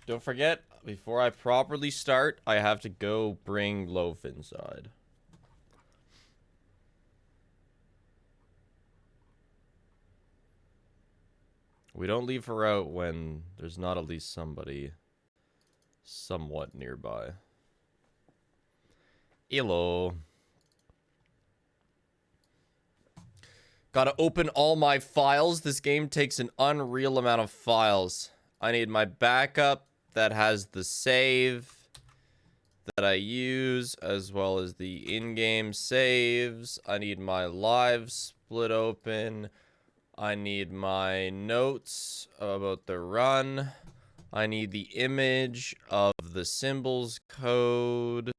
Don't forget, before I properly start, I have to go bring Loaf inside. We don't leave her out when there's not at least somebody somewhat nearby. Hello. Gotta open all my files. This game takes an unreal amount of files. I need my backup that has the save that I use, as well as the in-game saves. I need my live split open. I need my notes about the run. I need the image of the symbols code.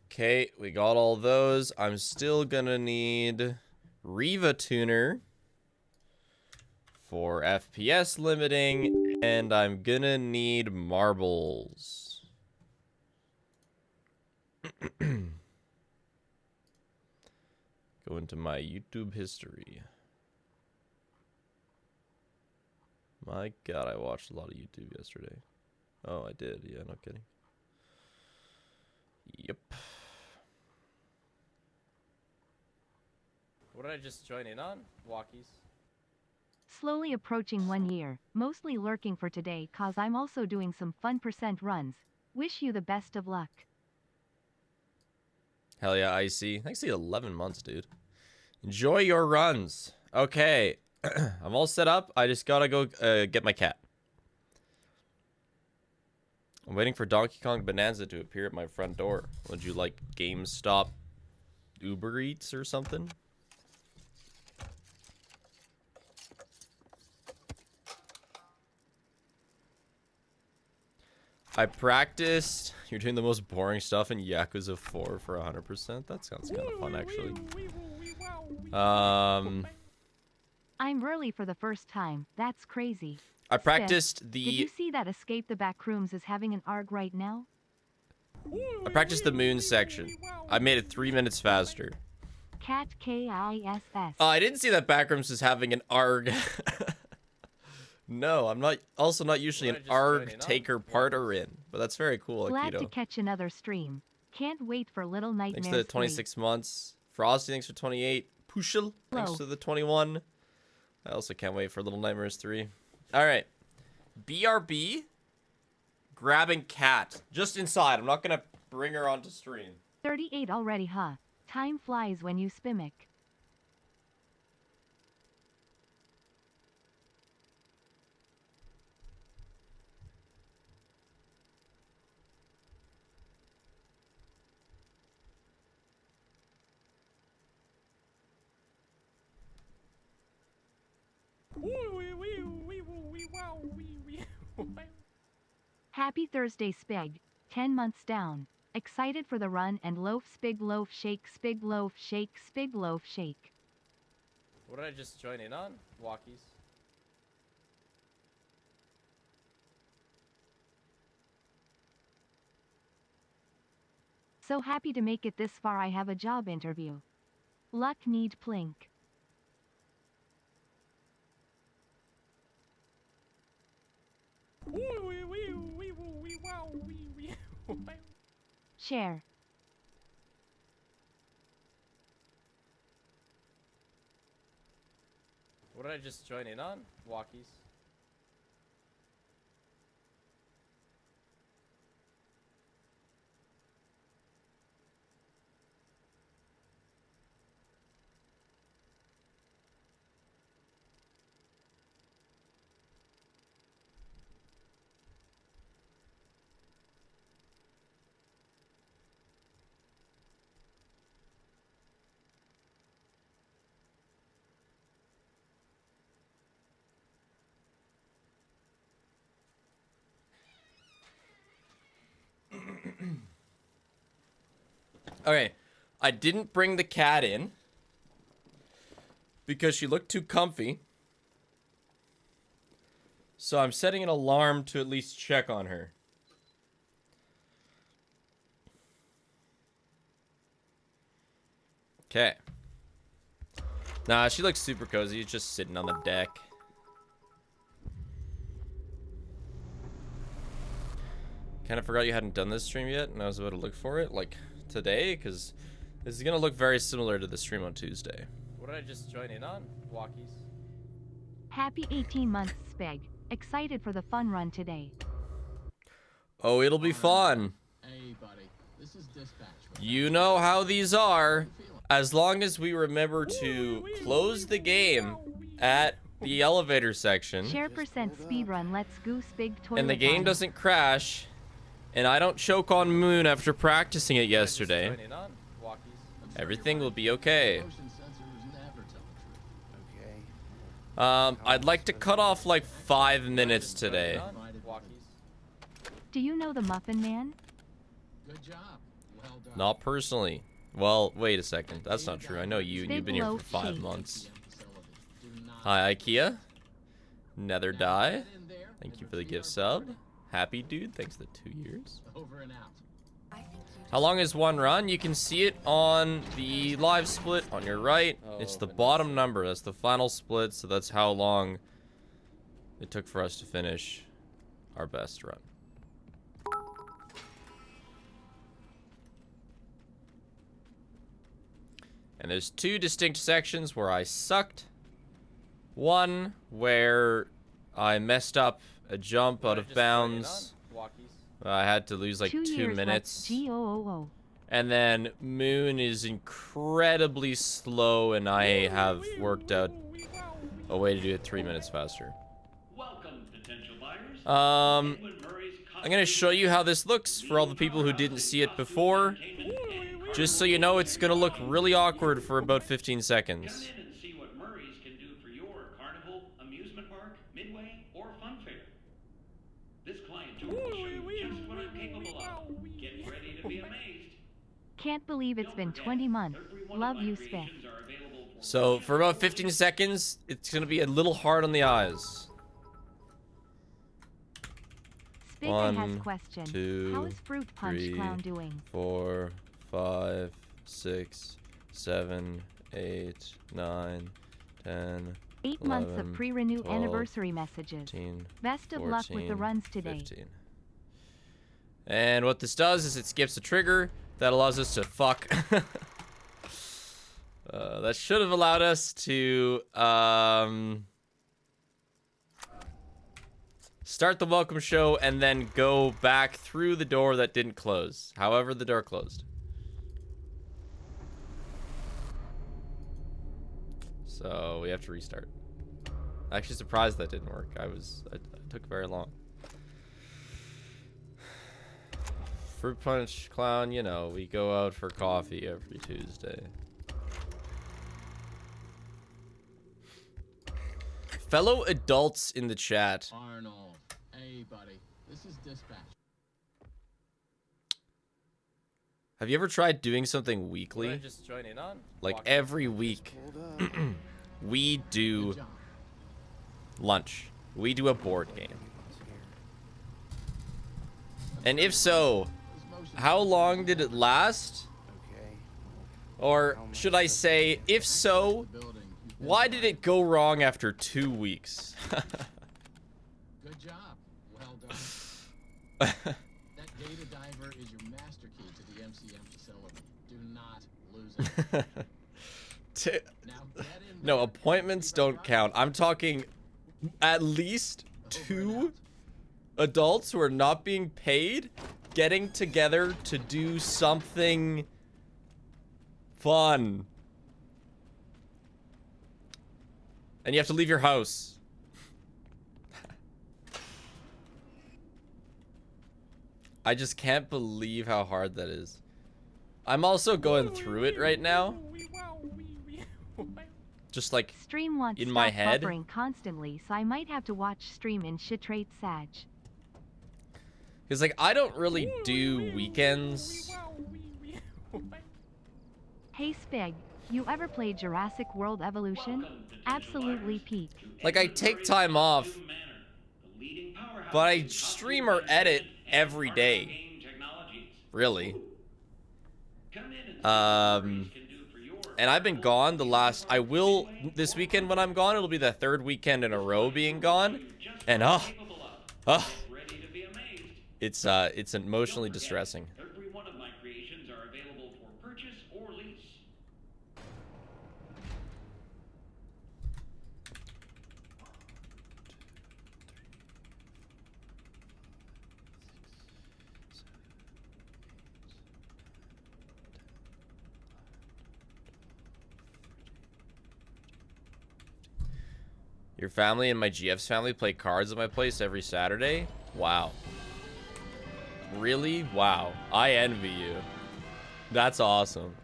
Okay, we got all those. I'm still gonna need Riva Tuner for FPS limiting, and I'm gonna need marbles. Go into my YouTube history. My God, I watched a lot of YouTube yesterday. Oh, I did. Yeah, no kidding. Yep. What did I just join in on? Walkies. Slowly approaching 1 year, mostly lurking for today cause I'm also doing some fun % runs. Wish you the best of luck. Hell yeah, Icy. Thanks to 11 months, dude. Enjoy your runs. Okay. I'm all set up. I just gotta go get my cat. I'm waiting for Donkey Kong Bonanza to appear at my front door. Would you like GameStop Uber Eats or something? I practiced. You're doing the most boring stuff in Yakuza 4 for 100%. That sounds kind of fun, actually. I'm early for the first time. That's crazy. I practiced Did you see that Escape the Backrooms is having an ARG right now? I practiced the moon section. I made it 3 minutes faster. Cat KISS. I didn't see that Backrooms is having an ARG. No, I'm not. Also, not usually an ARG taker parter in, but that's very cool. Glad Akito. to catch another stream. Can't wait for Little Nightmares. Thanks to the 26 months. Frosty, thanks for 28. Pushel, thanks to the 21. I also can't wait for Little Nightmares 3. All right, BRB, grabbing cat just inside. I'm not gonna bring her onto stream. 38 already, huh? Time flies when you spimic. Happy Thursday, Spig. 10 months down. Excited for the run and loaf, spig, loaf, shake, spig, loaf, shake, spig, loaf, shake. What did I just join in on? Walkies. So happy to make it this far. I have a job interview. Luck need plink. Share. What did I just join in on? Walkies. Okay, I didn't bring the cat in because she looked too comfy. So I'm setting an alarm to at least check on her. Okay. Nah, she looks super cozy. She's just sitting on the deck. Kind of forgot you hadn't done this stream yet, and I was about to look for it, like, today, because this is going to look very similar to the stream on Tuesday. What did I just join in on? Walkies. Happy 18 months, Speg. Excited for the fun run today. Oh, it'll be fun. Hey, buddy. This is dispatch. You know how these are. As long as we remember to close the game at the elevator section. Share percent speedrun. Let's go Spig toilet. And the game doesn't crash. And I don't choke on Moon after practicing it yesterday. Everything will be okay. I'd like to cut off like 5 minutes today. Do you know the Muffin Man? Good job. Well done. Not personally. Well, wait a second. That's not true. I know you, and you've been here for 5 months. Hi, IKEA. Nether Die. Thank you for the gift sub. Happy Dude. Thanks for the 2 years. Over and out. How long is one run? You can see it on the live split on your right. It's the bottom number. That's the final split, so that's how long it took for us to finish our best run. And there's 2 distinct sections where I sucked. One where I messed up a jump out of bounds. I had to lose like 2 minutes. G-O-O-O. And then Moon is incredibly slow, and I have worked out a way to do it 3 minutes faster. Welcome, potential buyers. I'm gonna show you how this looks for all the people who didn't see it before. Just so you know, it's gonna look really awkward for about 15 seconds. Come in and see what Murray's can do for your carnival, amusement park, midway, or fun fair. This client tour will show you just what I'm capable of. Get ready to be amazed. Can't believe it's been 20 months. Love you, Speg. So for about 15 seconds, it's gonna be a little hard on the eyes. Spig has 1, question. 2, How is Fruit Punch 3, Clown doing? 4, 5, 6, 7, 8, 9, 10, 8 months 11, of pre-renew 12, anniversary messages. 13, Best of luck with the 14, runs today. 15. And what this does is it skips a trigger that allows us to fuck. That should have allowed us to start the welcome show and then go back through the door that didn't close. However, the door closed. So we have to restart. Actually surprised that didn't work. It took very long. Fruit Punch Clown, you know, we go out for coffee every Tuesday. Fellow adults in the chat. Arnold. Hey, buddy. This is dispatch. Have you ever tried doing something weekly? Just join in on? Like every week, we do Good job. lunch. We do a board game. And if so, how long did it last? Or should I say, if so, why did it go wrong after 2 weeks? Good job. Well done. That data diver is your master key to the MCM facility. Do not lose it. Now get in No, there. appointments don't count. I'm talking at least 2 adults who are not being paid getting together to do something fun. And you have to leave your house. I just can't believe how hard that is. I'm also going through it right now. Just like Stream wants in stop my head. buffering constantly, so I might have to watch stream in shitrate Sag. Because, like, I don't really do weekends. Hey Speg, you ever played Jurassic World Evolution? Absolutely peak. Like, I take time off, but I stream or edit every day. Really. And I've been gone the last... I will... This weekend when I'm gone, it'll be the 3rd weekend in a row being gone. And, it's emotionally distressing. Every one of my creations are available for purchase or lease. Your family and my GF's family play cards at my place every Saturday? Wow. Really? Wow. I envy you. That's awesome.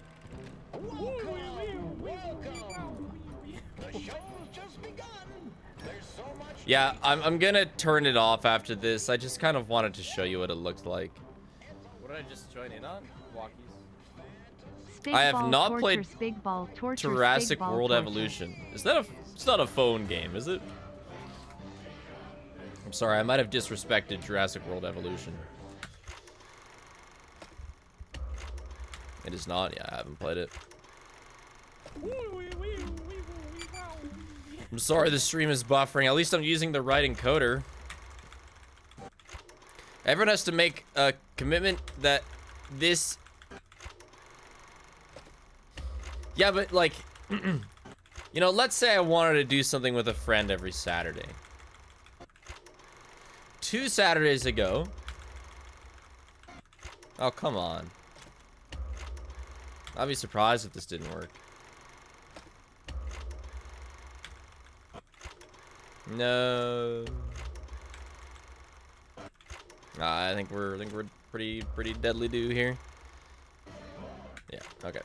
Yeah, I'm gonna turn it off after this. I just kind of wanted to show you what it looked like. What did I just join in on? Spig I have ball, not torture, played spig ball, torture, Jurassic spig ball, World torture. Evolution. Is that a... It's not a phone game, is it? I'm sorry, I might have disrespected Jurassic World Evolution. It is not. Yeah, I haven't played it. I'm sorry the stream is buffering. At least I'm using the right encoder. Everyone has to make a commitment that this... Yeah, but like... You know, let's say I wanted to do something with a friend every Saturday. 2 Saturdays ago... Oh, come on. I'd be surprised if this didn't work. No. I think we're pretty deadly do here. Yeah, okay.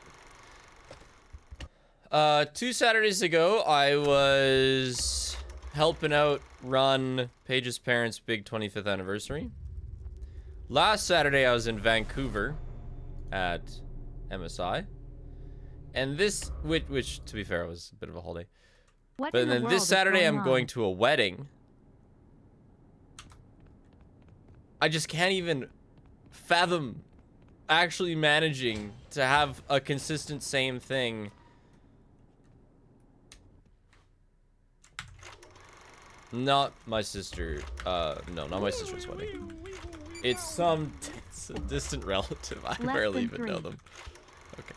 2 Saturdays ago, I was helping out run Paige's parents' big 25th anniversary. Last Saturday, I was in Vancouver at MSI. And this, which to be fair, was a bit of a holiday. What But in the then world this is Saturday, I'm on? going to a wedding. I just can't even fathom actually managing to have a consistent same thing. Not my sister. No, not my sister's wedding. It's a distant relative. I Less barely than even know 3. them. Okay.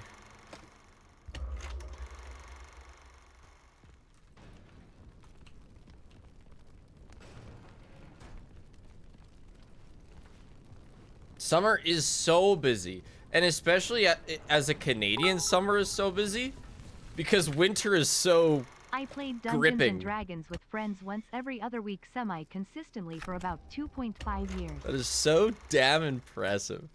Summer is so busy, and especially as a Canadian, summer is so busy because winter is so I played Dungeons gripping. and Dragons with friends once every other week semi-consistently for about 2.5 years. That is so damn impressive.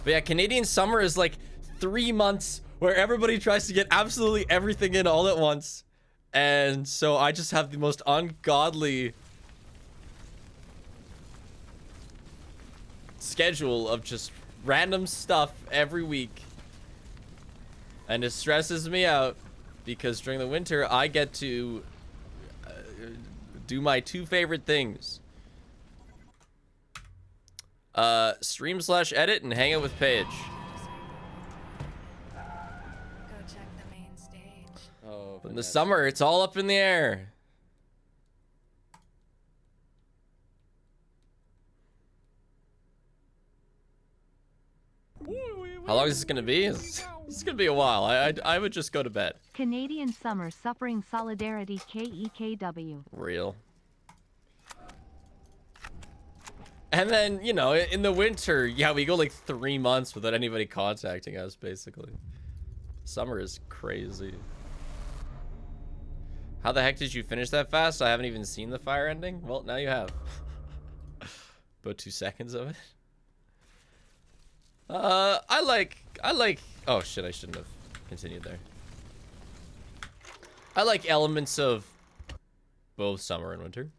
But yeah, Canadian summer is like 3 months where everybody tries to get absolutely everything in all at once. And so I just have the most ungodly schedule of just random stuff every week. And it stresses me out because during the winter I get to do my 2 favorite things. Stream/edit and hang out with Paige. Go check the main stage. Oh, in the summer, it's all up in the air. How long is this gonna be? It's gonna be a while. I would just go to bed. Canadian summer suffering solidarity KEKW. Real. And then, you know, in the winter, yeah, we go like 3 months without anybody contacting us, basically. Summer is crazy. How the heck did you finish that fast? I haven't even seen the fire ending. Well, now you have. About 2 seconds of it. I like, oh shit, I shouldn't have continued there. I like elements of both summer and winter.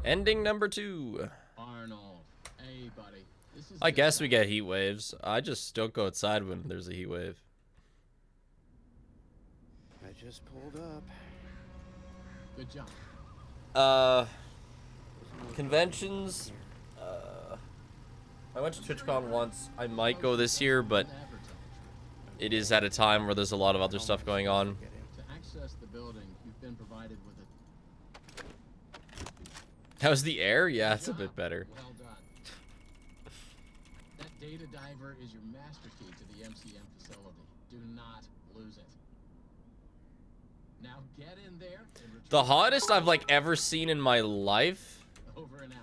Ending number 2. Arnold, hey buddy, this is I guess we get heat waves. I just don't go outside when there's a heat wave. I just pulled up. Good job. Conventions. I went to TwitchCon once. I might go this year, but it is at a time where there's a lot of other stuff going on. To access the building, you've been provided with a How's the air? Yeah, it's a job. bit better. Well done. That data diver is your master key to the MCM facility. Do not lose it. Now get in there and retrieve The hottest I've like ever seen in my life. over and out.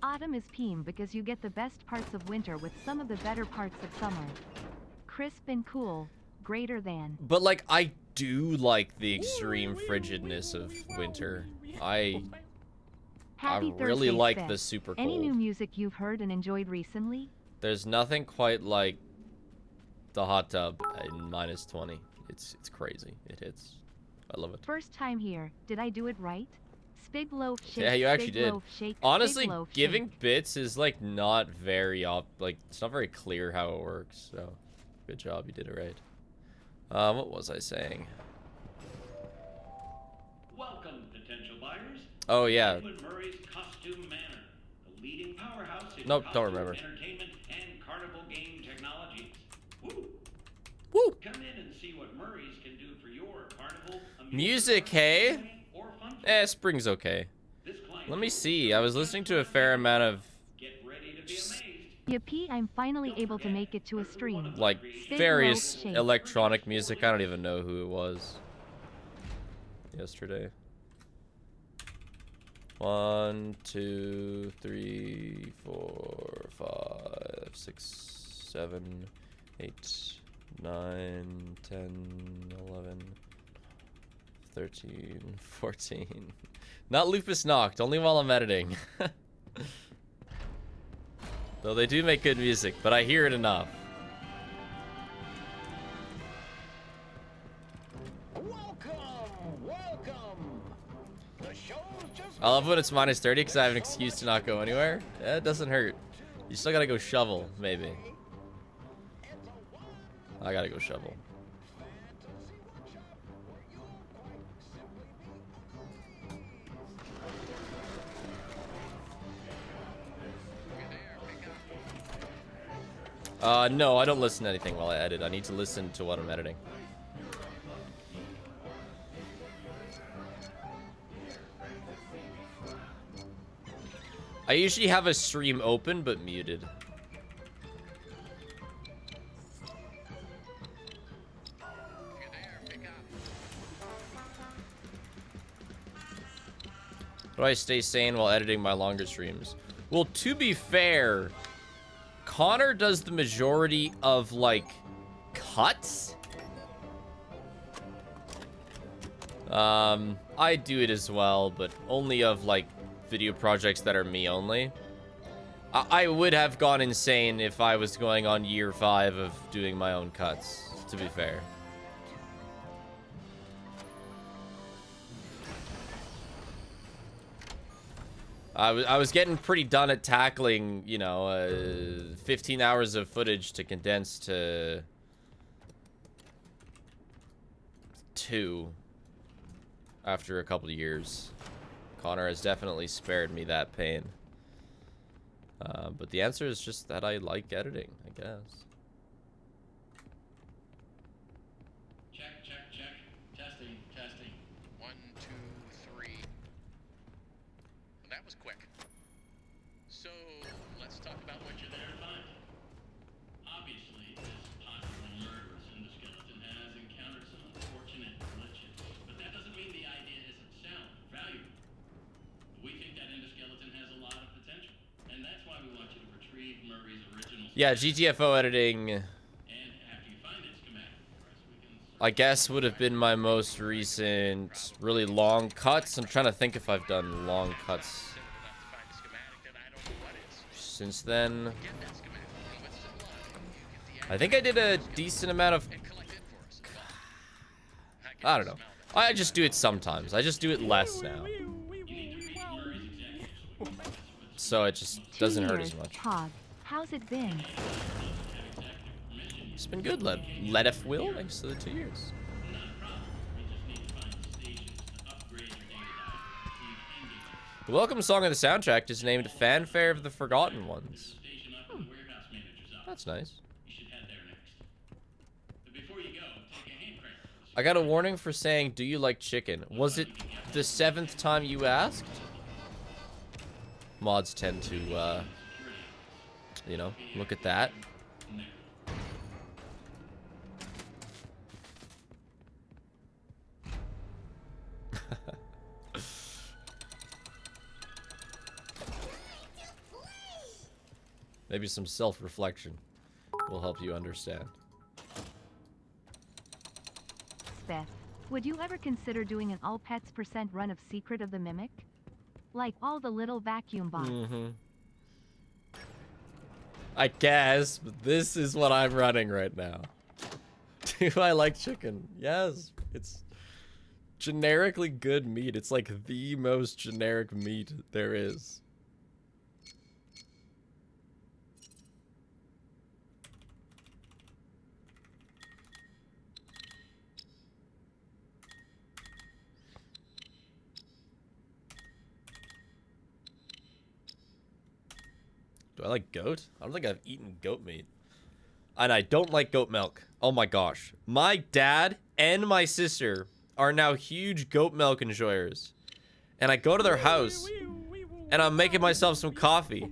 Autumn is Peem because you get the best parts of winter with some of the better parts of summer. Crisp and cool, greater than. But like I do like the extreme frigidness of winter. I Happy really Thursday, like Spec. the super Any new cold. music you've heard and enjoyed recently? There's nothing quite like the hot tub in -20. It's crazy. It hits. I love it. First time here, did I do it right? Spig loaf shake. Yeah, you actually spig did. Loaf, shake, Honestly, spig loaf, giving shake. bits is like not very like it's not very clear how it works. So, good job, you did it right. What was I saying? Welcome, potential buyers. Oh yeah, Edwin Murray's Costume Manor, the leading powerhouse in Nope, don't costume remember. entertainment and carnival game technologies. Woo! woo. Come in and see what Murray's can do for your carnival, amusement Music, park, hey? midway, or fun fair. Spring's okay. This client Let me see. I was listening to a fair amount of Get ready to be amazed. Yippee, I'm finally able to make it to a stream. like Spig various loaf, shake. electronic music. I don't even know who it was. Yesterday. 1, 2, 3, 4, 5, 6, 7, 8, 9, 10, 11, 13, 14. Not Lupus Knocked, only while I'm editing. Though they do make good music, but I hear it enough. Welcome. The show's just I love when it's -30 because I have an excuse to not go anywhere. Yeah, it doesn't hurt. You still gotta go shovel, maybe. I gotta go shovel. No, I don't listen to anything while I edit. I need to listen to what I'm editing. I usually have a stream open but muted. How do I stay sane while editing my longer streams? Well, to be fair, Connor does the majority of, like, cuts. I do it as well, but only of, like, video projects that are me only. I would have gone insane if I was going on year 5 of doing my own cuts, to be fair. I was getting pretty done at tackling, you know, 15 hours of footage to condense to 2 after a couple of years. Connor has definitely spared me that pain. But the answer is just that I like editing, I guess. Check, check, check. Testing, testing. 1, 2, 3. Well, that was quick. So let's talk about what You're there to find. Obviously, this popular murderous endoskeleton has encountered some unfortunate glitches, but that doesn't mean the idea isn't sound or valuable. We think that endoskeleton has a lot of potential, and that's why we want you to retrieve Murray's original. Yeah, GTFO editing, And after you find its schematic for us, we can. I guess, would have been my most recent really long cuts. I'm trying to think if I've done long cuts simple enough to find the schematic, then I don't know what is. since then. Get that schematic. And with some luck, you get the I think I did a decent amount of... and collect it for us. I don't know. I just do it sometimes. I just do it less now. You need to reach Murray's executives. So it just 2 doesn't hurt years, as much. Pog. How's it been? It's been good, Let if will. Thanks to the 2 years. Not a problem. We just need to find stations to upgrade your data diver so you can get it. The welcome song of the soundtrack is named Fanfare of the Forgotten Ones. Station up in the warehouse manager's office. That's nice. You should head there next. But before you go, take a hand crank. I got a warning for saying, do you like chicken? Was it the 7th time you asked? Mods tend to, you know, look at that. Maybe some self-reflection will help you understand. Beth, would you ever consider doing an all pets % run of Secret of the Mimic? Like all the little vacuum bots. I guess, but this is what I'm running right now. Do I like chicken? Yes. It's generically good meat. It's like the most generic meat there is. Do I like goat? I don't think I've eaten goat meat. And I don't like goat milk. Oh my gosh. My dad and my sister are now huge goat milk enjoyers. And I go to their house and I'm making myself some coffee.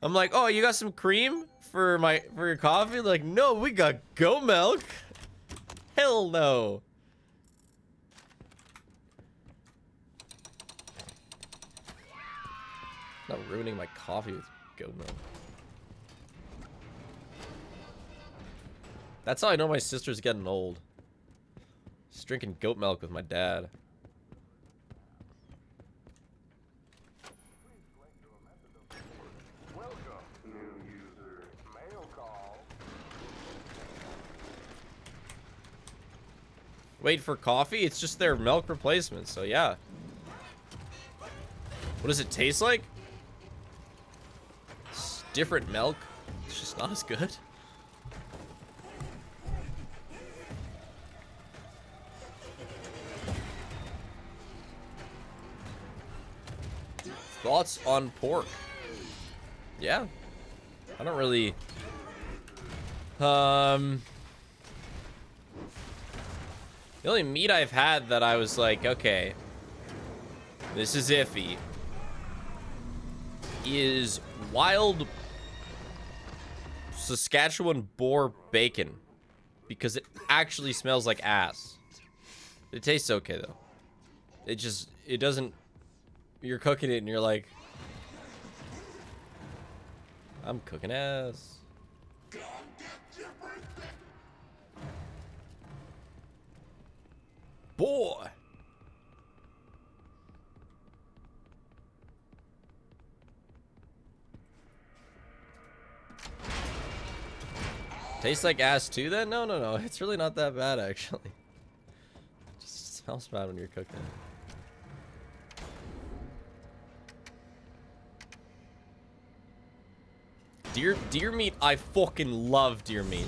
I'm like, oh, you got some cream for your coffee? They're like, no, we got goat milk. Hell no. Not ruining my coffee with goat milk. That's how I know my sister's getting old. She's drinking goat milk with my dad. Wait for coffee? It's just their milk replacement, so yeah. What does it taste like? It's different milk. It's just not as good. Thoughts on pork? Yeah. I don't really... The only meat I've had that I was like, okay, this is iffy, is wild Saskatchewan boar bacon. Because it actually smells like ass. It tastes okay, though. It doesn't... You're cooking it and you're like, I'm cooking ass. Boy. Tastes like ass too then? No. It's really not that bad actually. It just smells bad when you're cooking it. Deer meat, I fucking love deer meat.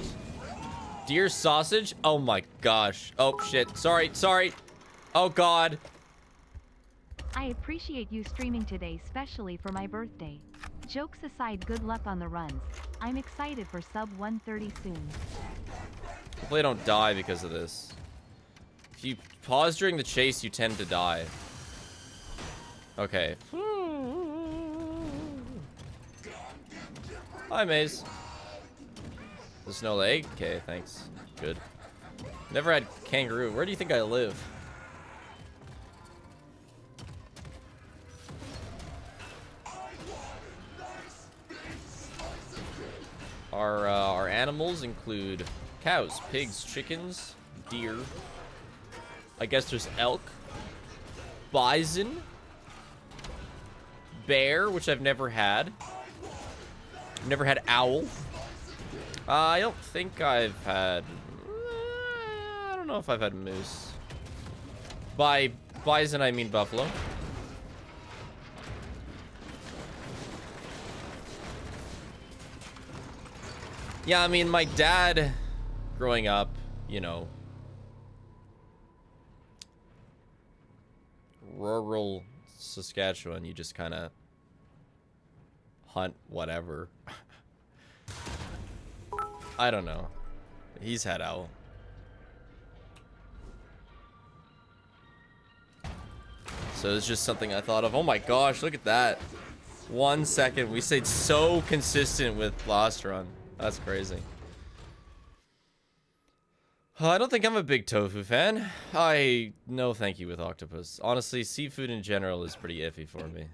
Deer sausage? Oh my gosh. Oh shit. Sorry. Oh god. I appreciate you streaming today, especially for my birthday. Jokes aside, good luck on the runs. I'm excited for sub 130 soon. Hopefully I don't die because of this. If you pause during the chase, you tend to die. Okay. Hi, Maze. There's no leg? Okay, thanks. Good. Never had kangaroo. Where do you think I live? Our animals include cows, pigs, chickens, deer. I guess there's elk, bison, bear, which I've never had. Never had owl. I don't think I've had... I don't know if I've had moose. By bison, I mean buffalo. Yeah, I mean, my dad, growing up, you know, rural Saskatchewan, you just kind of hunt whatever. I don't know. He's head out. So it's just something I thought of. Oh my gosh, look at that. 1 second. We stayed so consistent with last run. That's crazy. I don't think I'm a big tofu fan. No thank you with octopus. Honestly, seafood in general is pretty iffy for me.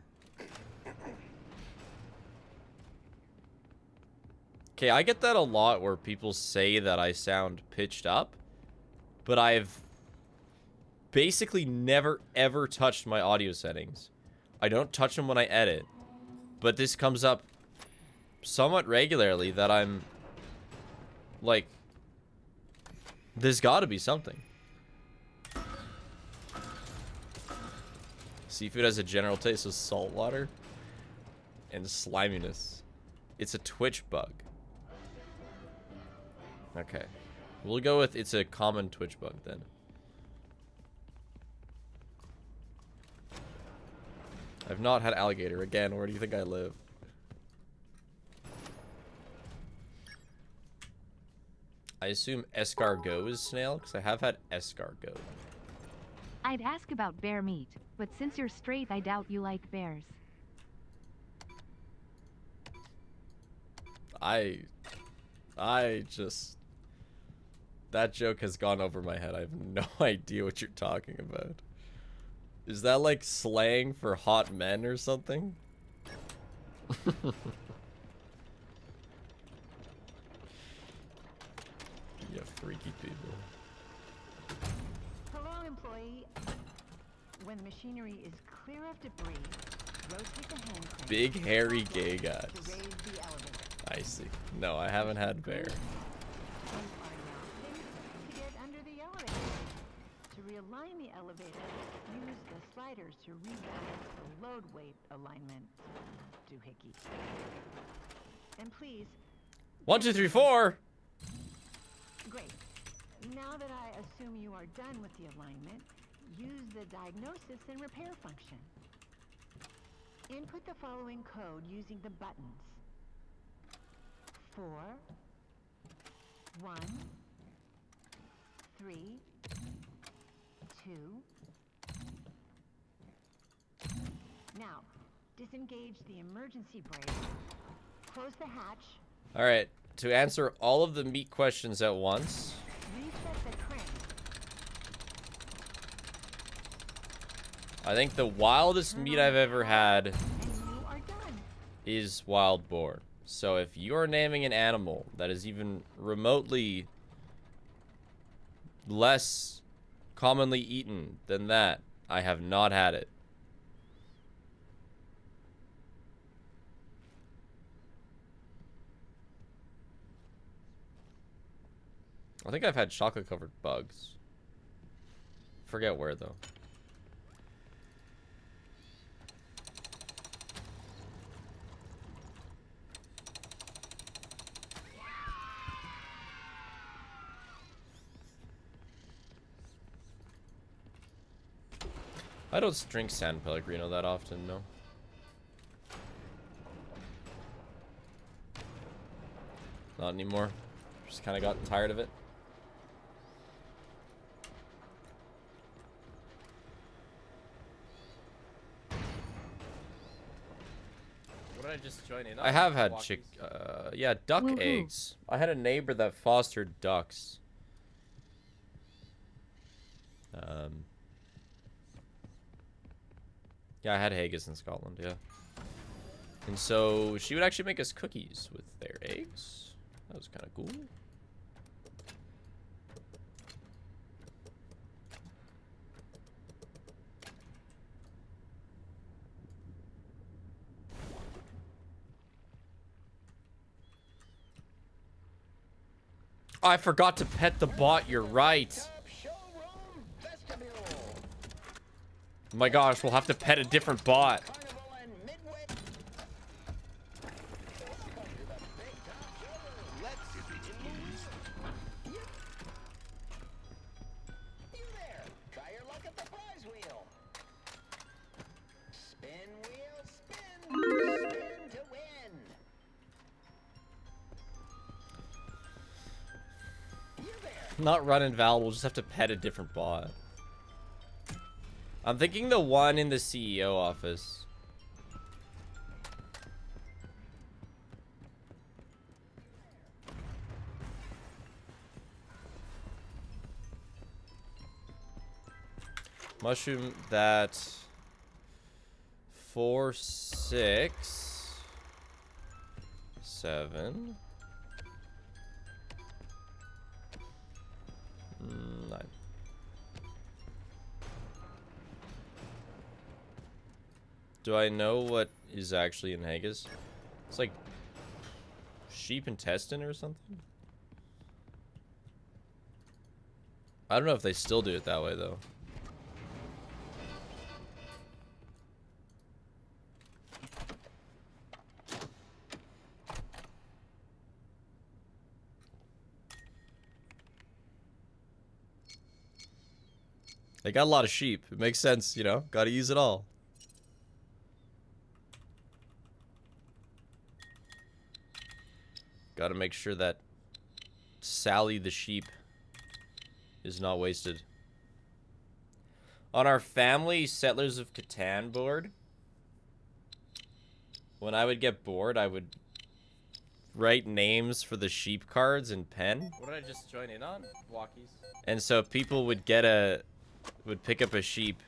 Okay, I get that a lot where people say that I sound pitched up, but I've basically never ever touched my audio settings. I don't touch them when I edit, but this comes up somewhat regularly that I'm like, there's gotta be something. Seafood has a general taste of salt water and sliminess. It's a Twitch bug. Okay. We'll go with it's a common Twitch bug then. I've not had alligator. Again, where do you think I live? I assume escargot is snail, because I have had escargot. I'd ask about bear meat, but since you're straight, I doubt you like bears. I just... That joke has gone over my head. I have no idea what you're talking about. Is that like slang for hot men or something? You freaky people. Hello, employee. When the machinery is clear of debris, rotate the hand crank Big hairy gay guys. to raise the elevator. I see. No, I haven't had bear. You are now safe to get under the elevator. To realign the elevator, use the sliders to rebalance the load weight alignment. Doohickey. And please, 1, 2, 3, 4. great. Now that I assume you are done with the alignment, use the diagnosis and repair function. Input the following code using the buttons. 4, 1, 3, 2. Now, disengage the emergency brake. Close the hatch. All right. To answer all of the meat questions at once. Reset the crank. I think the wildest meat I've ever had And you are done. is wild boar. So if you're naming an animal that is even remotely less commonly eaten than that, I have not had it. I think I've had chocolate covered bugs. Forget where though. I don't drink San Pellegrino that often, no. Not anymore. Just kind of gotten tired of it. What did I just join in on? I have had yeah, duck Woohoo. eggs. I had a neighbor that fostered ducks. Yeah, I had haggis in Scotland, yeah. And so she would actually make us cookies with their eggs. That was kind of cool. I forgot to pet the bot, you're right. Oh my gosh, we'll have to pet a different bot. Not run invalid, we'll just have to pet a different bot. I'm thinking the one in the CEO office. Mushroom that 4, 6, 7, 9. Do I know what is actually in Haggis? It's like sheep intestine or something? I don't know if they still do it that way though. They got a lot of sheep. It makes sense, you know? Gotta use it all. Gotta make sure that Sally the sheep is not wasted. On our family Settlers of Catan board, when I would get bored, I would write names for the sheep cards in pen. What did I just join in on? Walkies. And so people would pick up a sheep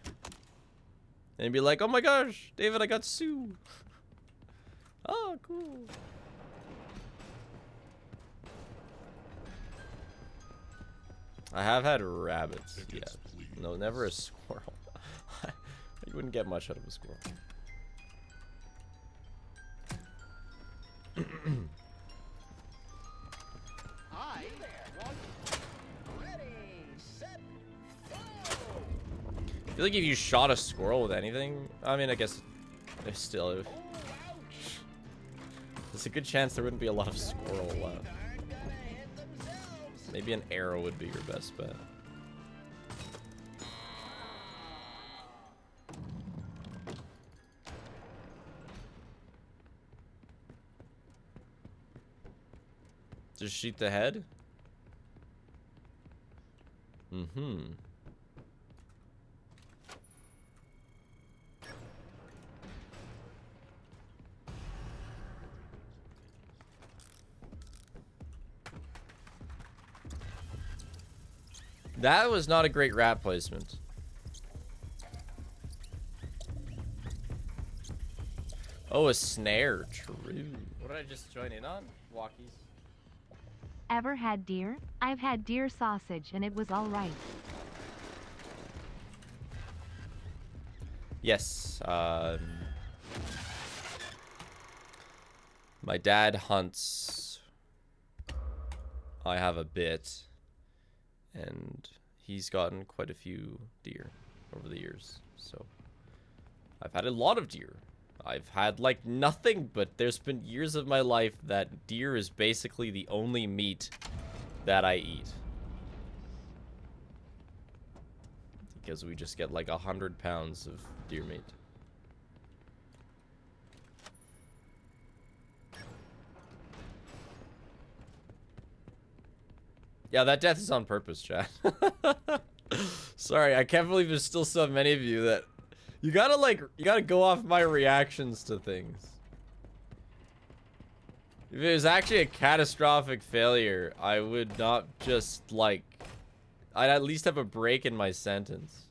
and be like, oh my gosh, David, I got Sue. Oh, cool. I have had rabbits, yes. No, never a squirrel. You wouldn't get much out of a squirrel. Hi. Ready, set, go. I feel like if you shot a squirrel with anything, I mean, I guess there's still... There's a good chance there wouldn't be a lot of squirrel left. Maybe an arrow would be your best bet. Just shoot the head? Mm-hmm. That was not a great rat placement. Oh, a snare. True. What did I just join in on? Walkies. Ever had deer? I've had deer sausage and it was all right. Yes. My dad hunts. I have a bit. And he's gotten quite a few deer over the years. So I've had a lot of deer. I've had like nothing, but there's been years of my life that deer is basically the only meat that I eat. Because we just get like 100 pounds of deer meat. Yeah, that death is on purpose, chat. Sorry, I can't believe there's still so many of you that... You gotta go off my reactions to things. If it was actually a catastrophic failure, I would not just, like... I'd at least have a break in my sentence.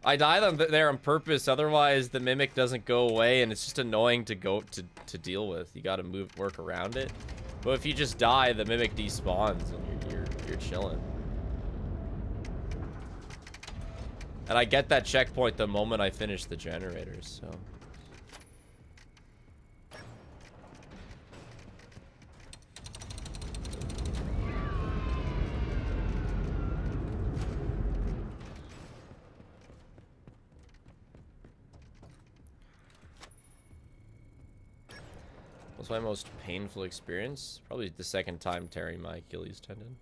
I die there on purpose, otherwise the mimic doesn't go away and it's just annoying to to deal with. You gotta work around it. But if you just die, the mimic despawns and you're chilling. And I get that checkpoint the moment I finish the generators, so. What's my most painful experience? Probably the second time tearing my Achilles tendon.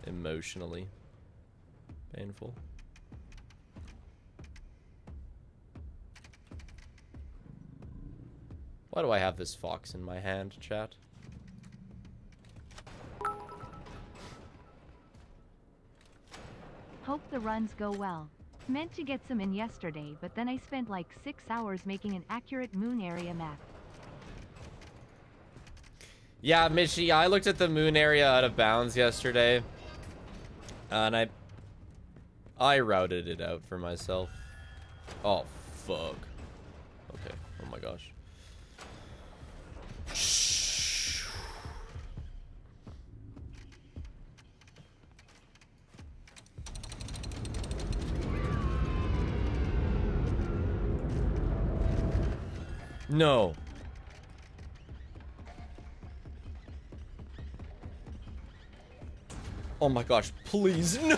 Emotionally painful. Why do I have this fox in my hand, chat? Hope the runs go well. Meant to get some in yesterday, but then I spent like 6 hours making an accurate moon area map. Yeah, Michi, I looked at the moon area out of bounds yesterday. And I routed it out for myself. Oh, fuck. Okay. Oh my gosh. No. Oh my gosh, please, no!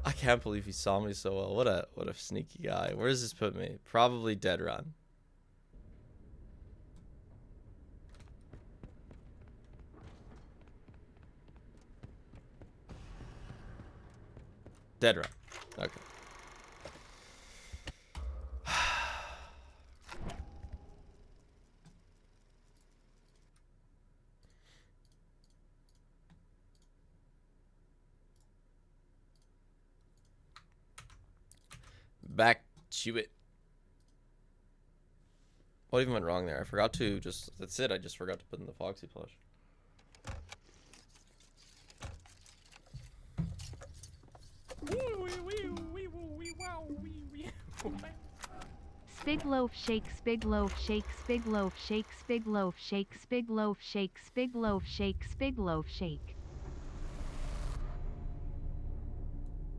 I can't believe he saw me so well. What a sneaky guy. Where does this put me? Probably dead run. Dead run. Okay. Back to it. What even went wrong there? I forgot to just... That's it. I just forgot to put in the Foxy plush. Spig loaf shake, spig loaf shake, spig loaf shake, spig loaf shake, spig loaf shake, spig loaf shake, spig loaf shake.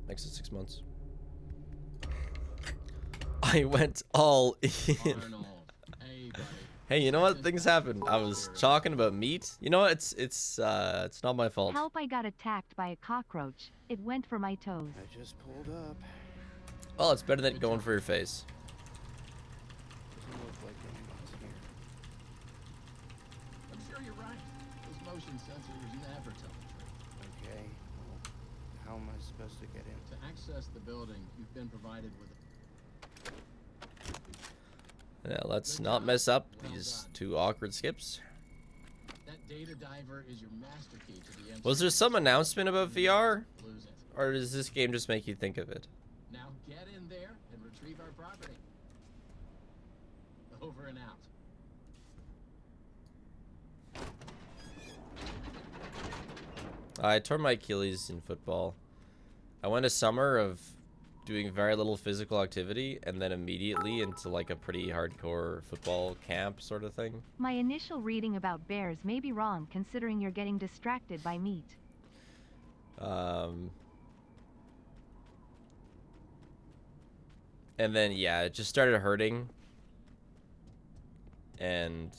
Next to 6 months. I went all in. Arnold. Hey, buddy. Hey, you know what? Things happen. I was talking about meat. You know what? It's not my fault. Help, I got attacked by a cockroach. It went for my toes. I just pulled up. Well, it's better than going for your face. Doesn't look like anyone's here. I'm sure you're right. Those motion sensors never tell the truth. Okay, well, how am I supposed to get in? To access the building, you've been provided with Yeah, let's not mess up these 2 awkward skips. that data diver is your master key to the MCM. Was there some announcement about VR? Lose it. Or does this game just make you think of it? Now get in there and retrieve our property. Over and out. I tore my Achilles in football. I went a summer of doing very little physical activity and then immediately into like a pretty hardcore football camp sort of thing. My initial reading about bears may be wrong considering you're getting distracted by meat. And then, yeah, it just started hurting. And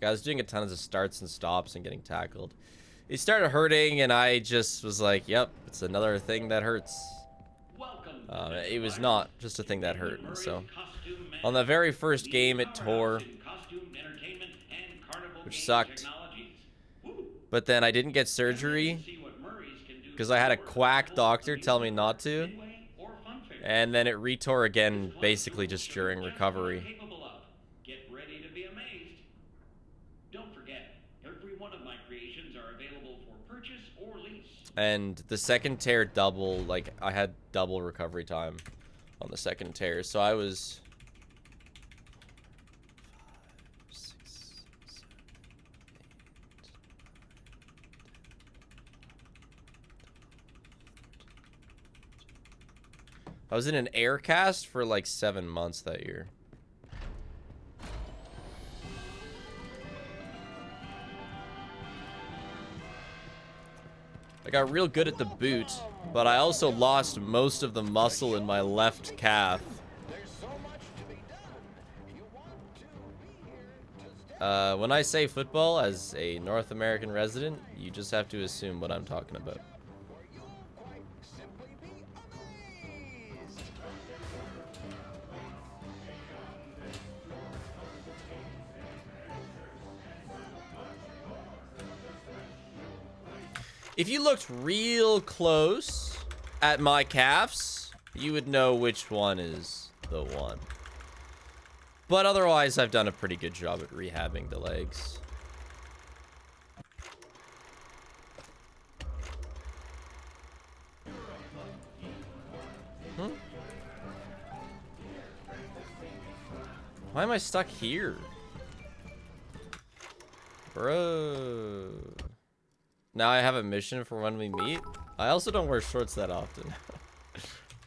I was doing a ton of starts and stops and getting tackled. It started hurting, and I just was like, yep, it's another thing that hurts. It was not just a thing that hurt. And so, on the very first game, it tore, which sucked. But then I didn't get surgery because I had a quack doctor tell me not to. And then it retore again, basically just during recovery. Get ready to be amazed. Don't forget, every one of my creations are available for purchase or lease. And the second tear double, like, I had double recovery time on the second tear. So I was... 5, 6, 7, 8, I was in an air cast for like 7 months that year. I got real good at the boot, but I also lost most of the muscle in my left calf. There's so much to be done. You want to be here to stay. When I say football, as a North American resident, you just have to assume what I'm talking about. Where you'll quite simply be amazed. If you looked real close at my calves, you would know which one is the one. But otherwise, I've done a pretty good job at rehabbing the legs. Why am I stuck here? Bro. Now I have a mission for when we meet. I also don't wear shorts that often.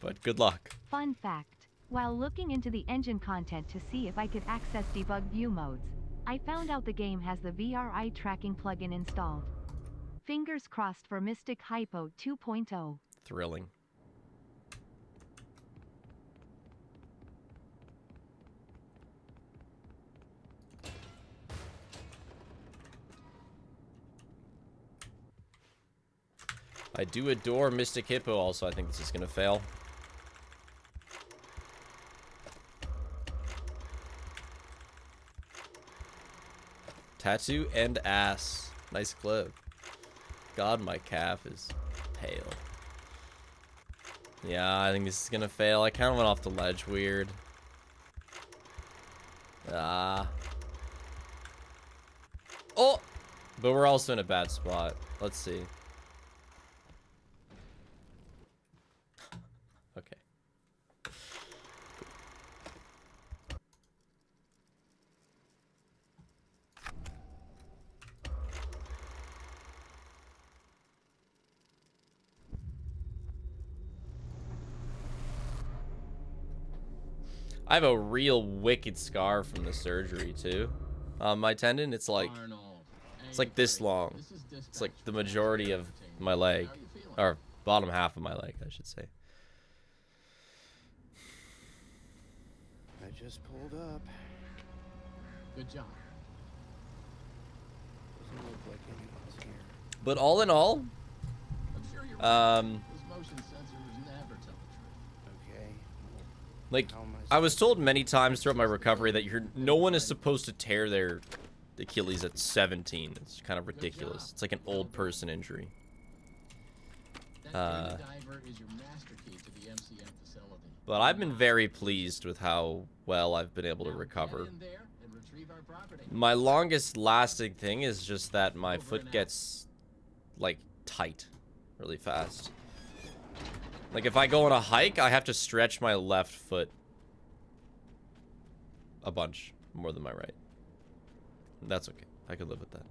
But good luck. Fun fact. While looking into the engine content to see if I could access debug view modes, I found out the game has the VRI tracking plugin installed. Fingers crossed for Mystic Hypo 2.0. Thrilling. I do adore Mystic Hippo also. I think this is gonna fail. Tattoo and ass. Nice clip. God, my calf is pale. Yeah, I think this is gonna fail. I kind of went off the ledge weird. Ah. Oh! But we're also in a bad spot. Let's see. Okay. I have a real wicked scar from the surgery too. My tendon, it's like this long. It's like the majority of my leg, or bottom half of my leg, I should say. I just pulled up. Good job. Doesn't look like anyone's here. But all in all, I'm sure you're right. Those motion sensors never tell the truth. Okay. like How am I was told many times throughout my recovery that no one is supposed to tear their Achilles at 17. It's kind of ridiculous. It's like an old person injury. That data diver is your master key to the MCM facility. But I've been very pleased with how well I've been able to Now recover. get in there and retrieve our property. My longest lasting thing is just that my foot gets like tight really fast. Like if I go on a hike, I have to stretch my left foot a bunch more than my right. That's okay. I could live with that.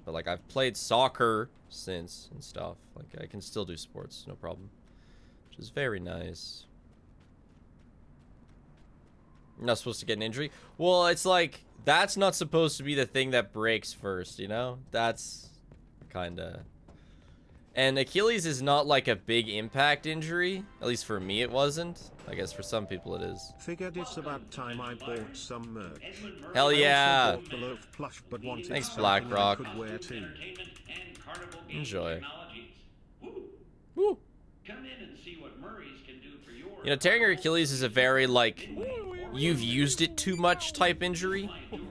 But like I've played soccer since and stuff. Like I can still do sports, no problem. Which is very nice. You're not supposed to get an injury? Well, it's like that's not supposed to be the thing that breaks first, you know? That's kinda. And Achilles is not like a big impact injury. At least for me it wasn't. I guess for some people it is. Figured it's about time I bought some merch. Hell yeah! I also bought the loaf plush, but wanted Thanks, something BlackRock. I could wear too. Enjoy. Woo. Woo! Come in and see what Murray's can do for your You know, tearing your Achilles is a very, like, you've used it too much type injury.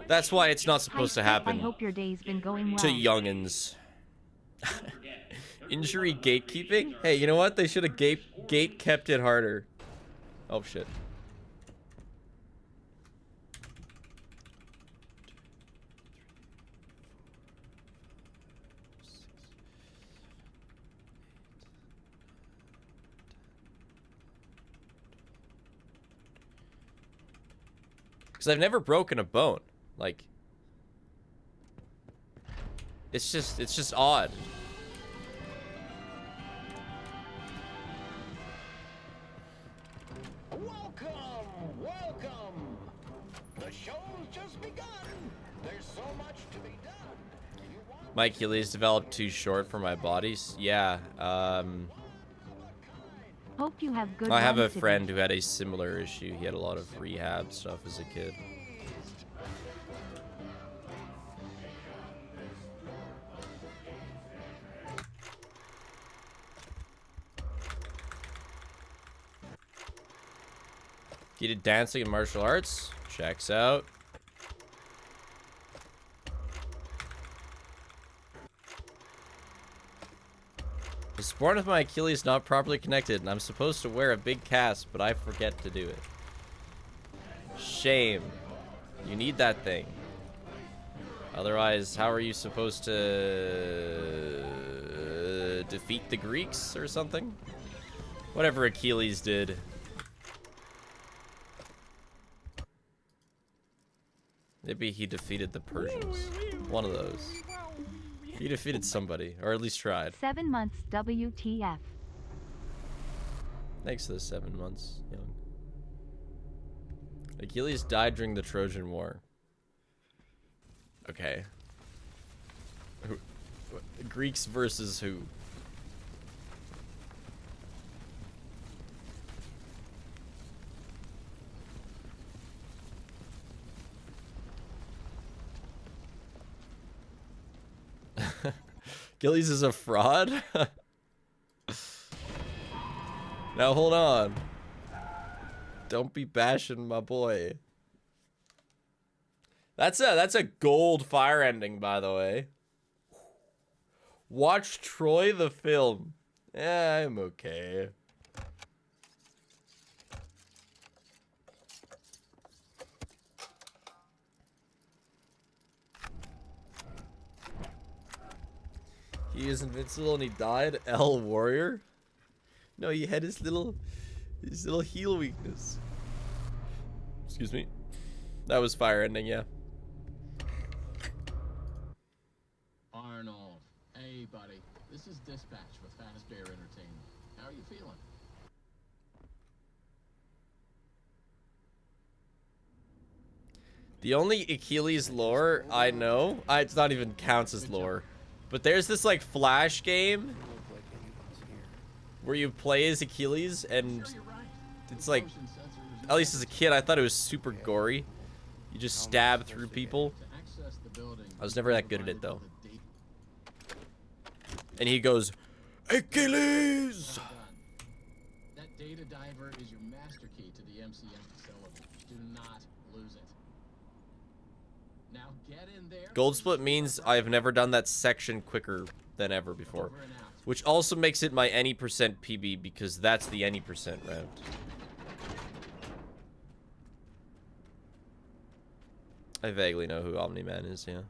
That's why it's not supposed to I happen hope your day's been going well. to youngins. Injury gatekeeping? Hey, you know what? They should have gate kept it harder. Oh, shit. Because I've never broken a bone. Like, it's just odd. Welcome. The show's just begun. There's so much to be done. You want My Achilles developed too short for my bodies. Yeah. Hope you have good I have a runs today. friend who had a similar issue. He had a lot of rehab stuff as a kid. You did dancing and martial arts? Checks out. I was born with my Achilles not properly connected, and I'm supposed to wear a big cast, but I forget to do it. Shame. You need that thing. Otherwise, how are you supposed to defeat the Greeks or something? Whatever Achilles did. Maybe he defeated the Persians. One of those. He defeated somebody, or at least tried. 7 months WTF. Thanks for the 7 months, young. Achilles died during the Trojan War. Okay. Greeks versus who? Achilles is a fraud? Now hold on. Don't be bashing my boy. That's a gold fire ending, by the way. Watch Troy the film. Yeah, I'm okay. He is invincible and he died. L Warrior? No, he had his little heal weakness. Excuse me. That was fire ending, yeah. Arnold. Hey, buddy. This is Dispatch with Fazbear Entertainment. How are you feeling? The only Achilles lore I know, it's not even counts as lore, but there's this like Flash game where you play as Achilles, and it's like, at least as a kid, I thought it was super gory. You just stab through people. I was never that good at it though. And he goes, Achilles! That data diver is your master key to the MCM facility. Do not lose it. Now get in there. Gold split means I've never done that section quicker than ever before. Which also makes it my any percent PB, because that's the any percent round. I vaguely know who Omni-Man is, yeah.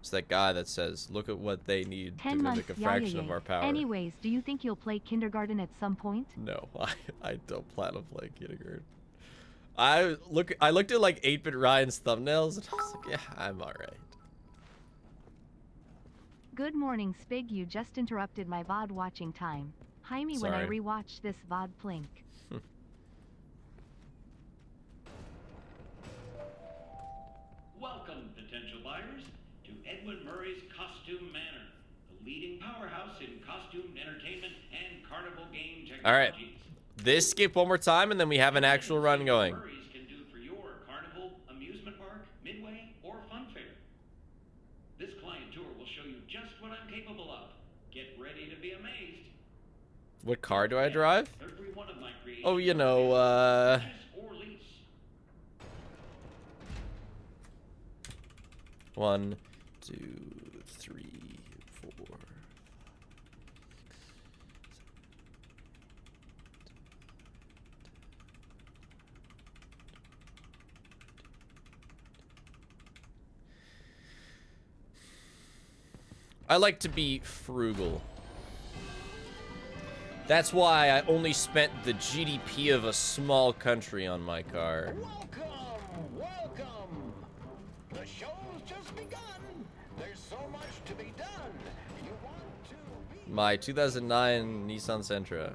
It's that guy that says, look at what they need to 10 months, mimic a fraction of our power. Anyways, do you think you'll play kindergarten at some point? No, I don't plan on playing kindergarten. I looked at like 8-Bit Ryan's thumbnails and I was like, yeah, I'm alright. Good morning, Spig. You just interrupted my VOD watching time. Hi me when I Sorry. rewatch this VOD plink. Welcome, potential buyers, to Edwin Murray's Costume Manor, the leading powerhouse in costume entertainment and carnival game technologies. All right. This skip one more time and then we have an actual run going. Murray's can do for your carnival, amusement park, midway, or fun fair. This client tour will show you just what I'm capable of. Get ready to be amazed. What car do I drive? Every one of my creations Oh, you know, purchase or lease. 1, 2, 3, 4. I like to be frugal. That's why I only spent the GDP of a small country on my car. Welcome, welcome. The show's just begun. There's so much to be done. You want to be My 2009 Nissan Sentra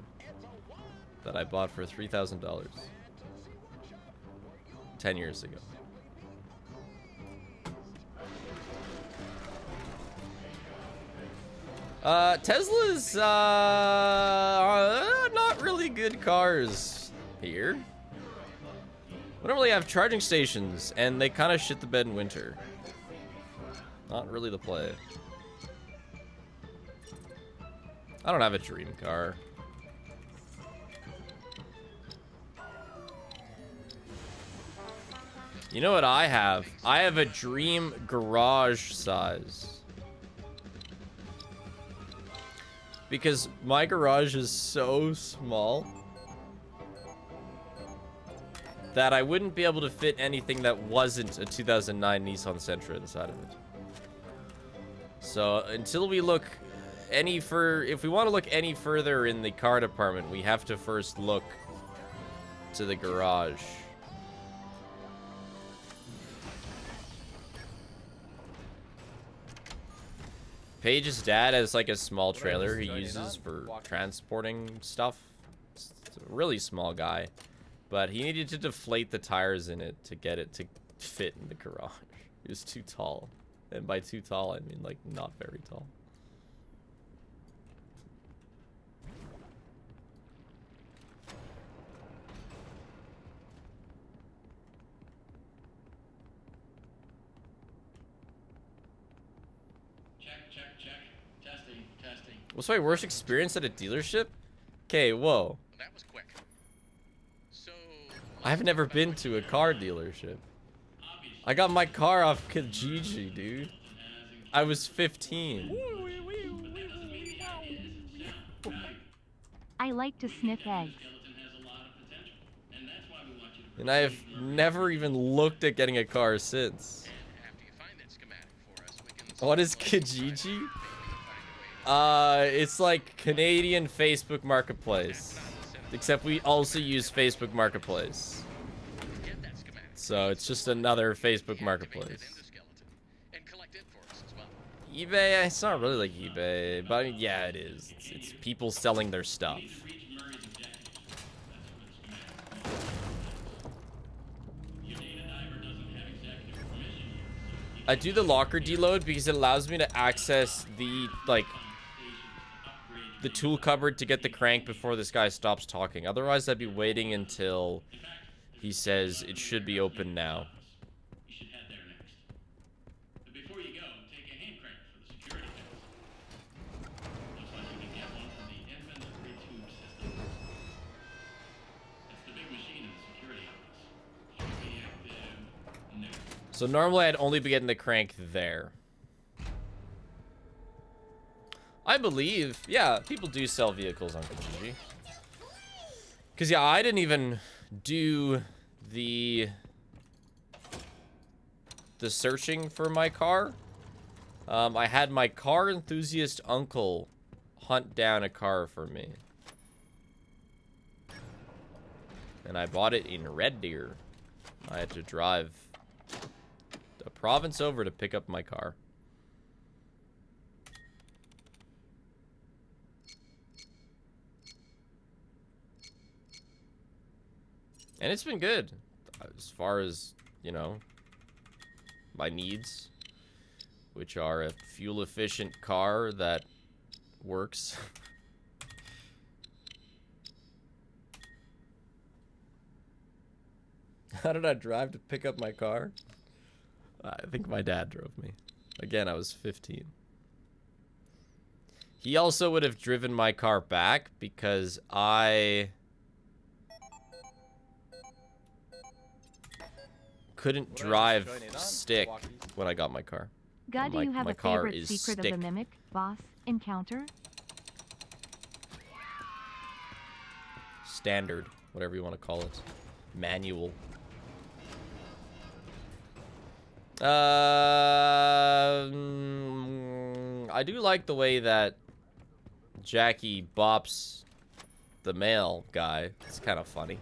that I bought for $3,000 10 years ago. Tesla's not really good cars here. We don't really have charging stations, and they kind of shit the bed in winter. Not really the play. I don't have a dream car. You know what I have? I have a dream garage size. because my garage is so small that I wouldn't be able to fit anything that wasn't a 2009 Nissan Sentra inside of it. So until we look if we want to look any further in the car department, we have to first look to the garage. Paige's dad has like a small trailer he uses for transporting stuff. It's a really small guy, but he needed to deflate the tires in it to get it to fit in the garage. He was too tall, and by too tall I mean like not very tall. What's my worst experience at a dealership? Okay, whoa. That was quick. So I've never been to a car dealership. I got my car off Kijiji, dude. I was 15. I like to sniff eggs. And I have never even looked at getting a car since. What is Kijiji? It's like Canadian Facebook Marketplace. Except we also use Facebook Marketplace. So it's just another Facebook Marketplace. eBay, it's not really like eBay, but I mean, yeah, it is. It's people selling their stuff. I do the locker deload because it allows me to access the, like, the tool cupboard to get the crank before this guy stops talking. Otherwise, I'd be waiting until he says it should be open now. You should head there next. But before you go, take a hand crank for the security test. Looks like you can get one from the inventory tube system. It's the big machine in the security office. Should be active. No. So normally I'd only be getting the crank there. I believe, yeah, people do sell vehicles on Kijiji. Because, yeah, I didn't even do the searching for my car. I had my car enthusiast uncle hunt down a car for me. And I bought it in Red Deer. I had to drive a province over to pick up my car. And it's been good, as far as, you know, my needs, which are a fuel-efficient car that works. How did I drive to pick up my car? I think my dad drove me. Again, I was 15. He also would have driven my car back because I couldn't drive stick when I got my car. God, do you have a favorite secret of the Mimic boss encounter? Standard, whatever you want to call it. Manual. I do like the way that Jackie bops the male guy. It's kind of funny.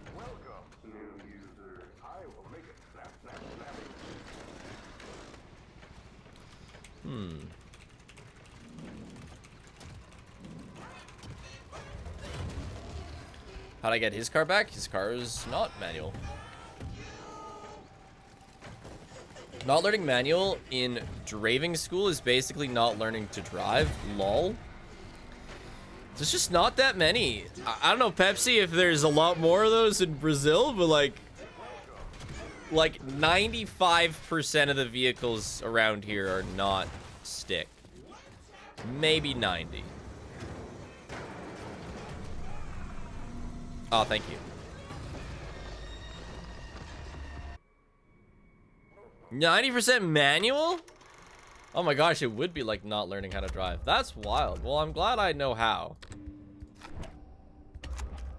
How'd I get his car back? His car is not manual. Not learning manual in driving school is basically not learning to drive. Lol. There's just not that many. I don't know, Pepsi, if there's a lot more of those in Brazil, but like 95% of the vehicles around here are not stick. Maybe 90. Oh, thank you. 90% manual? Oh my gosh, it would be like not learning how to drive. That's wild. Well, I'm glad I know how.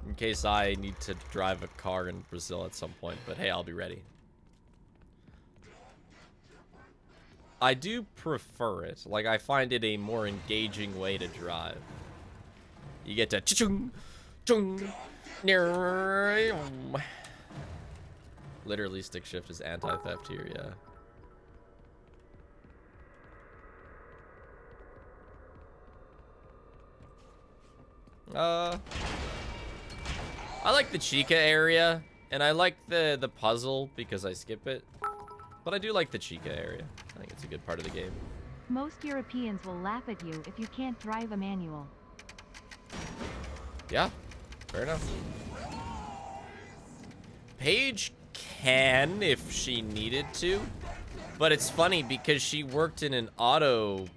In case I need to drive a car in Brazil at some point. But hey, I'll be ready. I do prefer it. Like, I find it a more engaging way to drive. You get to chung, chung, literally stick shift is anti-theft here, yeah. I like the Chica area, and I like the puzzle because I skip it. But I do like the Chica area. I think it's a good part of the game. Most Europeans will laugh at you if you can't drive a manual. Yeah, fair enough. Paige can if she needed to, but it's funny because she worked in an auto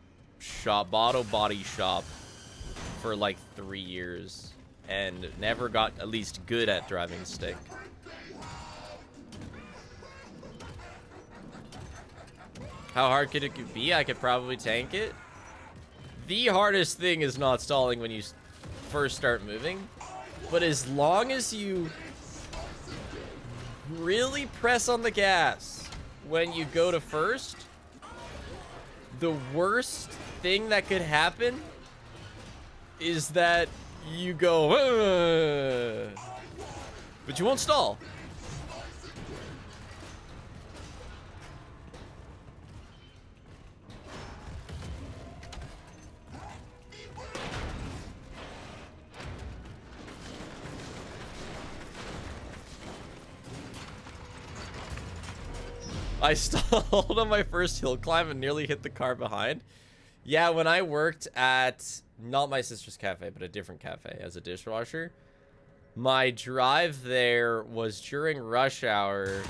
body shop for like 3 years and never got at least good at driving stick. How hard could it be? I could probably tank it. The hardest thing is not stalling when you first start moving, but as long as you really press on the gas when you go to first, the worst thing that could happen is that you go, but you won't stall. I stalled on my first hill climb and nearly hit the car behind. Yeah, when I worked at, not my sister's cafe, but a different cafe as a dishwasher, my drive there was during rush hour,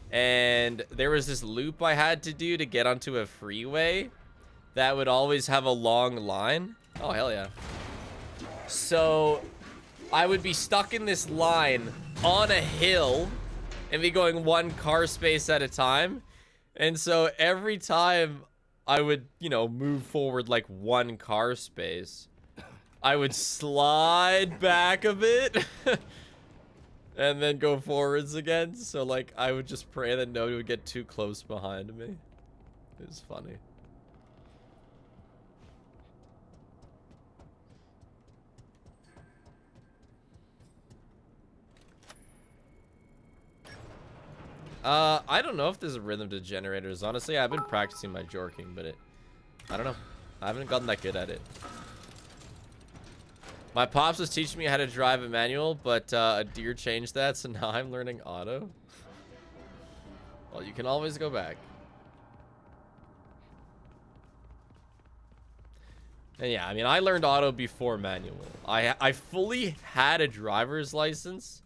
and there was this loop I had to do to get onto a freeway that would always have a long line. Oh, hell yeah. So I would be stuck in this line on a hill and be going one car space at a time. And so every time I would, you know, move forward like one car space, I would slide back a bit and then go forwards again. So like I would just pray that nobody would get too close behind me. It was funny. I don't know if there's a rhythm to generators. Honestly, I've been practicing my jorking, but I don't know. I haven't gotten that good at it. My pops was teaching me how to drive a manual, but a deer changed that, so now I'm learning auto. Well, you can always go back. And yeah, I mean, I learned auto before manual. I fully had a driver's license,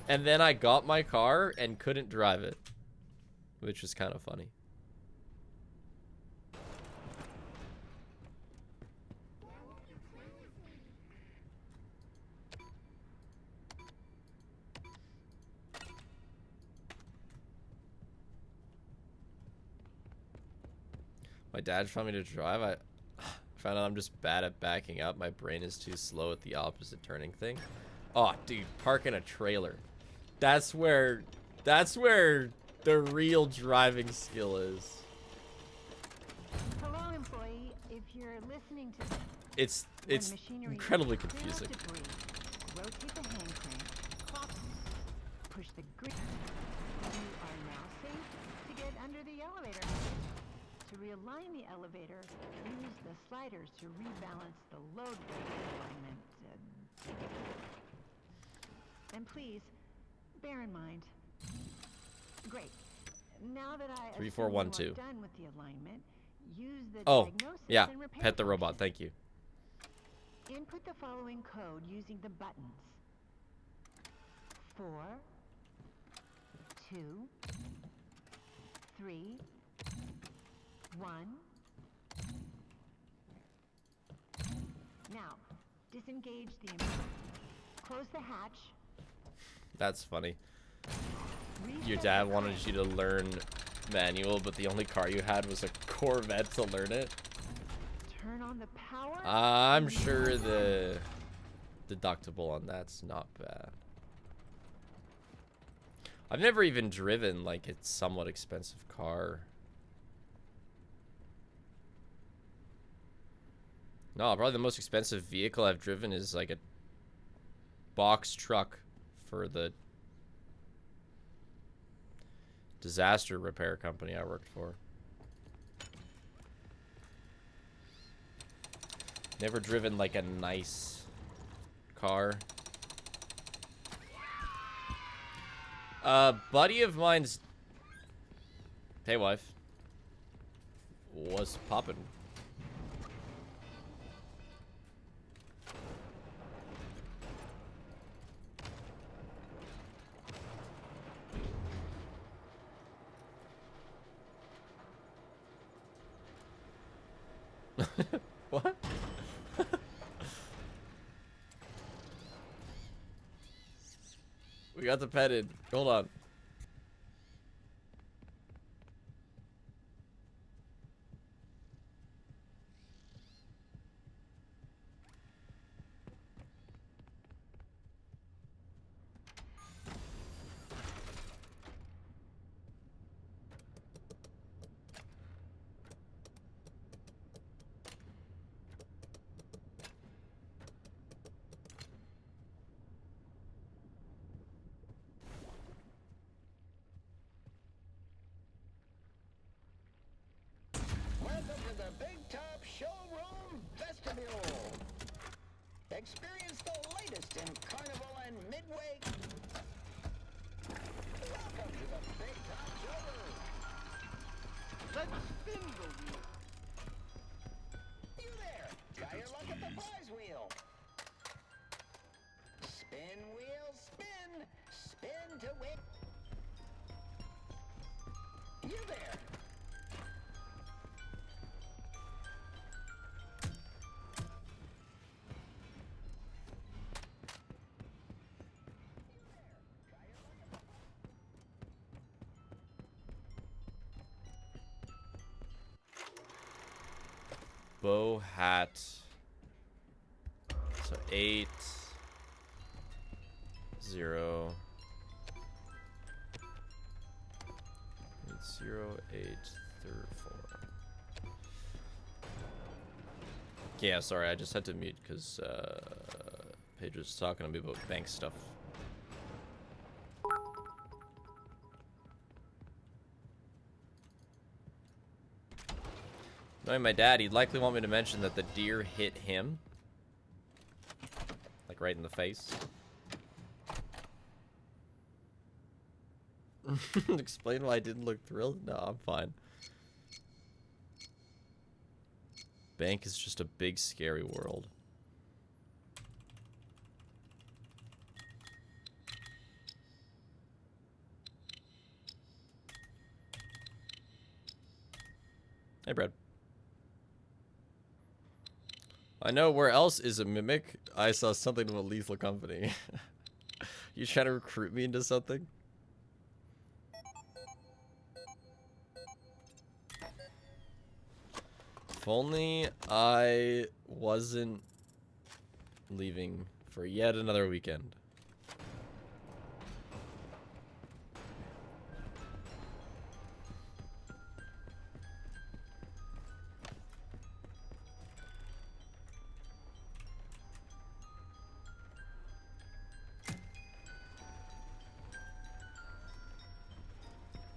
and then I got my car and couldn't drive it, which is kind of funny. My dad taught me to drive. I found out I'm just bad at backing up. My brain is too slow at the opposite turning thing. Oh, dude, parking a trailer. That's where the real driving skill is. Hello, employee. If you're listening to It's incredibly confusing. Rotate the hand crank, push the grip. You are now safe to get under the elevator. To realign the elevator, use the sliders to rebalance the load weight alignment. And please, bear in mind. Great. Now that I 3, 4, 1, 2. done with the alignment, use the Oh, diagnosis yeah. and repair Pet the robot. function. Thank you. Input the following code using the buttons. 4, 2, 3, 1. Now, disengage the close the hatch. That's funny. Your dad wanted you to learn manual, but the only car you had was a Corvette to learn it? Turn on the power. I'm sure the deductible on that's not bad. I've never even driven like a somewhat expensive car. No, probably the most expensive vehicle I've driven is like a box truck for the disaster repair company I worked for. Never driven like a nice car. Buddy of mine's... Hey, wife. What's poppin'? What? We got the petted. Hold on. Welcome to the Big Top Showroom Vestibule. Experience the latest in Carnival and Midway. Welcome to the Big Top Showroom. Let's spin the wheel. You there! Try your luck at the prize wheel. Spin wheel, spin. Spin to win. You there! Bow hat. So 8 0 0 8 3 4. Yeah, sorry, I just had to mute because Paige was talking to me about bank stuff. Knowing my dad, he'd likely want me to mention that the deer hit him. Like right in the face. Explain why I didn't look thrilled? No, I'm fine. Bank is just a big, scary world. Hey, Brad. I know where else is a mimic. I saw something from a lethal company. You trying to recruit me into something? If only I wasn't leaving for yet another weekend.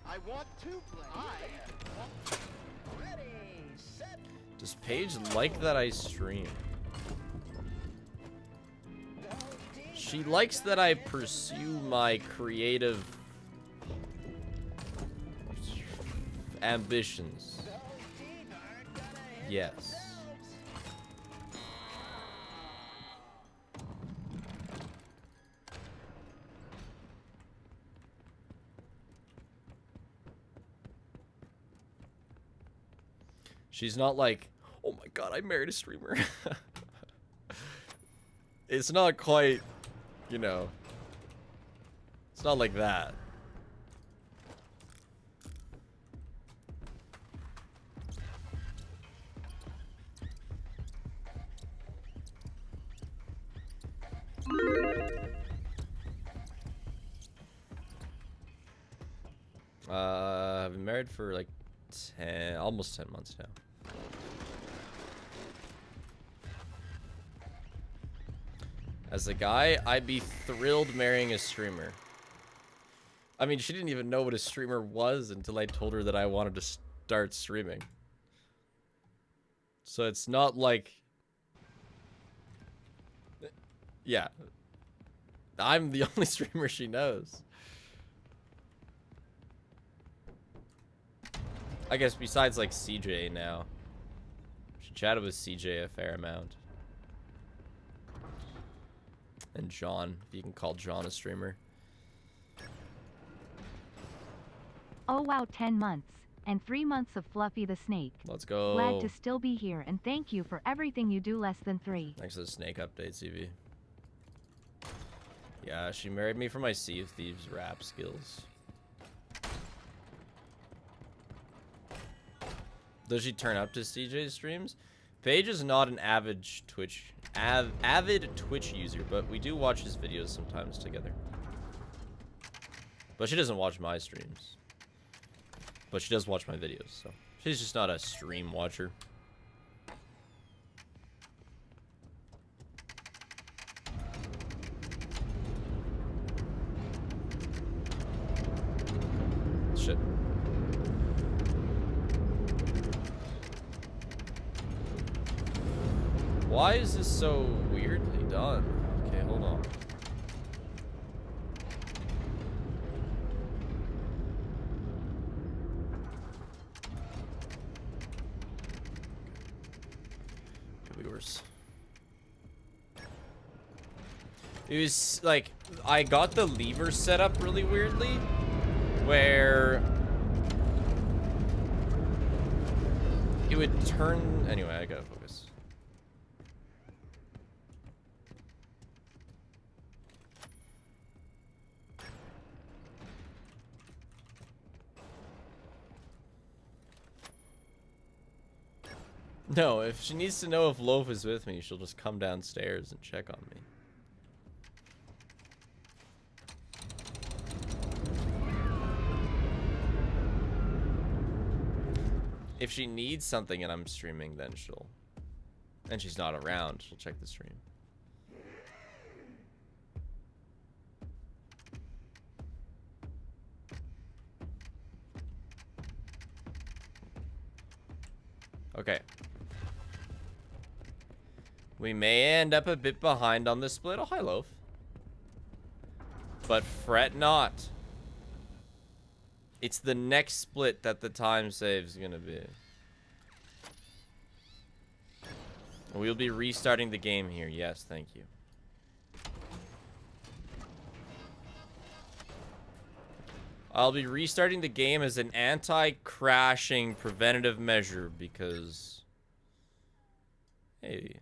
I want to play. Ready, set. Does Paige like that I stream? She likes that I pursue my creative ambitions. Yes. She's not like, oh my god, I married a streamer. It's not quite, you know, it's not like that. I've been married for like almost 10 months now. As a guy, I'd be thrilled marrying a streamer. I mean, she didn't even know what a streamer was until I told her that I wanted to start streaming. So it's not like... Yeah. I'm the only streamer she knows. I guess besides like CJ now. She chatted with CJ a fair amount. And John, if you can call John a streamer. Oh wow, 10 months. And 3 months of Fluffy the Snake. Let's go. Glad to still be here and thank you for everything you do less than 3. Thanks for the snake update, CV. Yeah, she married me for my Sea of Thieves rap skills. Does she turn up to CJ's streams? Paige is not an avid Twitch user, but we do watch his videos sometimes together. But she doesn't watch my streams. But she does watch my videos, so she's just not a stream watcher. Shit. Why is this so weirdly done? Okay, hold on. Could be worse. It was like, I got the lever set up really weirdly, where it would turn. Anyway, I gotta focus. No, if she needs to know if Loaf is with me, she'll just come downstairs and check on me. If she needs something and I'm streaming, then she'll... And she's not around, she'll check the stream. Okay. We may end up a bit behind on this split. Oh, hi, Loaf. But fret not. It's the next split that the time save's gonna be. We'll be restarting the game here. Yes, thank you. I'll be restarting the game as an anti-crashing preventative measure because... Hey.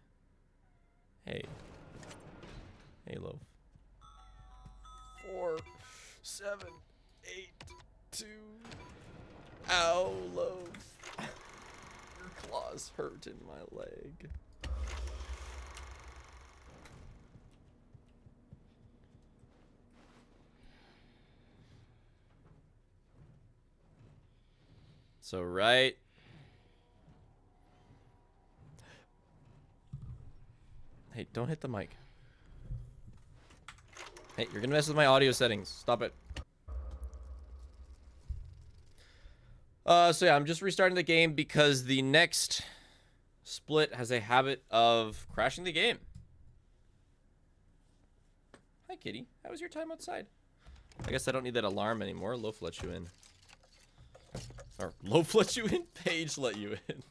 Hey. Hey, Loaf. 4, 7, 8, 2. Ow, Loaf. Your claws hurt in my leg. So, right. Hey, don't hit the mic. Hey, you're gonna mess with my audio settings. Stop it. So yeah, I'm just restarting the game because the next split has a habit of crashing the game. Hi, kitty. How was your time outside? I guess I don't need that alarm anymore. Loaf let you in. Or Loaf let you in? Paige let you in.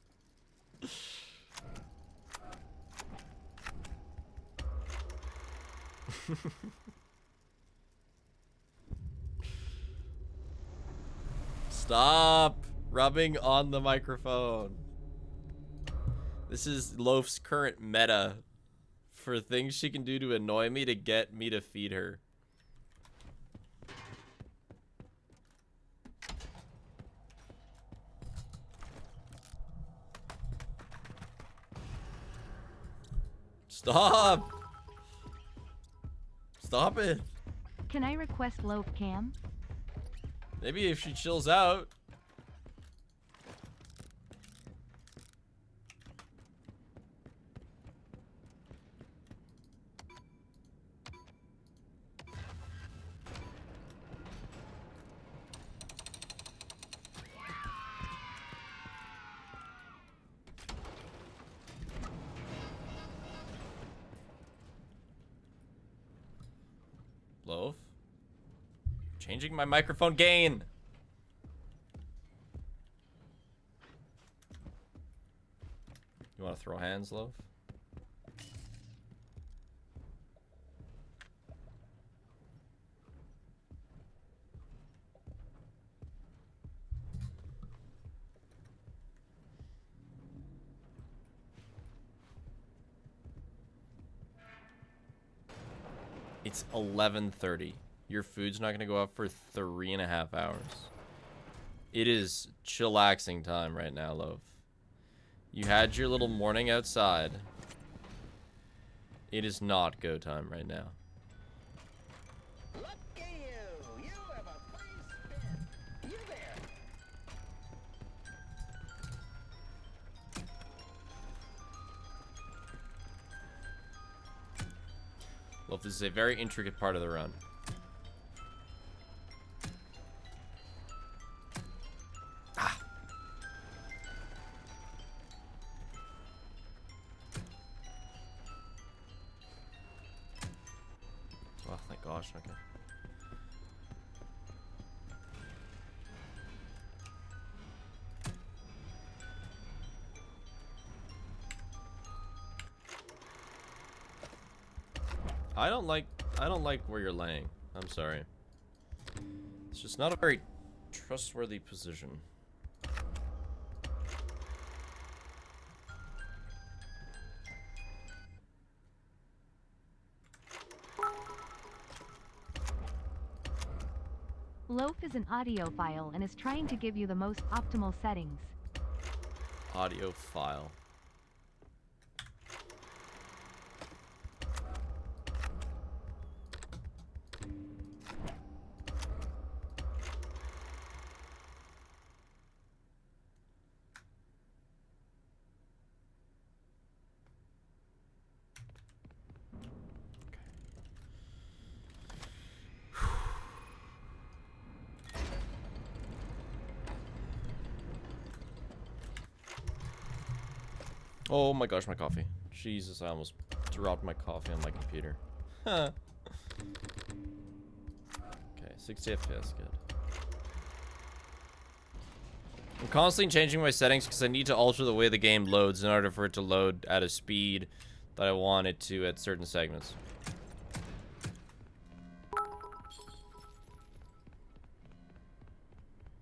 Stop rubbing on the microphone. This is Loaf's current meta for things she can do to annoy me to get me to feed her. Stop! Stop it! Can I request Loaf Cam? Maybe if she chills out. Loaf? Changing my microphone gain. You want to throw hands, Loaf? It's 11:30. Your food's not gonna go up for 3.5 hours. It is chillaxing time right now, Loaf. You had your little morning outside. It is not go time right now. Lucky you! You have a free spin. You there. Loaf, this is a very intricate part of the run. Oh, thank gosh, okay. I don't like where you're laying. I'm sorry. It's just not a very trustworthy position. Loaf is an audiophile and is trying to give you the most optimal settings. Audio file. Oh my gosh, my coffee. Jesus, I almost dropped my coffee on my computer. Huh. Okay, 60 FPS, good. I'm constantly changing my settings because I need to alter the way the game loads in order for it to load at a speed that I want it to at certain segments.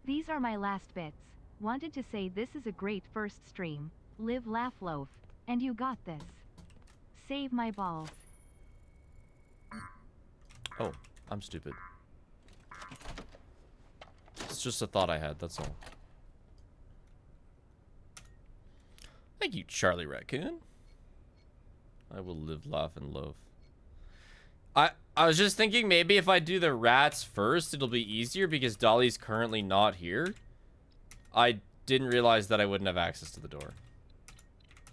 These are my last bits. Wanted to say this is a great first stream. Live, laugh, loaf. And you got this. Save my balls. Oh, I'm stupid. It's just a thought I had, that's all. Thank you, Charlie Raccoon. I will live, laugh, and loaf. I was just thinking maybe if I do the rats first, it'll be easier because Dolly's currently not here. I didn't realize that I wouldn't have access to the door.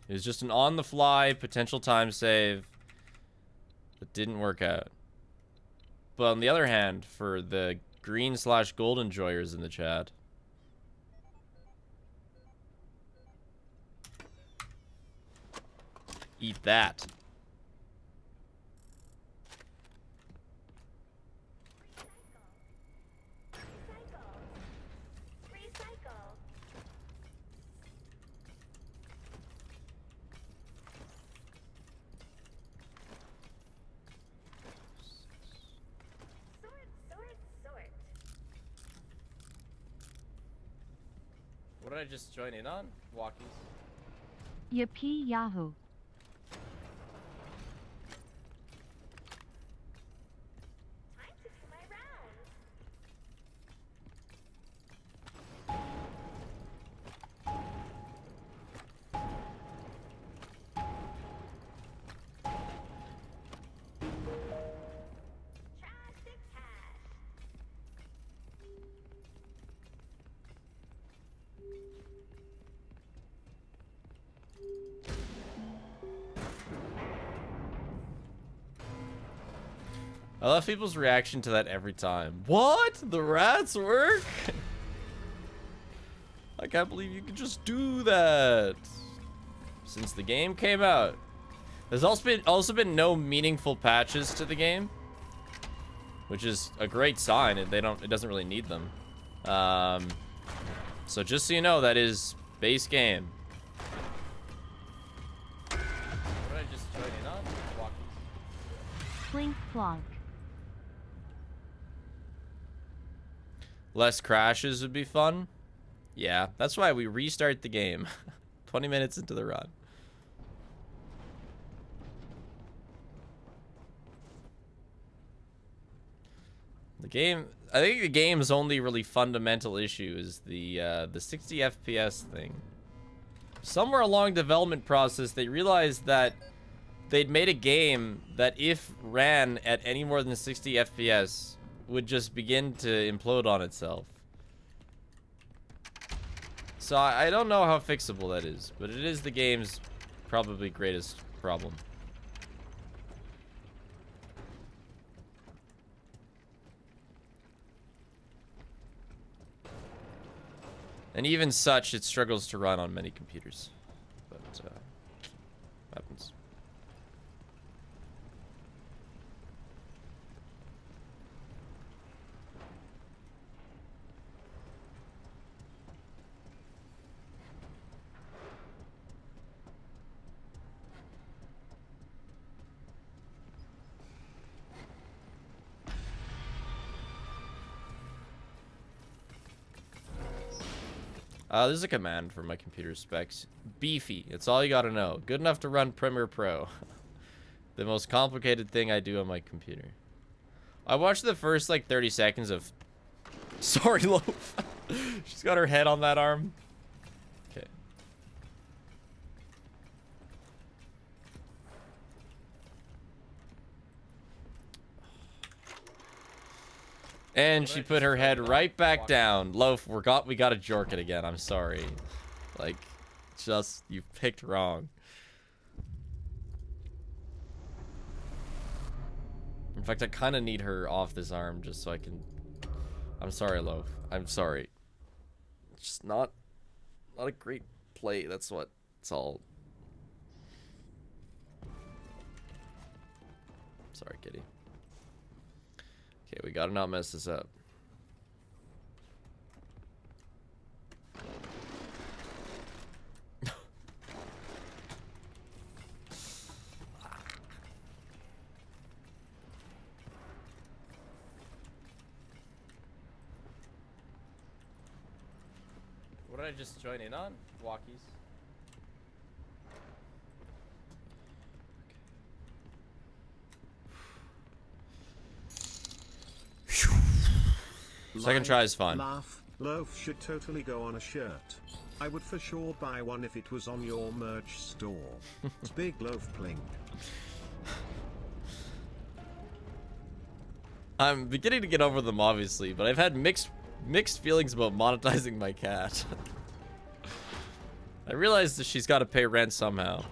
It was just an on-the-fly potential time save that didn't work out. But on the other hand, for the green/gold enjoyers in the chat, eat that. What did I just join in on? Walkies. Yippee Yahoo. Time to do my rounds. Trash to cash. I love people's reaction to that every time. What? The rats work? I can't believe you could just do that. Since the game came out. There's also been no meaningful patches to the game, which is a great sign. It doesn't really need them. So just so you know, that is base game. What did I just join in on? Walkies. Plink plonk. Less crashes would be fun. Yeah, that's why we restart the game. 20 minutes into the run. The game, I think the game's only really fundamental issue is the 60 FPS thing. Somewhere along the development process, they realized that they'd made a game that if ran at any more than 60 FPS would just begin to implode on itself. So I don't know how fixable that is, but it is the game's probably greatest problem. And even such, it struggles to run on many computers. But, happens. There's a command for my computer specs. Beefy. It's all you gotta know. Good enough to run Premiere Pro. The most complicated thing I do on my computer. I watched the first, like, 30 seconds of... Sorry, Loaf. She's got her head on that arm. Okay. And she put her head right back down. Loaf, we gotta jork it again. I'm sorry. Like, just, you picked wrong. In fact, I kind of need her off this arm just so I can... I'm sorry, Loaf. I'm sorry. It's just not a great play. That's what it's all. Sorry, kitty. Okay, we gotta not mess this up. What did I just join in on? Walkies. Second try is fun. Laugh, Loaf should totally go on a shirt. I would for sure buy one if it was on your merch store. It's Big Loaf Plink. I'm beginning to get over them, obviously, but I've had mixed feelings about monetizing my cat. I realized that she's got to pay rent somehow.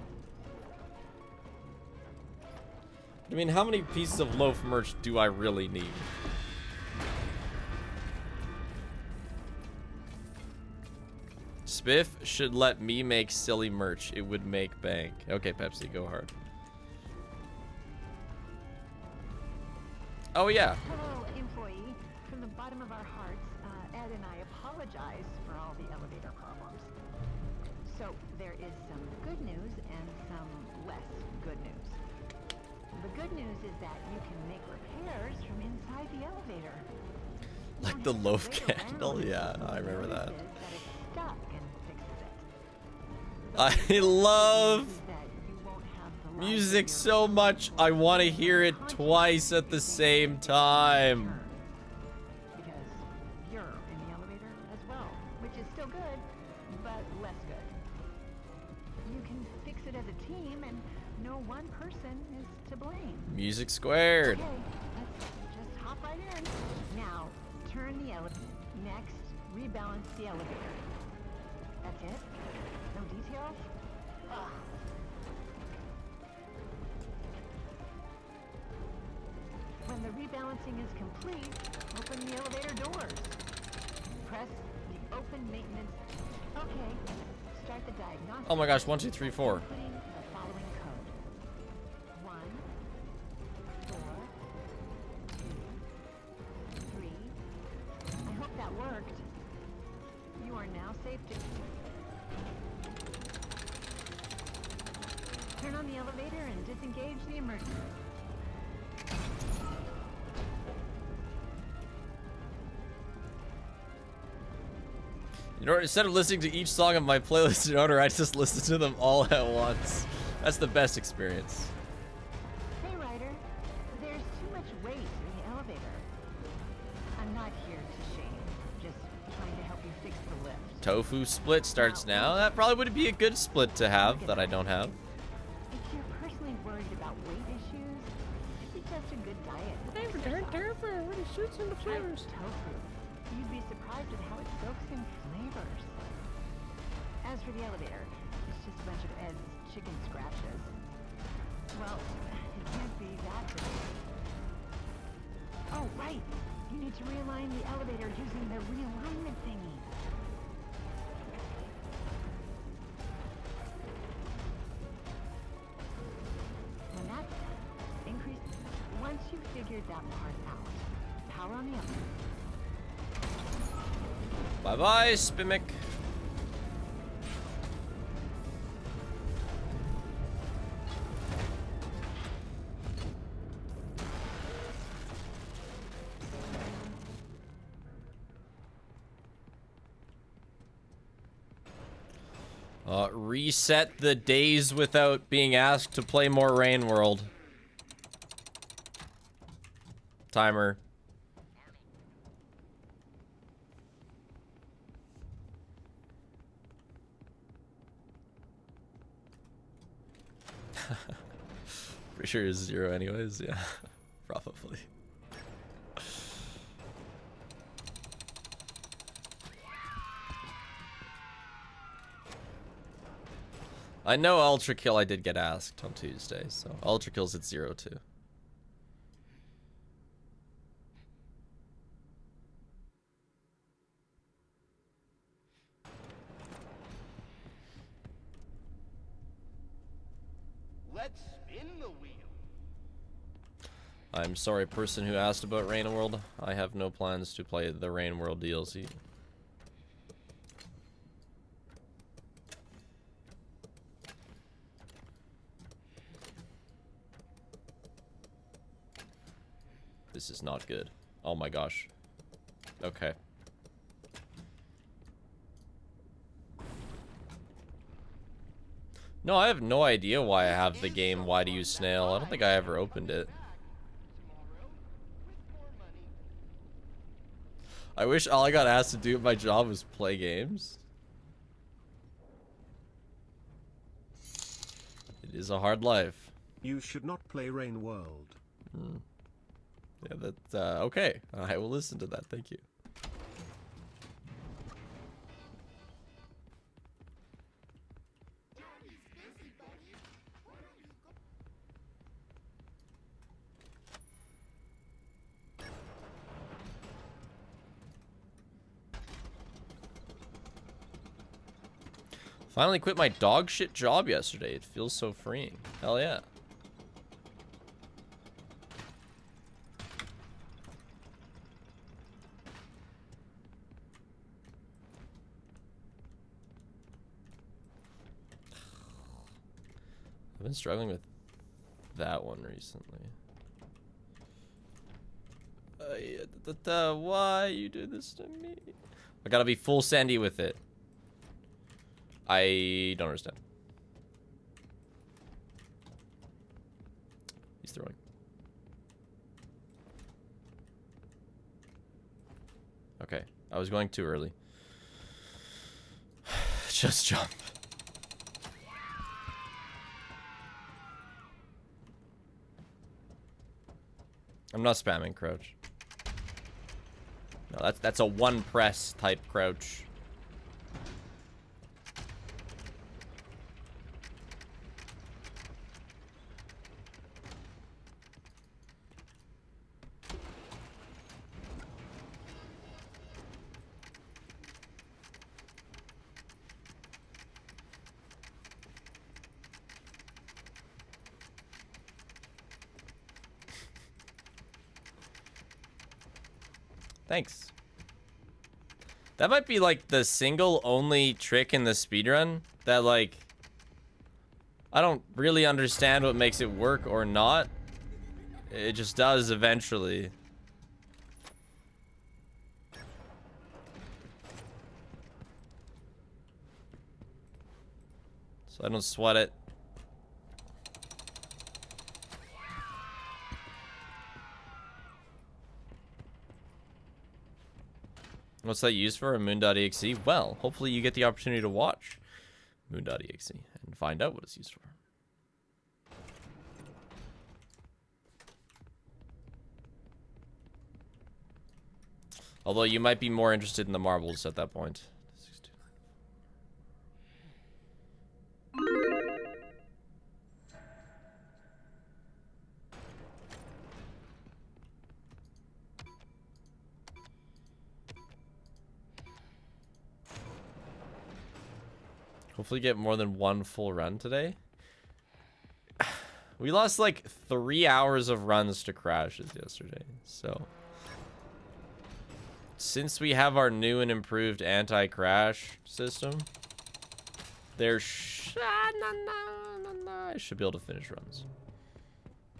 I mean, how many pieces of Loaf merch do I really need? Spiff should let me make silly merch. It would make bank. Okay, Pepsi, go hard. Oh, yeah. Hello, employee. From the bottom of our hearts, Ed and I apologize for all the elevator problems. So there is some good news and some less good news. The good news is that you can make repairs from inside the elevator. Like the loaf candle? Yeah, I remember that. I love music so much, I want to hear it twice at the same time. Because you're in the elevator as well, which is still good, but less good. You can fix it as a team, and no one person is to blame. Music squared. Okay, let's just hop right in. Now, turn the elevator. Next, rebalance the elevator. That's it? No details? Ugh. When the rebalancing is complete, open the elevator doors. Press the open maintenance. Okay, start the diagnostic. Oh my gosh, 1, 2, 3, 4. Putting the following code. 1, 4, 2, 3. I hope that worked. You are now safe to turn on the elevator and disengage the emergency. You know, instead of listening to each song of my playlist in order, I just listen to them all at once. That's the best experience. Hey, Ryder. There's too much weight in the elevator. I'm not here to shame. Just trying to help you fix the lift. Tofu split starts now. That probably would be a good split to have that I don't have. If you're personally worried about weight issues, I suggest a good diet. shoots in the Tofu. You'd be surprised at how it soaks in flavors. As for the elevator, it's just a bunch of Ed's chicken scratches. Well, it can't be that big. Oh, right. You need to realign the elevator using the realignment thingy. When that's done, increase. Once you've figured that part out, power on the elevator. Bye-bye, Spimic. Reset the days without being asked to play more Rain World. Timer. Pretty sure it's 0 anyways, yeah. Probably. I know Ultra Kill I did get asked on Tuesday, so Ultra Kill's at 0 too. Let's spin the wheel. I'm sorry, person who asked about Rain World. I have no plans to play the Rain World DLC. This is not good. Oh my gosh. Okay. No, I have no idea why I have the game Why Do You Snail. I don't think I ever opened it. I wish all I got asked to do at my job was play games. It is a hard life. You should not play Rain World. Hmm. Yeah, that's okay. I will listen to that. Thank you. Finally quit my dog shit job yesterday. It feels so freeing. Hell yeah. I've been struggling with that one recently. Why you do this to me? I gotta be full Sandy with it. I don't understand. He's throwing. Okay, I was going too early. Just jump. I'm not spamming crouch. No, that's a one press type crouch. Thanks. That might be like the single only trick in the speedrun that like I don't really understand what makes it work or not. It just does eventually. So I don't sweat it. What's that used for? A moon.exe? Well, hopefully you get the opportunity to watch moon.exe and find out what it's used for. Although you might be more interested in the marbles at that point. Hopefully get more than one full run today. We lost like 3 hours of runs to crashes yesterday, so since we have our new and improved anti-crash system, I should be able to finish runs.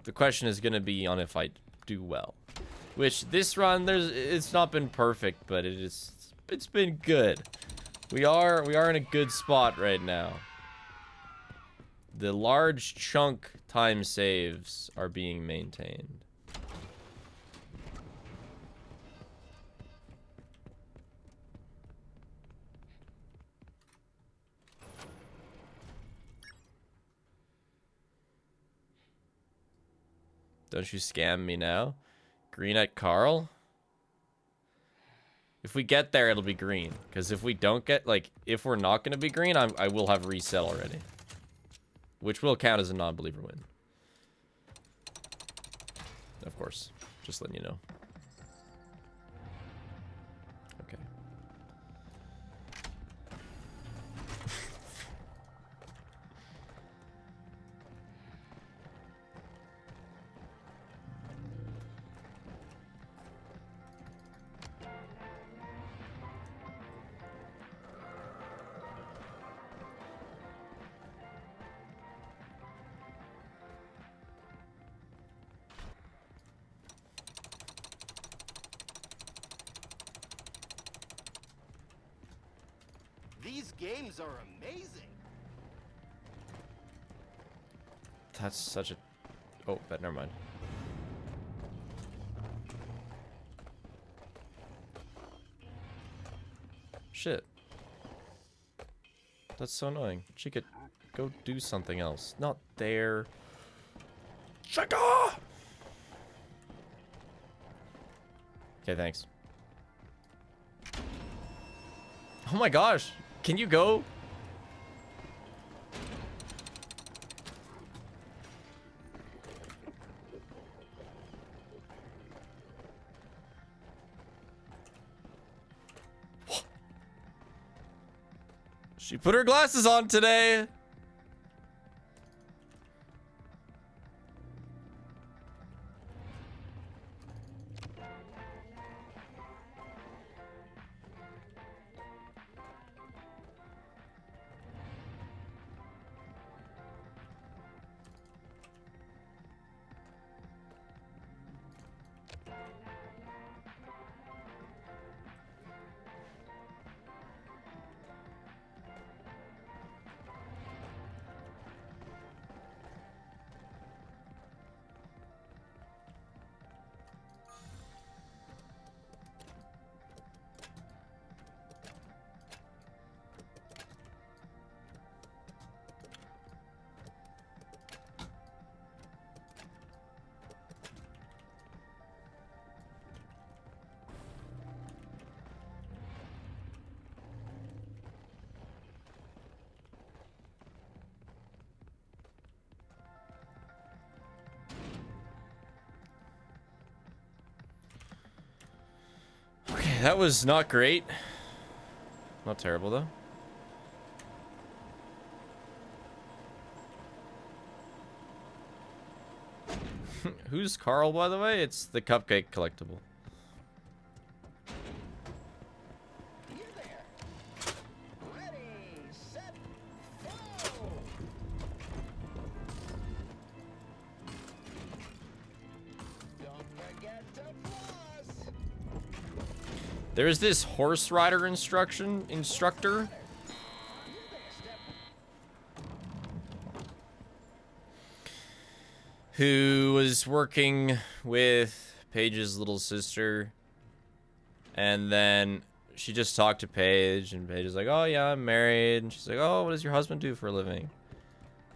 The question is gonna be on if I do well. Which this run, it's not been perfect, but it's been good. We are in a good spot right now. The large chunk time saves are being maintained. Don't you scam me now? Green at Carl? If we get there, it'll be green. Because if we don't get, like, if we're not going to be green, I will have reset already. Which will count as a non-believer win. Of course. Just letting you know. Okay. These games are amazing. That's such a... Oh, but never mind. Shit. That's so annoying. She could go do something else. Not there. Shaka! Okay, thanks. Oh my gosh. Can you go? She put her glasses on today. That was not great. Not terrible, though. Who's Carl, by the way? It's the cupcake collectible. There's this horse rider instructor. Who was working with Paige's little sister. And then she just talked to Paige, and Paige is like, oh yeah, I'm married. And she's like, oh, what does your husband do for a living?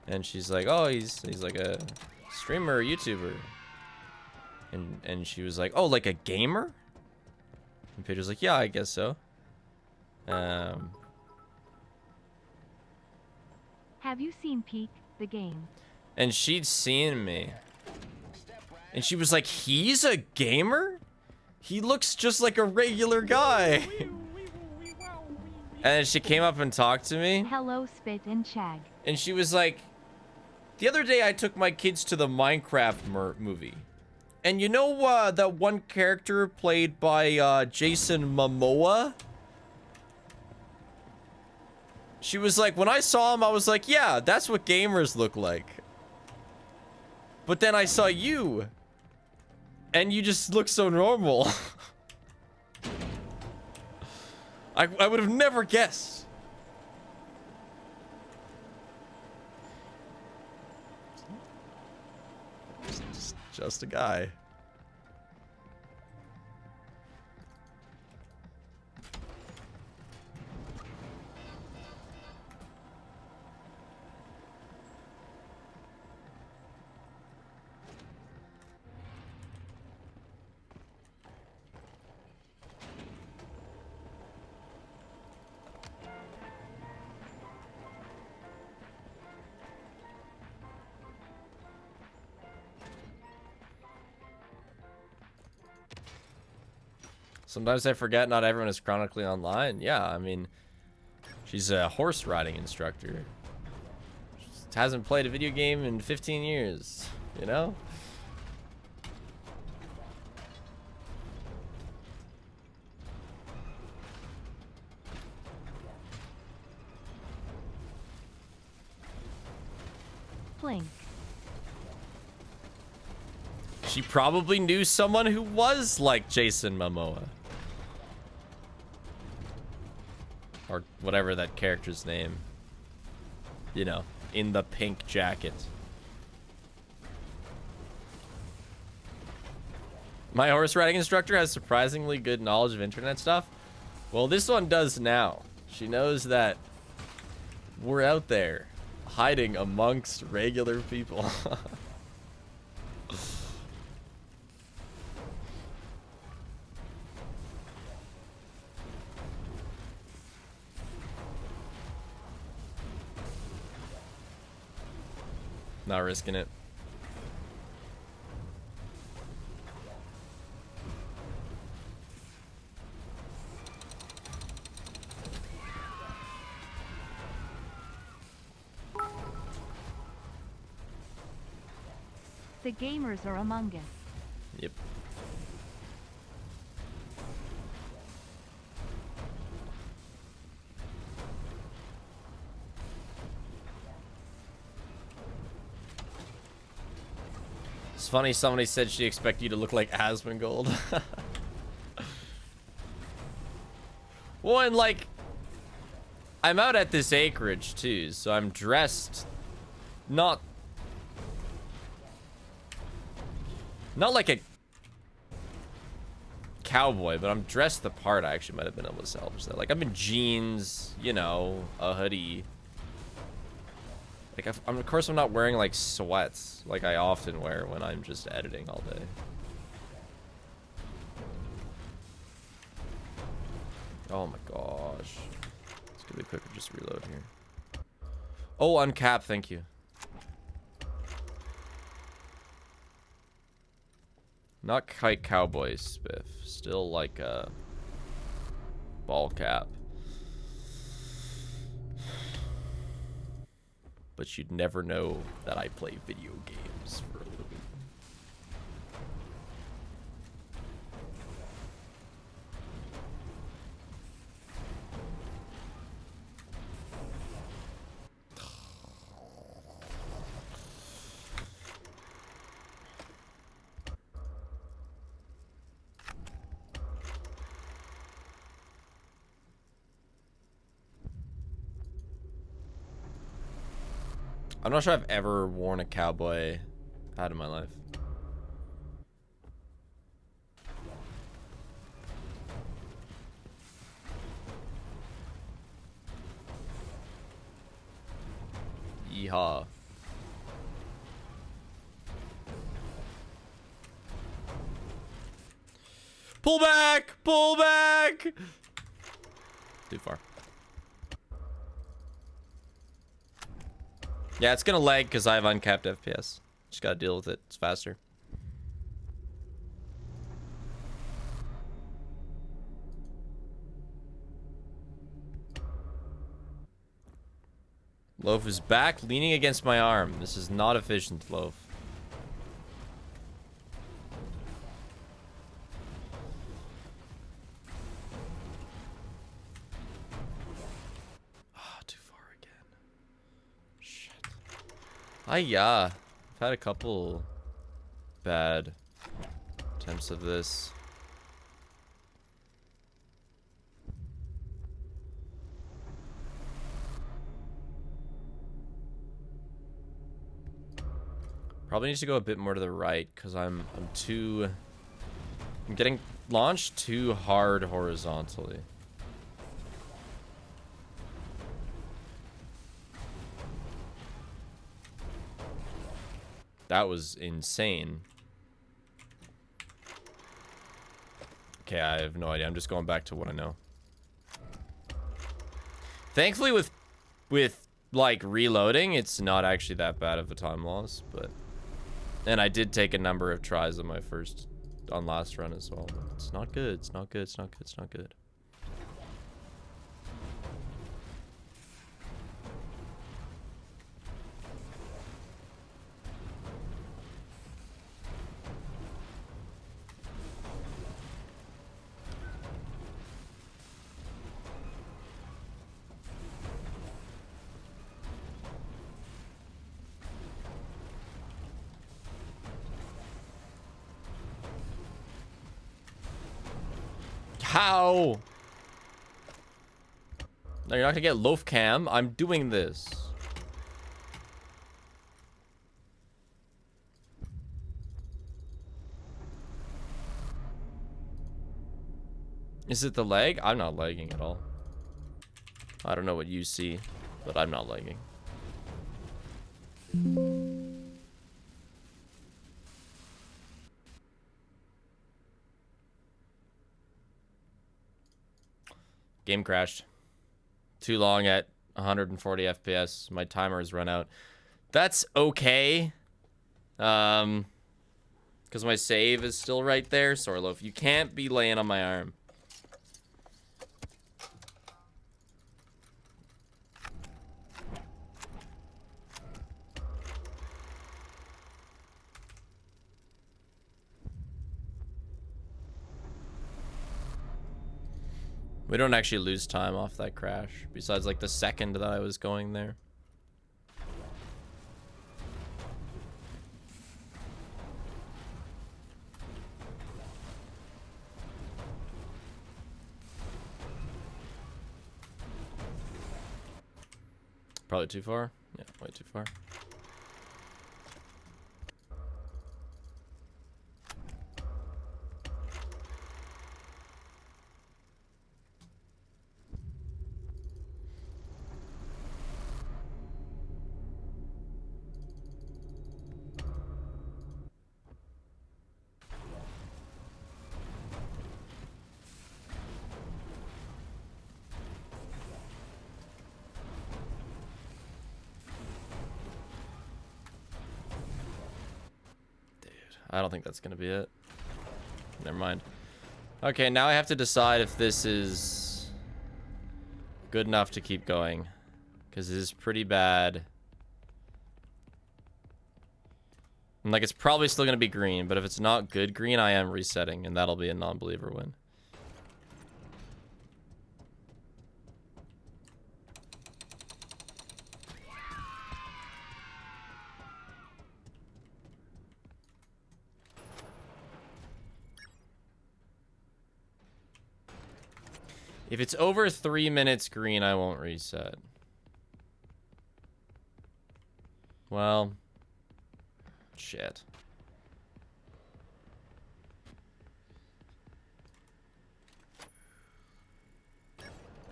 And she's like, oh, he's like a streamer, YouTuber. And she was like, oh, like a gamer? And Paige was like, yeah, I guess so. Have you seen Peak, the game? And she'd seen me. And she was like, he's a gamer? He looks just like a regular guy. And then she came up and talked to me. Hello, Spit and Chag. And she was like, the other day I took my kids to the Minecraft movie. And you know that one character played by Jason Momoa? She was like, when I saw him, I was like, yeah, that's what gamers look like. But then I saw you. And you just look so normal. I would have never guessed. Just a guy. Sometimes I forget not everyone is chronically online. Yeah, I mean, she's a horse riding instructor. Just hasn't played a video game in 15 years, you know? Plink. She probably knew someone who was like Jason Momoa. Or whatever that character's name. You know, in the pink jacket. My horse riding instructor has surprisingly good knowledge of internet stuff. Well, this one does now. She knows that we're out there hiding amongst regular people. Not risking it. The gamers are among us. Yep. It's funny, somebody said she expected you to look like Asmongold. Well, and like, I'm out at this acreage too, so I'm dressed not like a cowboy, but I'm dressed the part. I actually might have been able to salvage that. Like, I'm in jeans, you know, a hoodie. Like, of course I'm not wearing, like, sweats like I often wear when I'm just editing all day. Oh my gosh. It's gonna be quicker, just reload here. Oh, uncap, thank you. Not quite cowboy spiff. Still like a ball cap. But you'd never know that I play video games for a living. I'm not sure I've ever worn a cowboy hat in my life. Yeehaw. Pull back! Pull back! Too far. Yeah, it's gonna lag because I have uncapped FPS. Just gotta deal with it. It's faster. Loaf is back, leaning against my arm. This is not efficient, Loaf. Ah, too far again. Shit. I've had a couple bad attempts of this. Probably need to go a bit more to the right because I'm getting launched too hard horizontally. That was insane. Okay, I have no idea. I'm just going back to what I know. Thankfully with like reloading, it's not actually that bad of a time loss, but and I did take a number of tries on my last run as well, but it's not good. It's not good. It's not good. It's not good. How? No, you're not gonna get loaf cam. I'm doing this. Is it the lag? I'm not lagging at all. I don't know what you see, but I'm not lagging. Game crashed. Too long at 140 FPS. My timer has run out. That's okay. Because my save is still right there. Sorry, Loaf. You can't be laying on my arm. We don't actually lose time off that crash, besides like the second that I was going there. Probably too far? Yeah, way too far. I don't think that's gonna be it. Never mind. Okay, now I have to decide if this is good enough to keep going, because this is pretty bad. And like, it's probably still gonna be green, but if it's not good green, I am resetting, and that'll be a non-believer win. If it's over 3 minutes green, I won't reset. Well, shit.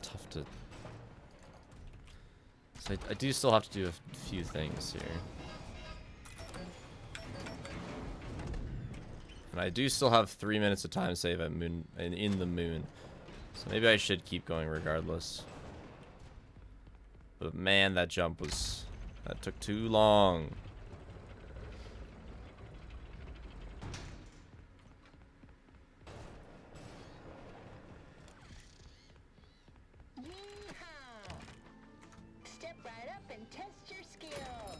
Tough to... So I do still have to do a few things here. And I do still have 3 minutes of time save at moon and in the moon. So maybe I should keep going regardless. But man, that jump was... that took too long. Yeehaw! Step right up and test your skill.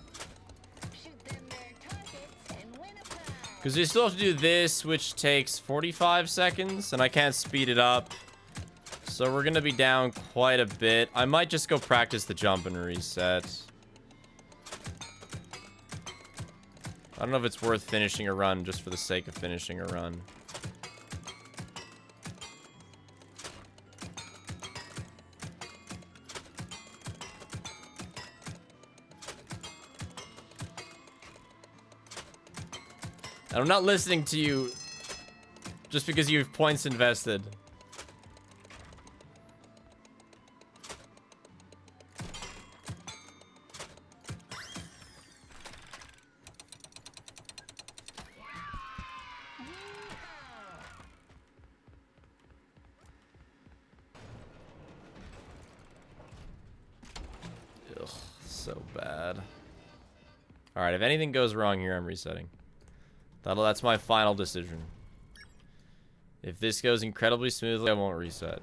Shoot them their targets and win a prize. Because we still have to do this, which takes 45 seconds, and I can't speed it up. So we're going to be down quite a bit. I might just go practice the jump and reset. I don't know if it's worth finishing a run just for the sake of finishing a run. And I'm not listening to you just because you have points invested. Ugh, so bad. Alright, if anything goes wrong here, I'm resetting. That's my final decision. If this goes incredibly smoothly, I won't reset.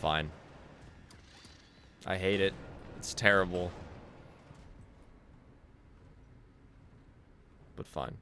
Fine. I hate it. It's terrible. But fine.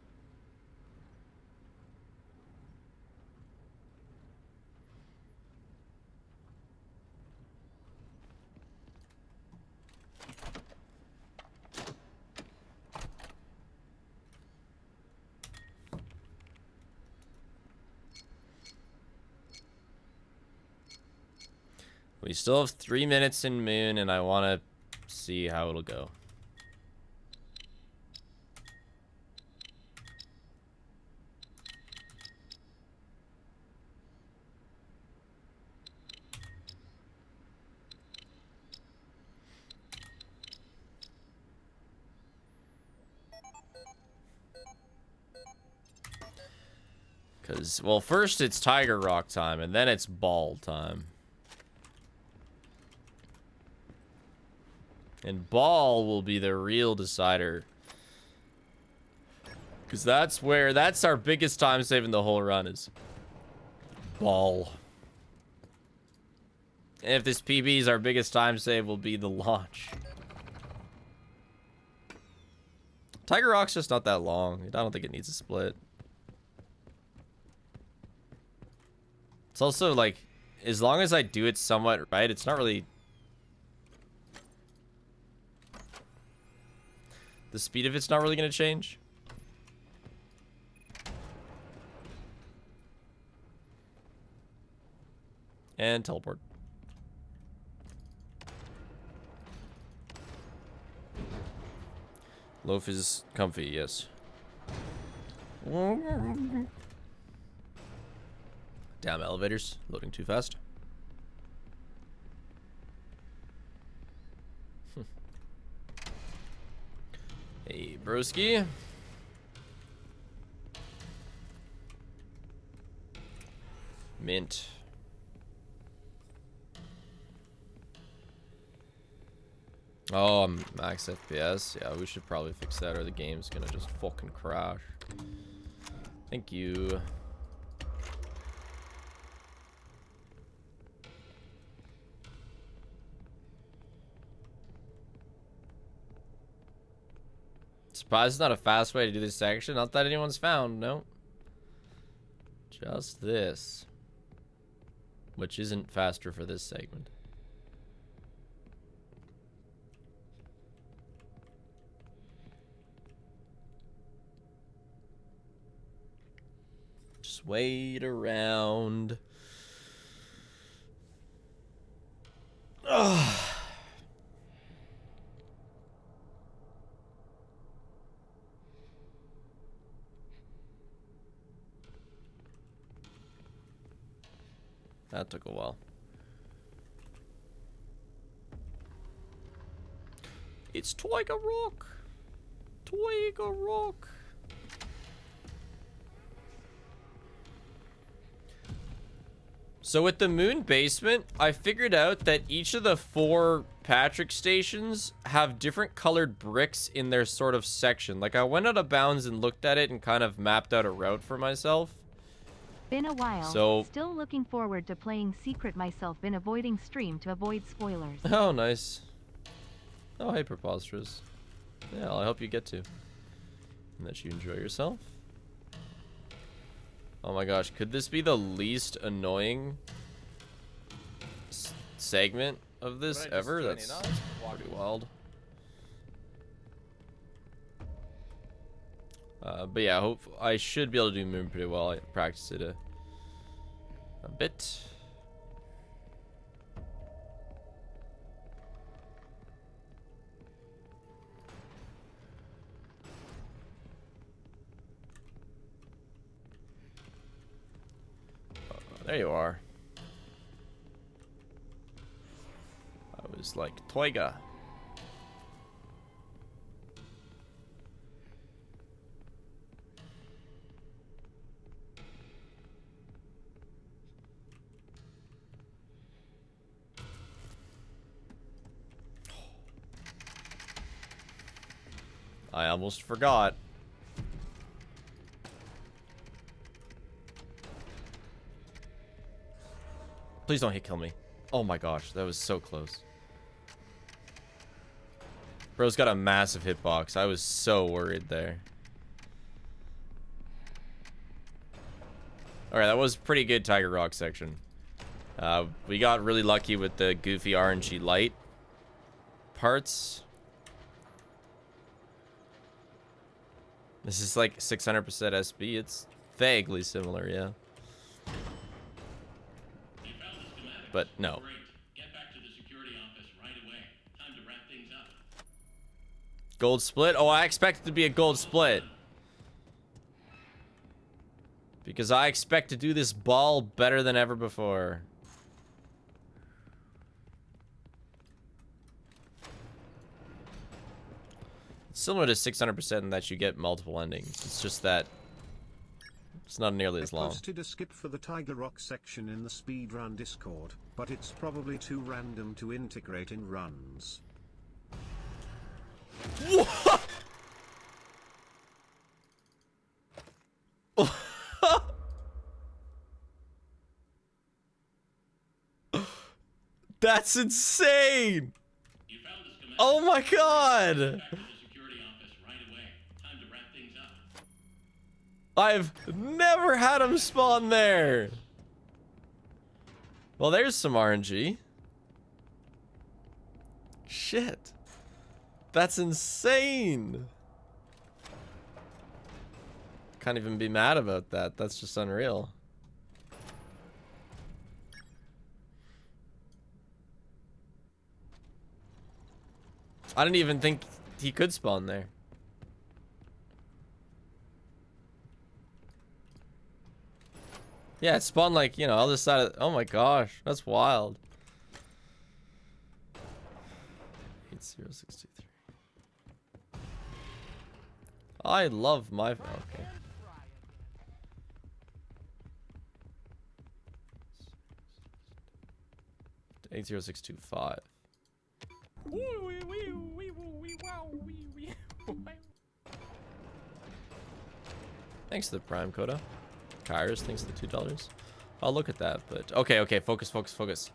We still have 3 minutes in Moon, and I want to see how it'll go. Because, well, first it's Tiger Rock time, and then it's ball time. And ball will be the real decider. Because that's our biggest time save in the whole run is ball. And if this PB is our biggest time save, will be the launch. Tiger Rock's just not that long. I don't think it needs a split. It's also like, as long as I do it somewhat right, it's not really... The speed of it's not really going to change. And teleport. Loaf is comfy, yes. Damn elevators. Loading too fast. Hey, broski. Mint. Oh, max FPS. Yeah, we should probably fix that or the game's gonna just fucking crash. Thank you. Surprised it's not a fast way to do this section. Not that anyone's found, no. Just this. Which isn't faster for this segment. Just wait around. Ugh. That took a while. It's Tiger Rock. Tiger Rock. So with the moon basement, I figured out that each of the 4 Patrick stations have different colored bricks in their sort of section. Like I went out of bounds and looked at it and kind of mapped out a route for myself. Been a while. So still looking forward to playing Secret myself. Been avoiding stream to avoid spoilers. Oh, nice. Oh, hey, Preposterous. Yeah, I'll help you get to. And that you enjoy yourself. Oh my gosh, could this be the least annoying segment of this ever? That's pretty wild. But yeah, I should be able to do Moon pretty well. I practiced it a bit. There you are. I was like, Toiga. I almost forgot. Please don't hit kill me. Oh my gosh, that was so close. Bro's got a massive hitbox. I was so worried there. Alright, that was pretty good Tiger Rock section. We got really lucky with the goofy RNG light parts. This is like 600% SB. It's vaguely similar, yeah. But no. Get back to the security office right away. Time to wrap things up. Gold split? Oh, I expect it to be a gold split. Because I expect to do this ball better than ever before. It's similar to 600% in that you get multiple endings. It's just that it's not nearly as long. I posted a skip for the Tiger Rock section in the Speedrun Discord, but it's probably too random to integrate in runs. What? That's insane! Oh my god! I've never had him spawn there! Well, there's some RNG. Shit. That's insane! Can't even be mad about that. That's just unreal. I didn't even think he could spawn there. Yeah, it spawned like, you know, other side of... Oh my gosh, that's wild. 80623. I love my... Okay. 80625. Thanks to the Prime Coda. Kairos, thanks to the $2. I'll look at that, but... Okay, okay, focus, focus, focus.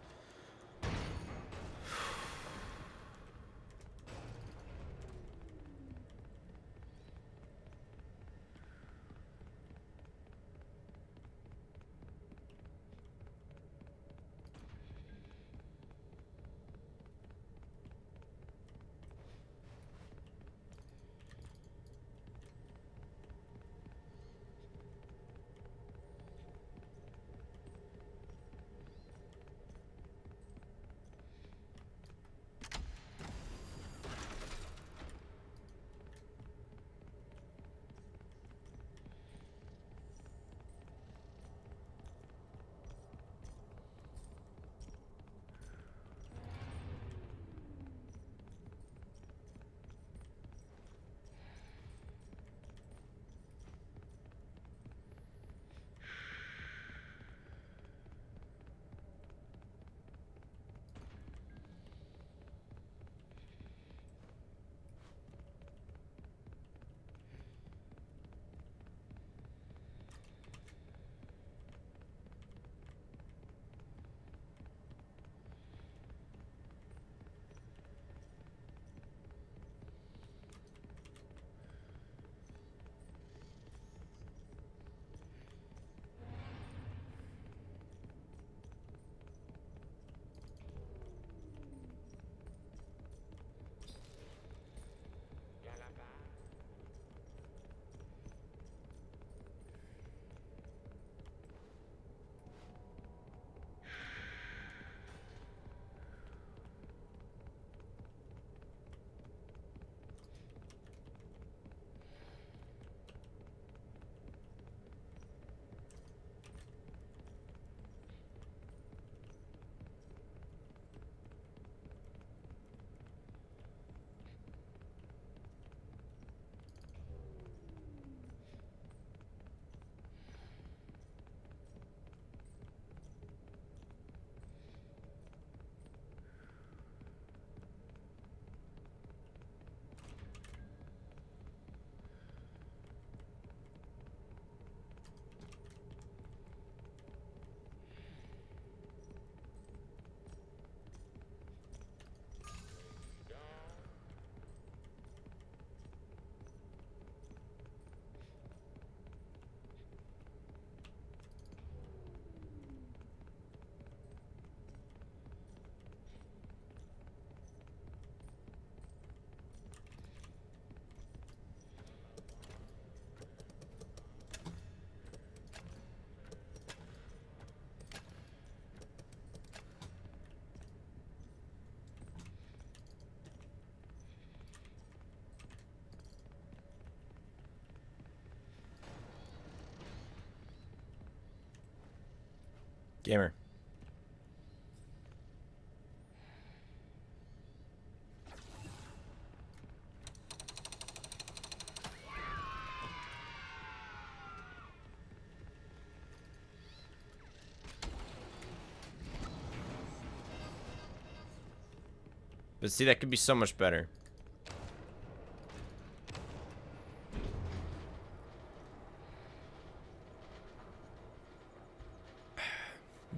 Gamer. But see, that could be so much better.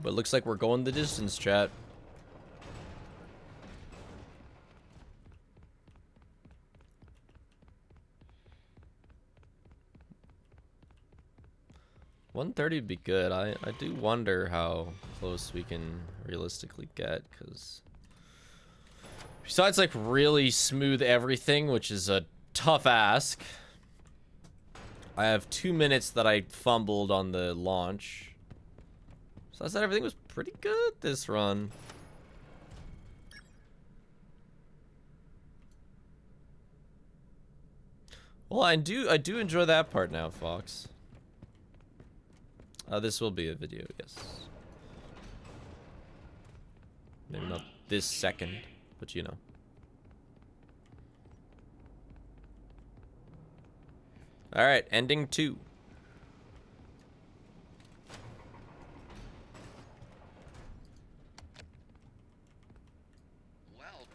But looks like we're going the distance, chat. $130 would be good. I do wonder how close we can realistically get, because besides like really smooth everything, which is a tough ask, I have 2 minutes that I fumbled on the launch. So I said everything was pretty good this run. Well, I do enjoy that part now, Fox. This will be a video, yes. Maybe not this second, but you know. All right, ending 2. Well,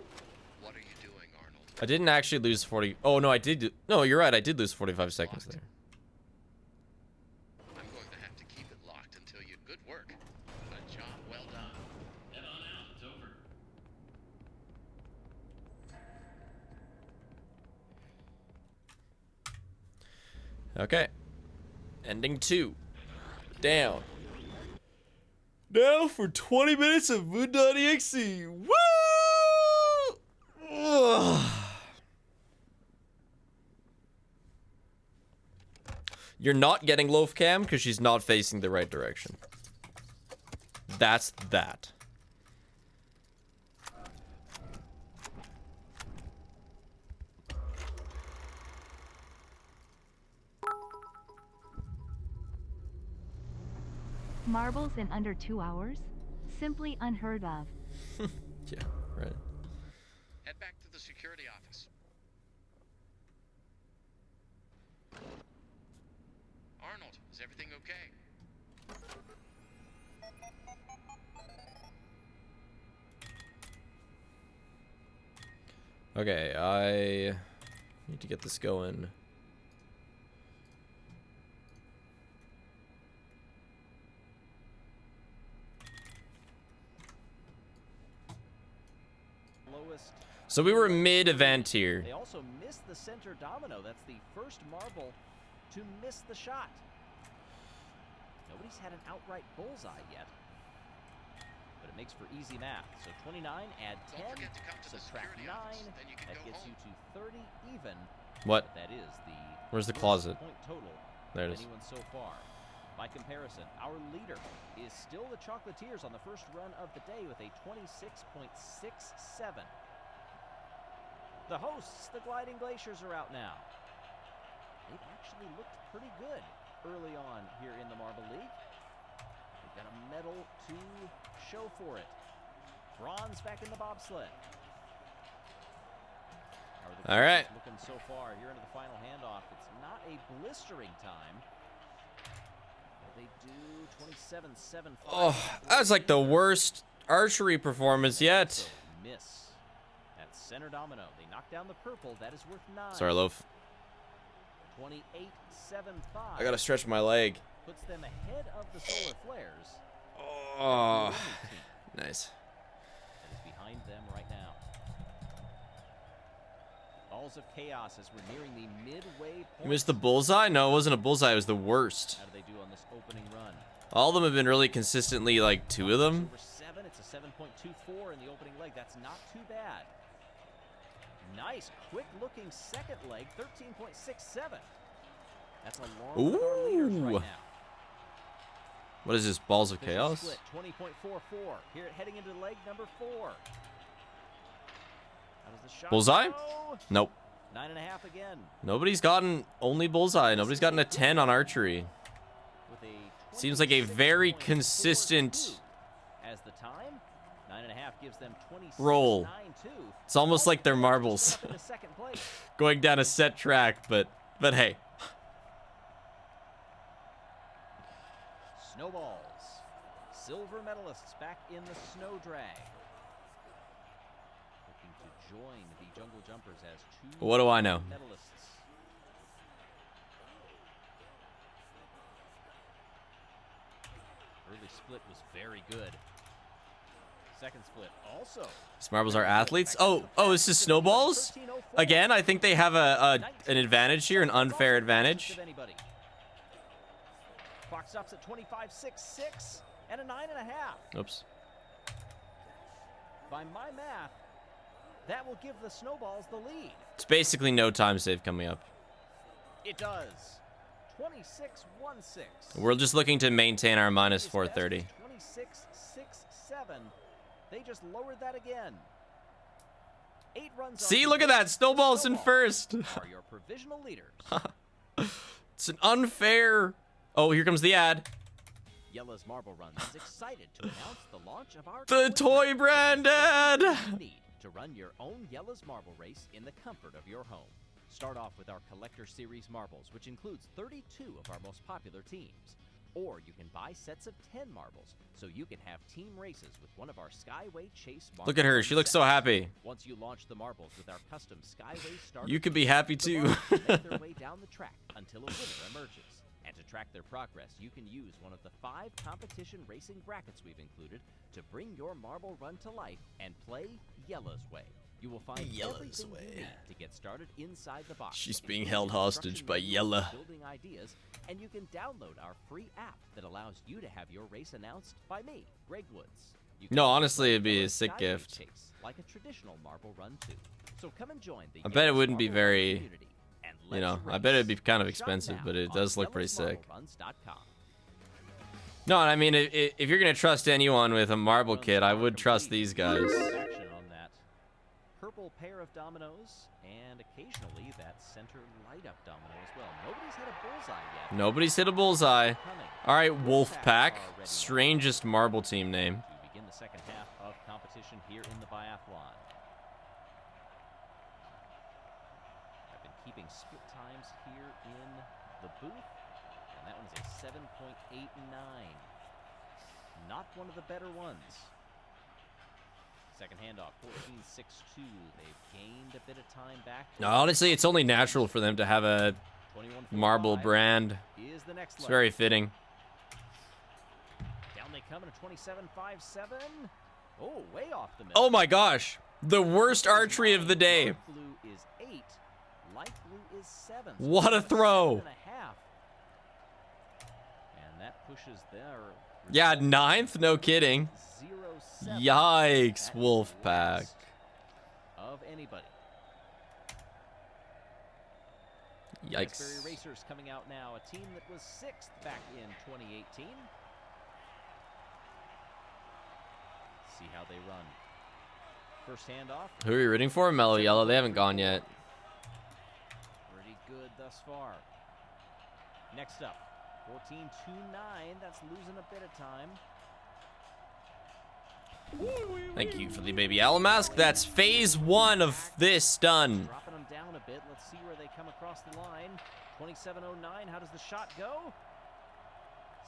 what are you doing, Arnold? I didn't actually lose 40. Oh no, I did. No, you're right. I did lose 45 seconds there. I'm going to have to keep it locked until you. Good work. A job well done. Head on out. It's over. Okay. Ending 2. Down. Now for 20 minutes of Moon.exe. Woo! Ugh. You're not getting loaf cam because she's not facing the right direction. That's that. Marbles in under 2 hours? Simply unheard of. Yeah, right. Head back to the security office. Arnold, is everything okay? Okay, I need to get this going. So we were mid-event here. They also missed the center domino. That's the first marble to miss the shot. Nobody's had an outright bullseye yet. But it makes for easy math. So 29, add 10, Don't forget to come to the subtract security 9. office, then you can That go gets home. you to 30 even. What? That is the Where's the worst closet? point total There it of is. anyone so far. By comparison, our leader is still the Chocolatiers on the first run of the day with a 26.67. The hosts, the Gliding Glaciers, are out now. They've actually looked pretty good early on here in the Marble League. They've got a medal to show for it. Bronze back in the bobsled. All right. Looking so far here into the final handoff. It's not a blistering time. But they do 27.75. Oh, that's like the worst archery performance yet. So miss. At center domino. They knock down the purple. That is worth 9. Sorry, loaf. 28.75. I gotta stretch my leg. Puts them ahead of the solar flares. Oh, nice. That is behind them right now. Balls of chaos as we're nearing the midway You point. missed the bullseye? No, it wasn't a bullseye. It was the worst. How do they do on this opening run? All of them have been really consistently like 2 of them. Over 7. It's a 7.24 in the opening leg. That's not too bad. Nice, quick-looking second leg, 13.67. That's along with our leaders right Ooh. now. What is this? Balls of Official chaos? Split, 20.44. Here heading into leg number 4. How does the shot Bullseye? go? Nope. 9.5 again. Nobody's gotten only bullseye. Nobody's gotten a 10 on archery. With a Seems like a very 26.42. consistent As the time, 9.5 gives them 26.92. roll. It's almost like they're marbles. Up into second place. Going down a set track, but hey. Snowballs. Silver medalists back in the snow drag. Looking to join the Jungle Jumpers as 2 What do I know? medalists. Early split was very good. Second split also. These marbles are athletes. Oh, this is snowballs? Again, I think they have an advantage here, an unfair advantage. Clock stops at 25.66 and a 9.5. Oops. By my math, that will give the Snowballs the lead. It's basically no time save coming up. It does. 26.16. We're just looking to maintain our minus 430. 26.67. They just lowered that again. 8 runs. See, look at that. Snowballs in first. Are your provisional leaders. It's an unfair. Oh, here comes the ad. Yella's Marble Runs is excited to announce the launch of our The toy brand ad. need to run your own Yella's Marble Race in the comfort of your home. Start off with our Collector Series marbles, which includes 32 of our most popular teams. Or you can buy sets of 10 marbles, so you can have team races with one of our Skyway Chase marbles. Look at her. She looks so happy. Once you launch the marbles with our custom Skyway starter, You could be happy the too. marbles make their way down the track until a winner emerges. And to track their progress, you can use one of the 5 competition racing brackets we've included to bring your marble run to life and play Yella's Way. You will find Yella's everything Way. you need to get started inside the box. She's being including held hostage by instruction manuals, Yella. building ideas, and you can download our free app that allows you to have your race announced by me, Greg Woods. You can No, also honestly, play it'd be a Yella's sick Skyway gift. Chase, like a traditional marble run too. So come and join the I bet it Yella's wouldn't be Marble Run very, community, and you know, let's I bet it'd race. be kind of Shop expensive, now but it on does look pretty sick. YellasMarbleRuns.com. No, I mean, if you're gonna trust anyone with a marble Runs kit, I are would trust complete. these guys. Action on that purple pair of dominoes, and occasionally that center light up domino as well. Nobody's hit a bullseye yet. Nobody's hit a bullseye. Coming. All right, Wolfpack, are ready now strangest marble team name. to begin the second half of competition here in the biathlon. I've been keeping split times here in the booth, and that one's a 7.89. Not one of the better ones. Second handoff, 14-6-2. They've gained a bit of time back. No, honestly, it's only natural for them to have a 21-45 marble brand. is the next It's leg. very fitting. Down they come in a 27-5-7. Oh, way off the middle. Oh my gosh, the worst archery of the day. Dark blue is 8. Light blue is 7. So What a it's throw. 7.5. And that pushes their Yeah, 9th, no kidding. 0-7. Yikes, That is Wolfpack. last of anybody. Raspberry Yikes. Racers coming out now, a team that was 6th back in 2018. See how they run. First handoff, Who are you rooting for? Mellow Yellow. They haven't gone yet. pretty good thus far. Next up, 14-2-9. That's losing a bit of time. Thank you for the baby owl mask. That's phase 1 of this done. Dropping them down a bit. Let's see where they come across the line. 27-09. How does the shot go?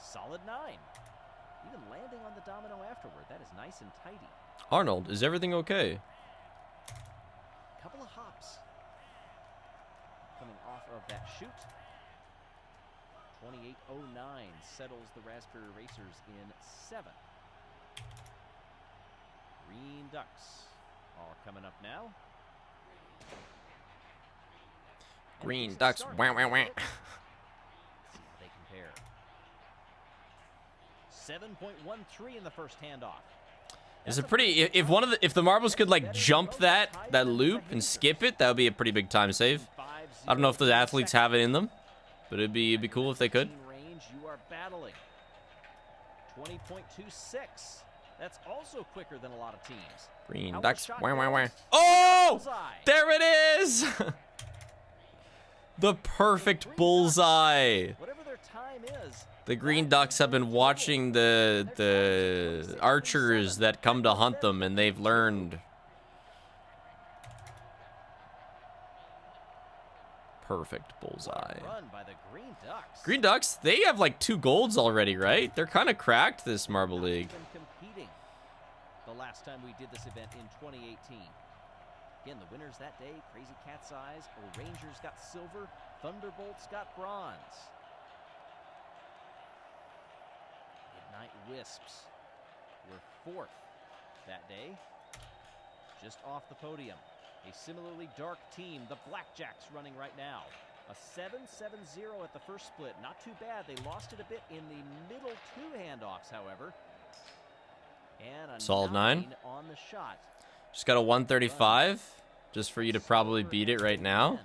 Solid 9. Even landing on the domino afterward. That is nice and tidy. Arnold, is everything okay? Couple of hops coming off of that shoot. 28-09 settles the Raspberry Racers in 7th. Green Ducks are coming up now. And Green decent Ducks. start Wah, out wah, of wah. it. Let's see how they compare. 7.13 in the first handoff. Is it pretty? If the marbles could like jump that loop and skip it, that would be a pretty big time save. I don't know if the athletes have it in them, but it'd be cool if they could. Range, you are battling. 20.26. That's also quicker than a lot of teams. Green How Ducks. the shot Wah, wah, wah. goes. Oh! Bullseye. There it is! The perfect bullseye. Whatever their time is. The Green Ducks have been watching the archers that come to hunt them, and they've learned. Perfect bullseye. Run by the Green Ducks. Green Ducks, they have like 2 golds already, right? They're kind of cracked this Marble League. Been competing the last time we did this event in 2018. Again, the winners that day, Crazy Cat's Eyes, Rangers got silver, Thunderbolts got bronze. Midnight Wisps were 4th that day, just off the podium. A similarly dark team, the Blackjacks, running right now. A 7-7-0 at the first split. Not too bad. They lost it a bit in the middle 2 handoffs, however. And a Solid 9. on the shot. Just got a 135, just for you to probably beat it right now.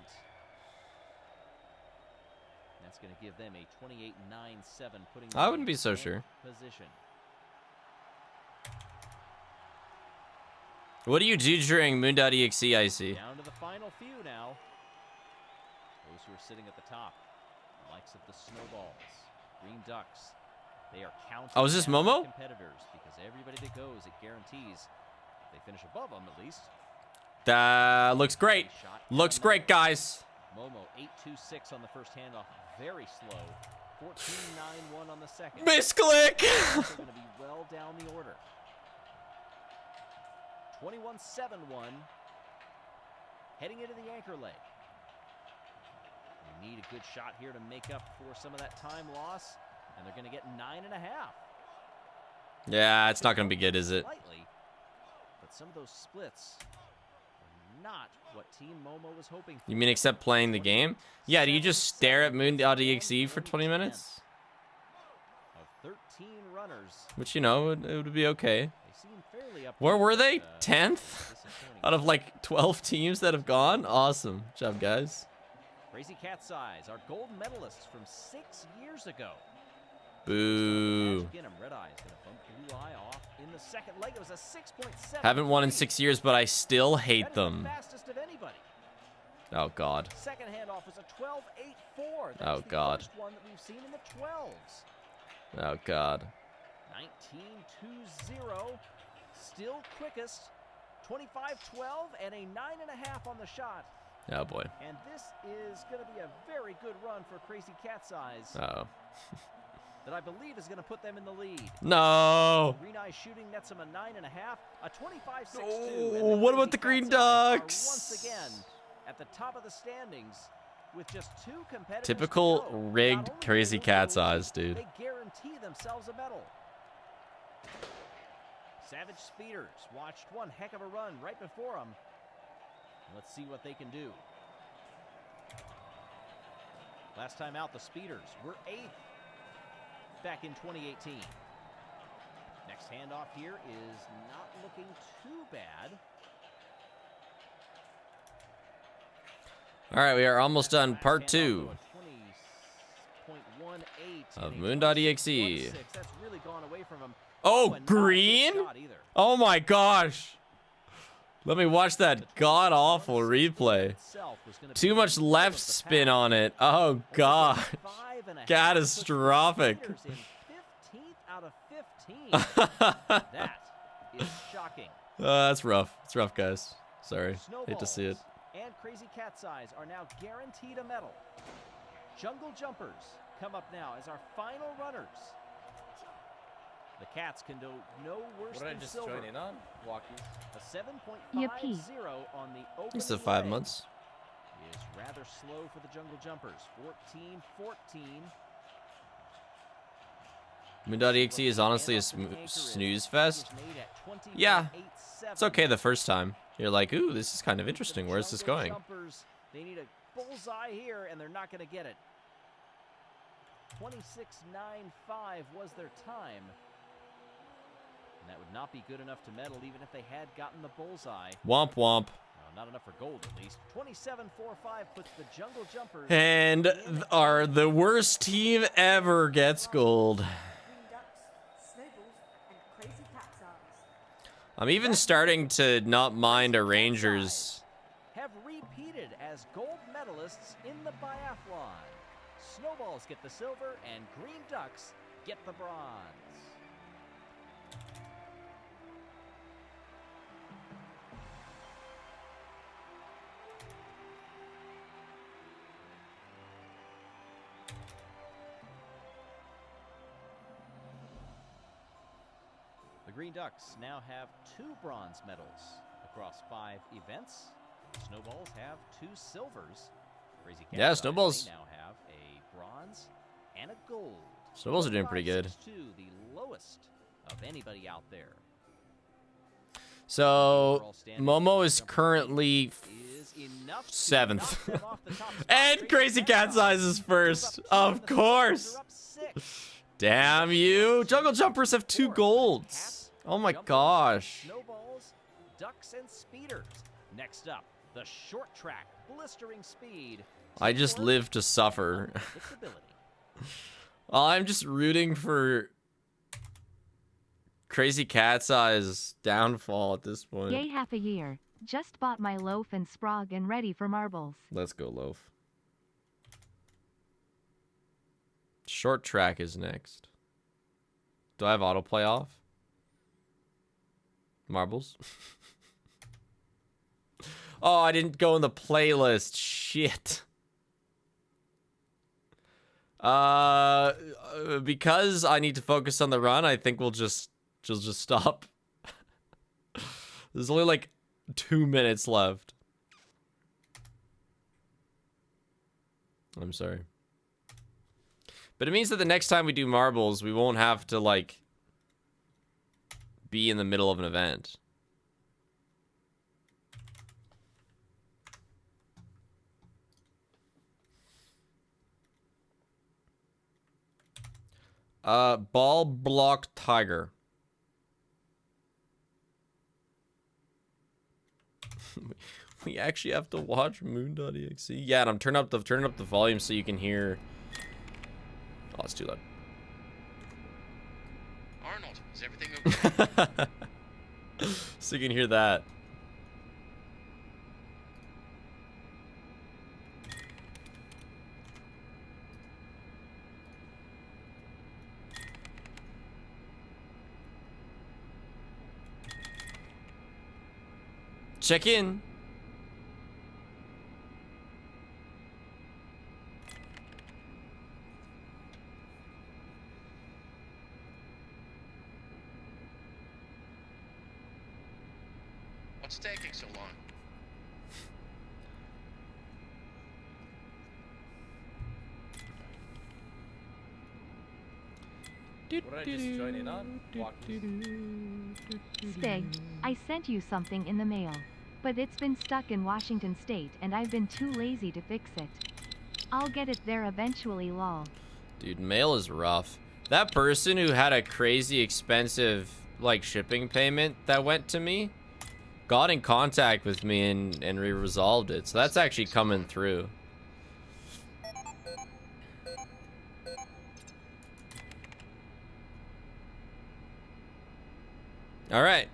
That's going to give them a 28-9-7, putting I them wouldn't in be so 10th sure. Position. What do you do during Moon.exe, Icy? Down to the final few now. Those who are sitting at the top, the likes of the Snowballs, Green Ducks. They are counting Oh, is this down Momo? competitors because everybody that goes, it guarantees they finish above them at least. That looks great. Looks great, guys. Momo 8-2-6 on the first handoff. Very slow. 14-9-1 on the second. Misclick! They're going to be well down the order. 21-7-1. Heading into the anchor leg. They need a good shot here to make up for some of that time loss. And they're going to get 9.5. Yeah, it's not going to be good, is it? Slightly, but some of those splits are not what Team Momo was hoping for. You mean except playing the game? Yeah, do you just stare at Moon.exe for 20 minutes? Of 13 runners, Which, you know, it would be okay. they seem fairly up. Where were they? but, 10th? disappointing. Out of like 12 teams that have gone? Awesome. Good job, guys. Crazy Cat's Eyes, our gold medalists from 6 years ago. Boo. Again, Red Eye is going to bump Blue Eye off in the second leg. It was a 6.7. Haven't won in 6 years, but I still hate them. The fastest of anybody. Oh, God. Second handoff was a 12.84. That's Oh, the God. first one that we've seen in the 12s. Oh, God. 19-2-0. Still quickest. 25-12 and a 9.5 on the shot. Oh, boy. And this is going to be a very good run for Crazy Cat's Eyes. Uh-oh. That I believe is going to put them in the lead. No. Green Eye shooting nets them a 9.5, a 25-6-2. Oh, what about the Green Ducks? Once again at the top of the standings with just 2 competitors. Typical to go. rigged Not only Crazy will they Cat's win, Eyes, dude. They guarantee themselves a medal. Savage Speeders watched one heck of a run right before them. Let's see what they can do. Last time out, the Speeders were 8th back in 2018. Next handoff here is not looking too bad. All right, we are almost done. Part 2 of Moon.exe. That's really gone away from him. Oh, and not a good green? shot either. Oh, my gosh. Let me watch that god-awful replay. Itself was gonna be Too much in the middle left of the spin pack. on it. Oh, God. 5.5 Catastrophic. puts the Speeders in 15th out of 15. That is shocking. That's rough. It's rough, guys. Sorry. Hate to see it. Snowballs and Crazy Cat's Eyes are now guaranteed a medal. Jungle Jumpers come up now as our final runners. The Cats can do no worse than silver. on? Walkies. A 7.50 Yippee. on the opening It's the 5 leg months. is rather slow for the Jungle Jumpers. 14-14. Moon.exe is honestly a snooze fest. Yeah, it's okay the first time. You're like, ooh, this is kind of interesting. Where's this going? Jumpers, they need a bullseye here, and they're not going to get it. 26.95 was their time. And that would not be good enough to medal, even if they had gotten the bullseye. Womp womp. Not enough for gold, at least. 27.45 puts the Jungle Jumpers. And the worst team ever gets gold. Green Ducks, Snowballs, and Crazy Cat's Eyes. I'm even starting to not mind a Rangers. Have repeated as gold medalists in the biathlon. Snowballs get the silver, and Green Ducks get the bronze. The Green Ducks now have 2 bronze medals across 5 events. Snowballs have 2 silvers. Crazy Cat's Yeah, Eyes, Snowballs. they now have a bronze and a gold. Snowballs are doing pretty good. 25-6-2, the lowest of anybody out there. So, Momo is currently Is enough to 7th. knock them off the top spot. And Crazy Cat's Eyes is first. Up 2, and Of the Snowballs course. are up 6. Damn you. Jungle Jumpers have 2 golds. Oh my Jumpers, gosh. Snowballs, Ducks, and Speeders. Next up, the short track, blistering speed. I just teamwork, live to suffer. unpredictability. I'm just rooting for Crazy Cat's Eyes downfall at this point. Yay, half a year. Just bought my loaf and sprog and ready for marbles. Let's go, Loaf. Short track is next. Do I have autoplay off? Marbles? Oh, I didn't go in the playlist. Shit. Because I need to focus on the run, I think we'll just stop. There's only like 2 minutes left. I'm sorry. But it means that the next time we do marbles, we won't have to like be in the middle of an event. Ball block tiger. We actually have to watch moon.exe. Yeah, and I'm turning up the volume so you can hear. Oh, it's too loud. Arnold, is everything okay? So you can hear that. Check in. What's taking so long? Stay. I sent you something in the mail. But it's been stuck in Washington State and I've been too lazy to fix it. I'll get it there eventually, lol. Dude, mail is rough. That person who had a crazy expensive, like, shipping payment that went to me got in contact with me and we resolved it. So that's actually coming through. All right.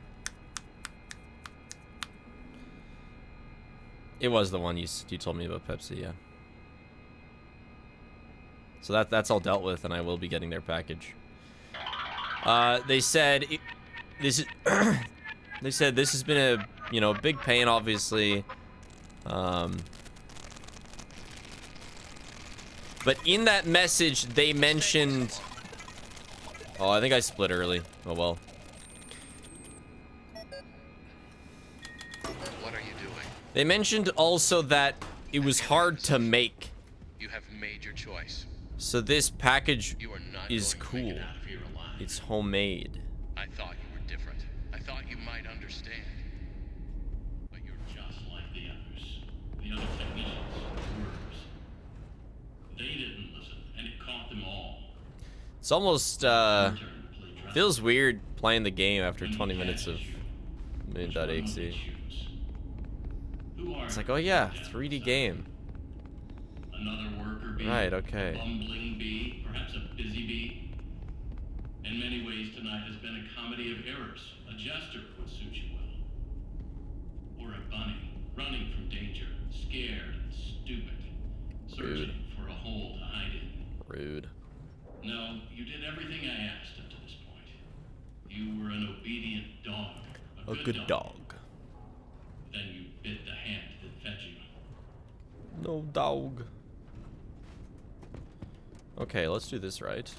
It was the one you told me about, Pepsi, yeah. So that's all dealt with, and I will be getting their package. They said this is they said this has been a big pain, obviously. But in that message, they mentioned. Oh, I think I split early. Oh well. They mentioned also that it was hard to make. You have made your choice. So this package is cool. It's homemade. I thought you were different. I thought you might understand. But you're just like the others. The other technicians, workers. They didn't listen, and it caught them all. It's almost feels weird playing the game after 20 minutes of moon.exe. It's like, oh yeah, 3D game. Another worker bee, right, okay. A bumbling bee, perhaps a busy bee. In many ways, tonight has been a comedy of errors. A jester would suit you well. Or a bunny, running from danger, scared and stupid, searching for a hole to hide in. Rude. No, you did everything I asked up to this point. You were an obedient dog. A good dog. Then you bit the hand that fed you. No dog. Okay, let's do this right.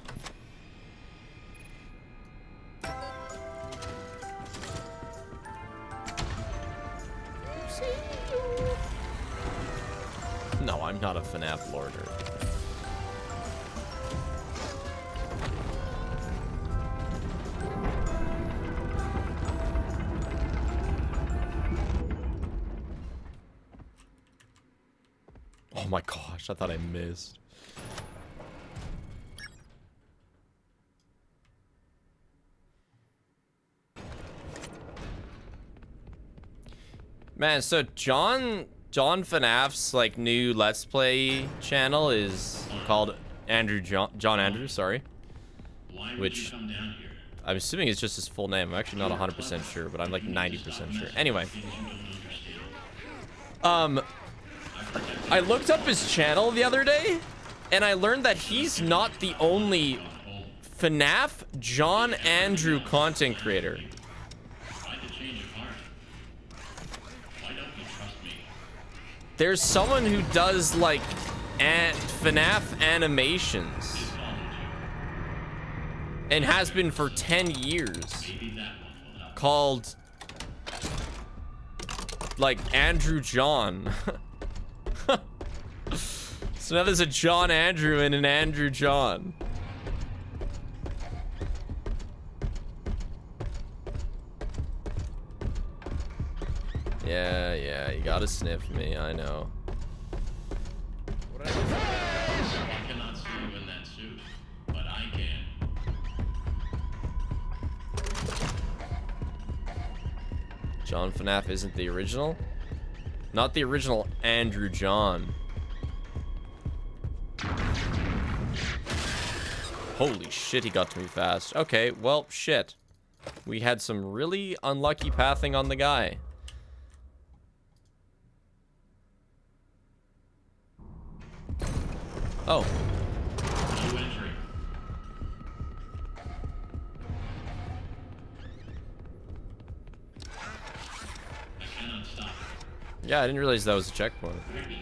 No, I'm not a FNAF lorder. Oh my gosh, I thought I missed. Man, so John FNAF's like new Let's Play channel is called John Andrew, sorry. Which I'm assuming is just his full name. I'm actually not 100% sure, but I'm like 90% sure. Anyway. I looked up his channel the other day, and I learned that he's not the only FNAF John Andrew content creator. There's someone who does like FNAF animations. And has been for 10 years. Called like Andrew John. So now there's a John Andrew and an Andrew John. Yeah, you gotta sniff me, I know. I cannot see you in that suit, but I can. John FNAF isn't the original? Not the original Andrew John. Holy shit, he got to me fast. Okay, well, shit. We had some really unlucky pathing on the guy. Oh. New entry. I cannot stop. Yeah, I didn't realize that was a checkpoint. Where did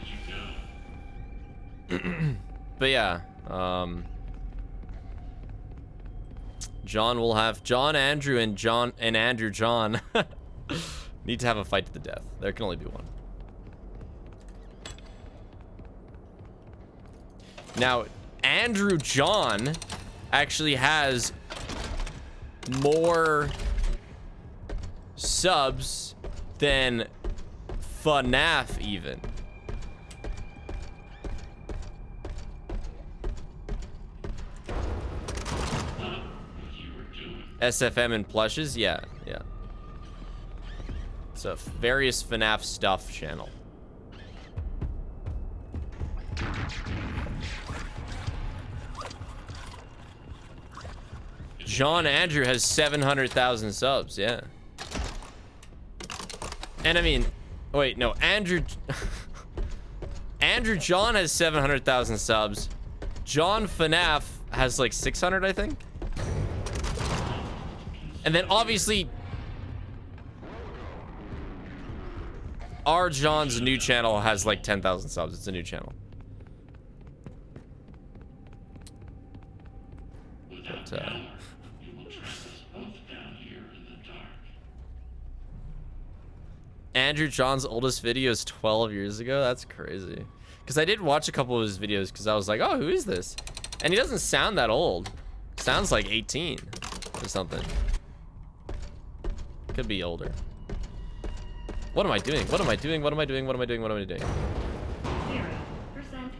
you go? But yeah, John will have John Andrew and Andrew John need to have a fight to the death. There can only be one. Now, Andrew John actually has more subs than FNAF even. SFM and plushes, yeah. It's a various FNAF stuff channel. John Andrew has 700,000 subs, yeah. And I mean, wait, no, Andrew John has 700,000 subs. John FNAF has like 600, I think. And then obviously our John's new channel has like 10,000 subs. It's a new channel. But, Andrew John's oldest video is 12 years ago. That's crazy. Because I did watch a couple of his videos because I was like, oh, who is this? And he doesn't sound that old. Sounds like 18 or something. Could be older. What am I doing? What am I doing? What am I doing? What am I doing? What am I doing? 0%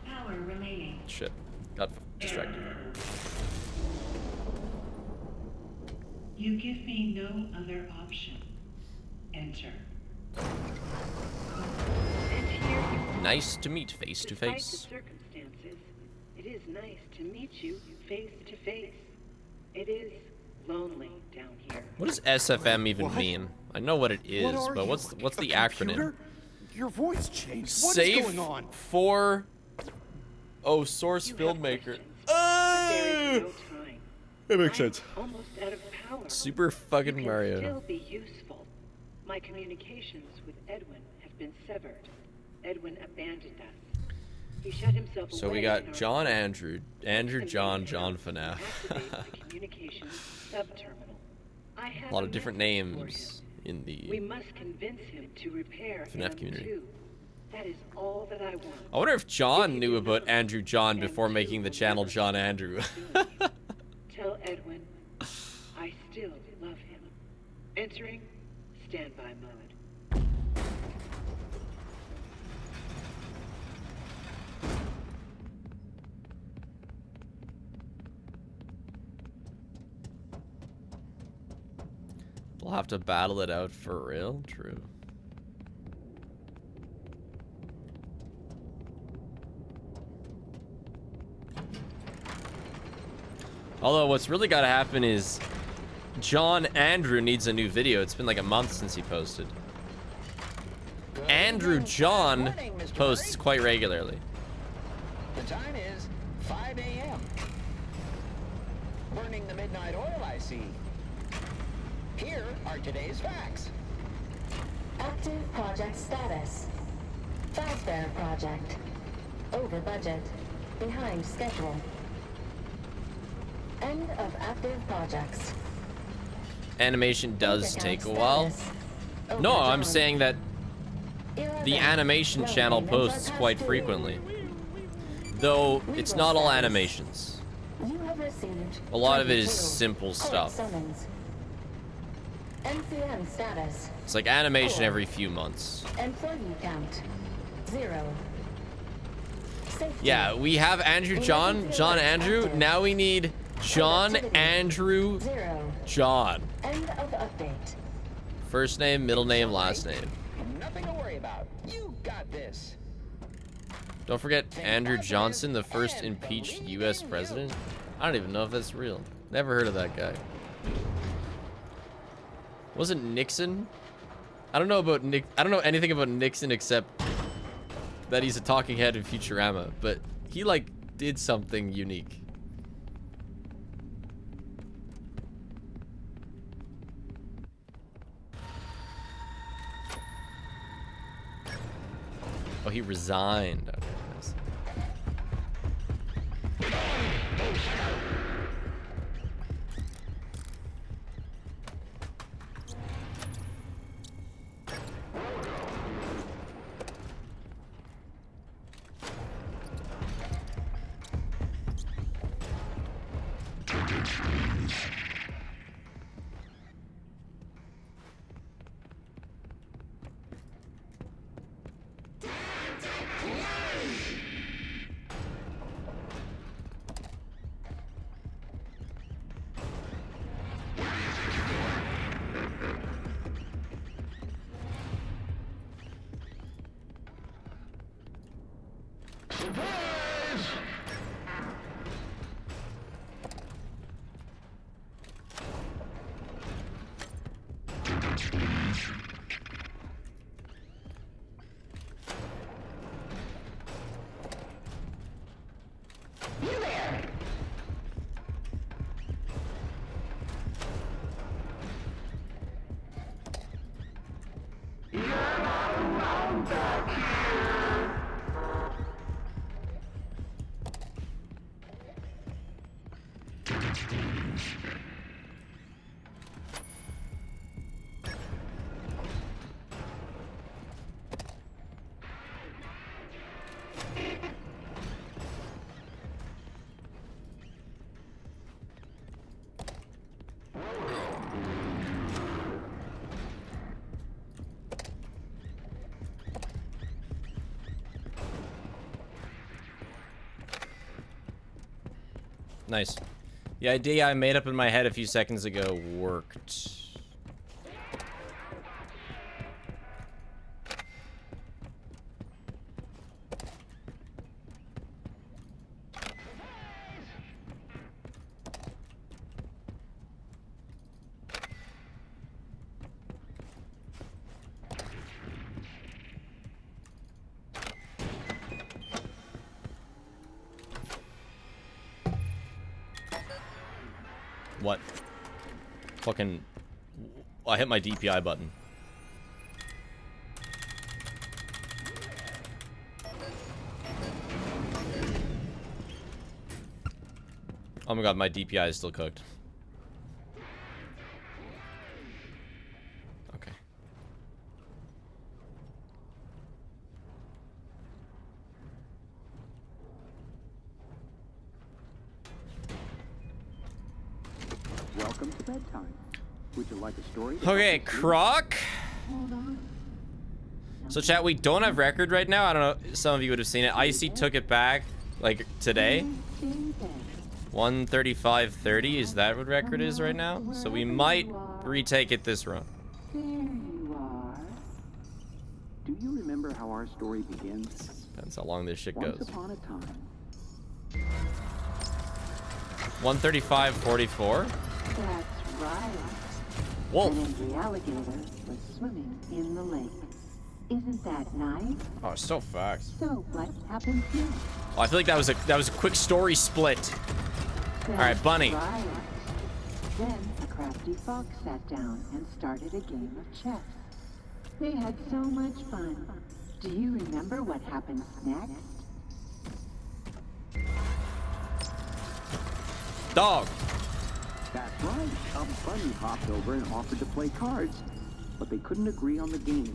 power remaining. Shit. Got distracted. You give me no other option. Enter. And here you Nice to meet face to Despite face. the circumstances, it is nice to meet you face to face. It is lonely down here. What does SFM even mean? I know what it is, but what's the acronym? Your voice changed. Safe What is going on? for source filmmaker. Oh! That makes sense. Almost out of power. Super fucking You can Mario. Still be useful. My communications with Edwin have been severed. Edwin abandoned us. He shut himself So away we in got our John home. Andrew John FNAF. Activate the communications subterminal. I have A lot of different message for names in him. We the must convince him to repair FNAF M2. community. That is all that I want. I wonder if John knew about Andrew John before making the channel John Andrew. Tell Edwin I still love him. Entering standby mode. We'll have to battle it out for real. True. Although what's really got to happen is John Andrew needs a new video. It's been like a month since he posted. Andrew John posts quite regularly. The time is 5 a.m. Burning the midnight oil, I see. Here are today's facts. Active project status. Fazbear project. Over budget. Behind schedule. End of active projects. Animation does take a while. No, I'm saying that the animation channel posts quite frequently. Though it's not all animations. You have received A lot of it is 22 simple court stuff. summons. NCM status. It's like animation every few months. Employee count 0. Safety. Yeah, we have Andrew John Andrew. Now we need John Andrew 0. John. End of update. First name, middle name, last name. Nothing to worry about. You got this. Don't forget Andrew Johnson, the first impeached US president. I don't even know if that's real. Never heard of that guy. Wasn't Nixon? I don't know about Nick. I don't know anything about Nixon except that he's a talking head in Futurama, but he like did something unique. Oh, he resigned. Okay, nice. Nice. The idea I made up in my head a few seconds ago worked. What? Fucking... I hit my DPI button. Oh my god, my DPI is still cooked. Okay. Welcome to bedtime. Would you like a story? Okay, Croc. So chat, we don't have record right now. I don't know, some of you would have seen it. Icy took it back, like, today. 135.30, is that what record is right now? So we might retake it this run. There you are. Do you remember how our story begins? Depends how long this shit Once goes. upon a time. 135.44. That's right. Whoa. An angry alligator was swimming in the lake. Isn't that nice? Oh, it's so fast. So what happens next? Oh, I feel like that was a quick story split. All right, Bunny. Right. Then a crafty fox sat down and started a game of chess. They had so much fun. Do you remember what happened next? Dog. That's right. A bunny hopped over and offered to play cards, but they couldn't agree on the game.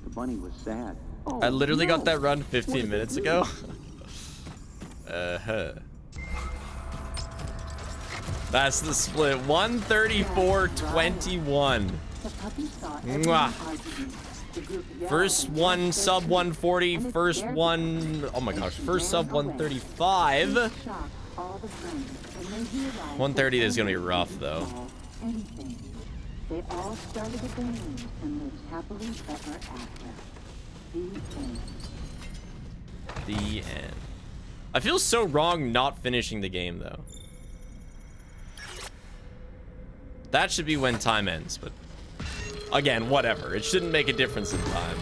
The bunny was sad. Oh, I literally got no. that run What 15 did minutes they do? ago. Uh-huh. That's the split. 134-21. The puppy saw Mwah. everyone arguing. The group yelled First and one dashed sub their 140, feet, and it first scared one, oh my them. gosh, And first she sub ran away. 135. This shocked all the friends, and they realized 130 that is gonna be anyone rough could though. solve anything. They all started a game and lived happily ever after. The end. The end. I feel so wrong not finishing the game though. That should be when time ends, but again, whatever. It shouldn't make a difference in time.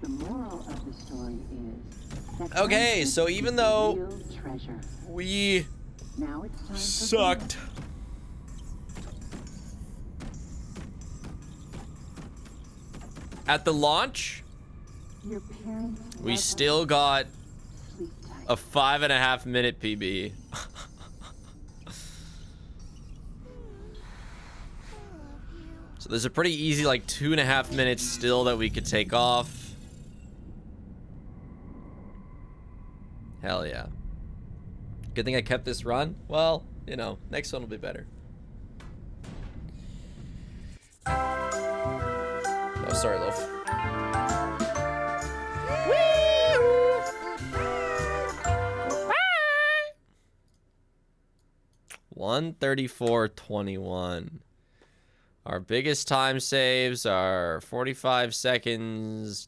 The moral of the story is that Okay, friendship so is even the though real treasure. we Now it's time for sucked. At the launch, bed. Your parents we never still got sleep tight. a 5.5 minute PB. So there's a pretty easy like 2.5 minutes still that we could take off. Hell yeah. Good thing I kept this run. Well, you know, next one will be better. Oh, sorry, Loaf. 134.21. Our biggest time saves are 45 seconds,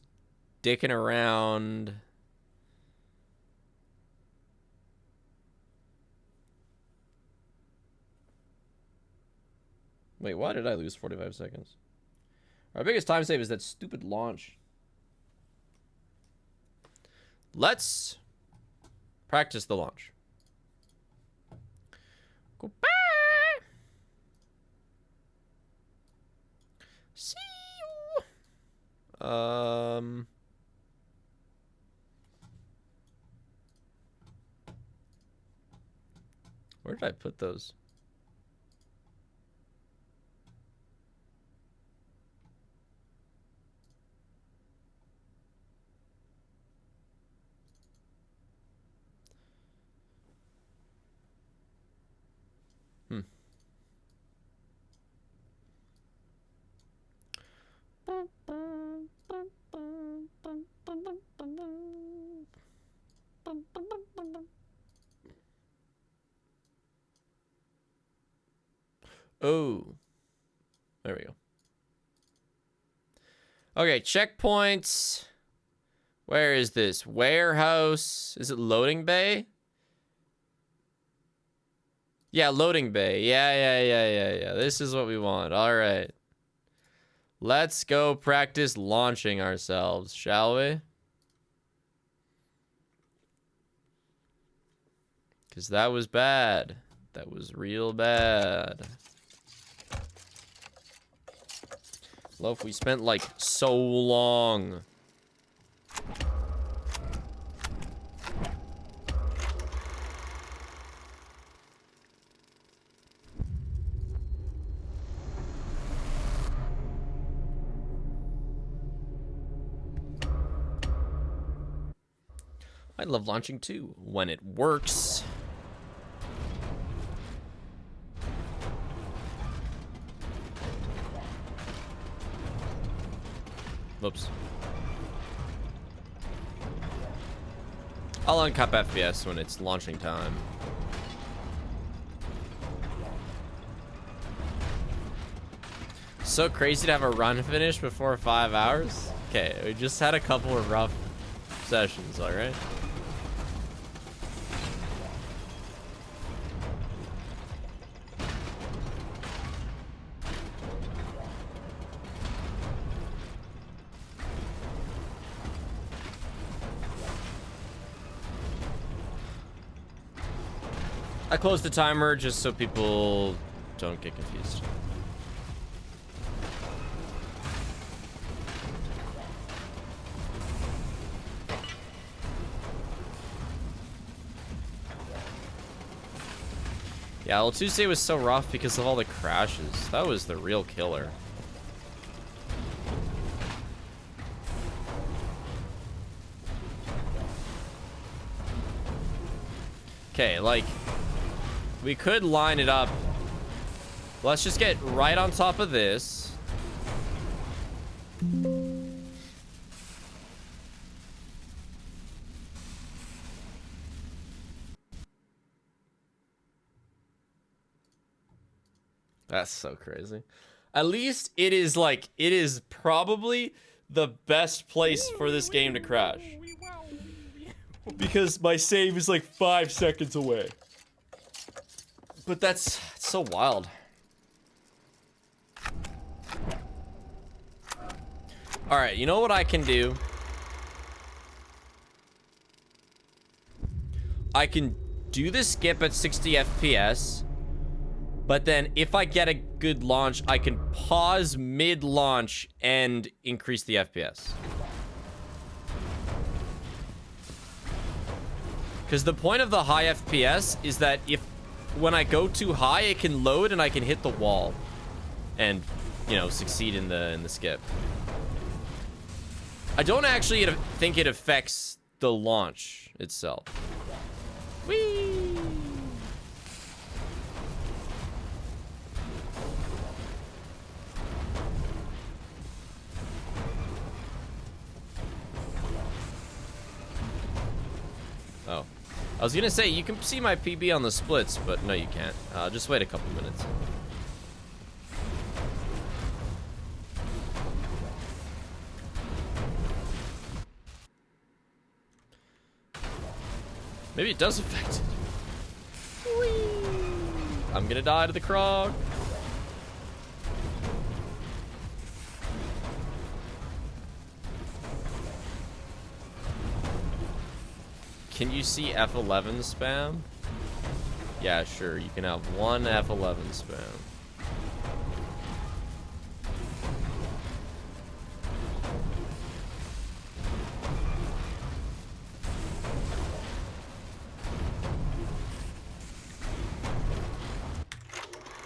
dicking around. Wait, why did I lose 45 seconds? Our biggest time save is that stupid launch. Let's practice the launch. Goodbye. See you. Where did I put those? Oh, there we go. Okay, checkpoints. Where is this? Warehouse. Is it loading bay? Yeah, loading bay. Yeah. This is what we want. All right. Let's go practice launching ourselves, shall we? Because that was bad. That was real bad. Loaf, we spent like so long. I love launching too, when it works. Whoops. I'll uncap FPS when it's launching time. So crazy to have a run finish before 5 hours. Okay, we just had a couple of rough sessions, alright? I closed the timer just so people don't get confused. Yeah, well, Tuesday was so rough because of all the crashes. That was the real killer. Okay, like, we could line it up. Let's just get right on top of this. That's so crazy. At least it is like, it is probably the best place for this game to crash. Because my save is like 5 seconds away. But that's so wild. Alright, you know what I can do? I can do the skip at 60 FPS. But then if I get a good launch, I can pause mid-launch and increase the FPS. Because the point of the high FPS is that if when I go too high, it can load and I can hit the wall and, you know, succeed in the skip. I don't actually think it affects the launch itself. Whee! Oh. I was gonna say, you can see my PB on the splits, but no, you can't. Just wait a couple minutes. Maybe it does affect it. Whee! I'm gonna die to the Krog. Can you see F11 spam? Yeah, sure. You can have one F11 spam.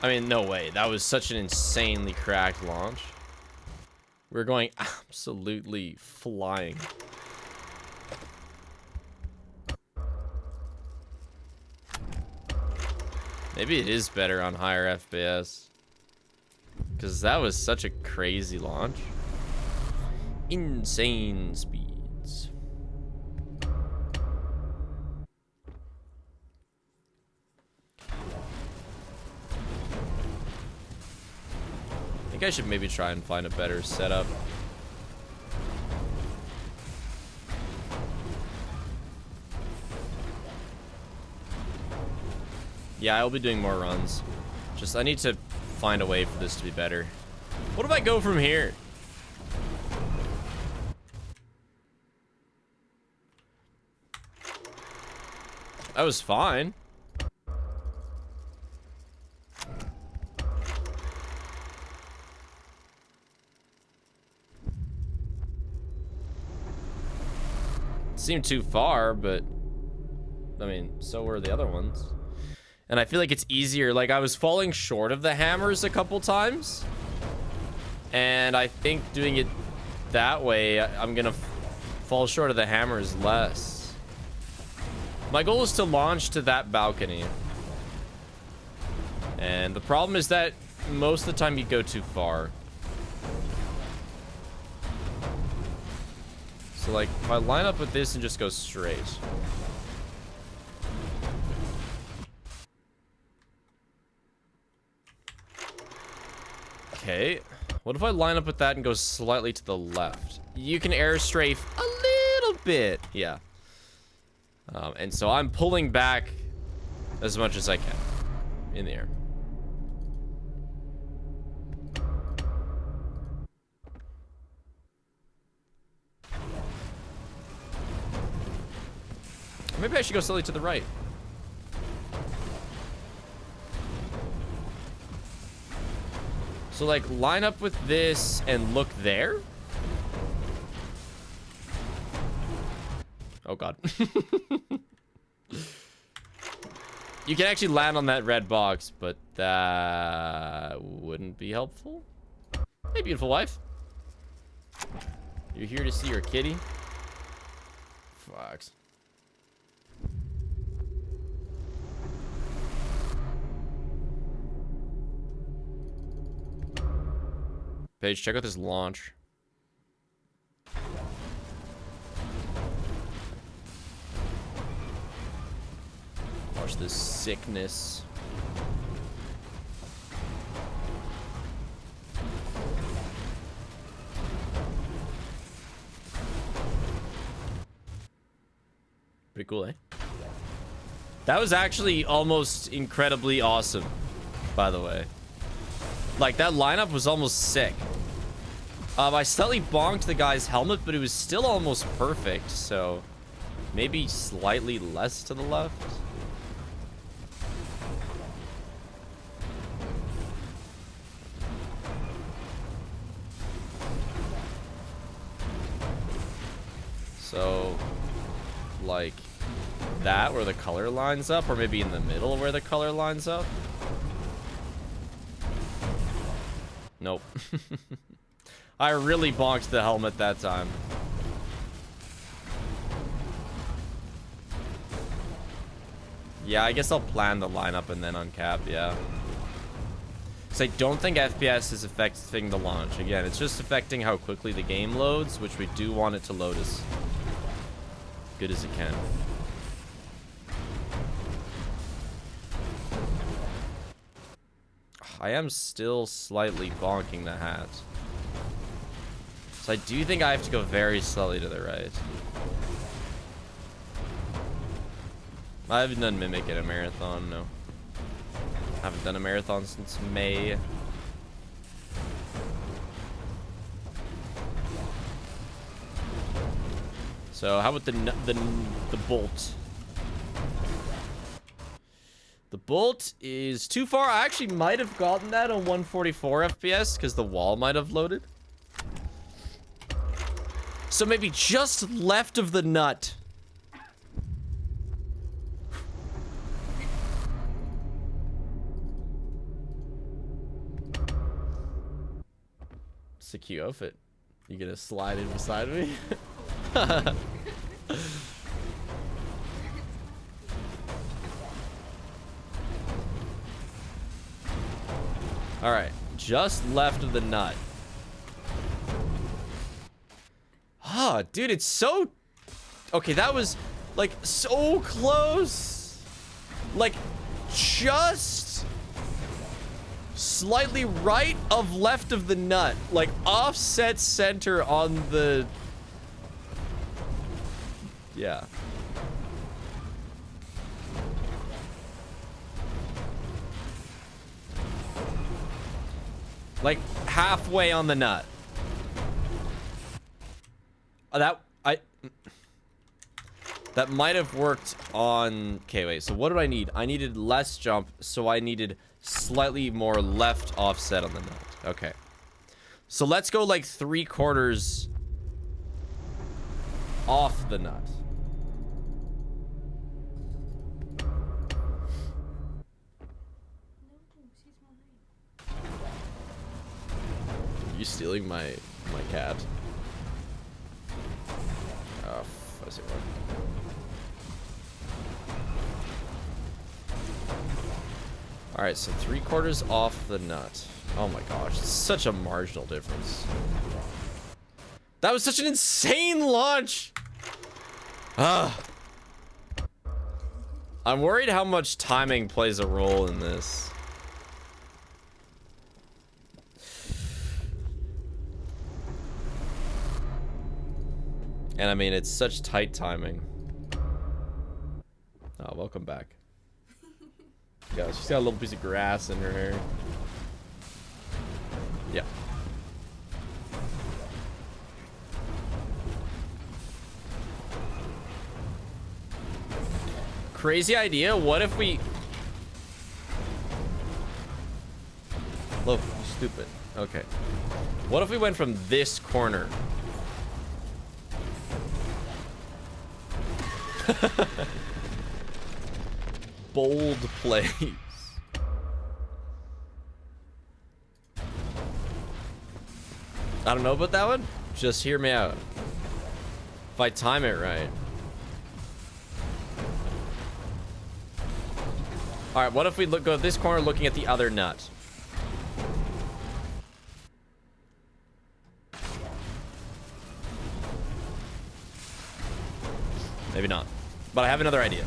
I mean, no way. That was such an insanely cracked launch. We're going absolutely flying. Maybe it is better on higher FPS. Because that was such a crazy launch. Insane speeds. I think I should maybe try and find a better setup. Yeah, I'll be doing more runs. Just, I need to find a way for this to be better. What if I go from here? That was fine. Seemed too far, but I mean, so were the other ones. And I feel like it's easier. Like, I was falling short of the hammers a couple times. And I think doing it that way, I'm gonna fall short of the hammers less. My goal is to launch to that balcony. And the problem is that most of the time you go too far. So, like, if I line up with this and just go straight. Okay, what if I line up with that and go slightly to the left? You can air strafe a little bit. Yeah. And so I'm pulling back as much as I can in the air. Maybe I should go slightly to the right. So, like, line up with this and look there. Oh, God. You can actually land on that red box, but that wouldn't be helpful. Hey, beautiful wife. You're here to see your kitty? Fox. Paige, check out this launch. Watch this sickness. Pretty cool, eh? That was actually almost incredibly awesome, by the way. Like, that lineup was almost sick. I slightly bonked the guy's helmet, but it was still almost perfect, so maybe slightly less to the left. So, like, that where the color lines up, or maybe in the middle where the color lines up. Nope. I really bonked the helmet that time. Yeah, I guess I'll plan the lineup and then uncap, yeah. Because I don't think FPS is affecting the launch. Again, it's just affecting how quickly the game loads, which we do want it to load as good as it can. I am still slightly bonking the hat. So I do think I have to go very slowly to the right. I haven't done Mimic in a marathon, no. Haven't done a marathon since May. So how about the bolt? The bolt is too far. I actually might have gotten that on 144 FPS because the wall might have loaded. So maybe just left of the nut. It's a cute outfit. You gonna slide in beside me? All right, just left of the nut. Ah, dude, it's so... Okay, that was, like, so close. Like, just slightly right of left of the nut. Like, offset center on the... Yeah. Like, halfway on the nut. That might have worked on... Okay, wait. So what did I need? I needed less jump, so I needed slightly more left offset on the nut. Okay. So let's go like 3/4 off the nut. You stealing my cat? Oh, I see what. All right, so 3/4 off the nut. Oh my gosh, it's such a marginal difference. That was such an insane launch. I'm worried how much timing plays a role in this. And I mean, it's such tight timing. Oh, welcome back. Yeah, she's got a little piece of grass in her hair. Yeah. Crazy idea. What if we... Look, you stupid. Okay. What if we went from this corner? bold plays. I don't know about that one. Just hear me out. If I time it right. All right, what if we go this corner looking at the other nut? Maybe not. But I have another idea.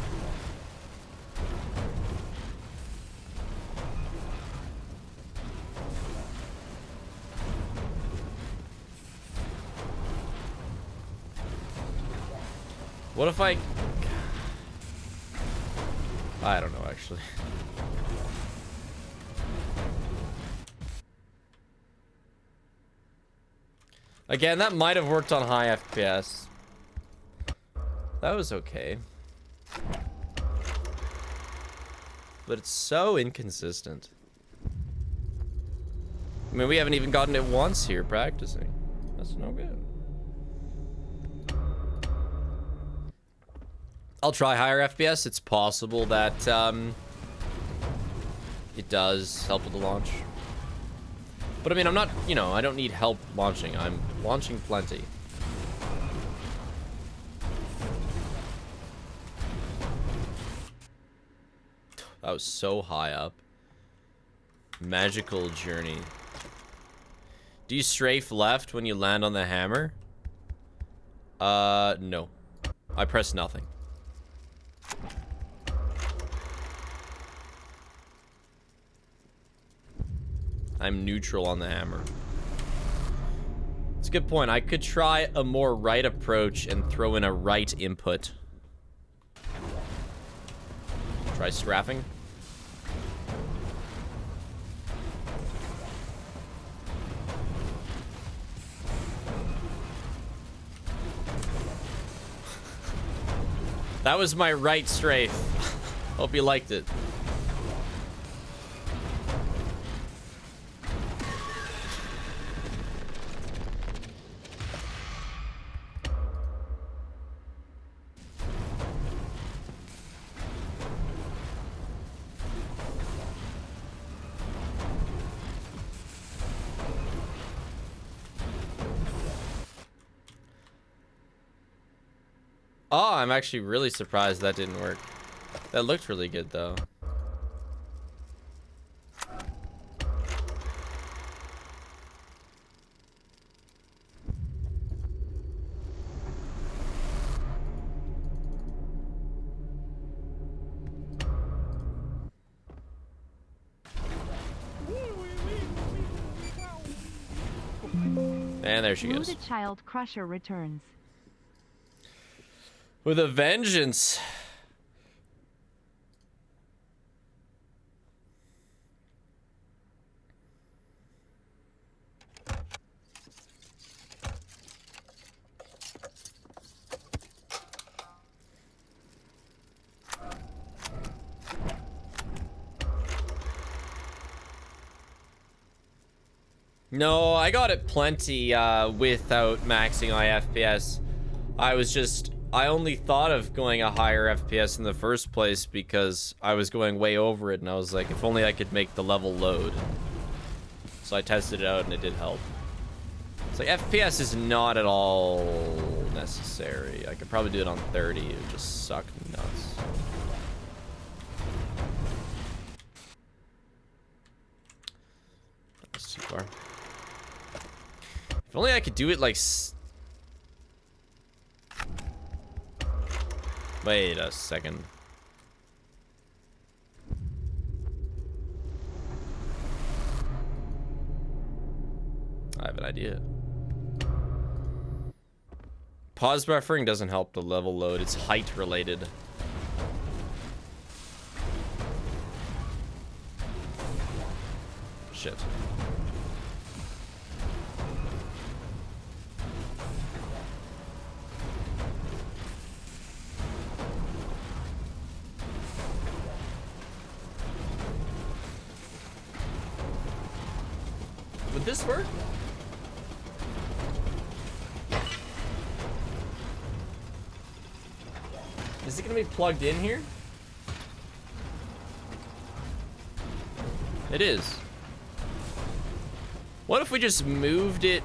What if I don't know, actually. Again, that might have worked on high FPS. That was okay. But it's so inconsistent. I mean, we haven't even gotten it once here practicing. That's no good. I'll try higher FPS. It's possible that it does help with the launch. But I mean, I'm not, you know, I don't need help launching. I'm launching plenty. That was so high up. Magical journey. Do you strafe left when you land on the hammer? No. I press nothing. I'm neutral on the hammer. It's a good point. I could try a more right approach and throw in a right input. Try strafing. That was my right strafe. Hope you liked it. Oh, I'm actually really surprised that didn't work. That looked really good, though. And there she goes. The Child Crusher returns. With a vengeance. No, I got it plenty without maxing my FPS. I only thought of going a higher FPS in the first place because I was going way over it, and I was like, if only I could make the level load. So I tested it out, and it did help. It's like, FPS is not at all necessary. I could probably do it on 30. It would just suck nuts. That's too far. If only I could do it like... Wait a second. I have an idea. Pause buffering doesn't help the level load. It's height related. Shit. Would this work? Is it gonna be plugged in here? It is. What if we just moved it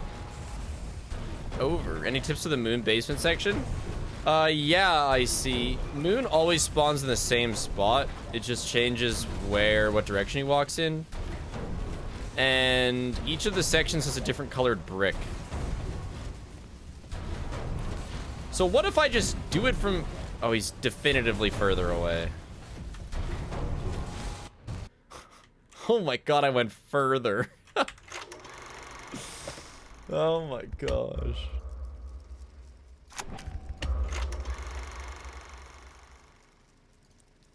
over? Any tips to the moon basement section? Yeah, I see. Moon always spawns in the same spot. It just changes what direction he walks in. And each of the sections has a different colored brick. So what if I just do it from... Oh, he's definitively further away. Oh my god, I went further. Oh my gosh.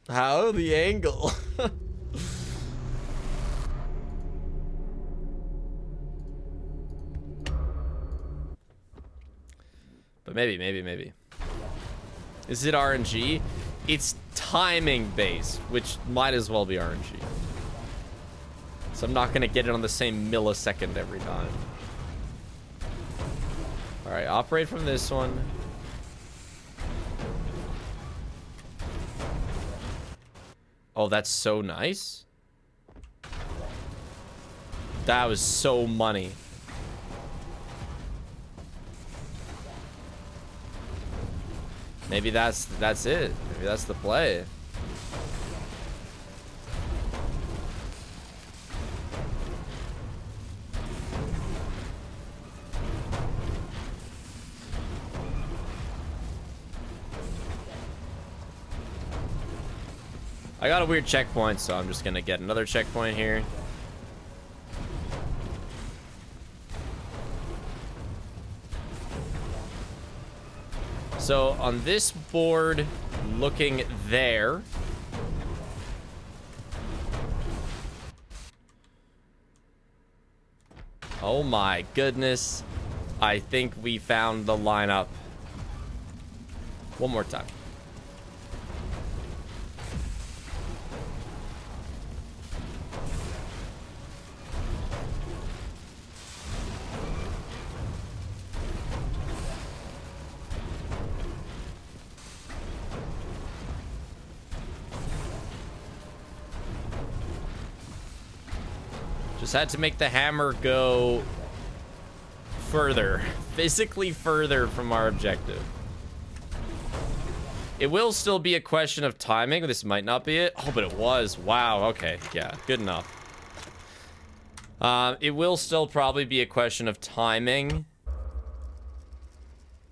How the angle? But maybe. Is it RNG? It's timing based, which might as well be RNG. So I'm not gonna get it on the same millisecond every time. All right, operate from this one. Oh, that's so nice. That was so money. Maybe that's it. Maybe that's the play. I got a weird checkpoint, so I'm just gonna get another checkpoint here. So on this board, looking there. Oh my goodness. I think we found the lineup. One more time. Just had to make the hammer go further, physically further from our objective. It will still be a question of timing. This might not be it. Oh, but it was. Wow. Okay. Yeah. Good enough. It will still probably be a question of timing.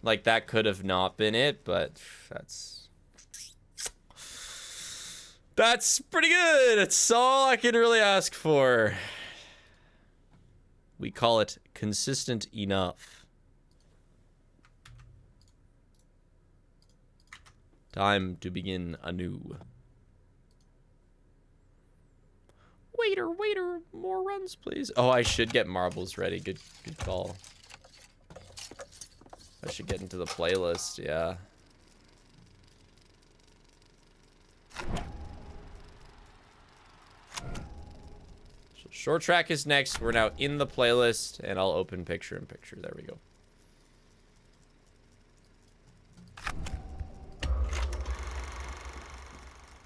Like, that could have not been it, but that's pretty good. That's all I can really ask for. We call it consistent enough. Time to begin anew. Waiter, more runs, please. Oh, I should get marbles ready. Good call. I should get into the playlist, yeah. So short track is next. We're now in the playlist, and I'll open picture in picture. There we go.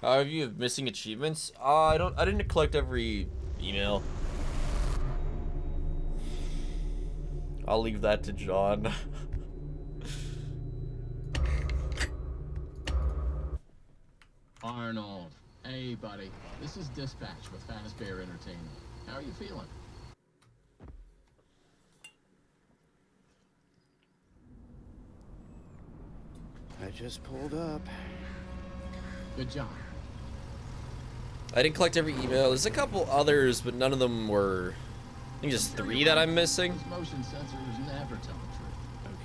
How have you have missing achievements? I didn't collect every email. I'll leave that to John. Arnold. Hey, buddy. This is Dispatch with Fast Bear Entertainment. How are you feeling? I just pulled up. Good job. I didn't collect every email. There's a couple others, but none of them were... I think just 3 that I'm missing. This motion sensor is never telling the truth.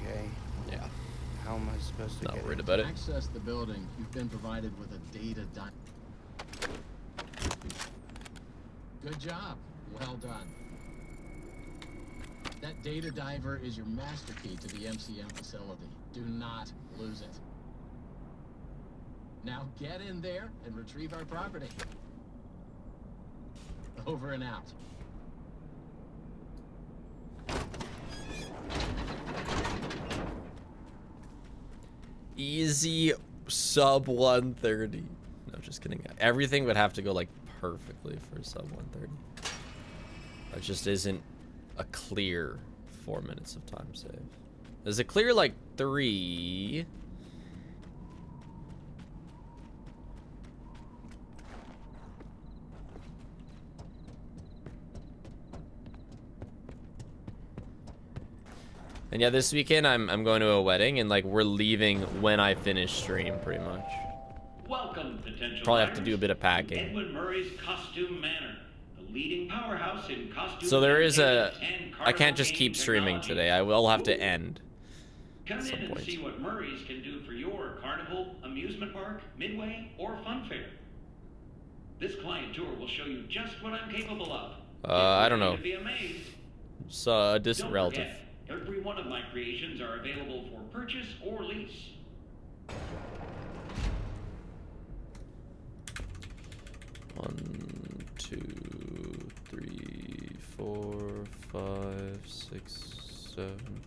Okay. Yeah. How am I supposed to Not get worried it? about it. Access the building. You've been provided with a data Good job. Well done. That data diver is your master key to the MCM facility. Do not lose it. Now get in there and retrieve our property. Over and out. Easy sub 130. No, just kidding. Everything would have to go like perfectly for sub 130. That just isn't a clear 4 minutes of time save. Is it clear like 3? And yeah, this weekend I'm going to a wedding, and like we're leaving when I finish stream, pretty much. Welcome, potential Probably have to buyers, do a bit of packing. Edwin Murray's Costume Manor, the leading powerhouse in costume. So there is a. and I can't just carnival keep game streaming technology. today. I will have to end. Come at in some and point. see what Murray's can do for your carnival, amusement park, midway, or fun fair. This client tour will show you just what I'm capable of. I don't know. You'd be amazed. It's a distant Don't relative. forget, every one of my creations are available for purchase or lease. One, 2, 3, 4, 5, 6, 7,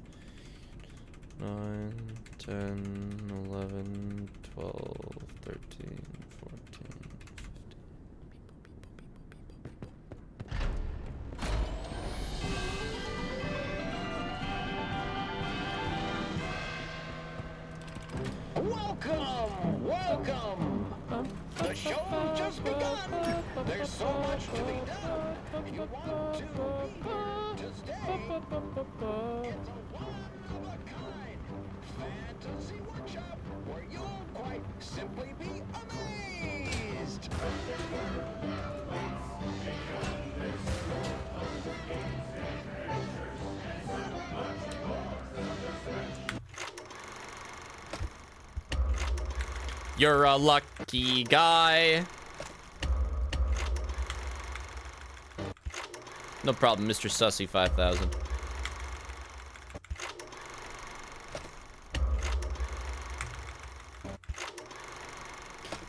9, 10, 11, 12, 13, 14, 15. Welcome! Welcome! The show's just begun! There's so much to be done! If you want to be here to stay, it's a one-of-a-kind fantasy workshop where you'll quite simply be amazed! You're a lucky guy. No problem, Mr. Sussy 5000.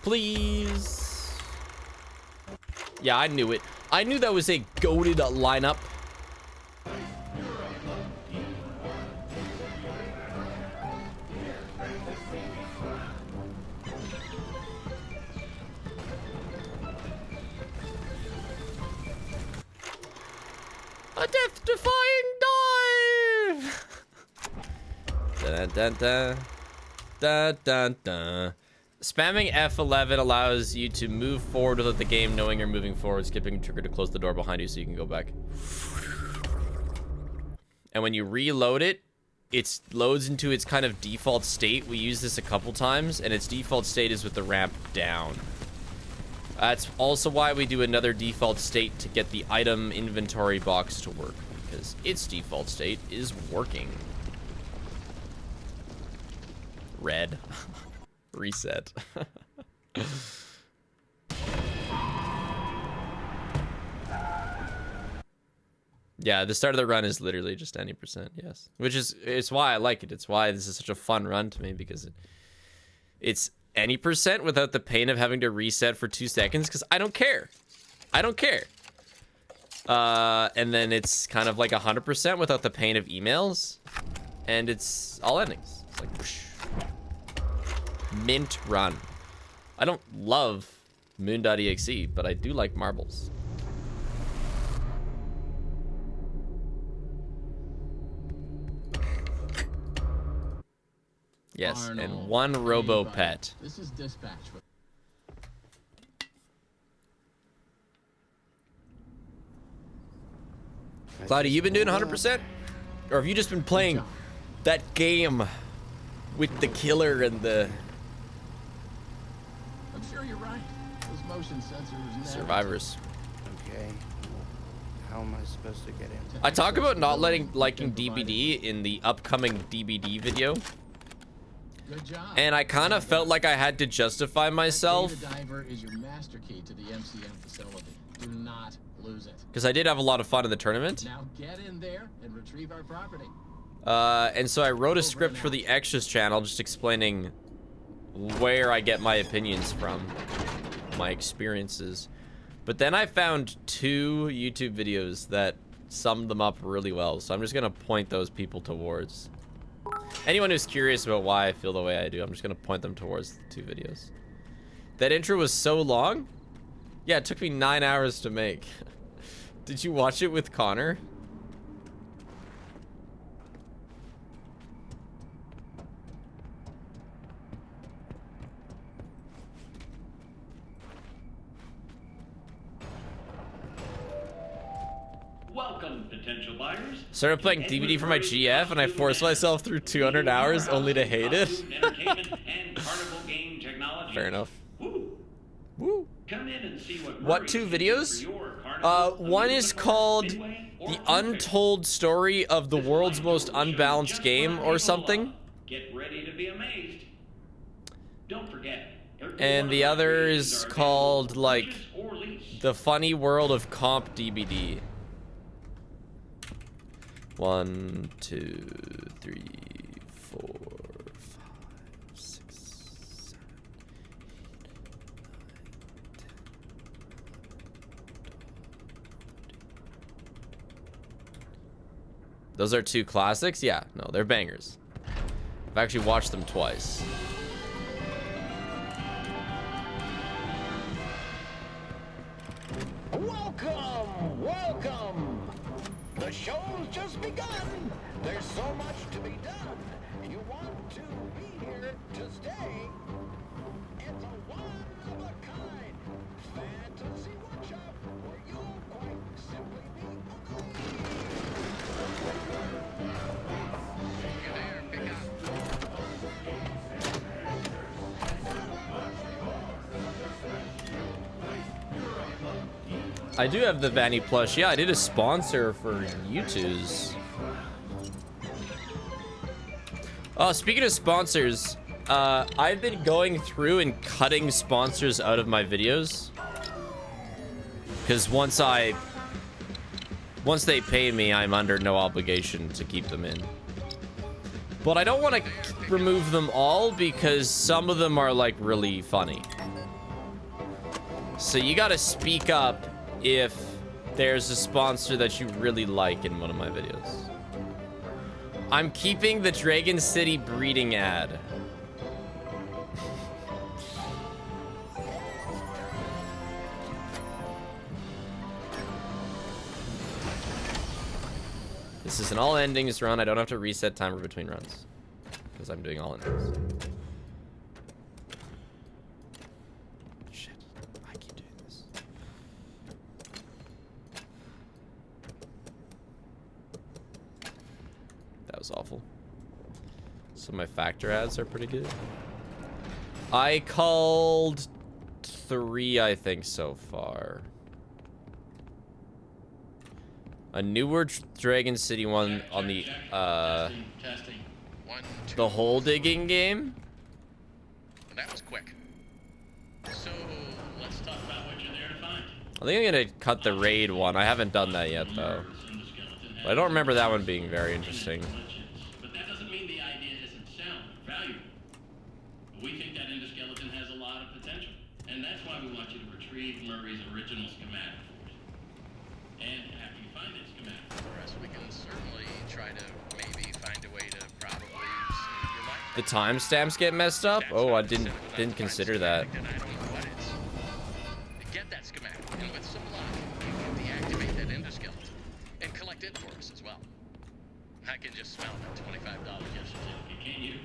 Please. Yeah, I knew it. I knew that was a goated lineup. A death-defying dive! Dun, dun, dun. Dun, dun, dun. Spamming F11 allows you to move forward without the game knowing you're moving forward, skipping a trigger to close the door behind you so you can go back. And when you reload it, it loads into its kind of default state. We used this a couple times, and its default state is with the ramp down. That's also why we do another default state to get the item inventory box to work, because its default state is working. Red. Reset. Yeah, the start of the run is literally just any %, yes. Which is, it's why I like it. It's why this is such a fun run to me, because it's any % without the pain of having to reset for 2 seconds, because I don't care. I don't care. And then it's kind of like 100% without the pain of emails, and it's all endings. It's like, whoosh. Mint run. I don't love Moon.exe, but I do like marbles. Yes, Arnold, and one hey, robo buddy. pet. This is dispatch. Cloudy, you been doing 100%? Or have you just been playing that game with the killer and the I'm sure you're right. Those motion sensors never... survivors? Okay. How am I supposed to get in? I talk about not liking DBD in the upcoming DBD video. Good job. And I kind of felt like I had to justify myself. Data diver is your master key to the MCM facility. Do not lose it. Because I did have a lot of fun in the tournament. Now get in there and retrieve our property. And so I wrote a script for the Extras channel just explaining where I get my opinions from, my experiences. But then I found 2 YouTube videos that summed them up really well. So I'm just going to point those people towards. Anyone who's curious about why I feel the way I do, I'm just going to point them towards the 2 videos. That intro was so long Yeah, it took me 9 hours to make. Did you watch it with Connor? Welcome, potential buyers. Started playing DVD for my GF and I forced myself through 200 hours only to hate it. Entertainment and carnival game technology. Fair enough. Woo. Woo. Come in and see What 2 videos? One is called The Untold Story of the World's Most Unbalanced Game or something. Get ready to be amazed. Don't forget. And the other is called, like, The Funny World of Comp DBD. 1, 2, 3, 4, 5, 6, 7, 8, 9, 10. Those are 2 classics? Yeah, no, they're bangers. I've actually watched them twice. Welcome, welcome. The show's just begun. There's so much to be done. You want to be here to stay. It's a one-of-a-kind fantasy workshop where you'll quite simply be I do have the Vanny plush. Yeah, I did a sponsor for YouTube's. Oh, speaking of sponsors, I've been going through and cutting sponsors out of my videos. Because once they pay me, I'm under no obligation to keep them in. But I don't want to remove them all because some of them are like really funny. So you gotta speak up if there's a sponsor that you really like in one of my videos. I'm keeping the Dragon City breeding ad. This is an all endings run. I don't have to reset timer between runs because I'm doing all endings. That was awful. So my factor ads are pretty good. I called 3, I think, so far. A newer Dragon City one on the the hole digging game. That was quick. So let's talk about what you're there to find. I think I'm gonna cut the raid one. I haven't done that yet though. But I don't remember that one being very interesting. But that doesn't mean the idea isn't sound or valuable. We think that endoskeleton has a lot of potential, and that's why we want you to retrieve Murray's original schematic for you. And after you find that schematic for us, we can certainly try to maybe find a way to probably save your life. The timestamps get messed up? Oh, I didn't consider that. Get that schematic, and with some luck, you can deactivate that endoskeleton and collect it for us as well. I can just smell that $25 gift certificate, can't you?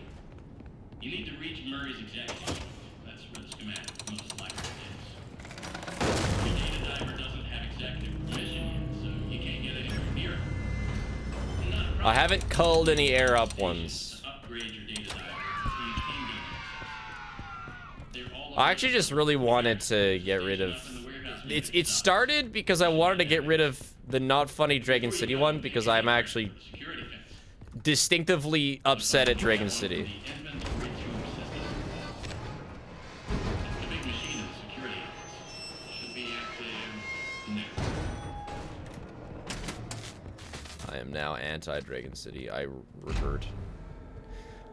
You need to reach Murray's executive. That's where the schematic most likely is. Your data diver doesn't have executive permission yet, so you can't get anywhere near it. I haven't culled any air up ones. Upgrade your data diver so you can get access. I actually just really wanted to get rid of... It started because I wanted to get rid of the not funny Dragon City one because I'm actually distinctively upset at Dragon City. I am now anti-Dragon City. I revert.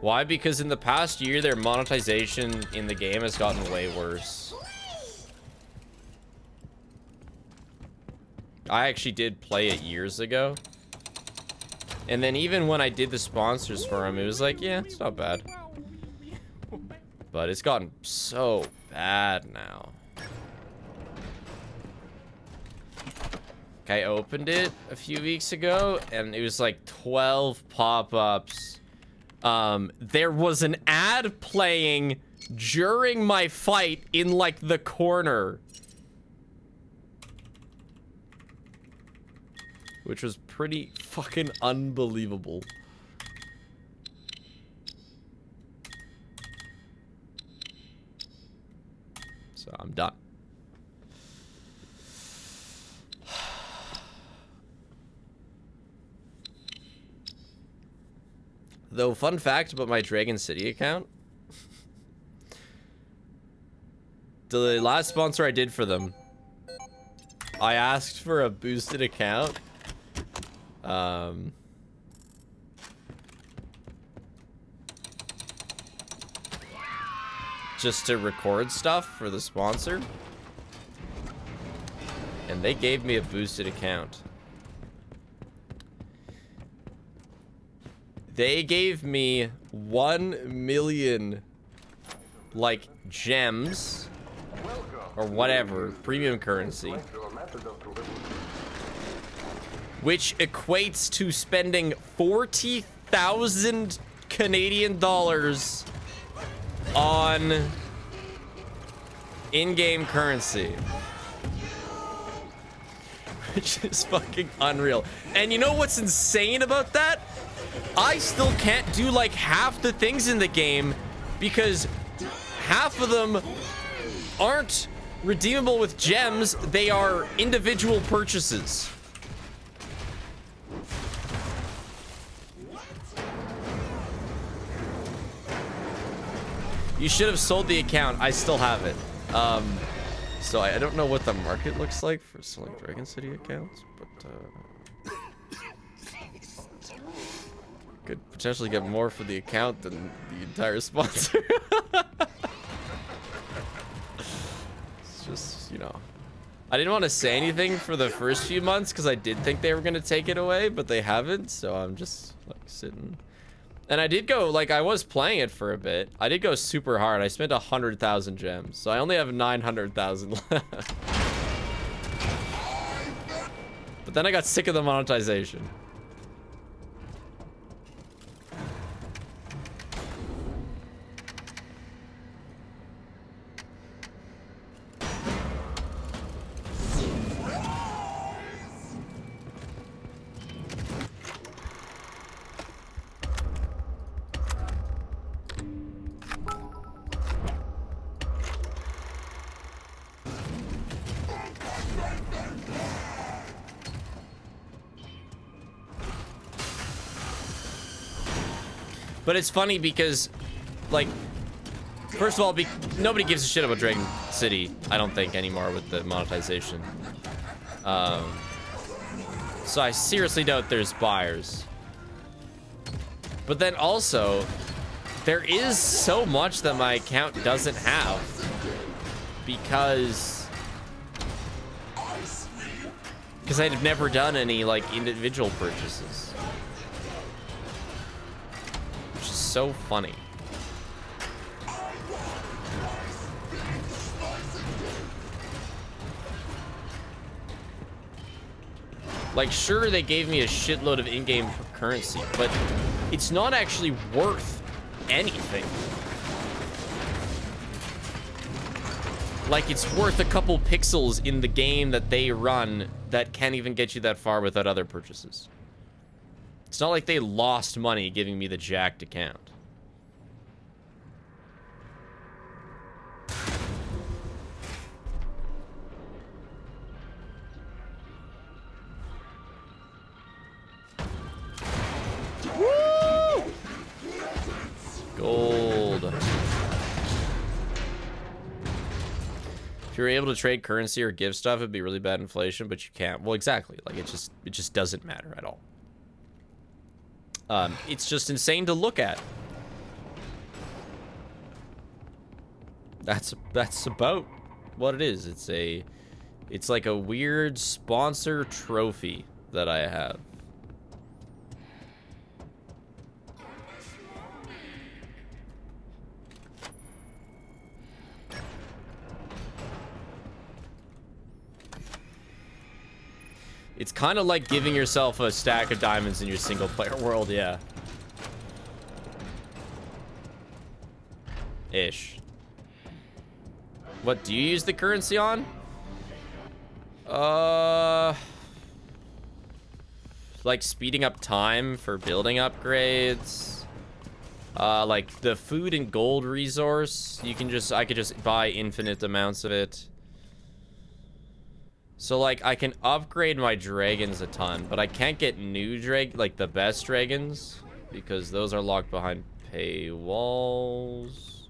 Why? Because in the past year, their monetization in the game has gotten way worse. I actually did play it years ago. And then even when I did the sponsors for him, it was like, yeah, it's not bad. But it's gotten so bad now. Like, I opened it a few weeks ago, and it was like 12 pop-ups. There was an ad playing during my fight in, like, the corner. Which was pretty fucking unbelievable. So, I'm done. Though, fun fact about my Dragon City account. The last sponsor I did for them, I asked for a boosted account. Just to record stuff for the sponsor. And they gave me a boosted account. They gave me 1 million, like, gems, or whatever, premium currency, which equates to spending 40,000 Canadian dollars on in-game currency. Which is fucking unreal. And you know what's insane about that? I still can't do like half the things in the game because half of them aren't redeemable with gems. They are individual purchases. You should have sold the account. I still have it. So I don't know what the market looks like for selling Dragon City accounts, but could potentially get more for the account than the entire sponsor. It's just, you know, I didn't want to say anything for the first few months because I did think they were going to take it away, but they haven't, so I'm just like sitting. And I did go, like, I was playing it for a bit. I did go super hard. I spent 100,000 gems, so I only have 900,000 left. But then I got sick of the monetization. But it's funny because, like, first of all, nobody gives a shit about Dragon City, I don't think, anymore with the monetization. So I seriously doubt there's buyers. But then also, there is so much that my account doesn't have. Because I've never done any, like, individual purchases. So funny. Like, sure, they gave me a shitload of in-game currency, but it's not actually worth anything. Like, it's worth a couple pixels in the game that they run that can't even get you that far without other purchases. It's not like they lost money giving me the jacked account. Woo! Gold. If you're able to trade currency or give stuff, it'd be really bad inflation, but you can't. Well, exactly. Like, it just doesn't matter at all. It's just insane to look at. That's about what it is. It's like a weird sponsor trophy that I have. It's kind of like giving yourself a stack of diamonds in your single player world, yeah. Ish. What do you use the currency on? Like speeding up time for building upgrades. Like the food and gold resource, I could just buy infinite amounts of it. So like I can upgrade my dragons a ton, but I can't get new like the best dragons because those are locked behind paywalls.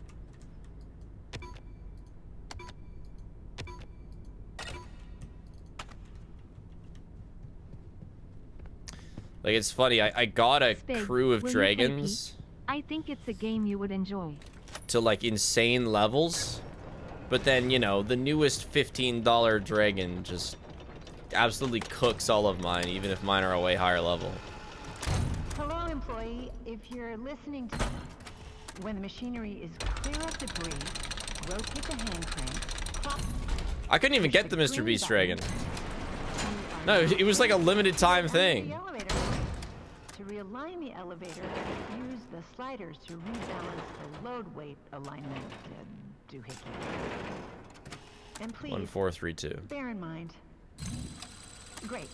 Like it's funny, I got a Spig, crew of will you play dragons Pete? I think it's a game you would enjoy. to like insane levels, but then, you know, the newest $15 dragon just absolutely cooks all of mine, even if mine are a way higher level. Hello, employee. If you're listening to... When the machinery is clear of debris, rotate the hand crank, pop... I couldn't even get the Mr. Beast dragon. No, it was like a limited time thing. To realign the elevator, use the sliders to rebalance the load weight alignment. Doohickey. And please, 1432. bear in mind. Great.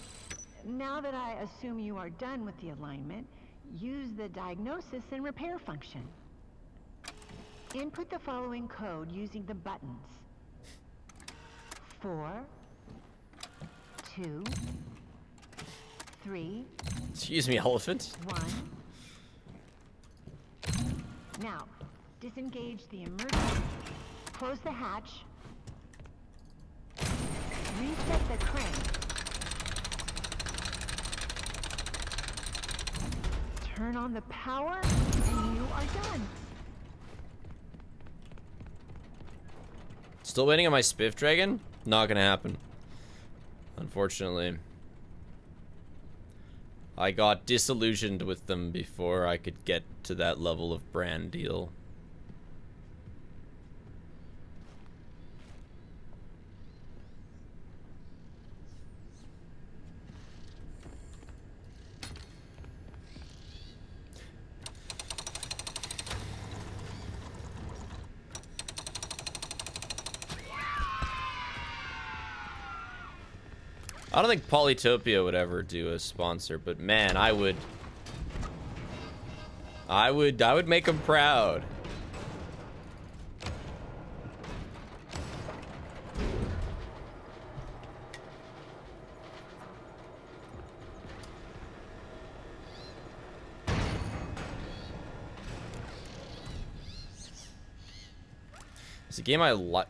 Now that I assume you are done with the alignment, use the diagnosis and repair function. Input the following code using the buttons. 4, 2, 3. Excuse me, elephant. 1. Now, disengage the emergency. Close the hatch. Reset the crank. Turn on the power, and you are done. Still waiting on my Spiff dragon? Not gonna happen. Unfortunately. I got disillusioned with them before I could get to that level of brand deal. I don't think Polytopia would ever do a sponsor, but man, I would make them proud.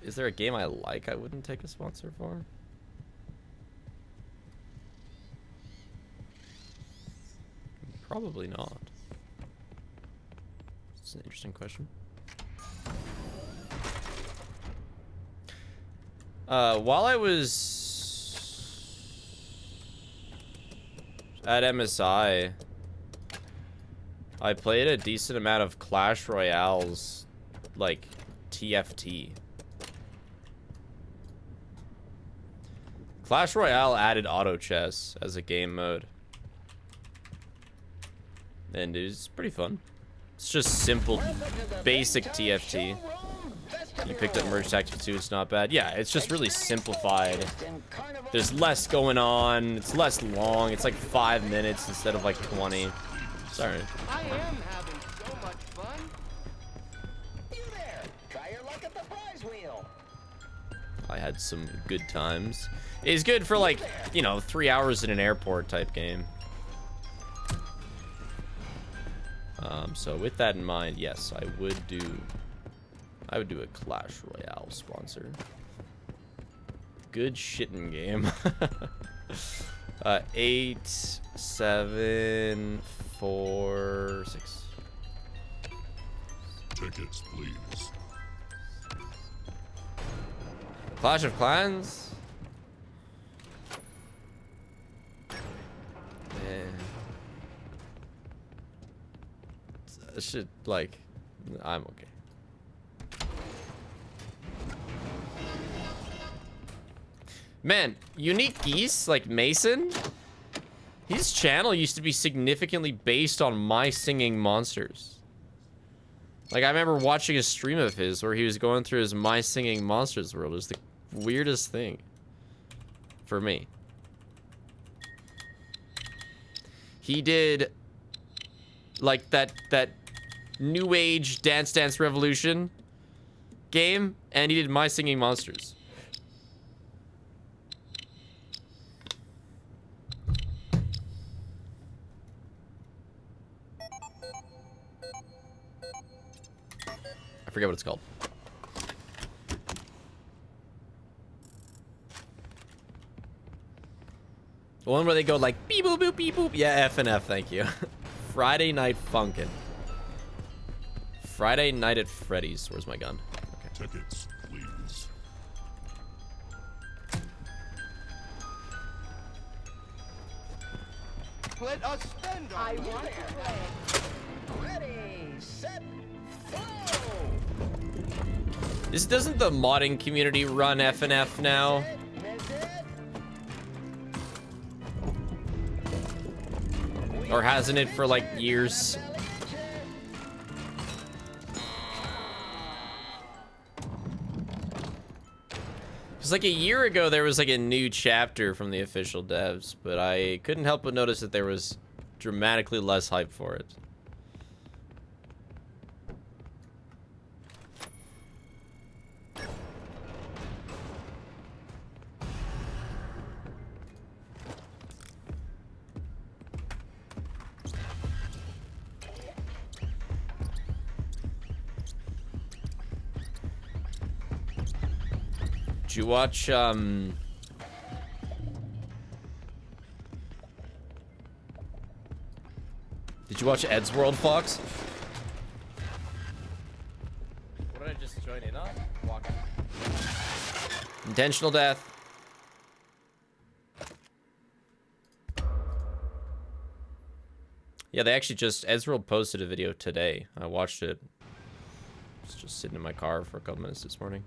Is there a game I like I wouldn't take a sponsor for? Probably not. It's an interesting question. While I was at MSI, I played a decent amount of Clash Royale's, like, TFT. Clash Royale added auto chess as a game mode. And it's pretty fun. It's just simple, basic TFT. You picked up Merge Tactics 2, it's not bad. Yeah, it's just really simplified. There's less going on, it's less long. It's like 5 minutes instead of like 20. Sorry. I am having so much fun. You there? Try your luck at the prize wheel. I had some good times. It's good for like, you know, 3 hours in an airport type game. So with that in mind, yes, I would do a Clash Royale sponsor. Good shitting game. 8, 7, 4, 6. Tickets, please. Clash of Clans? Yeah. Shit, like, I'm okay. Man, Unique Geese, like Mason, his channel used to be significantly based on my singing monsters. Like, I remember watching a stream of his where he was going through his My Singing Monsters world. It was the weirdest thing for me. He did, like, that New Age Dance Dance Revolution game, and he did My Singing Monsters. I forget what it's called. The one where they go like beep boop boop beep boop. Yeah, F and F, thank you. Friday Night Funkin'. Friday Night at Freddy's. Where's my gun? Okay. Tickets, please. Let us spend our I want to play. Ready, set, go! Doesn't the modding community run FNF now? Or hasn't it for like years? Because like a year ago there was like a new chapter from the official devs, but I couldn't help but notice that there was dramatically less hype for it. Did you watch, Did you watch Ed's World, Fox? What did I just join in on? Walk. Intentional death. Yeah, they actually just, Ed's World posted a video today. I watched it. It's just sitting in my car for a couple minutes this morning.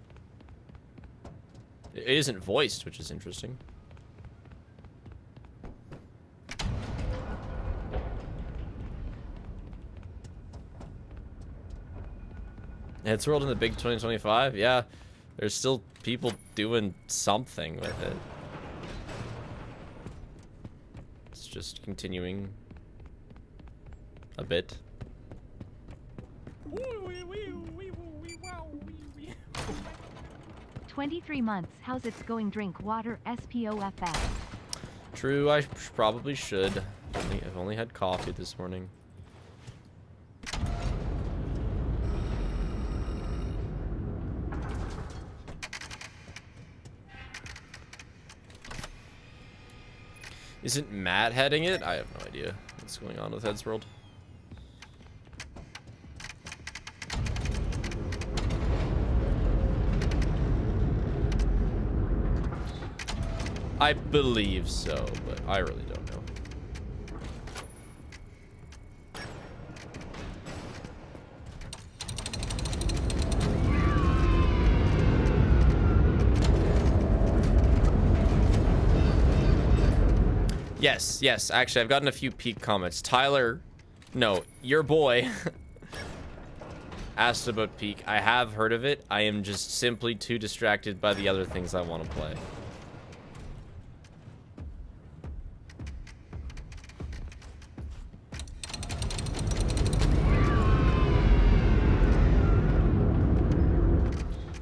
It isn't voiced, which is interesting. It's World in the big 2025? Yeah, there's still people doing something with it. It's just continuing a bit. 23 months. How's it's going? Drink water. SPOFF. True, I probably should. I've only had coffee this morning. Isn't Matt heading it? I have no idea what's going on with Heads World. I believe so, but I really don't know. Yes, yes, actually, I've gotten a few peak comments. Tyler, no, your boy, asked about Peak. I have heard of it. I am just simply too distracted by the other things I want to play.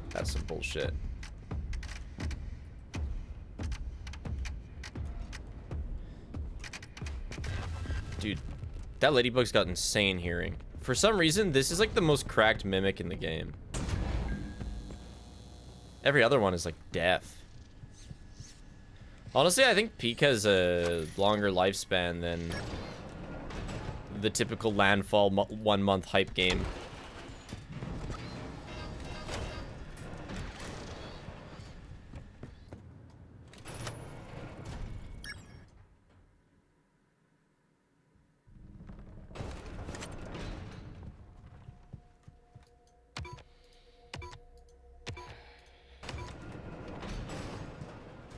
That's some bullshit. Dude, that ladybug's got insane hearing. For some reason, this is like the most cracked mimic in the game. Every other one is like deaf. Honestly, I think Peak has a longer lifespan than the typical landfall 1 month hype game.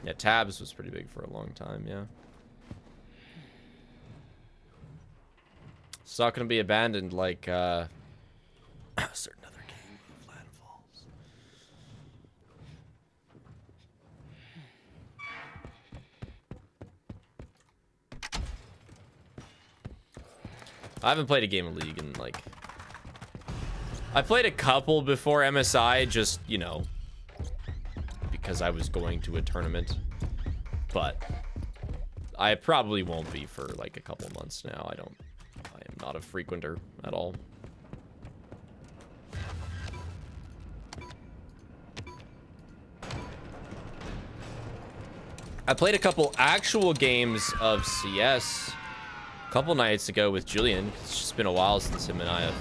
Yeah, tabs was pretty big for a long time, yeah. It's not gonna be abandoned like a certain other game, Flat Falls. I haven't played a game of League in like... I played a couple before MSI, just, you know, because I was going to a tournament. But I probably won't be for like a couple months now. I am not a frequenter at all. I played a couple actual games of CS a couple nights ago with Julian. It's just been a while since him and I have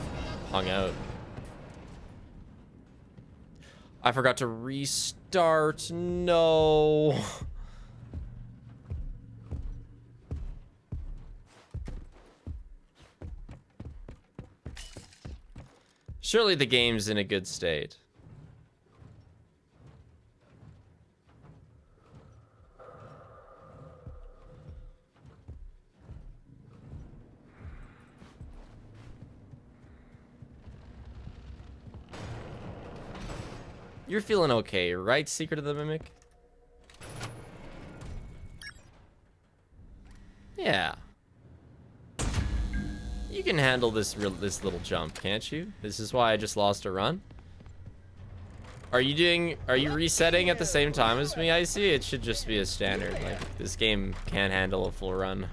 hung out. I forgot to restart. No. Surely the game's in a good state. You're feeling okay, right, Secret of the Mimic? Yeah. You can handle this little jump, can't you? This is why I just lost a run. Are you resetting at the same time as me? I see it should just be a standard. Like, this game can't handle a full run.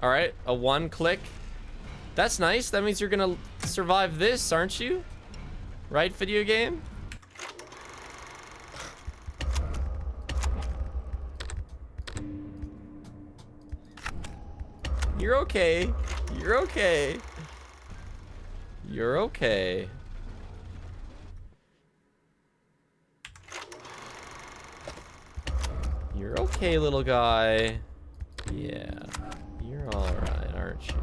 All right, a 1 click. That's nice. That means you're gonna survive this, aren't you? Right, video game? You're okay. You're okay. You're okay. You're okay, little guy. Yeah. You're alright, aren't you?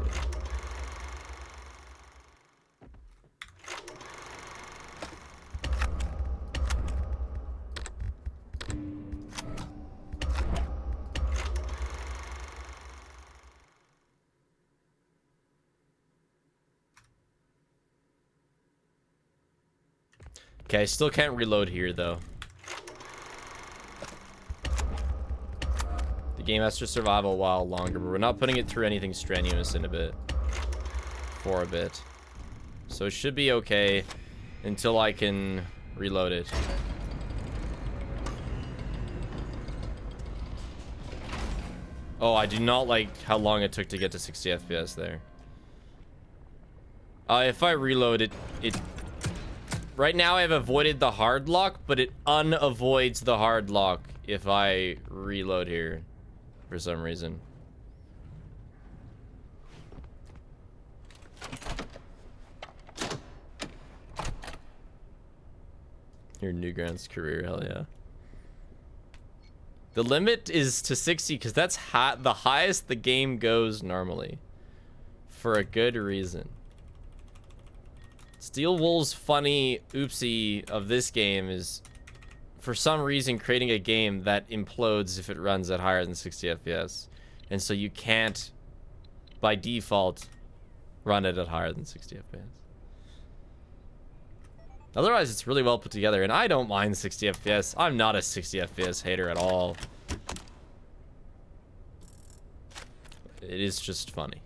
Okay, I still can't reload here, though. The game has to survive a while longer, but we're not putting it through anything strenuous in a bit. For a bit. So it should be okay until I can reload it. Oh, I do not like how long it took to get to 60 FPS there. If I reload it, right now I've avoided the hard lock, but it unavoids the hard lock if I reload here for some reason. Your Newgrounds career, hell yeah. The limit is to 60 because that's the highest the game goes normally. For a good reason. Steel Wool's funny oopsie of this game is, for some reason, creating a game that implodes if it runs at higher than 60 FPS. And so you can't, by default, run it at higher than 60 FPS. Otherwise, it's really well put together, and I don't mind 60 FPS. I'm not a 60 FPS hater at all. It is just funny.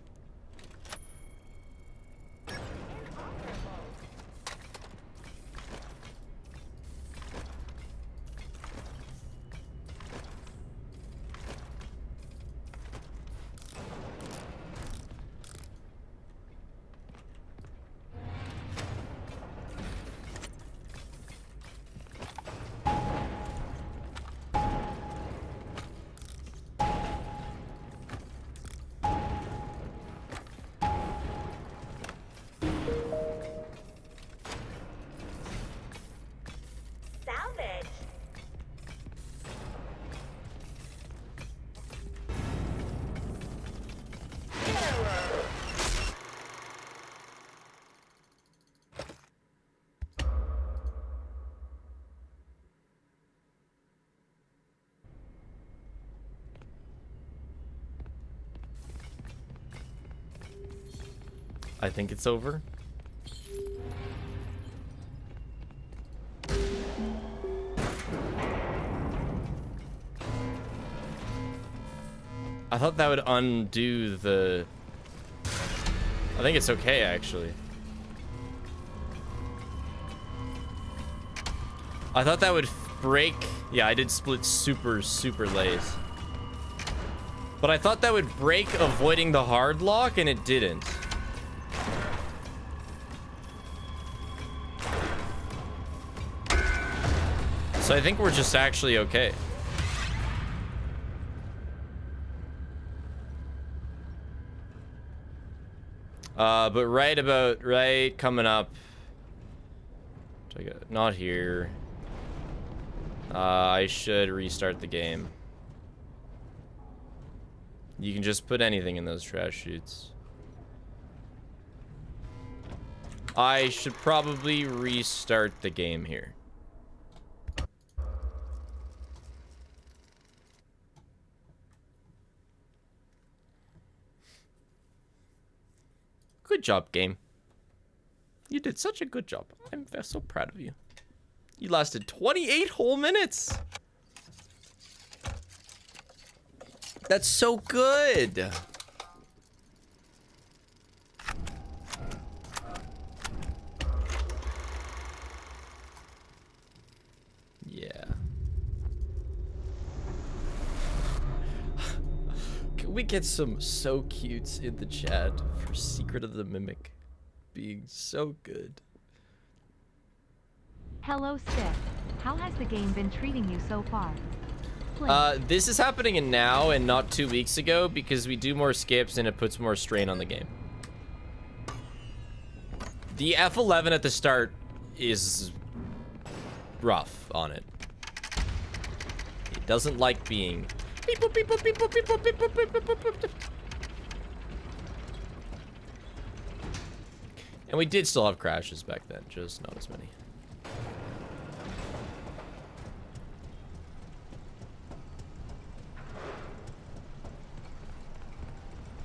I think it's over. I thought that would undo the... I think it's okay, actually. I thought that would break... Yeah, I did split super late. But I thought that would break avoiding the hard lock, and it didn't. So I think we're just actually okay. But right coming up. Not here. I should restart the game. You can just put anything in those trash chutes. I should probably restart the game here. Good job, game. You did such a good job. I'm so proud of you. You lasted 28 whole minutes. That's so good. Yeah. Can we get some so cutes in the chat for Secret of the Mimic being so good? Hello, Steph. How has the game been treating you so far? This is happening in now and not 2 weeks ago because we do more skips and it puts more strain on the game. The F11 at the start is rough on it. It doesn't like being beep, boop, beep, boop, beep, boop, beep, boop, beep, boop, beep, boop, beep, boop. And we did still have crashes back then, just not as many.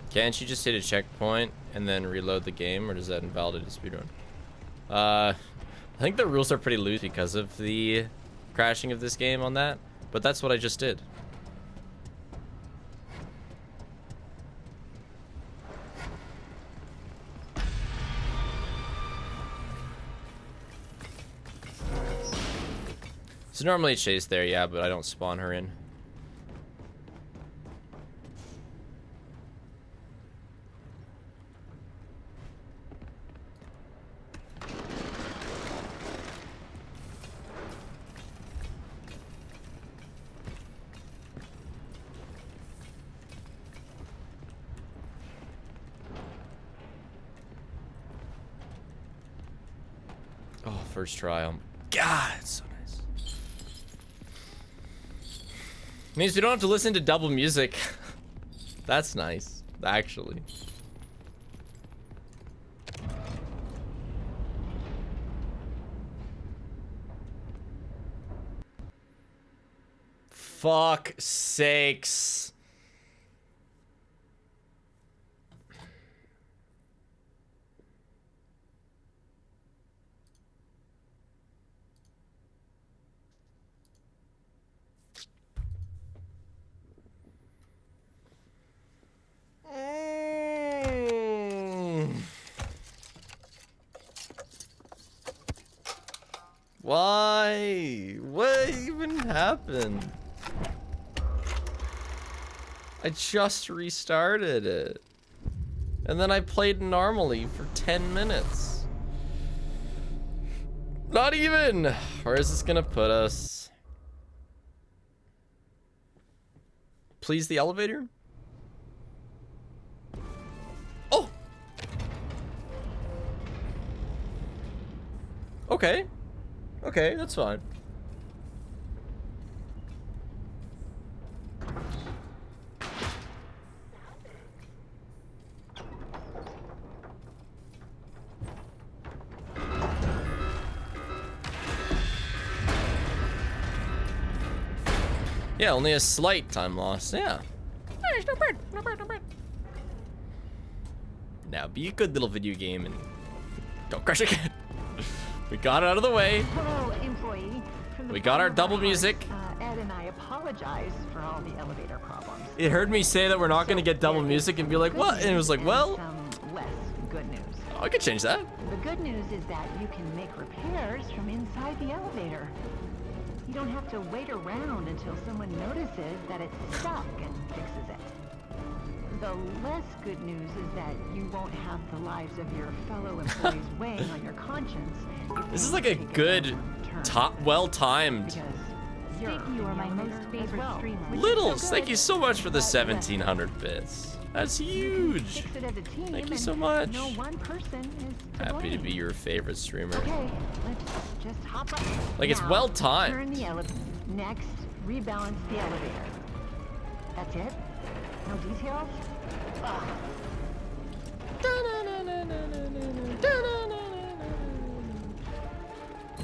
Can't you just hit a checkpoint and then reload the game, or does that invalidate a speedrun? I think the rules are pretty loose because of the crashing of this game on that, but that's what I just did. So normally Chase there, yeah, but I don't spawn her in. Oh, first try. Oh my God, it's so nice. Means we don't have to listen to double music. That's nice, actually. Fuck sakes. Why? What even happened? I just restarted it. And then I played normally for 10 minutes. Not even! Where is this gonna put us? Please, the elevator? Oh! Okay. Okay, that's fine. Yeah, only a slight time loss. Yeah. Not bad, not bad, not bad. Now be a good little video game and don't crash again. We got it out of the way. Hello, employee. From the We got our bottom of double my music. heart, Ed and I apologize for all the elevator problems. It heard me say that we're not going to get double music and be like, what? And it was like, well, Some less good news. I could change that. The good news is that you can make repairs from inside the elevator. You don't have to wait around until someone notices that it's stuck and fixes it. The less good news is that you won't have the lives of your fellow employees weighing on your conscience. This is like a good, well-timed. You are my most favorite streamer. Littles, thank you so much for the 1,700 bits. That's huge. Fix it as a team, Thank you and so much. No one person is to Happy to blame. be your favorite streamer. Okay, let's just hop right. Like, it's Now, well timed. Turn the elevator. Next, rebalance the elevator. That's it? No details? Ugh.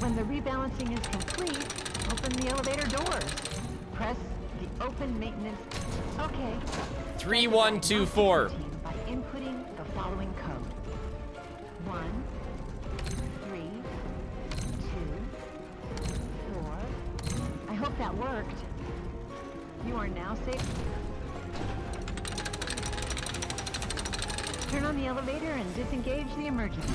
When the rebalancing is complete, open the elevator doors. Press the open maintenance. Okay. 3124. By inputting the following code. 1, 3, 2, 4. I hope that worked. You are now safe. Turn on the elevator and disengage the emergency.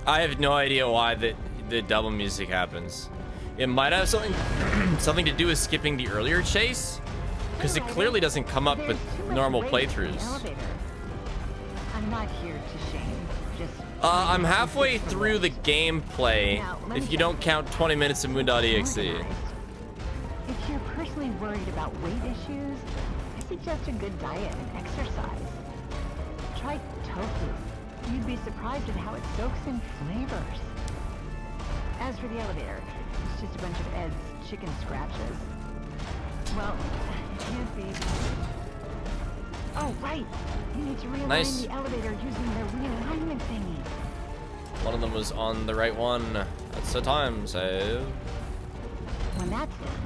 I have no idea why the double music happens. It might have something to do with skipping the earlier chase, because it clearly doesn't come up with normal playthroughs. I'm not here to shame. Just I'm halfway through the gameplay, if you don't count 20 minutes of Moon.exe. if you're personally worried about weight issues, I suggest a good diet and exercise. Try tofu. You'd be surprised at how it soaks in flavors. As for the elevator, it's just a bunch of Ed's chicken scratches. Well, it can't be. Oh, right. You need to realign Nice. the elevator using the realignment thingy. One of them was on the right one. That's the time save. When that's done,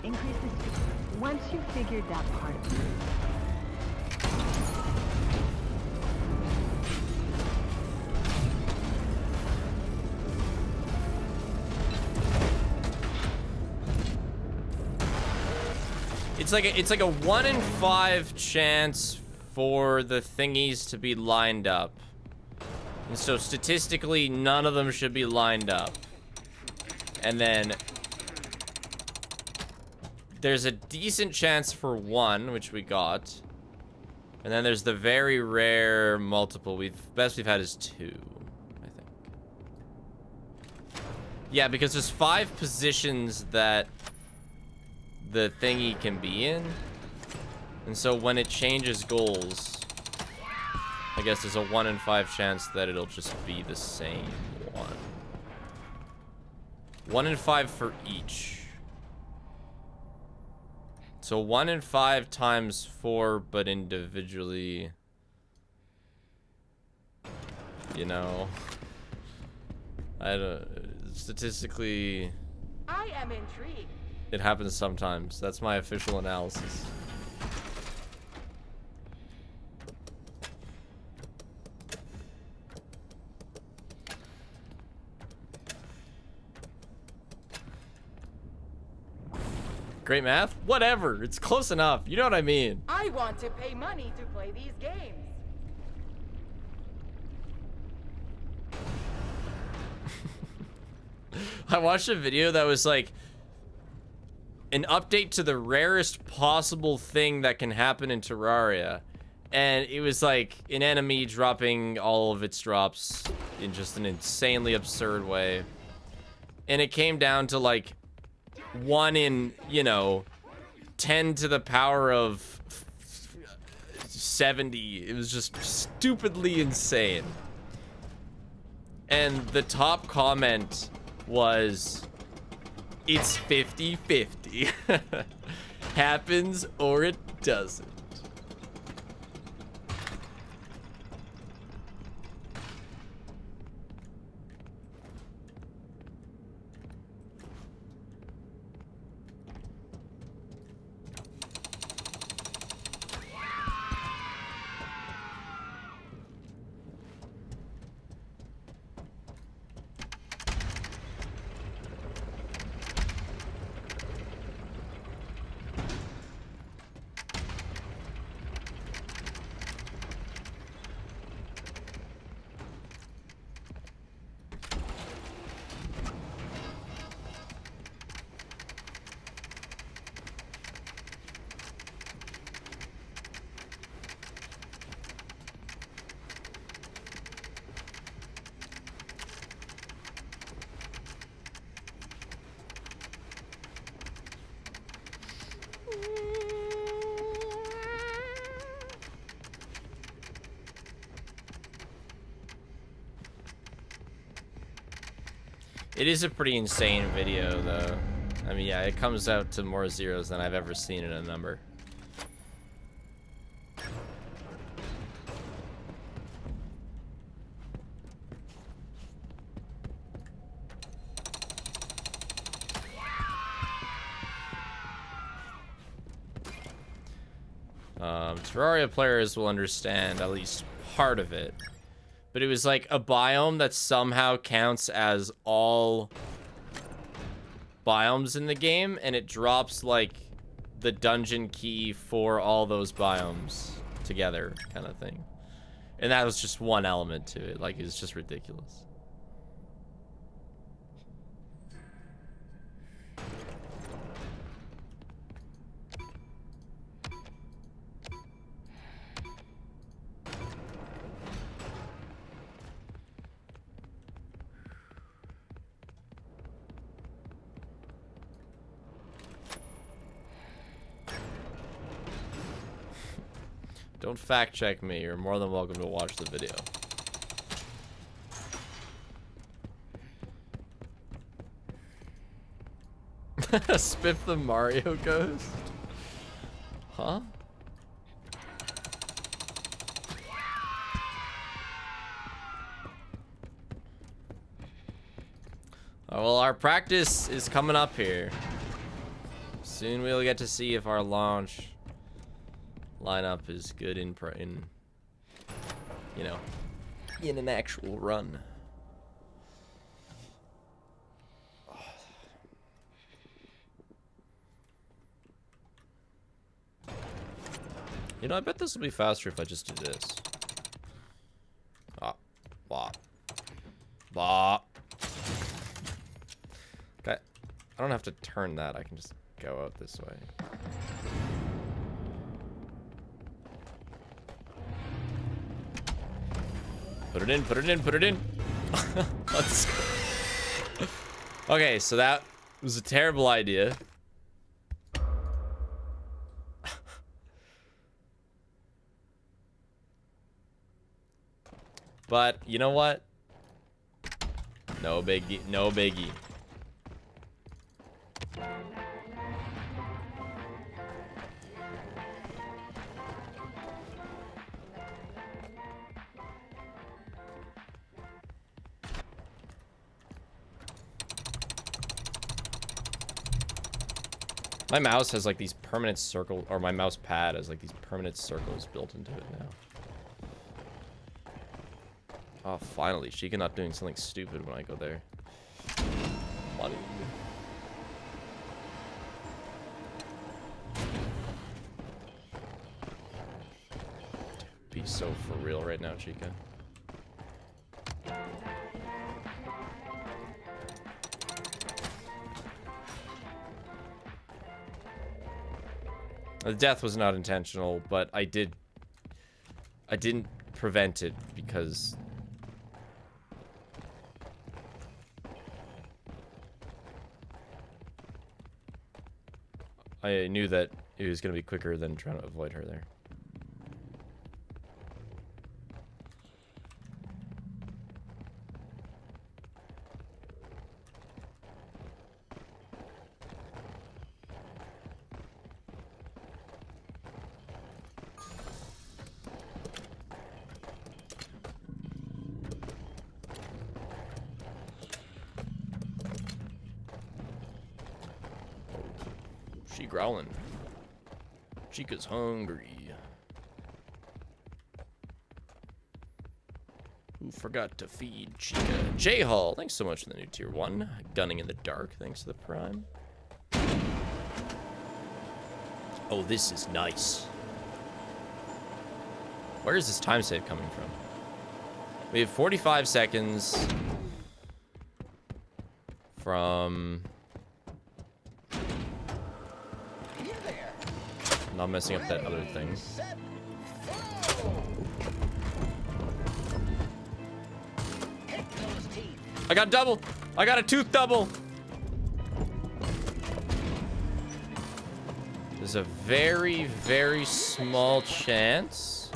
increase the speed. Once you've figured that part of it. It's like a 1 in 5 chance for the thingies to be lined up. And so statistically, none of them should be lined up. And then there's a decent chance for 1, which we got. And then there's the very rare multiple. Best we've had is 2, I think. Yeah, because there's 5 positions that the thingy can be in. And so when it changes goals, I guess there's a 1 in 5 chance that it'll just be the same one. 1 in 5 for each. So 1 in 5 times 4, but individually, you know, I don't, statistically, I am intrigued. it happens sometimes. That's my official analysis. Great math? Whatever. It's close enough. You know what I mean. I want to pay money to play these games. I watched a video that was like an update to the rarest possible thing that can happen in Terraria. And it was like an enemy dropping all of its drops in just an insanely absurd way. And it came down to like 1 in, you know, 10 to the power of 70. It was just stupidly insane. And the top comment was, it's 50-50. Happens or it doesn't. It is a pretty insane video, though. I mean, yeah, it comes out to more zeros than I've ever seen in a number. Terraria players will understand at least part of it. But it was like a biome that somehow counts as all biomes in the game, and it drops like the dungeon key for all those biomes together, kind of thing. And that was just one element to it. Like, it's just ridiculous. Don't fact check me. You're more than welcome to watch the video. Spiff the Mario Ghost? Huh? Oh, well, our practice is coming up here. Soon we'll get to see if our launch lineup is good in you know, in an actual run. You know, I bet this will be faster if I just do this. Ah, blah, blah. Okay, I don't have to turn that. I can just go out this way. Put it in, put it in, put it in. Let's go. Okay, so that was a terrible idea. But, you know what? No biggie, no biggie. My mouse has like these permanent circles, or my mouse pad has like these permanent circles built into it now. Oh, finally, Sheikah not doing something stupid when I go there. Money. Be so for real right now, Sheikah. The death was not intentional, but I didn't prevent it because I knew that it was going to be quicker than trying to avoid her there. She growling. Chica's hungry. Who forgot to feed Chica? J-Hall, thanks so much for the new tier 1. Gunning in the dark, thanks to the prime. Oh, this is nice. Where is this time save coming from? We have 45 seconds from... Not messing up that other thing. I got double! I got a tooth double! There's a very, very small chance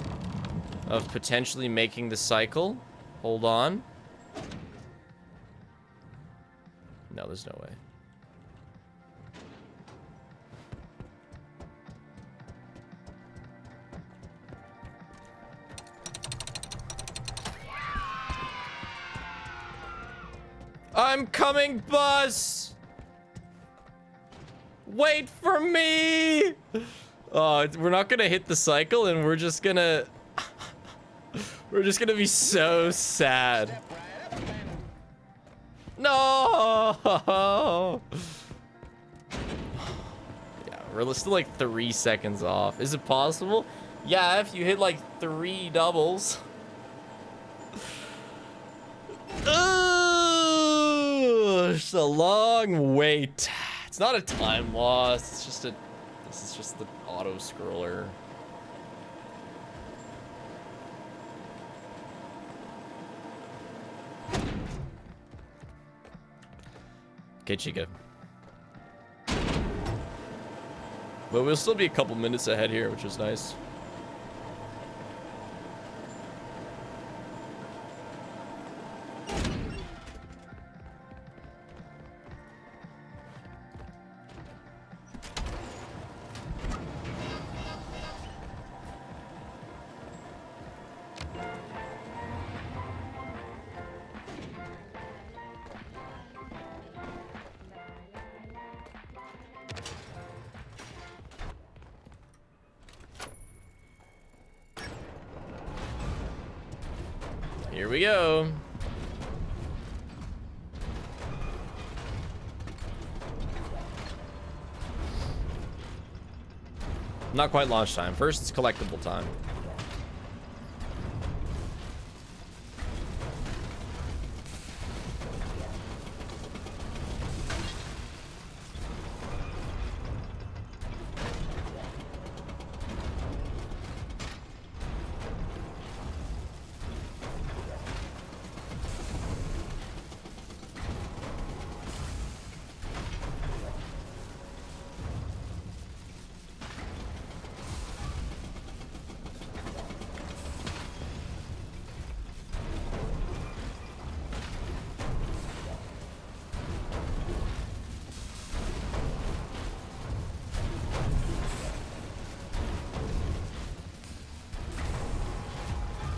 of potentially making the cycle. Hold on. No, there's no way. I'm coming, bus! Wait for me! Oh, we're not gonna hit the cycle and we're just gonna... we're just gonna be so sad. No! Yeah, we're still like 3 seconds off. Is it possible? Yeah, if you hit like 3 doubles. It's a long wait. It's not a time loss. It's just a... This is just the auto scroller. Okay, Chica. But we'll still be a couple minutes ahead here, which is nice. Here we go. Not quite launch time. First, it's collectible time.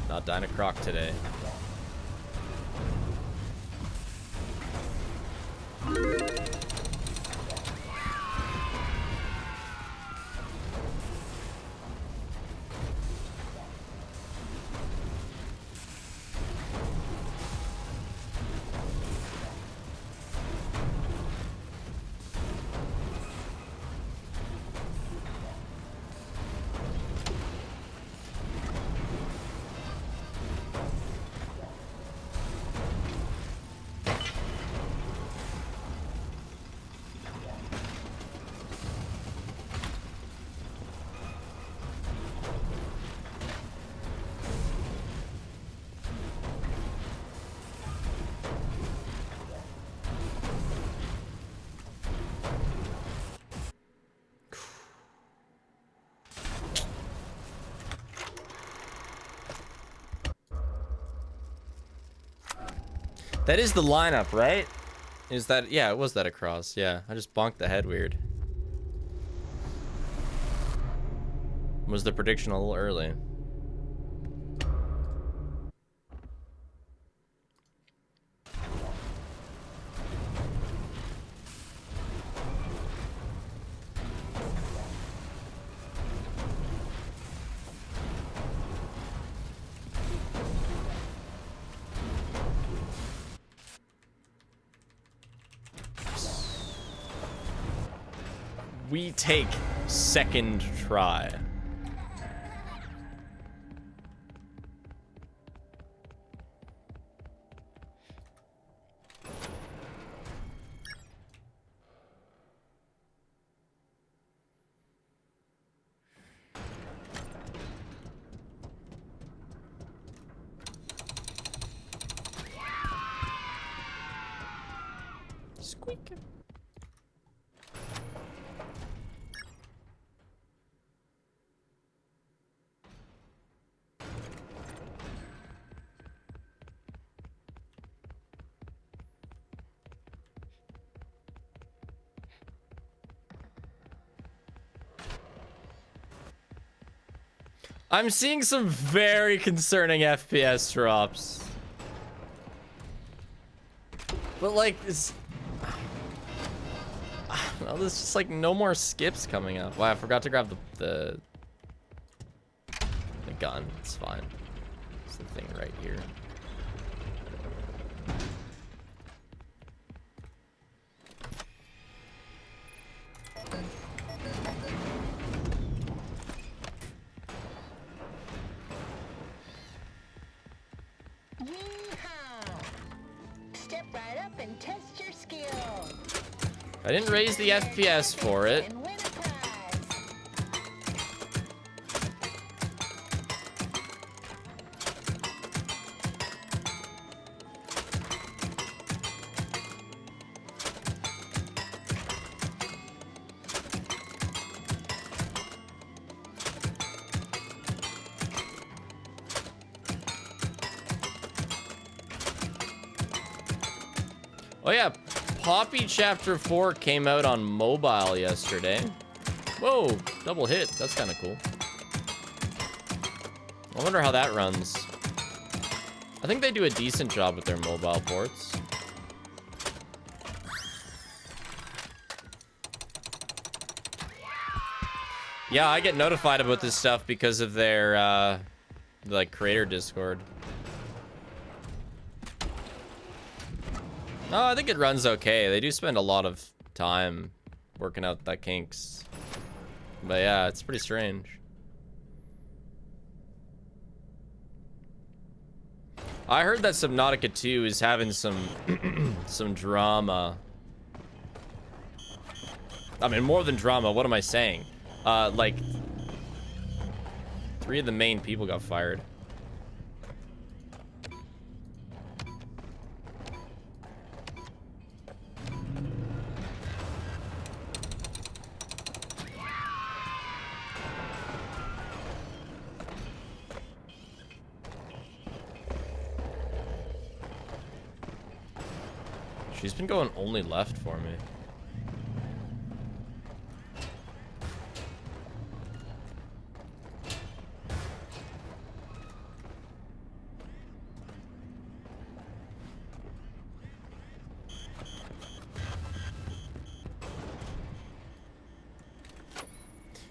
Not dying a croc today. That is the lineup, right? Is that... Yeah, it was that across. Yeah, I just bonked the head weird. Was the prediction a little early? We take second try. Squeak. I'm seeing some very concerning FPS drops. But like, it's... Well, there's just like no more skips coming up. Wow, I forgot to grab the gun. It's fine. It's the thing right here. Step right up and test your skill. I didn't raise the FPS for it. And win a prize. Oh yeah, Poppy Chapter 4 came out on mobile yesterday. Whoa, double hit. That's kind of cool. I wonder how that runs. I think they do a decent job with their mobile ports. Yeah, I get notified about this stuff because of their, like, creator Discord. No, I think it runs okay. They do spend a lot of time working out that kinks. But yeah, it's pretty strange. I heard that Subnautica 2 is having some some drama. I mean, more than drama, what am I saying? Like 3 of the main people got fired. She's been going only left for me.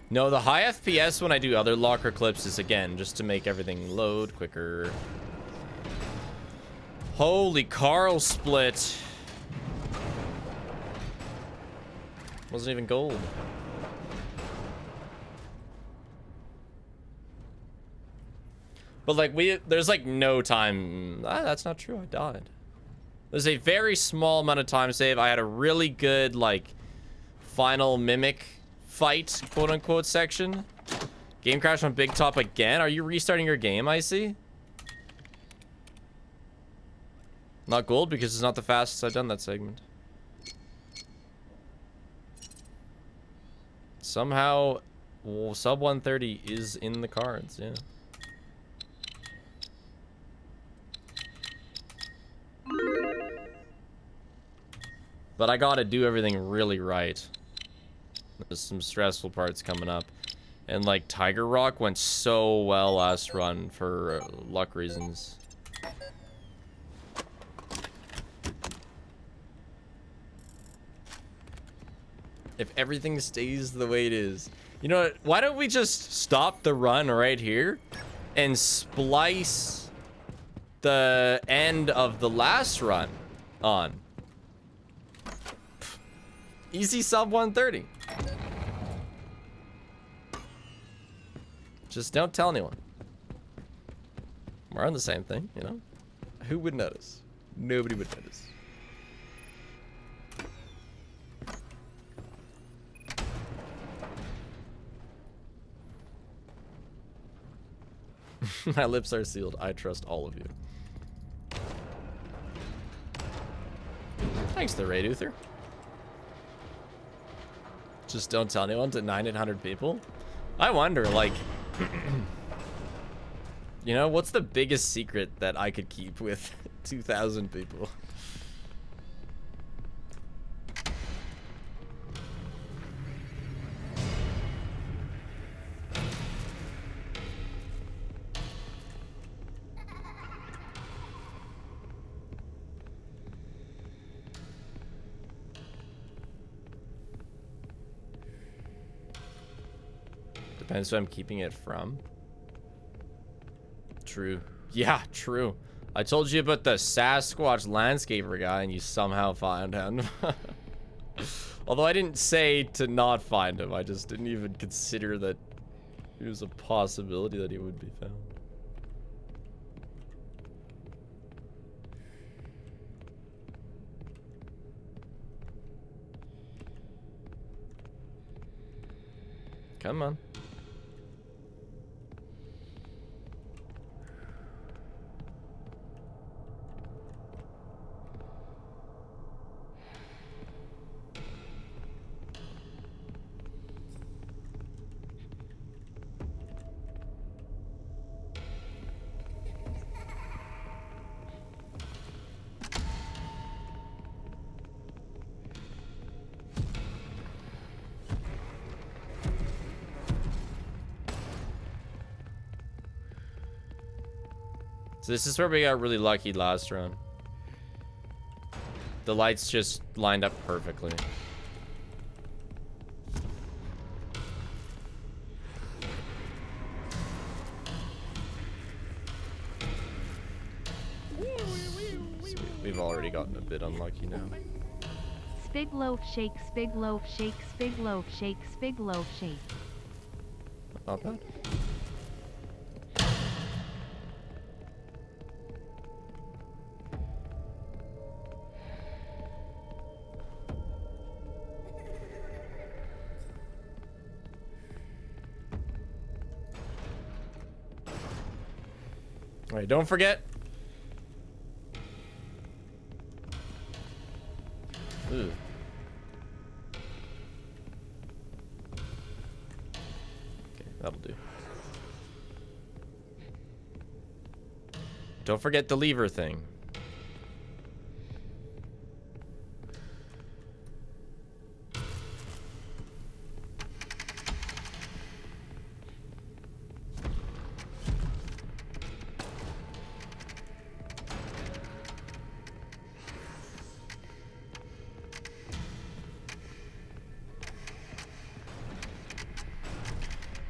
No, the high FPS when I do other locker clips is, again, just to make everything load quicker. Holy Carl split. Wasn't even gold. But like there's like no time. That's not true. I died. There's a very small amount of time save. I had a really good like final mimic fight, quote unquote, section. Game crash on Big Top again. Are you restarting your game? I see. Not gold because it's not the fastest I've done that segment. Somehow, well, sub 130 is in the cards, yeah. But I gotta do everything really right. There's some stressful parts coming up. And like Tiger Rock went so well last run for luck reasons. If everything stays the way it is. You know what? Why don't we just stop the run right here and splice the end of the last run on? Easy sub 130. Just don't tell anyone. We're on the same thing, you know? Who would notice? Nobody would notice. My lips are sealed. I trust all of you. Thanks, the Raid Uther. Just don't tell anyone to 900 people. I wonder, like, you know, what's the biggest secret that I could keep with 2,000 people? Depends who I'm keeping it from. True. Yeah, true. I told you about the Sasquatch landscaper guy and you somehow found him. Although I didn't say to not find him. I just didn't even consider that it was a possibility that he would be found. Come on. So this is where we got really lucky last round. The lights just lined up perfectly. Sweet. We've already gotten a bit unlucky now. Spig loaf shake, spig loaf shake, spig loaf shake, spig loaf shake. Not bad. All right, don't forget. Ooh. Okay, that'll do. Don't forget the lever thing.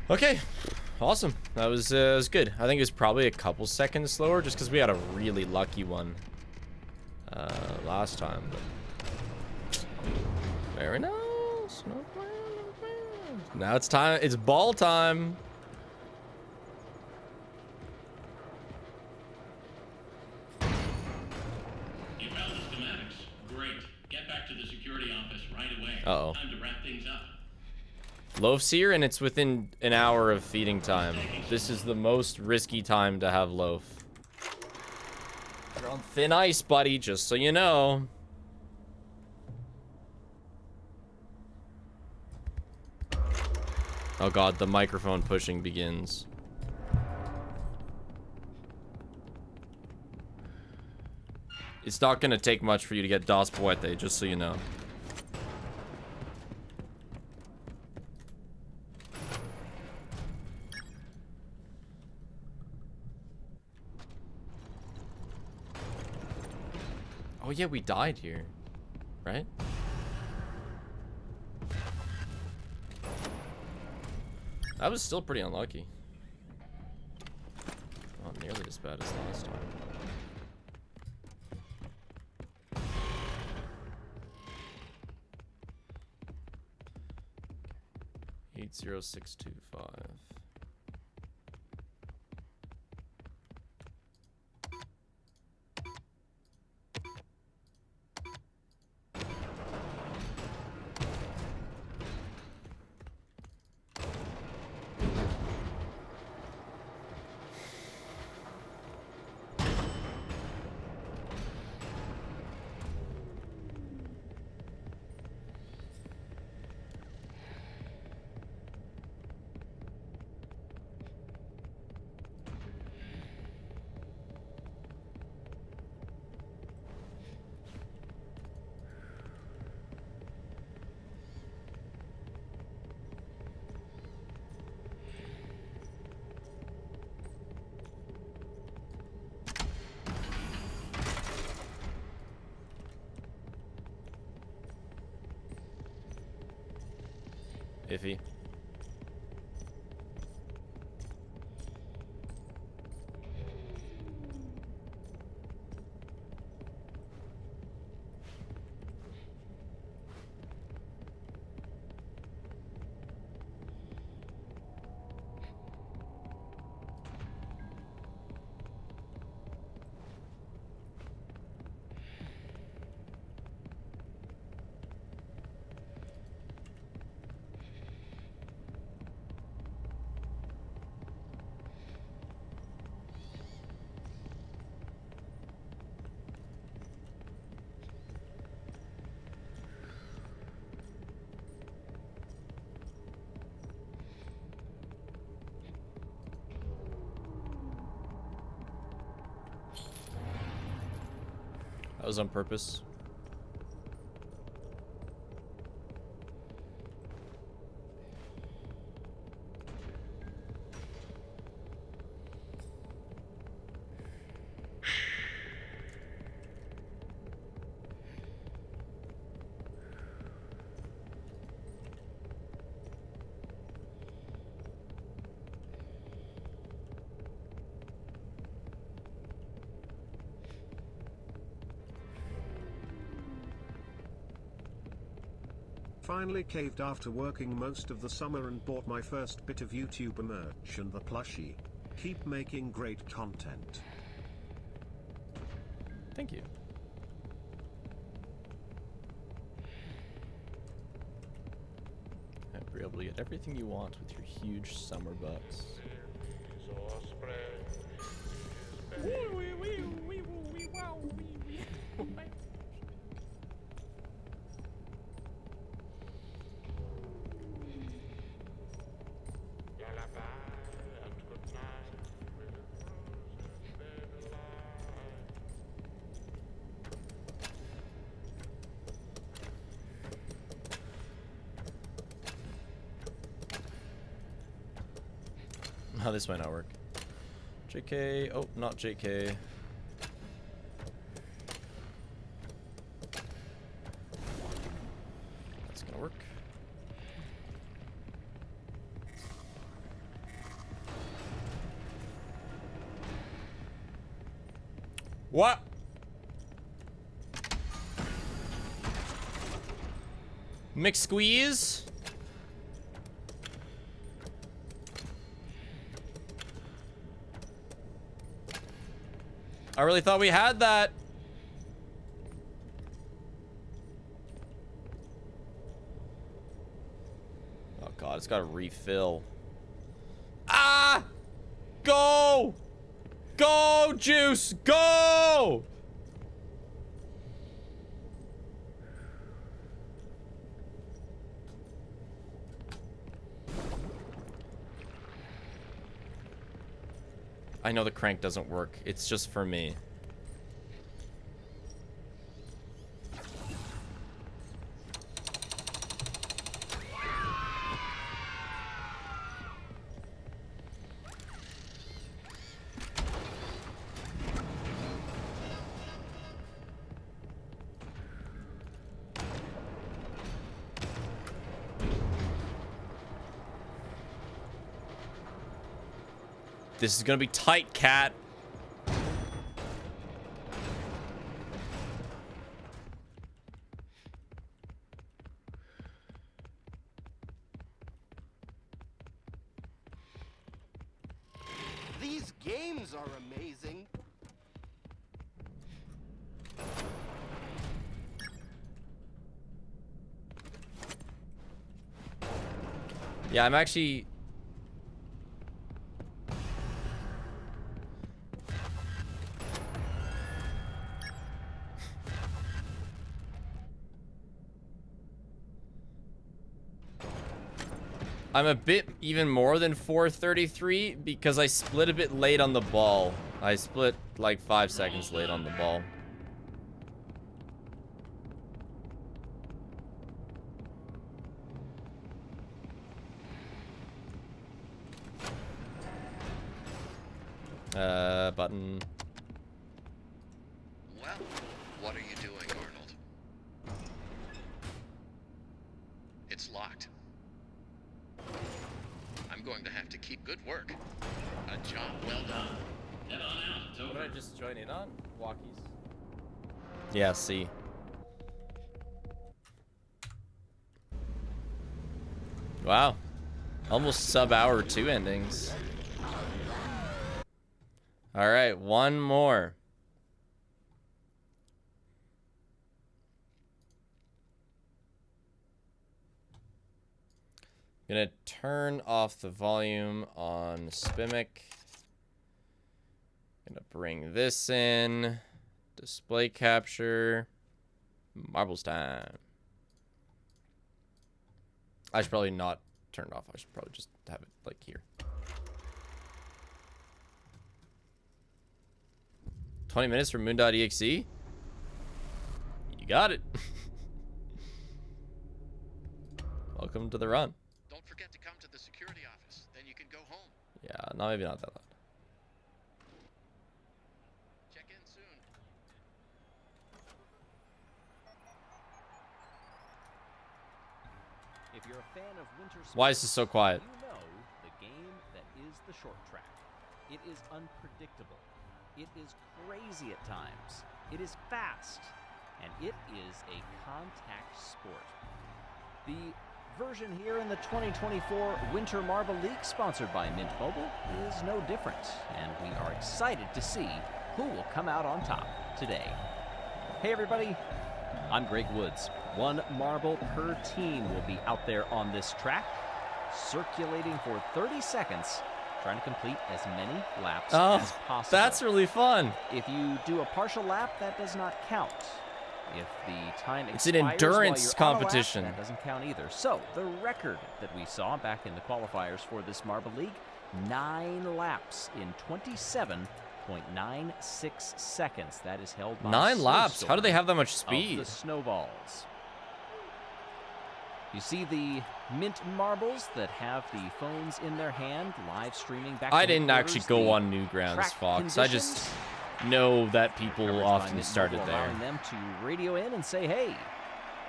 Okay, awesome. That was good. I think it was probably a couple seconds slower just because we had a really lucky one last time. But very nice. Not bad, not bad. Now it's time. It's ball time. You found the schematics. Great. Get back to the security office right away. Uh-oh. Time to wrap things up. Loaf's here and it's within an hour of feeding time. This is the most risky time to have Loaf. You're on thin ice, buddy, just so you know. Oh god, the microphone pushing begins. It's not gonna take much for you to get Dos Poete, just so you know. Oh yeah, we died here, right? That was still pretty unlucky. Not nearly as bad as last time. Okay. 80625. Iffy. That was on purpose. Finally caved after working most of the summer and bought my first bit of YouTuber merch and the plushie. Keep making great content. Thank you. I'll be able to get everything you want with your huge summer bucks. Oh, this might not work. JK. Oh, not JK. That's gonna work. What? Mixed squeeze? I really thought we had that. Oh god, it's gotta refill. Ah! Go! Go, Juice! Go! I know the crank doesn't work. It's just for me. This is gonna be tight, cat. These games are amazing. Yeah, I'm actually... I'm a bit even more than 433 because I split a bit late on the ball. I split like 5 seconds late on the ball. Button. Well, what are you doing, Arnold? It's locked. I'm going to have to keep good work. A job well done. Head on out. It's over. What did I just join in on? Walkies. Yeah, see. Wow. Almost sub-hour 2 endings. Alright, one more. Gonna turn off the volume on Spimic. Gonna bring this in. Display capture. Marbles time. I should probably not turn it off. I should probably just have it like here. 20 minutes for moon.exe? got it. Welcome to the run. Don't forget to come to the security office. Then you can go home. Yeah, no, maybe not that loud. Check in soon. If you're a fan of winter sports, Why is this so quiet? you know the game that is the short track. It is unpredictable. It is crazy at times. It is fast. And it is a contact sport. The version here in the 2024 Winter Marble League, sponsored by Mint Mobile, is no different. And we are excited to see who will come out on top today. Hey everybody, I'm Greg Woods. One marble per team will be out there on this track, circulating for 30 seconds, trying to complete as many laps as possible. That's really fun. If you do a partial lap, that does not count. If the time It's an expires endurance while you're on a lap, competition. that doesn't count either. So the record that we saw back in the qualifiers for this Marble League, 9 laps in 27.96 seconds. That is held by 9 laps? Snowstorm How do they have that much of speed? the Snowballs. You see the mint marbles that have the phones in their hand, live streaming back. I to didn't headquarters, actually go the on Newgrounds, track Fox. I just conditions. know that people Coverage by often Mint started Mobile, there. allowing them to radio in and say, hey,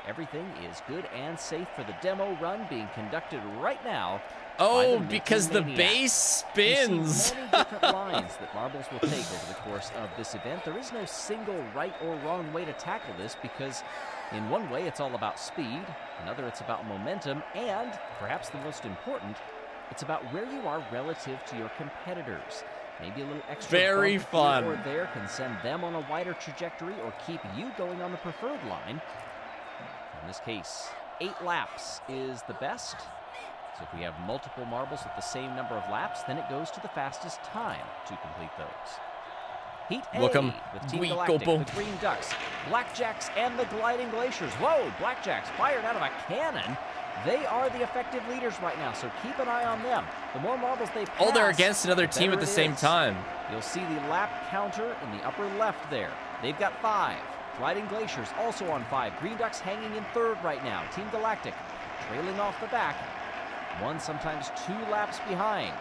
everything is good and safe for the demo run being conducted right now. Oh, because the base You spins. see many different lines that marbles will take over the course of this event. There is no single right or wrong way to tackle this because in one way it's all about speed, another it's about momentum, and perhaps the most important, it's about where you are relative to your competitors. Maybe a little extra Very bump fun. here or there can send them on a wider trajectory or keep you going on the preferred line. In this case, 8 laps is the best. So if we have multiple marbles with the same number of laps, then it goes to the fastest time to complete those. Heat A Welcome. with Team We Galactic, go boom. the Green Ducks, Blackjacks, and the Gliding Glaciers. Whoa, Blackjacks fired out of a cannon. They are the effective leaders right now, so keep an eye on them. The more marbles they pass, Oh, they're against another the team better at the it same is. time. You'll see the lap counter in the upper left there. They've got 5. Gliding Glaciers also on 5. Green Ducks hanging in 3rd right now. Team Galactic trailing off the back. 1, sometimes 2 laps behind.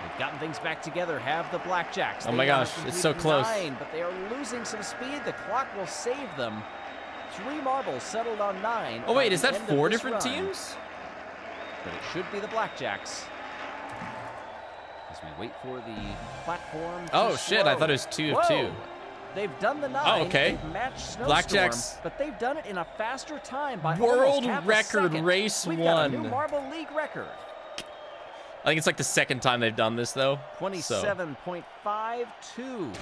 They've gotten things back together, have the Blackjacks. Oh my They have gosh, it's so completed close. 9, but they are losing some speed. The clock will save them. 3 marbles settled on 9. Oh, wait, by is the that end of 4 this different run. teams? But it should be the Blackjacks. As we wait for the platform to Oh, shit, I slow. thought it was 2 of Whoa. 2. They've done the 9. Oh, okay. They've matched Snowstorm, Blackjacks. but they've done it in a faster time by World almost half a record, second. race We've got a new 1. Marble League record. I think it's like the second time they've done this, though. So. 27.52.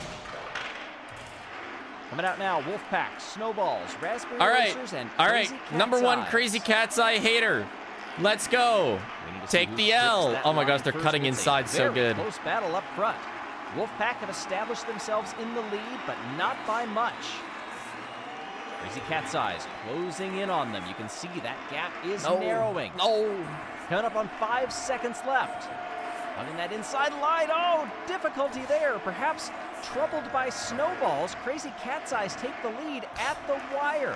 Coming out now, Wolfpack, Snowballs, Raspberry All right, Racers, and all right. Crazy Cat's Number 1, Eyes. Crazy Cat's Eye hater. Let's go. We need to see Take who the grips L. that Oh my line gosh, they're first. cutting It's a inside so very good. Close battle up front. Wolfpack have established themselves in the lead, but not by much. Crazy Cat's Eyes closing in on them. You can see that gap is narrowing. No. Coming up on 5 seconds left. Running that inside line. Oh, difficulty there. Perhaps troubled by Snowballs. Crazy Cat's Eyes take the lead at the wire.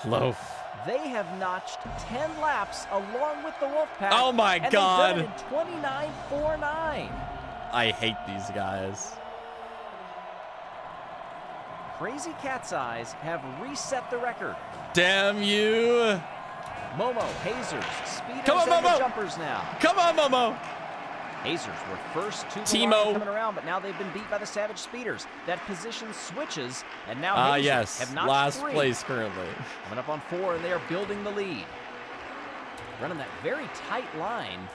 Loaf. They have notched 10 laps along with the Wolfpack. Oh my and God. they've done it in 29.49. I hate these guys. Crazy Cat's Eyes have reset the record. Damn you. Momo, Hazers, Speeders, Come on, and the Momo. Jumpers now. Come on, Momo. Hazers were first to the Timo. line coming around, but now they've been beat by the Savage Speeders. That position switches, and now Ah, Hazers yes. have notched Last 3. place currently. Coming up on 4, and they are building the lead. Running that very tight line.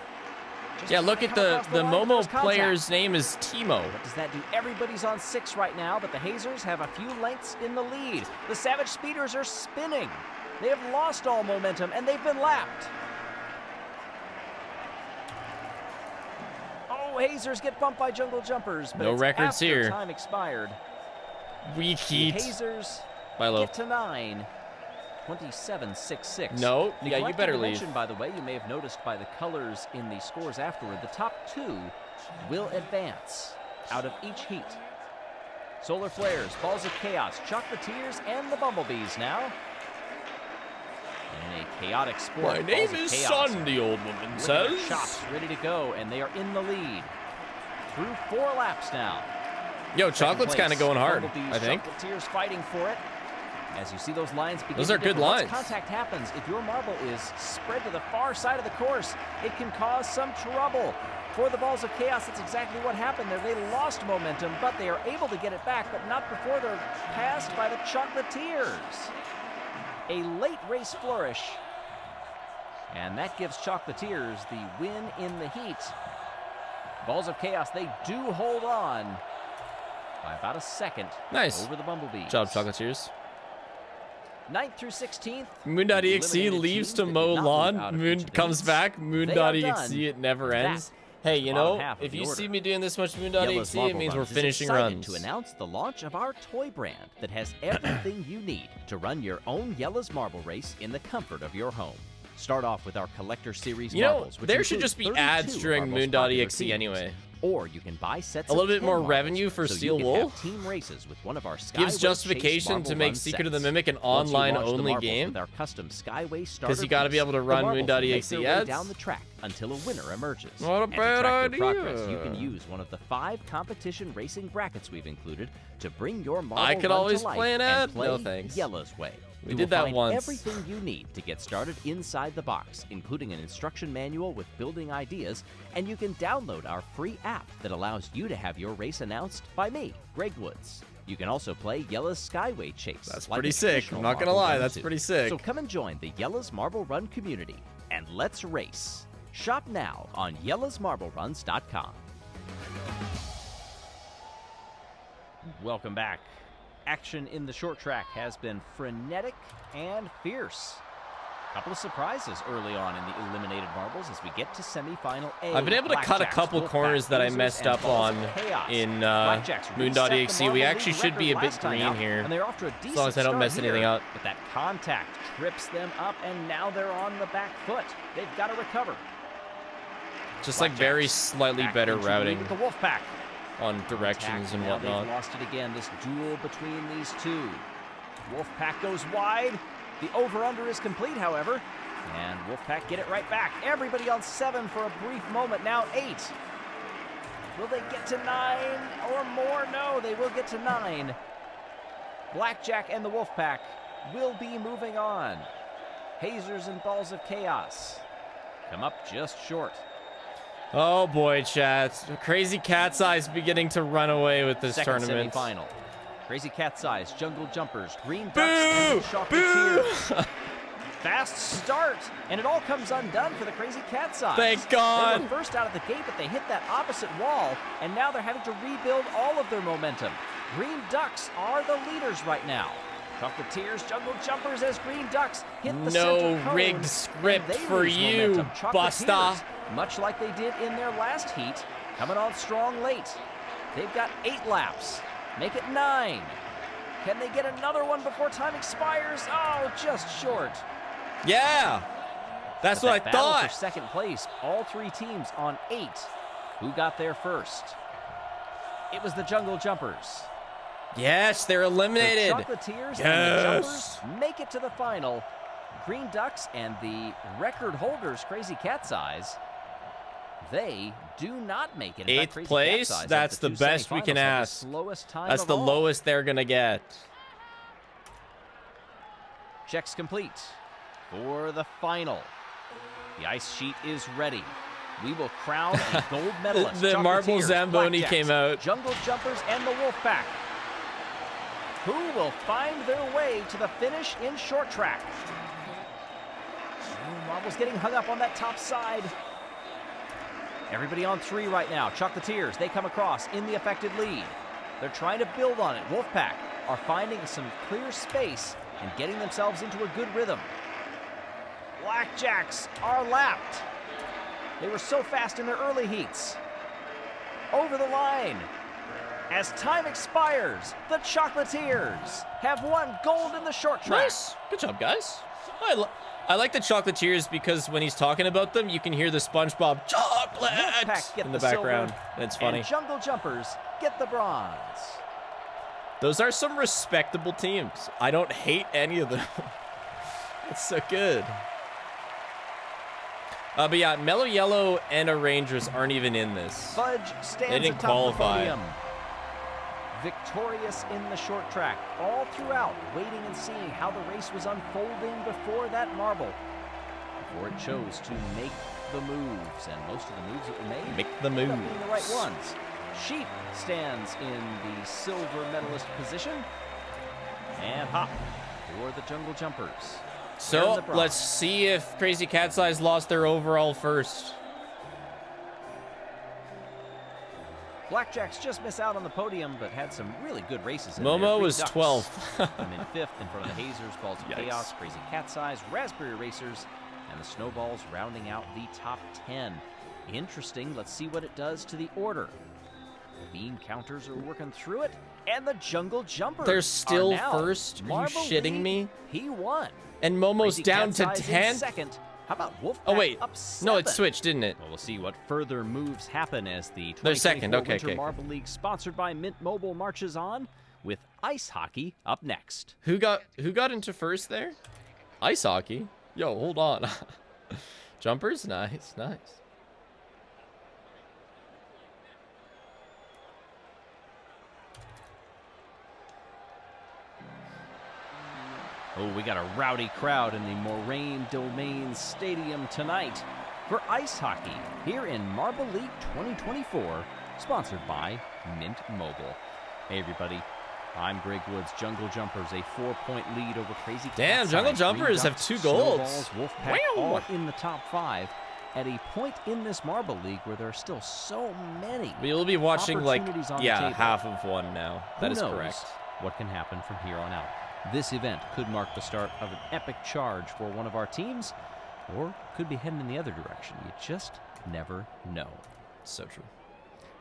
Just Yeah, look trying at to come the across line Momo first contact. player's name is Timo. What does that do? Everybody's on 6 right now, but the Hazers have a few lengths in the lead. The Savage Speeders are spinning. They have lost all momentum, and they've been lapped. Oh, Hazers get bumped by Jungle Jumpers, but No it's records after here. time expired. Weak The heat. Hazers By Loaf. get to 9. 27.66. No, yeah, you Neglected better to leave. mention, by the way, you may have noticed by the colors in the scores afterward, the top 2 will advance out of each heat. Solar Flares, Balls of Chaos, Chocolatiers, and the Bumblebees now. In a chaotic sport, My name Balls of is Chaos Son, the old woman with says. their chops ready to go, and they are in the lead. Through 4 laps now. Yo, Chocolate's kind of going hard, Bumblebees, I think. Chocolatiers fighting for it. As you see those lines begin Those to are good differ, once lines. contact happens, if your marble is spread to the far side of the course, it can cause some trouble. For the Balls of Chaos, that's exactly what happened there. They lost momentum, but they are able to get it back, but not before they're passed by the Chocolatiers. A late race flourish. And that gives Chocolatiers the win in the heat. Balls of Chaos, they do hold on by about a second over the Bumblebees. Good job, Chocolatiers. 9th through 16th. Moon.exe leaves to mow lawn. Moon comes back. Moon.exe, it never ends. Hey, you know, if you see me doing this much Moon.exe, it means we're finishing runs. To announce the launch of our toy brand that has everything you need to run your own Yella's Marble Race in the comfort of your home. Start off with our Collector Series marbles, which there should include just be 32 ads of during our most popular Moon.exe teams. anyway. Or you can buy sets A little of bit 10 more marbles, revenue for so Steel you can Wool. have team races with one of our Skyway Gives Chase justification Marble to make Run Secret of the sets. Mimic an Once you launch the online-only marbles game. with our custom Skyway starter Because you got to be piece, able to the run marbles will make Moon.exe their way ads. down the track until a winner emerges. What a And to bad track your progress, idea. you can use one of the 5 competition racing brackets we've included to bring your marble I could run always to life play an and ad. play No thanks. Yella's way. We You did will that find once. everything you need to get started inside the box, including an instruction manual with building ideas, and you can download our free app that allows you to have your race announced by me, Greg Woods. You can also play Yella's Skyway Chase. That's like pretty a sick. traditional I'm not gonna Marble lie, Run that's too. pretty sick. So come and join the Yella's Marble Run community, and let's race. Shop now on YellasMarbleRuns.com. Welcome back. Action in the short track has been frenetic and fierce. A couple of surprises early on in the eliminated marbles as we get to semifinal A. I've been able to cut a Blackjacks, couple Wolfpack, corners that I Losers, messed and up Balls on of Chaos. in Blackjacks reset the Moon.exe. We Marble actually League should be a record bit last time green out, here. and they're off to a As decent long as I don't start mess anything here. up. But that contact trips them up, and now they're on the back foot. They've got to recover. Just like very slightly Back better into the lead routing with the Wolfpack. on directions and Now whatnot. they've lost it again, this duel between these two. Wolfpack goes wide. The over-under is complete, however. And Wolfpack get it right back. Everybody on 7 for a brief moment, now 8. Will they get to 9 or more? No, they will get to 9. Blackjack and the Wolfpack will be moving on. Hazers and Balls of Chaos come up just short. Oh boy, chat. Crazy Cat's Eyes beginning to run away with this Second tournament. semifinal. Crazy Cat's Eyes, Jungle Jumpers, Green Ducks, and the Chocolatiers. Fast start, and it all comes undone for the Crazy Cat's Eyes. Thank God. They were first out of the gate, but they hit that opposite wall, and now they're having to rebuild all of their momentum. Green Ducks are the leaders right now. Chocolatiers, Jungle Jumpers as Green Ducks hit the center cone, rigged and script they for lose you, momentum. Buster. Chocolatiers, much like they did in their last heat, coming on strong late. They've got 8 laps. Make it 9. Can they get another one before time expires? Oh, just short. Yeah, that's But what that I battle thought. For second place, all 3 teams on 8. Who got there first? It was the Jungle Jumpers. Yes, they're eliminated. The Chocolatiers and the Jumpers make it to the final. Green Ducks and the record holders, Crazy Cat's Eyes, they do not make it. In fact, 8th Crazy place, Cat's Eyes that's at the the two best we semifinals can have the ask. slowest time That's of the all. lowest they're gonna get. Checks complete for the final. The ice sheet is ready. We will crown a gold medalist. The Marble Chocolatiers, Zamboni Blackjacks, came out. Jungle Jumpers and the Wolfpack. Who will find their way to the finish in short track? Oh, Marble's getting hung up on that top side. Everybody on 3 right now. Chocolatiers, they come across in the effective lead. They're trying to build on it. Wolfpack are finding some clear space and getting themselves into a good rhythm. Blackjacks are lapped. They were so fast in their early heats. Over the line. As time expires, the Chocolatiers have won gold in the short track. Nice. Good job, guys. I like the Chocolatiers because when he's talking about them, you can hear the SpongeBob chocolate Wolfpack get in the silver, background. And it's funny. And Jungle Jumpers get the bronze. Those are some respectable teams. I don't hate any of them. It's so good. But yeah, Mellow Yellow and Rangers aren't even in this. Fudge stands They didn't atop qualify. the podium. Victorious in the short track, all throughout, waiting and seeing how the race was unfolding before that marble. Before it chose to make the moves, and most of the moves that were made Make the ended up moves. being the right ones. Sheep stands in the silver medalist position, and Hop for the Jungle Jumpers. So let's see if Crazy Cat's Eyes lost their overall first. Blackjacks just miss out on the podium, but had some really good races in Momo there. was Ducks 12th. come in 5th in front of the Hazers, Balls of Yikes. Chaos, Crazy Cat's Eyes, Raspberry Racers, and the Snowballs rounding out the top 10. Interesting. Let's see what it does to the order. Bean counters are working through it, and the Jungle Jumpers They're still are now first? Are you Marble shitting League me? P1. And Momo's Crazy down Cat's to Eyes in 10th? second. How about Wolfpack Oh, wait. up No, it 7? switched, didn't it? Well, we'll see what further moves happen as the They're second. 2024 Okay, Winter okay. Marble League, sponsored by Mint Mobile, marches on with ice hockey up next. Who got into first there? Ice hockey. Yo, hold on. Jumpers, nice, nice. Oh, we got a rowdy crowd in the Moraine Domain Stadium tonight for ice hockey here in Marble League 2024, sponsored by Mint Mobile. Hey, everybody. I'm Greg Woods. Jungle Jumpers, a 4-point lead over Crazy Damn, Cat's Jungle Eyes. Jumpers Green have Ducks, 2 golds. Snowballs, Wolfpack, Wow. all in the top 5 at a point in this Marble League where there are still so many We will be watching like, opportunities on the yeah, table. half of one now. That Who is knows correct. what can happen from here on out. This event could mark the start of an epic charge for one of our teams, or could be heading in the other direction. You just never know. So true.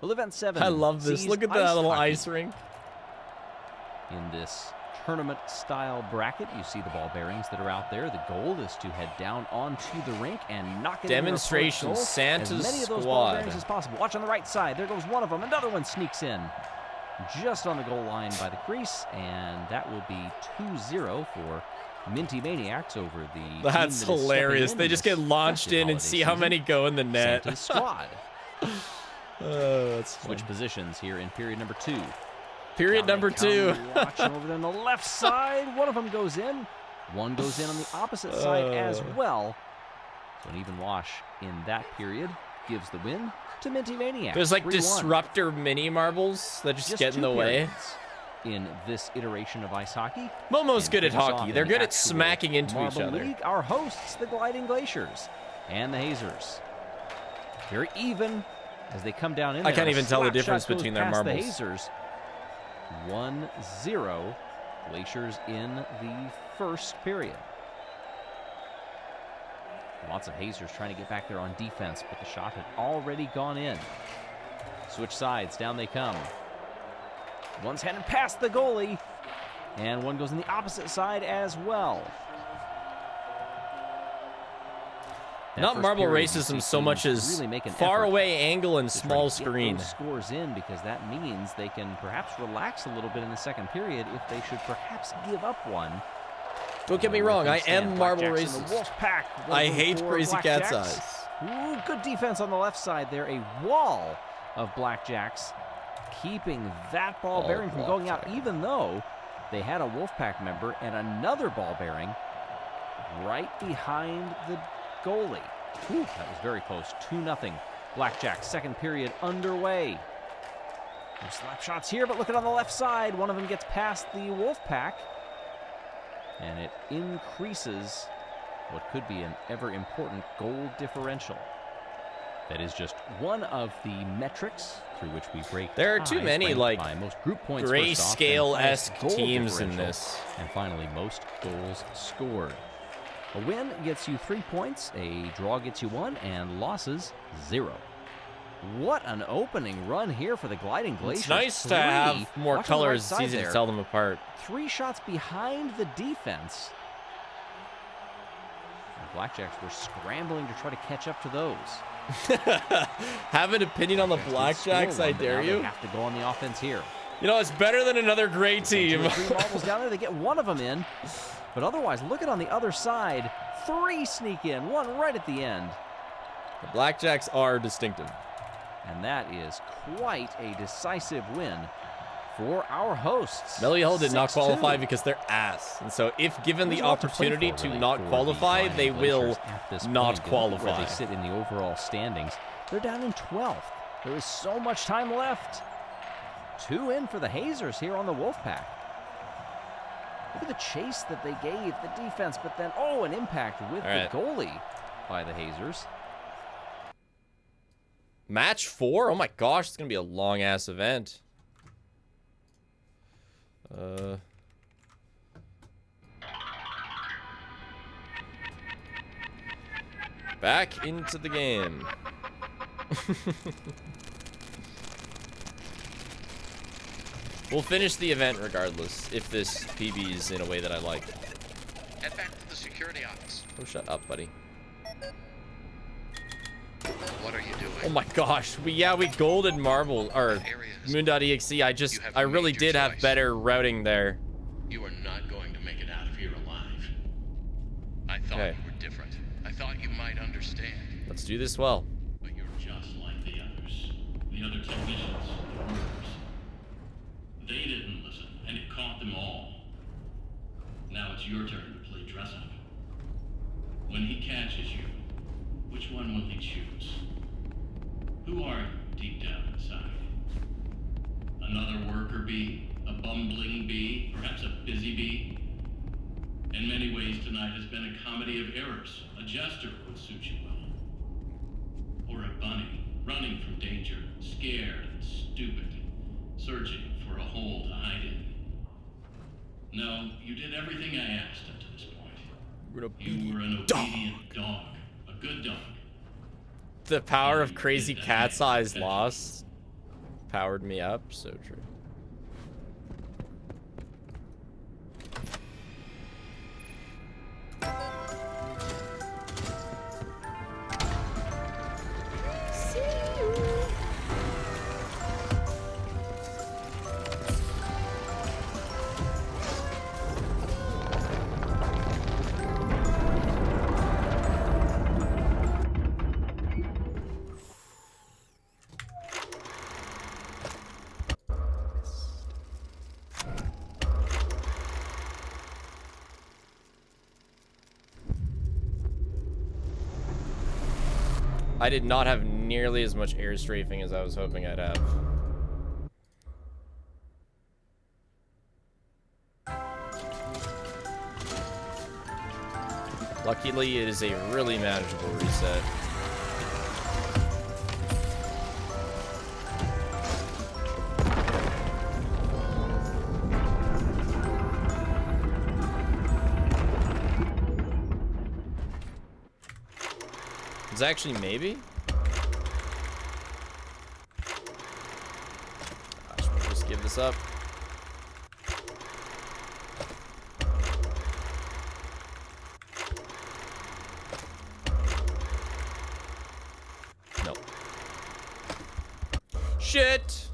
Well, Event 7 I love this. sees Look at that little hockey. ice rink. In this tournament-style bracket, you see the ball bearings that are out there. The goal is to head down onto the rink and knock it Demonstration, in their first goal. Santa's as many of those ball squad. bearings as possible. Watch on the right side. There goes one of them. Another one sneaks in. Just on the goal line by the crease, and that will be 2-0 for Minty Maniacs over the team That's that is stepping hilarious. in They in just this get launched festive in and holiday see how season. many go in the net. Santa's squad. That's Switch positions here in period number 2. Period number 2. Watching over there on the left side. One of them goes in. One goes in on the opposite side as well. So an even wash in that period gives the win to Minty Maniacs. There's like 3-1. disruptor mini marbles that just get in 2 the way. periods in this iteration of ice hockey. Momo's And good at finish off hockey. in They're the good at actual smacking into each Marble other. League, our hosts, the Gliding Glaciers and the Hazers. Very even as they come down in I there. can't A even tell the slap difference shot goes between their past marbles. The Hazers. 1-0. Glaciers in the first period. Lots of Hazers trying to get back there on defense, but the shot had already gone in. Switch sides, down they come. One's headed past the goalie, and one goes on the opposite side as well. That Not first marble period, you racism see so much teams as really make an far effort away angle and to try small to get screen. those scores in, because that means they can perhaps relax a little bit in the second period if they should perhaps give up one. Don't get me wrong, I am marble racist. I hate Crazy Cat's Eyes. Ooh, good defense on the left side there. A wall of Blackjacks keeping that ball bearing from going out, even though they had a Wolfpack member and another ball bearing right behind the goalie. Whew, that was very close. 2-0. Blackjack, second period underway. Some slap shots here, but look at on the left side. One of them gets past the Wolfpack, and it increases what could be an ever-important goal differential. That is just one of the metrics through which we break. There are too ties, many, ranked like, by most group points first off, then grayscale-esque highest goal teams in differential, this. and finally most goals scored. A win gets you 3 points, a draw gets you 1, and losses 0. What an opening run here for the Gliding Glaciers. It's nice to have more Watch on the right colors. It's side easy there. to tell them apart. 3 shots behind the defense. The Blackjacks were scrambling to try to catch up to those. Have an opinion on the Score Blackjacks, one, I but dare now you. They have to go on the offense here. You know, it's better than another great team. 2 or 3 marbles down there, they get one of them in. But otherwise, look at on the other side. 3 sneak in, 1 right at the end. The Blackjacks are distinctive. And that is quite a decisive win for our hosts. Melly Hill did not 6-2. qualify because they're ass. And so if given the There's a lot to play opportunity for, to really, not for qualify, the they will Glaciers at this not point, qualify. Where they sit in the overall standings. They're down in 12th. There is so much time left. 2 in for the Hazers here on the Wolfpack. Look at the chase that they gave the defense, but then, an impact with the goalie by the Hazers. Match 4? Oh my gosh, it's going to be a long-ass event. Back into the game. We'll finish the event regardless, if this PB is in a way that I like. Head back to the security office. Oh, shut up, buddy. What are you doing? Oh my gosh, we golded marble, or Moon.exe. I really did have better routing there. You are not going to make it out of here alive. I thought you were different. I thought you might understand. Let's do this well. But you're just like the others. The other technicians, the workers. They didn't listen, and it caught them all. Now it's your turn to play dress up. When he catches you, which one will he choose? Who are you deep down inside? Another worker bee? A bumbling bee? Perhaps a busy bee? In many ways, tonight has been a comedy of errors. A jester would suit you well. Or a bunny, running from danger, scared and stupid, searching for a hole to hide in. No, you did everything I asked up to this point. You were an obedient dog. A good dog. The power of crazy cat's eyes lost powered me up. So true. I did not have nearly as much air strafing as I was hoping I'd have. Luckily, it is a really manageable reset. It's actually maybe. I should just give this up. No. Shit.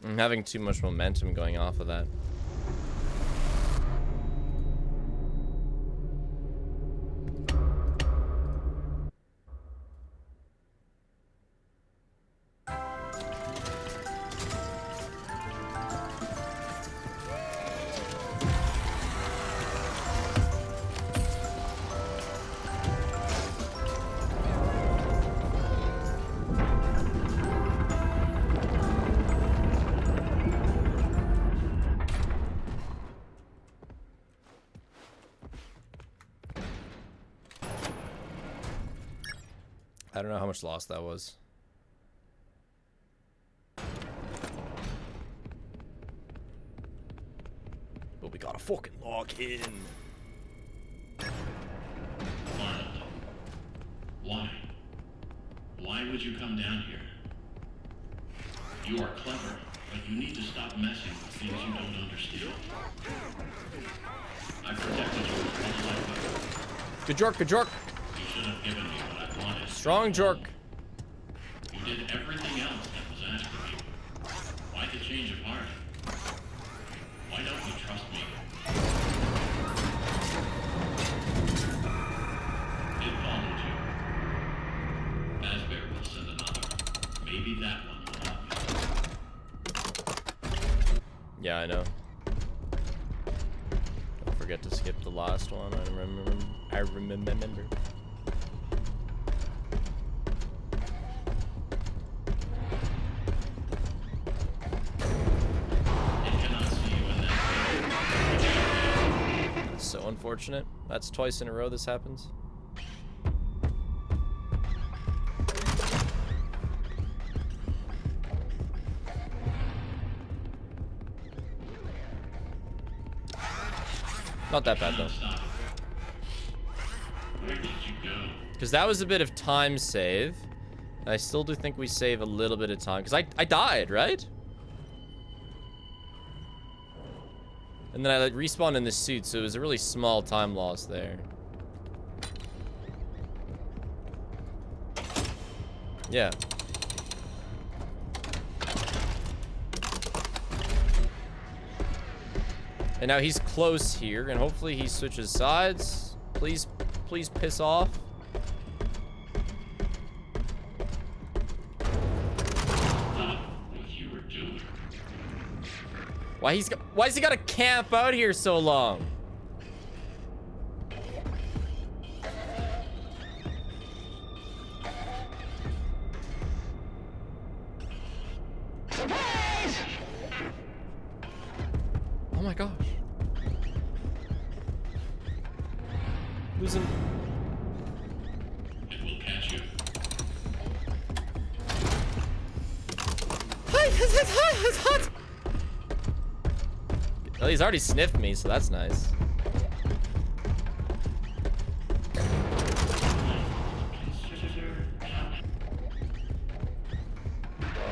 I'm having too much momentum going off of that. I don't know how much loss that was. But we got a fucking lock in. Arnold, why? Why would you come down here? You are clever, but you need to stop messing with things you don't understand. I protected you as much as I could. Good jork, good jork. You should have given me what I wanted. Strong jork. You did everything else that was asked of you. Why the change of heart? Why don't you trust me? It followed you. Asbury will send another. Maybe that one will help you. Yeah, I know. Don't forget to skip the last one. I remember. So unfortunate. That's twice in a row this happens. Not that bad though. Where did you go? Because that was a bit of time save. I still do think we save a little bit of time. Because I died, right? And then I like respawned in this suit, so it was a really small time loss there. Yeah. And now he's close here, and hopefully he switches sides. Please, please piss off. Why has he got to camp out here so long? Oh my gosh. Losing. It will catch you. Well, he's already sniffed me, so that's nice.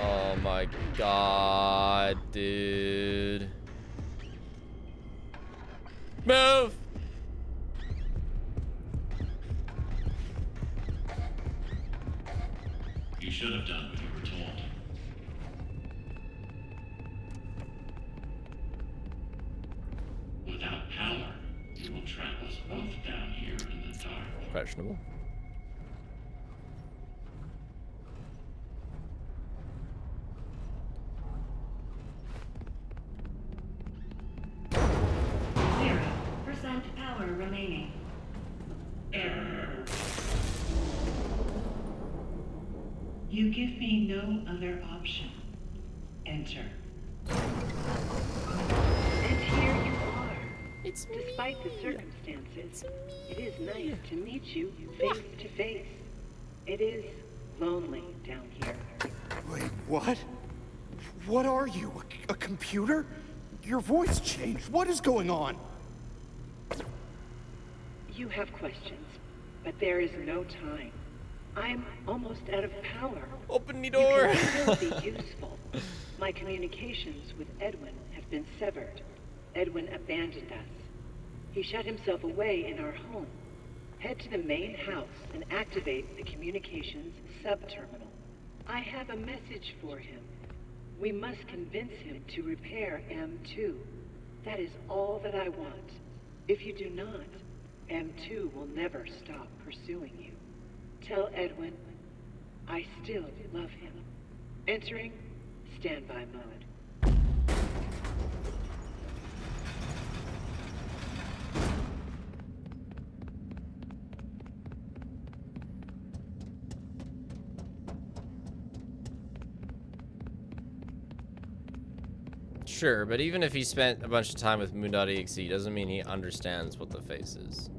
Oh my god, dude. Move! You should have done what you were told. Without power, you will trap us both down here in the dark. Questionable. Power remaining. Error. You give me no other option. Enter. And here you are. Despite the circumstances, it is nice to meet you face to face. It is lonely down here. Wait, what? What are you? A computer? Your voice changed. What is going on? You have questions, but there is no time. I'm almost out of power. Open the door. You can still be useful. My communications with Edwin have been severed. Edwin abandoned us. He shut himself away in our home. Head to the main house and activate the communications sub-terminal. I have a message for him. We must convince him to repair M2. That is all that I want. If you do not, M2 will never stop pursuing you. Tell Edwin, I still love him. Entering standby mode. Sure, but even if he spent a bunch of time with Moon.exe, doesn't mean he understands what the face is.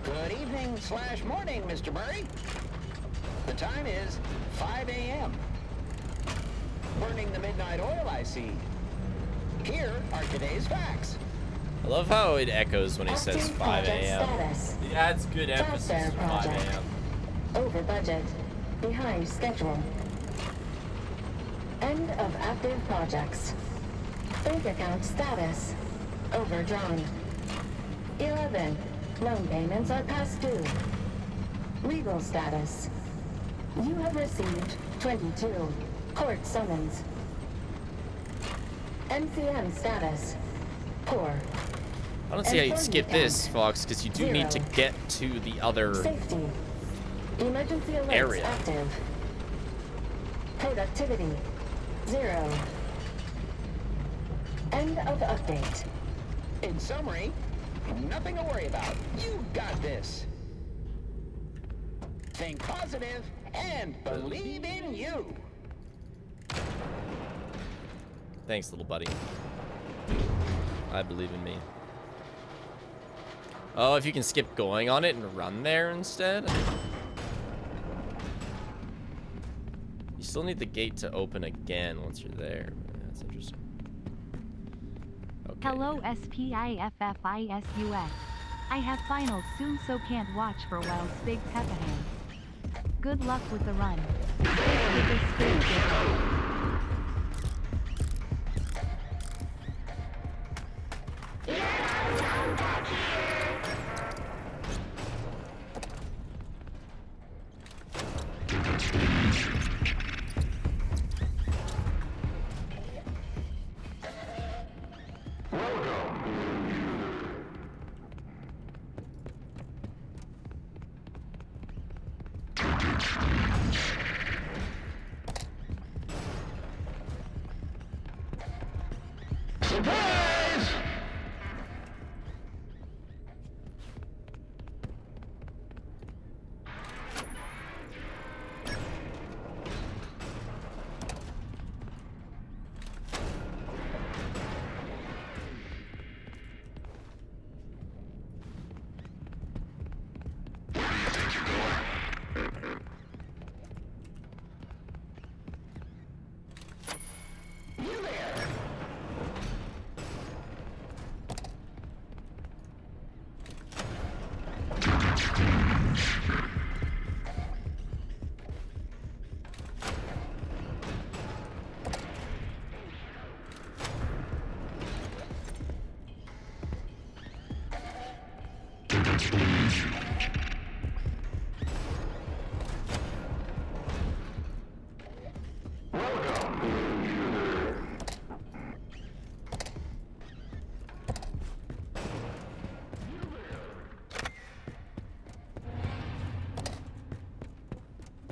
Good evening / morning, Mr. Murray. The time is 5 a.m. Burning the midnight oil, I see. Here are today's facts. I love how it echoes when he says 5 a.m. It adds good emphasis to 5 a.m. Over budget. Behind schedule. End of active projects. Bank account status. Overdrawn. 11. Loan payments are past due. Legal status. You have received 22 court summons. MCM status. Poor. I don't see how you'd skip this, Fox, because you do need to get to the other Safety. Emergency alerts area. active. Productivity. 0. End of update. In summary, nothing to worry about. You got this. Think positive and believe in you. Thanks, little buddy. I believe in me. Oh, if you can skip going on it and run there instead? You still need the gate to open again once you're there. That's interesting. Okay. Hello SPIFFISUS. I have finals soon, so can't watch for a while. Big Peppa Hands. Good luck with the run.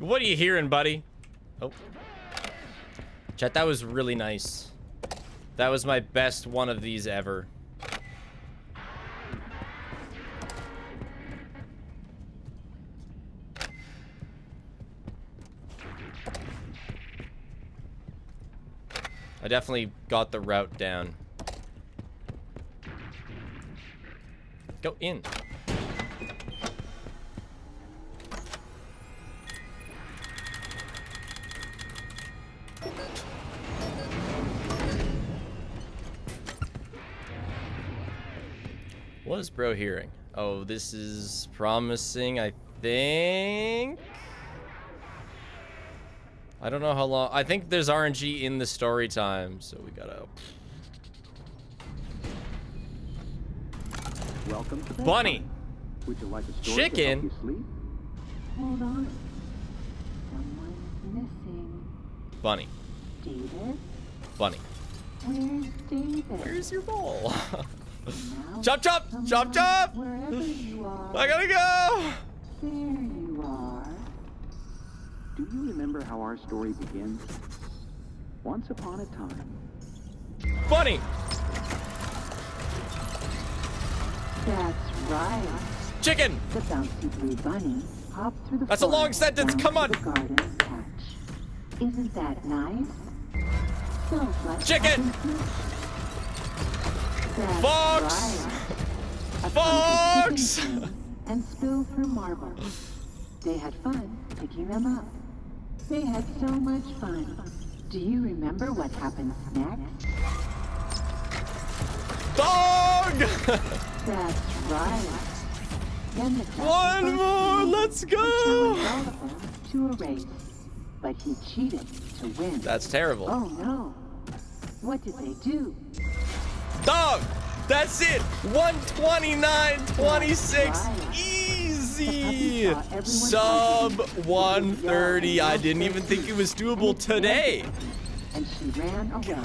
What are you hearing, buddy? Oh. Chat, that was really nice. That was my best one of these ever. I definitely got the route down. Go in. What is bro hearing? Oh, this is promising, I think. I don't know how long. I think there's RNG in the story time, so we gotta. Welcome to Bunny. Would you like a story Chicken. to help you sleep? Hold on. Someone's missing. Bunny. David? Bunny. Where's David? Where's your ball? Now, Chop chop! Chop chop! wherever you are. I gotta go! There you are. Do you remember how our story begins? Once upon a time. Bunny! That's right. Chicken! The bouncy blue bunny hopped through the That's a long forest sentence, down come to on. the garden patch. Isn't that nice? Smells like Chicken! That's Fox! right. A Fox! chicken came and spilled her marbles. They had fun picking them up. They had so much fun. Do you remember what happens next? Dog! That's right. Then the One more, let's go! challenged all of them to a race, but he cheated to win. That's terrible. Oh no! What did they do? Dog! That's it. 129.26. Easy. Sub 130. I didn't even think it was doable today. And she ran away.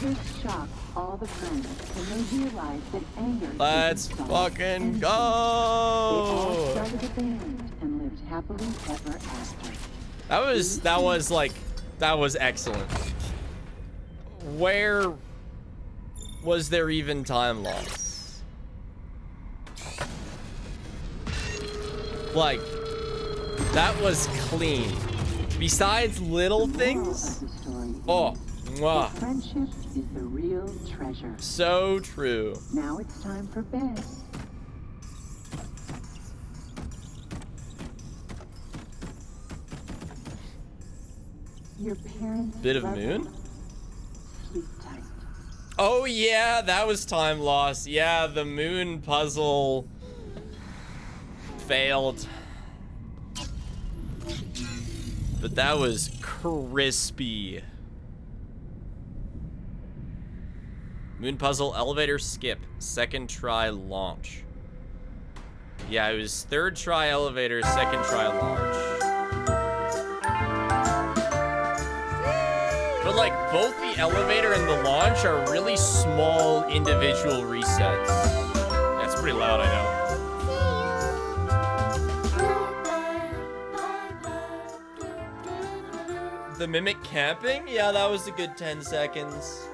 This shocked all the friends when they realized that anger. Let's fucking go. They all started a band and lived happily ever after. That was excellent. Where was there even time loss? Like, that was clean. Besides little things. Oh, mwah. Friendship is the real treasure. So true. Now it's time for bed. Your parents. Bit of moon? Oh yeah, that was time loss. Yeah, the moon puzzle failed. But that was crispy. Moon puzzle, elevator skip, second try launch. Yeah, it was third try elevator, second try launch. But like both the elevator and the launch are really small individual resets. That's pretty loud, I know. The mimic camping? Yeah, that was a good 10 seconds.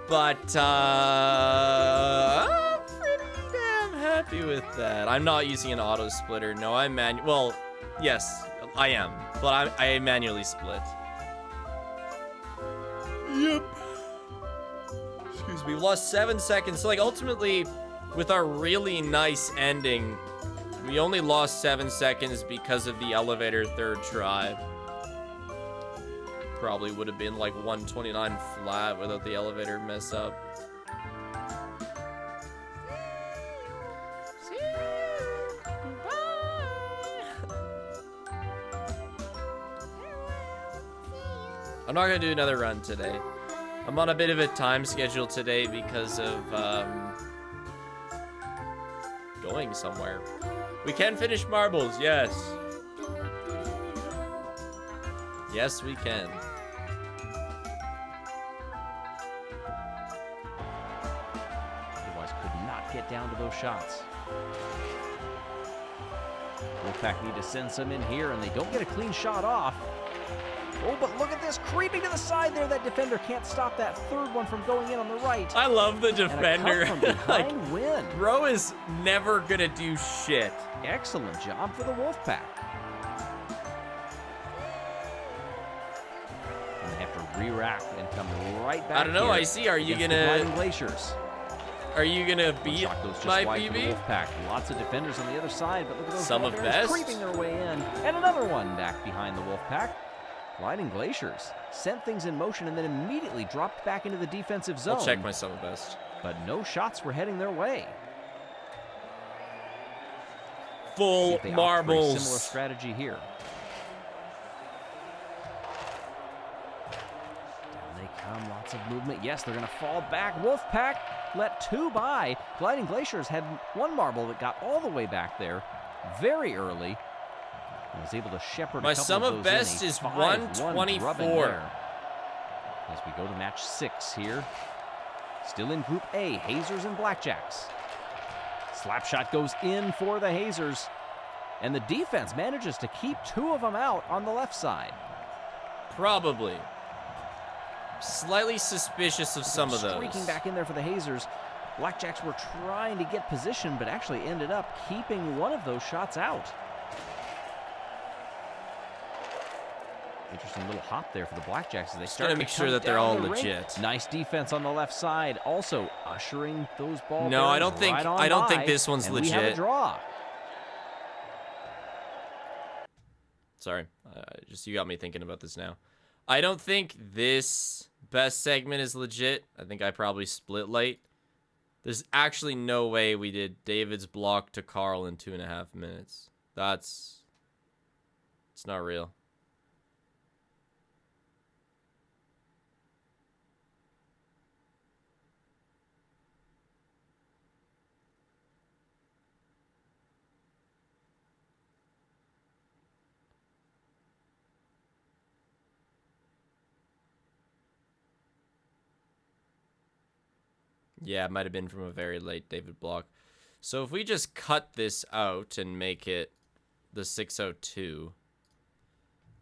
But I'm pretty damn happy with that. I'm not using an auto splitter. No, I'm well, yes, I am. But I manually split. Yep. Excuse me. We lost 7 seconds. So, like, ultimately, with our really nice ending, we only lost 7 seconds because of the elevator third try. Probably would have been like 129 flat without the elevator mess up. I'm not gonna do another run today. I'm on a bit of a time schedule today because of going somewhere. We can finish marbles, yes. Yes, we can. Otherwise could not get down to those shots. Wolfpack need to send some in here, and they don't get a clean shot off. Oh, but look at this, creeping to the side there. That defender can't stop that third one from going in on the right. I love the defender. And a cut from behind win. Bro is never gonna do shit. Excellent job for the Wolfpack. And they have to re-rack and come right back. I don't know. Here I see. Are you against the gonna? Gliding Glaciers. Are you gonna beat Shot goes just my wide for the PB? Wolfpack. Lots of defenders on the other side, but look at those Some of defenders best. creeping their way in. And another one back behind the Wolfpack. Gliding Glaciers sent things in motion and then immediately dropped back into the defensive zone. I'll check my some of best. But no shots were heading their way. Full See if they opt for a marbles. similar strategy here. Down they come, lots of movement. Yes, they're going to fall back. Wolfpack let two by. Gliding Glaciers had one marble that got all the way back there very early. And was able to shepherd My a couple sum of of those best in. is 5-1 124. drubbing there. As we go to match 6 here. Still in Group A, Hazers and Blackjacks. Slap shot goes in for the Hazers. And the defense manages to keep two of them out on the left side. Probably. Slightly suspicious of some of those. Streaking back in there for the Hazers. Blackjacks were trying to get position, but actually ended up keeping one of those shots out. Interesting little hop there for the Blackjacks as they start to make sure come that they're down all the rink. legit. Nice defense on the left side, also ushering those ball. No, I bearers don't think right on I don't by, think this one's and legit. We have a draw. Sorry, just you got me thinking about this now. I don't think this best segment is legit. I think I probably split late. There's actually no way we did David's block to Carl in 2.5 minutes. It's not real. Yeah, it might have been from a very late David block. So if we just cut this out and make it the 602,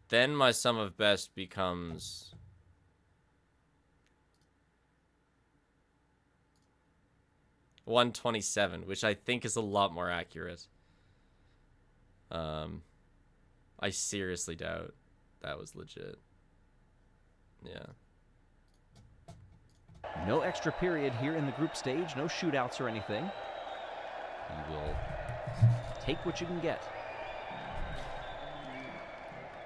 then my sum of best becomes 127, which I think is a lot more accurate. I seriously doubt that was legit. Yeah. No extra period here in the group stage. No shootouts or anything. You will take what you can get.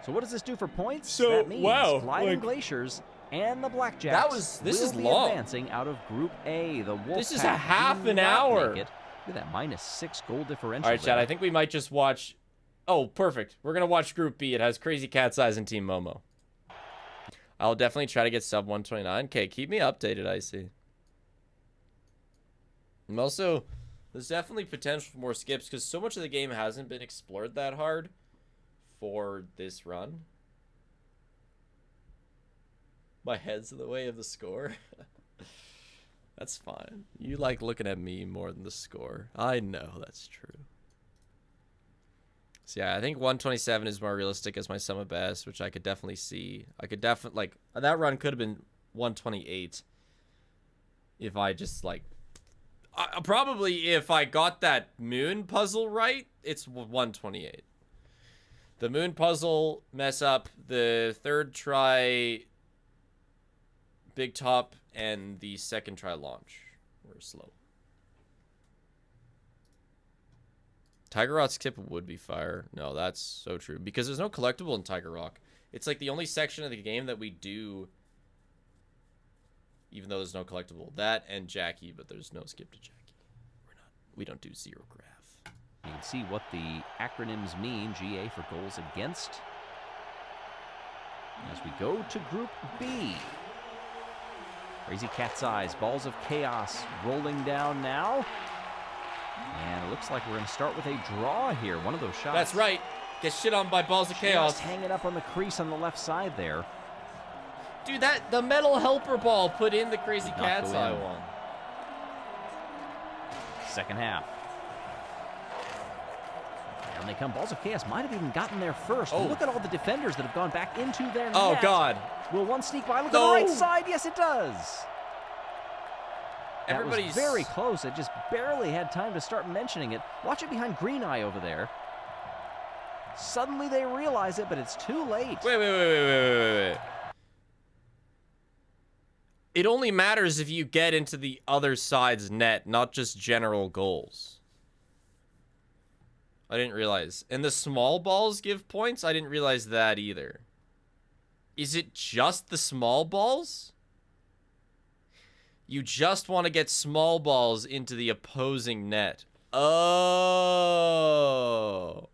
So what does this do for points? So, that means wow, Gliding like- Glaciers and the Blackjacks this will is be long. advancing out of Group A. The Wolfpack This is a half do an not hour. make it. Look at that -6 goal differential. All right, Chad, there. I think we might just watch... Oh, perfect. We're going to watch Group B. It has Crazy Cat's Eyes and Team Momo. I'll definitely try to get sub 129. Okay, keep me updated, I see. And also, there's definitely potential for more skips because so much of the game hasn't been explored that hard for this run. My head's in the way of the score. That's fine. You like looking at me more than the score. I know that's true. So yeah, I think 127 is more realistic as my sum of best, which I could definitely see. I could definitely, like, that run could have been 128 if I just, like, probably if I got that moon puzzle right, it's 128. The moon puzzle mess up, the third try big top, and the second try launch were slow. Tiger Rock's tip would be fire. No, that's so true. Because there's no collectible in Tiger Rock. It's like the only section of the game that we do, even though there's no collectible. That and Jackie, but there's no skip to Jackie. We don't do zero graph. You can see what the acronyms mean. GA for goals against. As we go to Group B. Crazy Cat's Eyes, Balls of Chaos rolling down now. And it looks like we're going to start with a draw here. One of those shots. That's right. Get shit on by Balls of Chaos. Just hanging up on the crease on the left side there. Dude, the metal helper ball put in the Crazy Cat's Eye one. Second half. Down they come. Balls of Chaos might have even gotten there first. Oh. Look at all the defenders that have gone back into their net. Oh, God. Will one sneak by? Look No. on the right side. Yes, it does. That was Everybody's very close. I just barely had time to start mentioning it. Watch it behind Green Eye over there. Suddenly they realize it, but it's too late. Wait. It only matters if you get into the other side's net, not just general goals. I didn't realize. And the small balls give points? I didn't realize that either. Is it just the small balls? You just want to get small balls into the opposing net. Oh.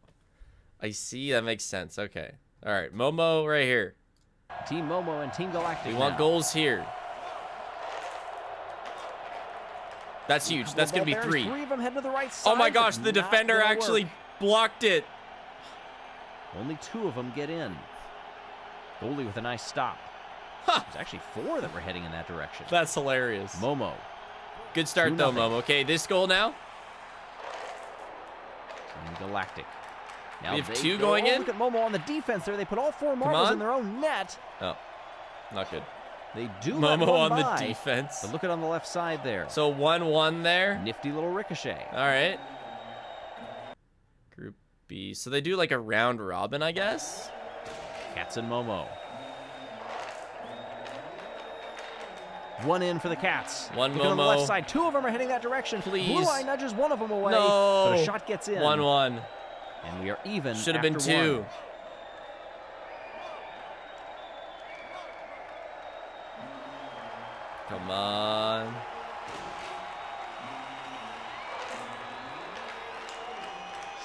I see. That makes sense. Okay. All right. Momo right here. Team Momo and Team Galactic. We want now. goals here. That's huge. That's going to be Ball three. bearings, 3 of them head to the right side. Oh my but gosh, the not defender gonna actually work. blocked it. Only 2 of them get in. Goalie with a nice stop. There's actually 4 that were heading in that direction. That's hilarious. Momo. Good start though, 2-0. Momo. Okay, this goal now. And Galactic. Now We have they 2 go- going oh, in. Look at Momo on the defense there. They put all 4 marbles on. in their own net. Oh, not good. They do let Momo one on by, the defense. But look at on the left side there. So 1-1 there. Nifty little ricochet. All right. Group B. So they do like a round robin, I guess. Cats and Momo. 1 in for the Cats. One Look on the Momo. left side. 2 of them are heading that direction. Please. Blue Eye nudges one of them away. No. But a shot gets in. 1-1. And we are even. Should have been after 2. one. Come on.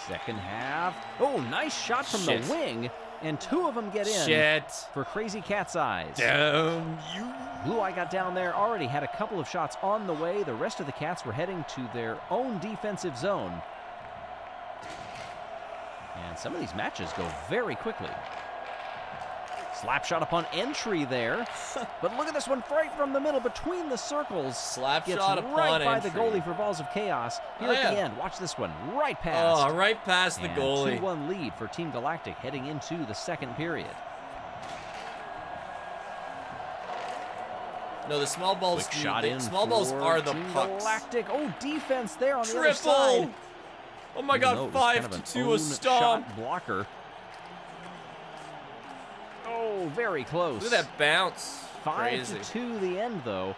Second half. Oh, nice shot from Shit. the wing. And 2 of them get in. Shit. For Crazy Cat's Eyes. Damn you. Blue Eye got down there, already had a couple of shots on the way. The rest of the Cats were heading to their own defensive zone. And some of these matches go very quickly. Slap shot upon entry there. But look at this one right from the middle between the circles. Slap Gets shot upon right by entry. the goalie for Balls of Chaos. Here Oh, at the yeah. end, watch this one. Right past. Oh, right past the And goalie. 2-1 lead for Team Galactic heading into the second period. No, the small balls. Quick shot in Small balls for are the Team pucks. Galactic. Oh, defense there on the other Triple. side. Oh my Even God, though it was kind of 5-2 an a own stomp. shot blocker. Oh, very close. Look at that bounce. Crazy. 5-2 the end, though.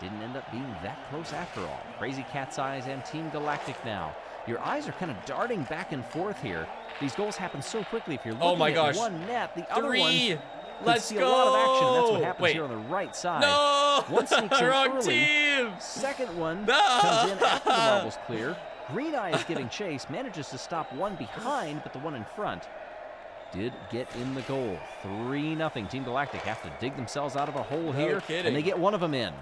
Didn't end up being that close after all. Crazy Cat's Eyes and Team Galactic now. Your eyes are kind of darting back and forth here. These goals happen so quickly. If you're looking Oh my gosh. at one net, the other Three. one could Let's see go. a lot of action. That's what happens Wait. here on the right side. No. One sneaks in Wrong early. team. Second one No. comes in after the marble's clear. Green Eye is giving chase, manages to stop one behind, but the one in front did get in the goal. 3-0. Team Galactic have to dig themselves out of a hole here, kidding. and they get one of them in.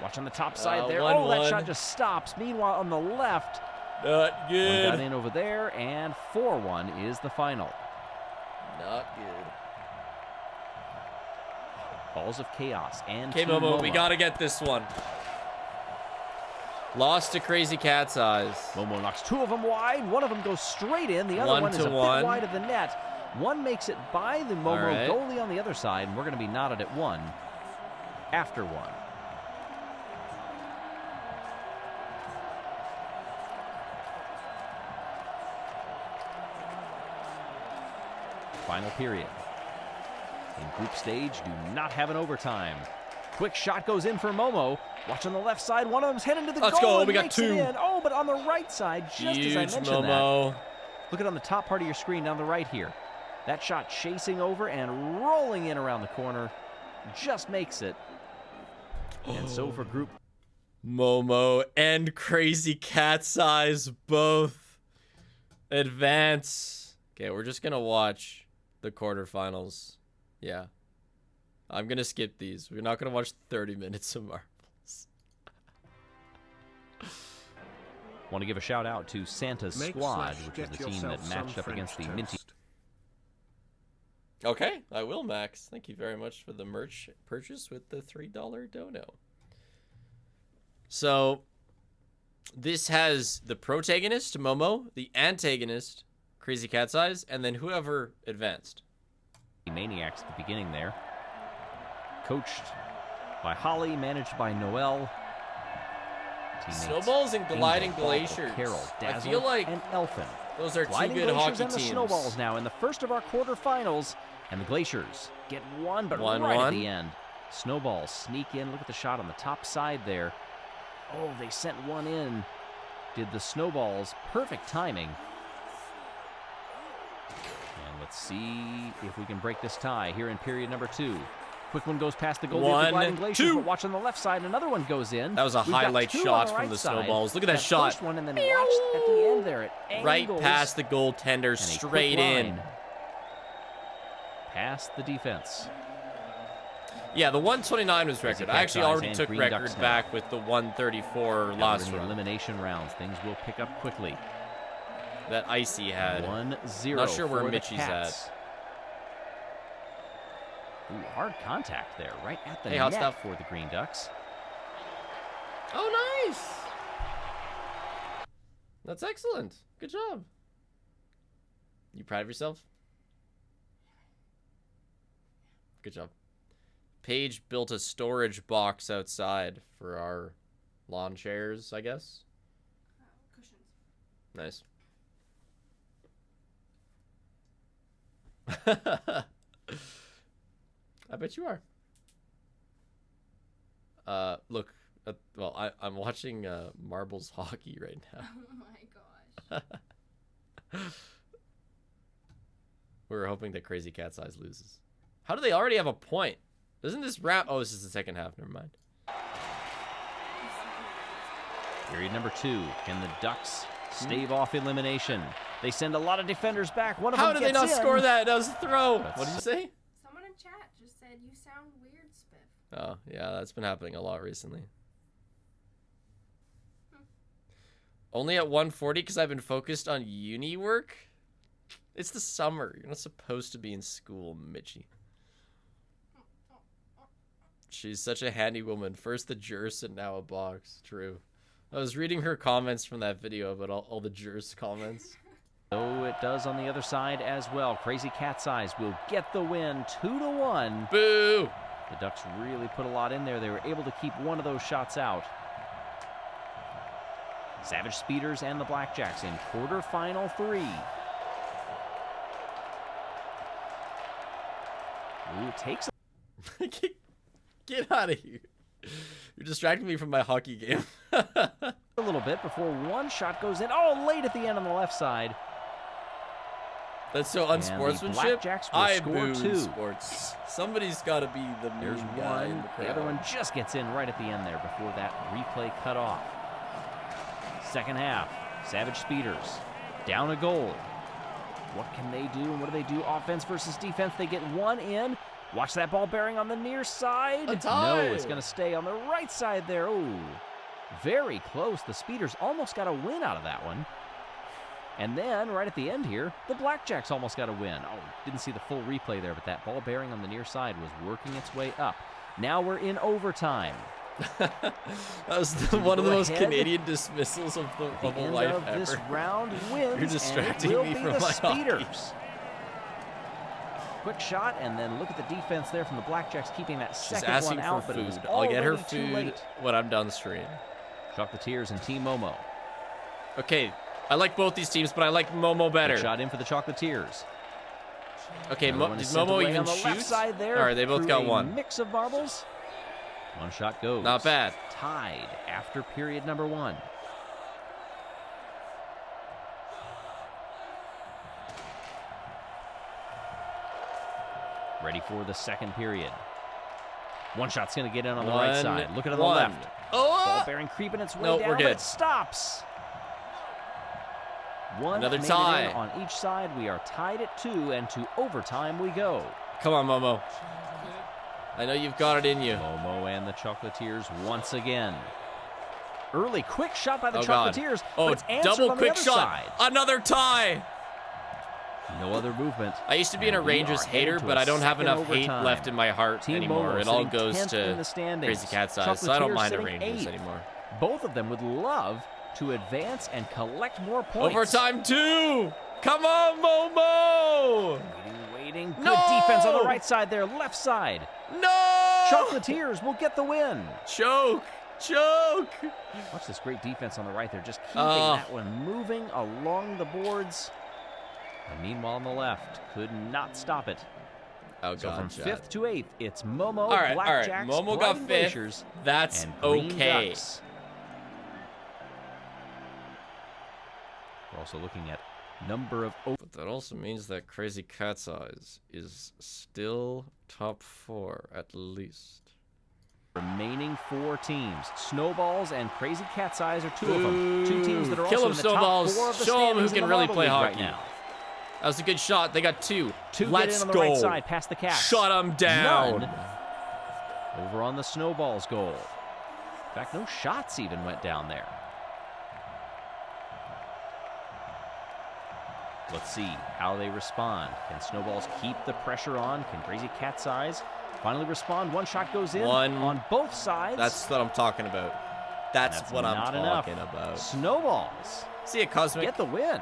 Watch on the top side there. 1-1. Oh, that shot just stops. Meanwhile, on the left, Not one good. got in over there, and 4-1 is the final. Not good. Balls of Chaos and Okay, Team Momo, we Momo. gotta get this one. Lost to Crazy Cat's Eyes. Momo knocks two of them wide. One of them goes straight in. The other one is a bit 1-1. wide of the net. One makes it by the Momo All right. goalie on the other side, and we're going to be knotted at one after one. Final period. In group stage, do not have an overtime. Quick shot goes in for Momo. Watch on the left side. One of them's heading to the Let's goal. go. And We got makes it 2. in. Oh, but on the right side, just Huge as I mentioned Momo. that. Look at on the top part of your screen down the right here. That shot chasing over and rolling in around the corner. Just makes it. And so for group. Momo and Crazy Cat's Eyes both advance. Okay, we're just gonna watch the quarterfinals. Yeah. I'm gonna skip these. We're not gonna watch 30 minutes of marbles. Want to give a shout out to Santa's Make Squad, Slash which is get the team that yourself matched some up against the French Minty. toast. Okay, I will, Max. Thank you very much for the merch purchase with the $3 dono. So, this has the protagonist, Momo, the antagonist, Crazy Cat's Eyes, and then whoever advanced. Maniacs at the beginning there. Coached by Holly, managed by Noel. Teammates Snowballs and Gliding Angel, Waffle, Glaciers. Carol, I Dazzle, feel like and Elfin. those are two Gliding good Glaciers hockey and the teams. Snowballs now in the first of our quarterfinals. And the Glaciers get one, but 1-1. right at the end. Snowballs sneak in. Look at the shot on the top side there. Oh, they sent one in. Did the Snowballs. Perfect timing. And let's see if we can break this tie here in period number 2. Quick one goes past the goalie of the Gliding 1, Glaciers, 2. but watch on the left side, another one goes in. That was a We've got highlight 2 on shot the from right the side. Snowballs. Look at that shot. First one, and then watch at the end there. It Right angles past the goaltender, and a straight quick in. line Past the defense. Yeah, the 129 was record. I Cat's actually Eyes already and took Green record Ducks now. back with the 134 Now last we're in the round elimination rounds. Things will pick up quickly. that Icy had. 1-0. Not sure where for the Mitchie's Cats. Ooh, hard contact there, right at the Hey, hot net stuff. for the Green Ducks. Oh, nice. That's excellent. Good job. You proud of yourself? Good job. Paige built a storage box outside for our lawn chairs, I guess. Nice. I bet you are. Look. Well, I'm watching marbles hockey right now. Oh my gosh. We were hoping that Crazy Cat's Eyes loses. How do they already have a point? Doesn't this round... Oh, this is the second half. Never mind. Period number 2. Can the Ducks stave off elimination? They send a lot of defenders back. One of How them did they gets not in. score that? That was a throw. That's- What did you say? Someone in chat just said you sound weird, Spiff. Oh, yeah, that's been happening a lot recently. Only at 140 because I've been focused on uni work? It's the summer. You're not supposed to be in school, Mitchie. She's such a handy woman. First the Jurst and now a box. True. I was reading her comments from that video about all the Jurst comments. So it does on the other side as well. Crazy Cat's Eyes will get the win, 2-1. Boo! The Ducks really put a lot in there. They were able to keep one of those shots out. Savage Speeders and the Blackjacks in quarterfinal 3. Ooh, takes Get out of here. You're distracting me from my hockey game. a little bit before one shot goes in. Oh, late at the end on the left side. That's so unsportsmanship. I boo two. Sports. Somebody's got to be the There's mean guy in one. the crowd. The other one just gets in right at the end there before that replay cut off. Second half, Savage Speeders down a goal. What can they do and what do they do? Offense versus defense. They get one in. Watch that ball bearing on the near side. No, it's going to stay on the right side there. Oh, very close. The Speeders almost got a win out of that one. And then, right at the end here, the Blackjacks almost got a win. Oh, didn't see the full replay there, but that ball bearing on the near side was working its way up. Now we're in overtime. That was one of the most Canadian dismissals of the The end life of ever. this round wins. You're distracting and it will me be from the my Speeders. hockey. Quick shot, and then look at the defense there from the Blackjacks, keeping that She's second asking one for out, but it was food. I'll get her already too food late. when I'm done stream. Chocolatiers and Team Momo. Okay, I like both these teams, but I like Momo better. Good shot in for the Chocolatiers. Okay, Another one did is sent Momo away even on the shoot? left side there. All right, they both through got a one. Mix of marbles. One shot goes. Not bad. Tied after period number 1. Ready for the second period. One shot's going to get in on the right side. Look at it on the left. Oh! Ball bearing creeping its way Nope, down, we're but good. it stops. One Another made it tie. in on each side. We are tied at 2, and to overtime we go. Come on, Momo. I know you've got it in you. Momo and the Chocolatiers once again. Early quick shot by the God. Chocolatiers. Oh, but it's answered double on the quick other shot. side. Another tie. No other movement. I used to be an And we Rangers are hater, headed to but a I don't have second enough hate overtime. left in my heart Team anymore. Momo It all sitting goes 10th in to the standings. Crazy Cat's Eyes, so I don't Chocolatiers mind the sitting Rangers 8th. anymore. Both of them would love to advance and collect more points. Overtime 2. Come on, Momo. Waiting. Good No! defense on the right side there. Left side. No! Chocolatiers will get the win. Choke. Choke. Watch this great defense on the right there. Just keeping Oh. that one moving along the boards. And meanwhile on the left, could not stop it. Oh, So God, from Chad. 5th to 8th, it's Momo, All right. Blackjacks, Momo got Gliding 5th. Glaciers, That's and Green okay. Ducks. We're also looking at number of... But that also means that Crazy Cat's Eyes is still top 4 at least. Remaining 4 teams. Snowballs and Crazy Cat's Eyes are 2 of them. 2 teams that are Kill also him, in the Snowballs. top 4 of the Show 'em who standings in can the really Marble play League hockey. right now. That was a good shot. They got 2. 2 Let's get in on go. the right side, past the Cats. Shut them down. None over on the Snowballs goal. In fact, no shots even went down there. Let's see how they respond. Can Snowballs keep the pressure on? Can Crazy Cat's Eyes finally respond? One shot goes in on both sides. That's what I'm talking about. That's what I'm not talking enough. about. Snowballs See it, Cosmic. get the win.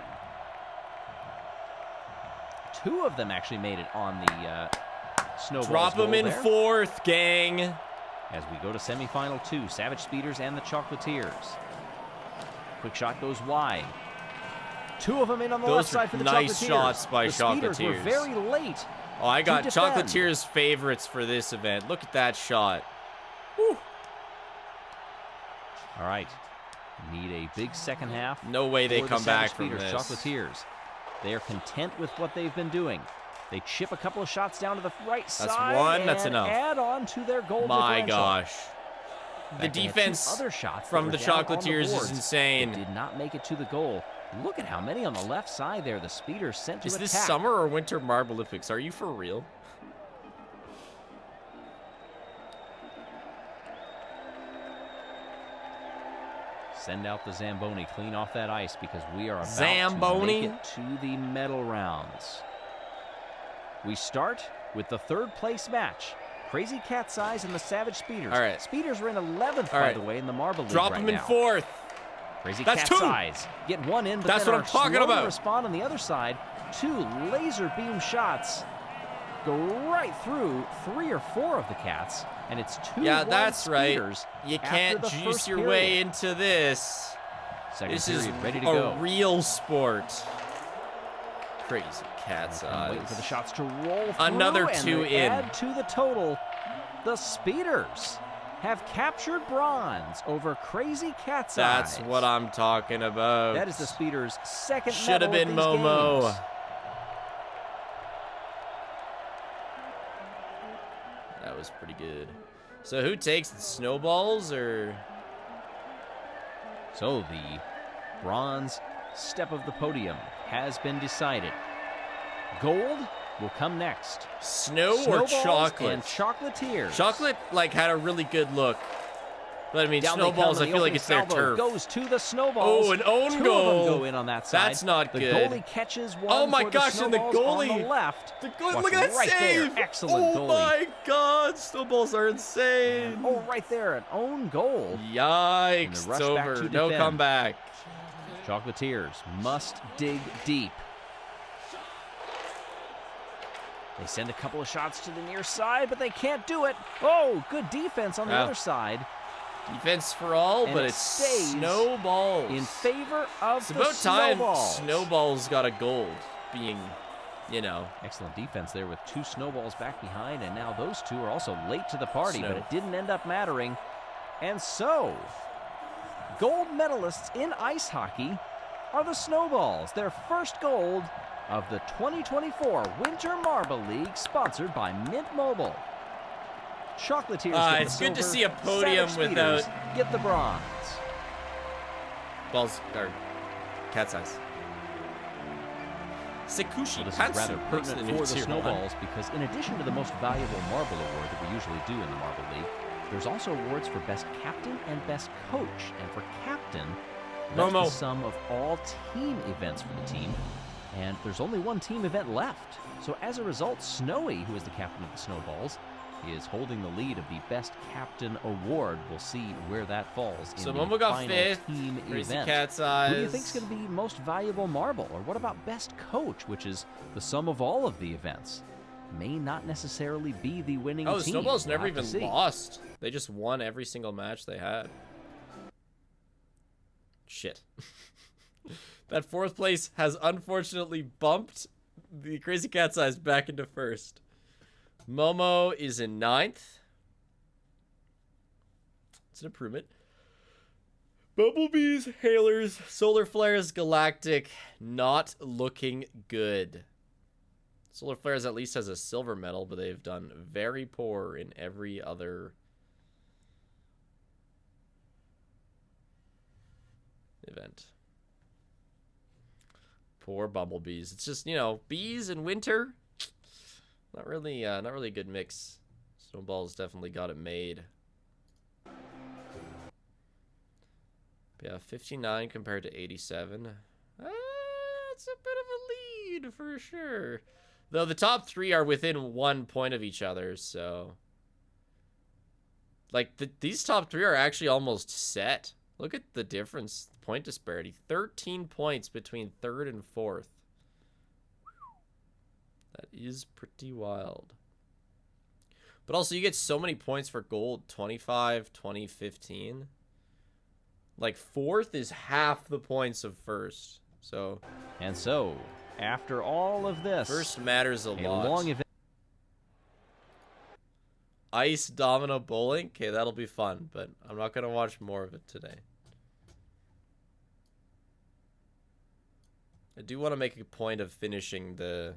2 of them actually made it on the Snowballs Drop goal them in there. 4th, gang. As we go to semifinal 2, Savage Speeders and the Chocolatiers. Quick shot goes wide. 2 of them in on the Those left are side for the nice Chocolatiers. shots by the Speeders were Chocolatiers. very late. Oh, I got to defend. Chocolatiers favorites for this event. Look at that shot. Woo. All right. Need a big second half. No way they for the come Savage back from Speeders, this. Chocolatiers. They are content with what they've been doing. They chip a couple of shots down to the right That's side. one. That's and enough. Add on to their goal My differential. gosh. In The fact, they had 2 defense other shots from that the were down on Chocolatiers is boards insane. that did not make it to the goal. Look at how many on the left side there. The Speeders sent to Is attack. this summer or winter Marble Olympics? Are you for real? Send out the Zamboni clean off that ice because we are about Zamboni? to make it to the medal rounds. We start with the third place match. Crazy Cat's Eyes and the Savage Speeders. All right. Speeders are in 11th, All by right. the way, in the Marble League Drop right him in now. fourth. Crazy That's Cat's two. Eyes get one in, but That's then what I'm talking slow to about. respond on the other side. 2 laser beam shots go right through 3 or 4 of the Cats, and it's 2-1 Yeah, that's right. Speeders You after can't the juice first your period. way into this. Second This is period, ready to a go. real sport. Crazy Cat's Waiting Eyes. for the shots to roll through. Another and 2 they in. add to the total. The Speeders have captured bronze over Crazy Cat's That's Eyes. what I'm talking about. That is the Speeders' second Should have medal of been these Momo. games. That was pretty good. So who takes the snowballs or? So the bronze step of the podium has been decided. Gold will come next. Snow or Snowballs chocolate? and Chocolatiers. Chocolate like had a really good look. But I mean, Down they come, snowballs, and I the feel like opening it's their salvo turf. Goes to the snowballs. Oh, an own 2 goal. of them go in on that side. That's not the good. goalie catches one. Oh my for gosh, the and the snowballs goalie. on the left. The goalie, Watch look at that right save! There. Excellent oh goalie. My God, snowballs are insane. Oh, right there, an own goal. Yikes! And the It's rush back over. to No defend. comeback. Chocolatiers must dig deep. They send a couple of shots to the near side, but they can't do it. Oh, good defense on the Yeah. other side. Defense for all, And but it it's stays snowballs. In favor of It's the about time snowballs. snowballs got a gold, being, you know. Excellent defense there with 2 snowballs back behind, and now those 2 are also late to the party, Snow. but it didn't end up mattering. And so, gold medalists in ice hockey are the Snowballs, their first gold of the 2024 Winter Marble League, sponsored by Mint Mobile. Chocolatiers get the It's good to silver, see a podium Savage Speeders without- get the bronze. Balls or cat's eyes. Sekushi Well, this is Katsu rather makes pertinent new for the tier one. Snowballs because in addition to the most valuable marble award that we usually do in the Marble League, there's also awards for best captain and best coach. And for captain, that's Momo. the sum of all team events for the team. And there's only one team event left. So as a result, Snowy, who is the captain of the Snowballs, is holding the lead of the best captain award. We'll see where that falls in So the Momo got final 5th, team Crazy event. Cat's Who do you Eyes. think's going to be most valuable marble? Or what about best coach, which is the sum of all of the events? May not necessarily be the winning Oh, the team. Snowballs We'll never have to even see. lost. They just won every single match they had. Shit. That 4th place has unfortunately bumped the Crazy Cat's Eyes back into 1st. Momo is in 9th. It's an improvement. Bumblebees, Hailers, Solar Flares, Galactic, not looking good. Solar Flares at least has a silver medal, but they've done very poor in every other event. Poor Bumblebees. It's just, you know, bees in winter. Not really a good mix. Snowball's definitely got it made. Yeah, 59 compared to 87. That's a bit of a lead for sure. Though the top 3 are within 1 point of each other, so... Like, these top 3 are actually almost set. Look at the difference, point disparity. 13 points between 3rd and 4th. That is pretty wild. But also, you get so many points for gold. 25, 20, 15. Like, 4th is half the points of 1st. So... And so, after all of this... 1st matters a lot. long event. Ice domino bowling? Okay, that'll be fun, but I'm not going to watch more of it today. I do want to make a point of finishing the...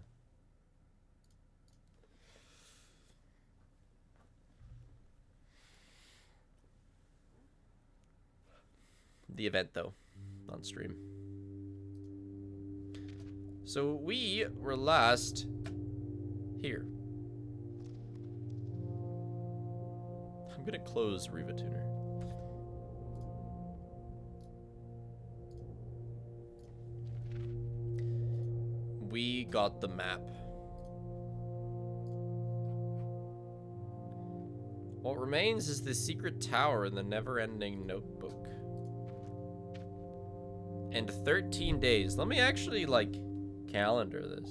the event, though, on stream. So we were last here. I'm gonna close Riva Tuner. We got the map. What remains is the secret tower in the never-ending notebook. And 13 days. Let me actually, like, calendar this.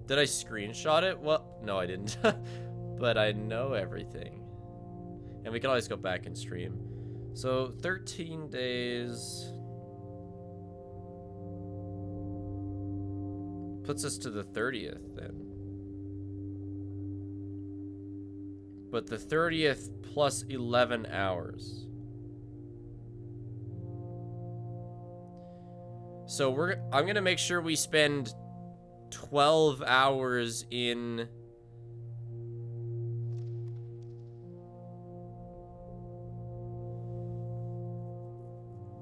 Did I screenshot it? Well, no, I didn't. But I know everything. And we can always go back and stream. So, 13 days... puts us to the 30th, then. But the 30th plus 11 hours. So, I'm gonna make sure we spend 12 hours in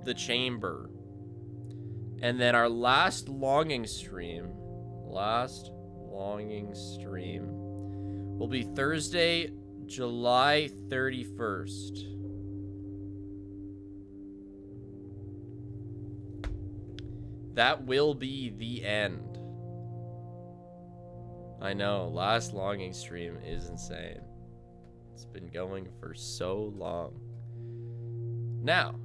the chamber. And then our last longing stream will be Thursday, July 31st. That will be the end. I know, last longing stream is insane. It's been going for so long. Now,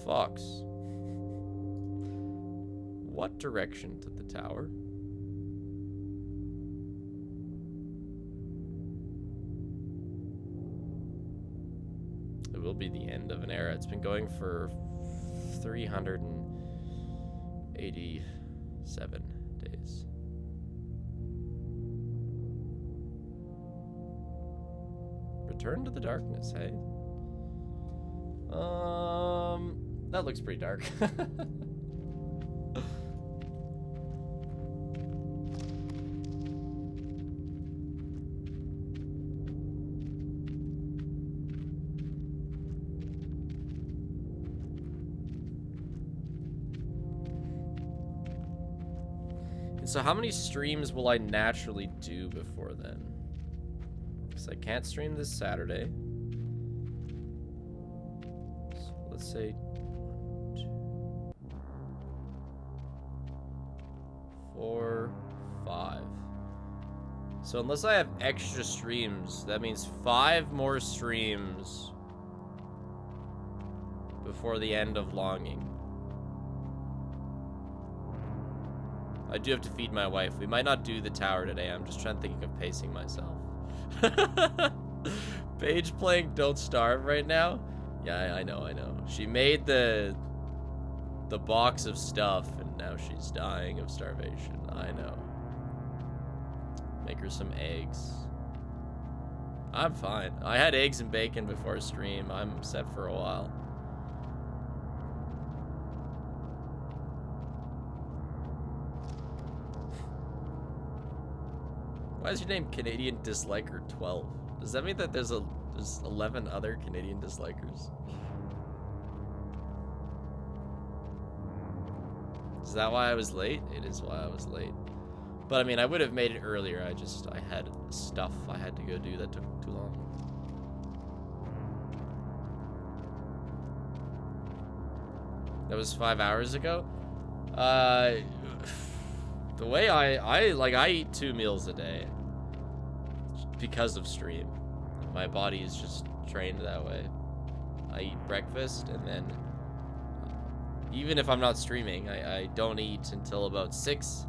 Fox, what direction to the tower? It will be the end of an era. It's been going for 387 days. Return to the darkness, hey? That looks pretty dark. So how many streams will I naturally do before then? Because I can't stream this Saturday. So let's say 1, 2, 4, 5. So unless I have extra streams, that means 5 more streams before the end of Longing. I do have to feed my wife. We might not do the tower today. I'm just trying to think of pacing myself. Paige playing Don't Starve right now? Yeah, I know. She made the box of stuff, and now she's dying of starvation. I know. Make her some eggs. I'm fine. I had eggs and bacon before stream. I'm set for a while. Why is your name Canadian Disliker 12? Does that mean that there's 11 other Canadian dislikers? Is that why I was late? It is why I was late. But I mean, I would have made it earlier. I had stuff I had to go do that took too long. That was 5 hours ago? The way I eat 2 meals a day because of stream. My body is just trained that way. I eat breakfast, and then even if I'm not streaming, I don't eat until about 6,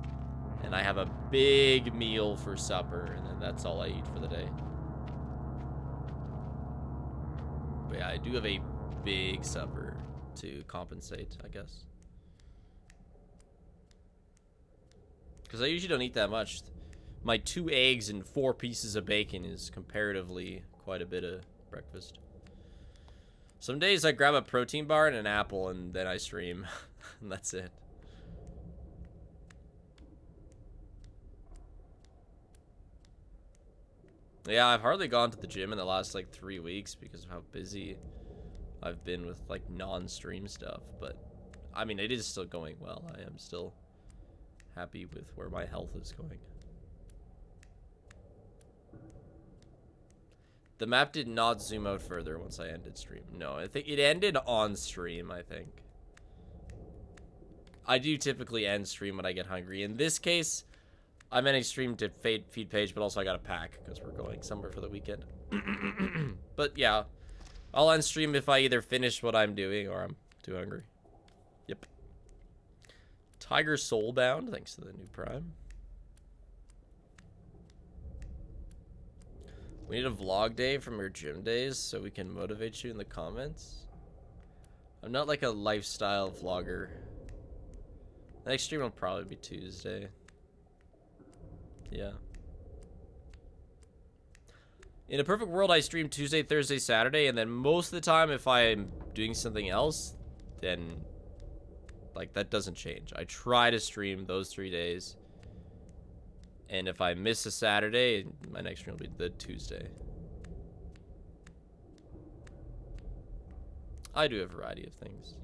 and I have a big meal for supper, and then that's all I eat for the day. But yeah, I do have a big supper to compensate, I guess. Because I usually don't eat that much. My 2 eggs and 4 pieces of bacon is comparatively quite a bit of breakfast. Some days I grab a protein bar and an apple, and then I stream. And that's it. Yeah, I've hardly gone to the gym in the last like 3 weeks because of how busy I've been with like non-stream stuff, but I mean, it is still going well. I am still happy with where my health is going. The map did not zoom out further once I ended stream. No, I think it ended on stream, I think. I do typically end stream when I get hungry. In this case, I'm ending stream to feed page, but also I got a pack because we're going somewhere for the weekend. But yeah, I'll end stream if I either finish what I'm doing or I'm too hungry. Yep. Tiger Soulbound, thanks to the new Prime. We need a vlog day from your gym days so we can motivate you in the comments. I'm not like a lifestyle vlogger. The next stream will probably be Tuesday. Yeah. In a perfect world, I stream Tuesday, Thursday, Saturday, and then most of the time, if I'm doing something else, then like that doesn't change. I try to stream those 3 days. And if I miss a Saturday, my next stream will be the Tuesday. I do a variety of things.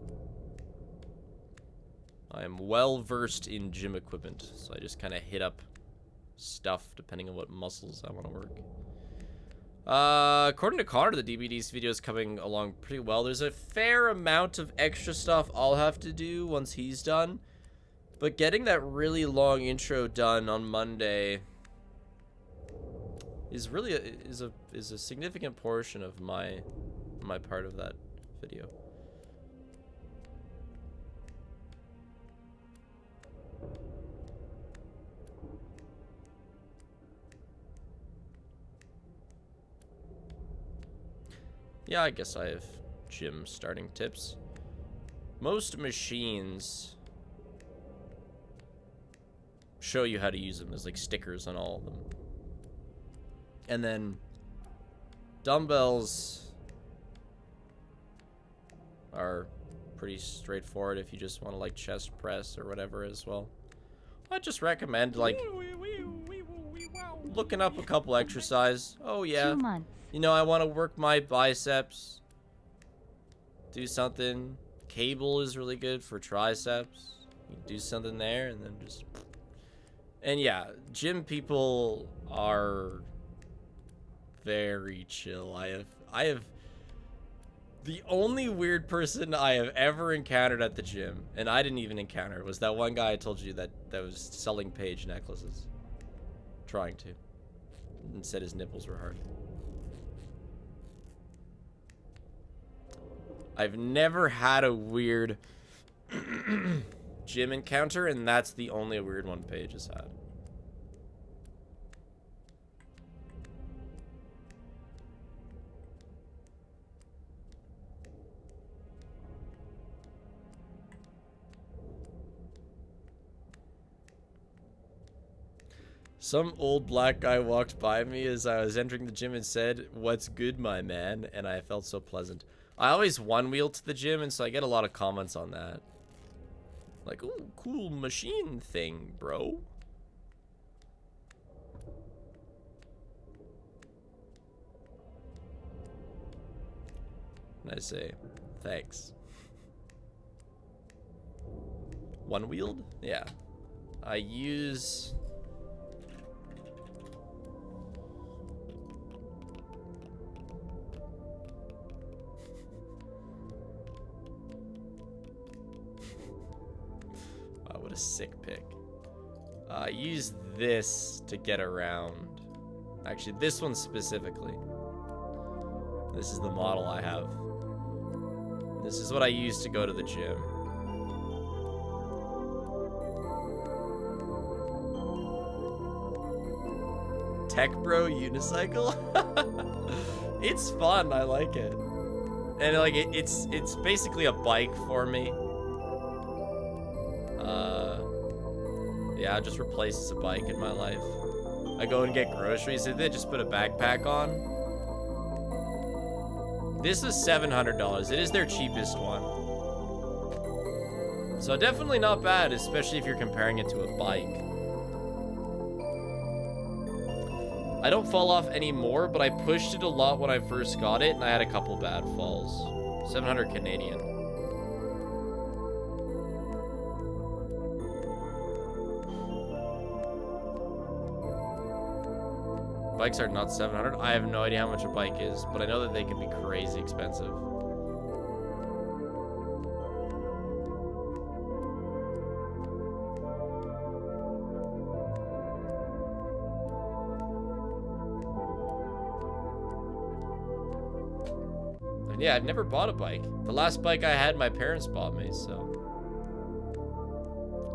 I am well versed in gym equipment, so I just kind of hit up stuff depending on what muscles I want to work. According to Connor, the DVD's video is coming along pretty well. There's a fair amount of extra stuff I'll have to do once he's done. But getting that really long intro done on Monday is really is a significant portion of my part of that video. Yeah, I guess I have gym starting tips. Most machines show you how to use them. There's like stickers on all of them. And then dumbbells are pretty straightforward if you just want to like chest press or whatever as well. I just recommend like looking up a couple exercise. Oh yeah. 2 months. You know, I want to work my biceps. Do something. Cable is really good for triceps. You can do something there and then just... And yeah, gym people are very chill. I have the only weird person I have ever encountered at the gym, and I didn't even encounter, was that one guy I told you that was selling Paige necklaces. Trying to. And said his nipples were hard. I've never had a weird gym encounter, and that's the only weird one Paige has had. Some old black guy walked by me as I was entering the gym and said, "What's good, my man?" And I felt so pleasant. I always one-wheel to the gym, and so I get a lot of comments on that. Like, ooh, cool machine thing, bro. And I say, thanks. One-wheeled? Yeah. I use... Wow, what a sick pick. I use this to get around. Actually, this one specifically. This is the model I have. This is what I use to go to the gym. Tech Bro unicycle? It's fun, I like it. And like it's basically a bike for me. Yeah, it just replaces a bike in my life. I go and get groceries, and they just put a backpack on. This is $700. It is their cheapest one. So definitely not bad, especially if you're comparing it to a bike. I don't fall off anymore, but I pushed it a lot when I first got it, and I had a couple bad falls. 700 Canadian. Bikes are not 700. I have no idea how much a bike is, but I know that they can be crazy expensive. And yeah, I've never bought a bike. The last bike I had, my parents bought me, so.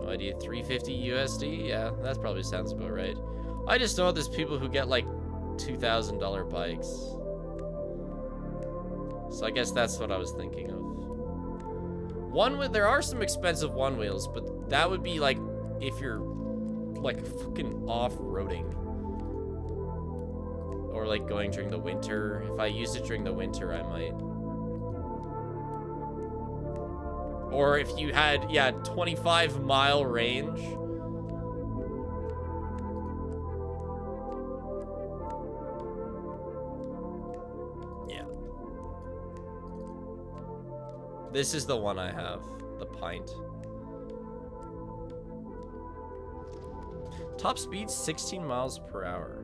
No idea, 350 USD? Yeah, that probably sounds about right. I just know there's people who get like $2,000 bikes. So I guess that's what I was thinking of. There are some expensive one wheels, but that would be like if you're like fucking off-roading. Or like going during the winter. If I used it during the winter, I might. Or if you had, yeah, 25-mile range. Yeah. This is the one I have, the pint. Top speed 16 miles per hour.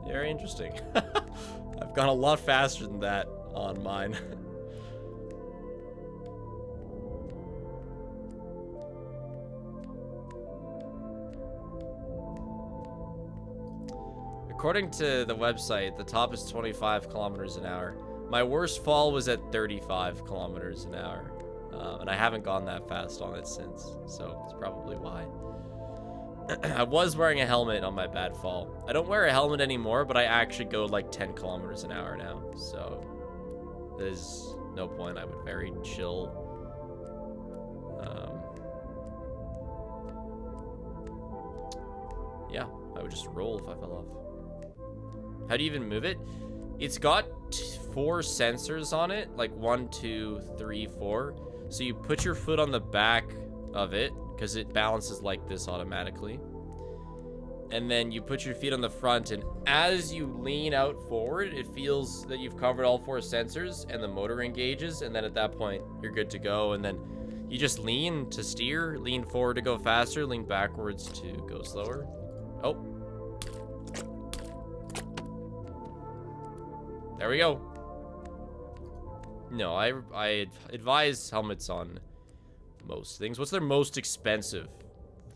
Very interesting. I've gone a lot faster than that on mine. According to the website, the top is 25 kilometers an hour. My worst fall was at 35 kilometers an hour. And I haven't gone that fast on it since, so it's probably why. I was wearing a helmet on my bad fall. I don't wear a helmet anymore, but I actually go like 10 kilometers an hour now. So there's no point. I would very chill. Yeah, I would just roll if I fell off. How do you even move it? It's got 4 sensors on it, like 1, 2, 3, 4. So you put your foot on the back of it, because it balances like this automatically. And then you put your feet on the front, and as you lean out forward, it feels that you've covered all 4 sensors, and the motor engages, and then at that point, you're good to go. And then you just lean to steer, lean forward to go faster, lean backwards to go slower. Oh. There we go. No, I advise helmets on most things. What's their most expensive?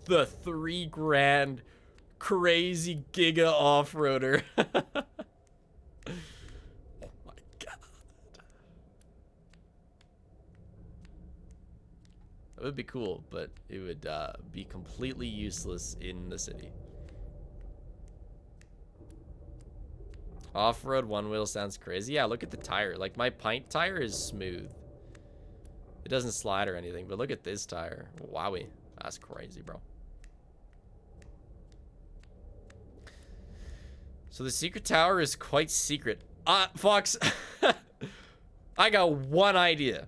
The $3,000 crazy giga off-roader. Oh my god. That would be cool, but it would be completely useless in the city. Off-road one wheel sounds crazy. Yeah, look at the tire. Like, my pint tire is smooth. It doesn't slide or anything, but look at this tire. Wowie. That's crazy, bro. So the secret tower is quite secret. Fox, I got one idea.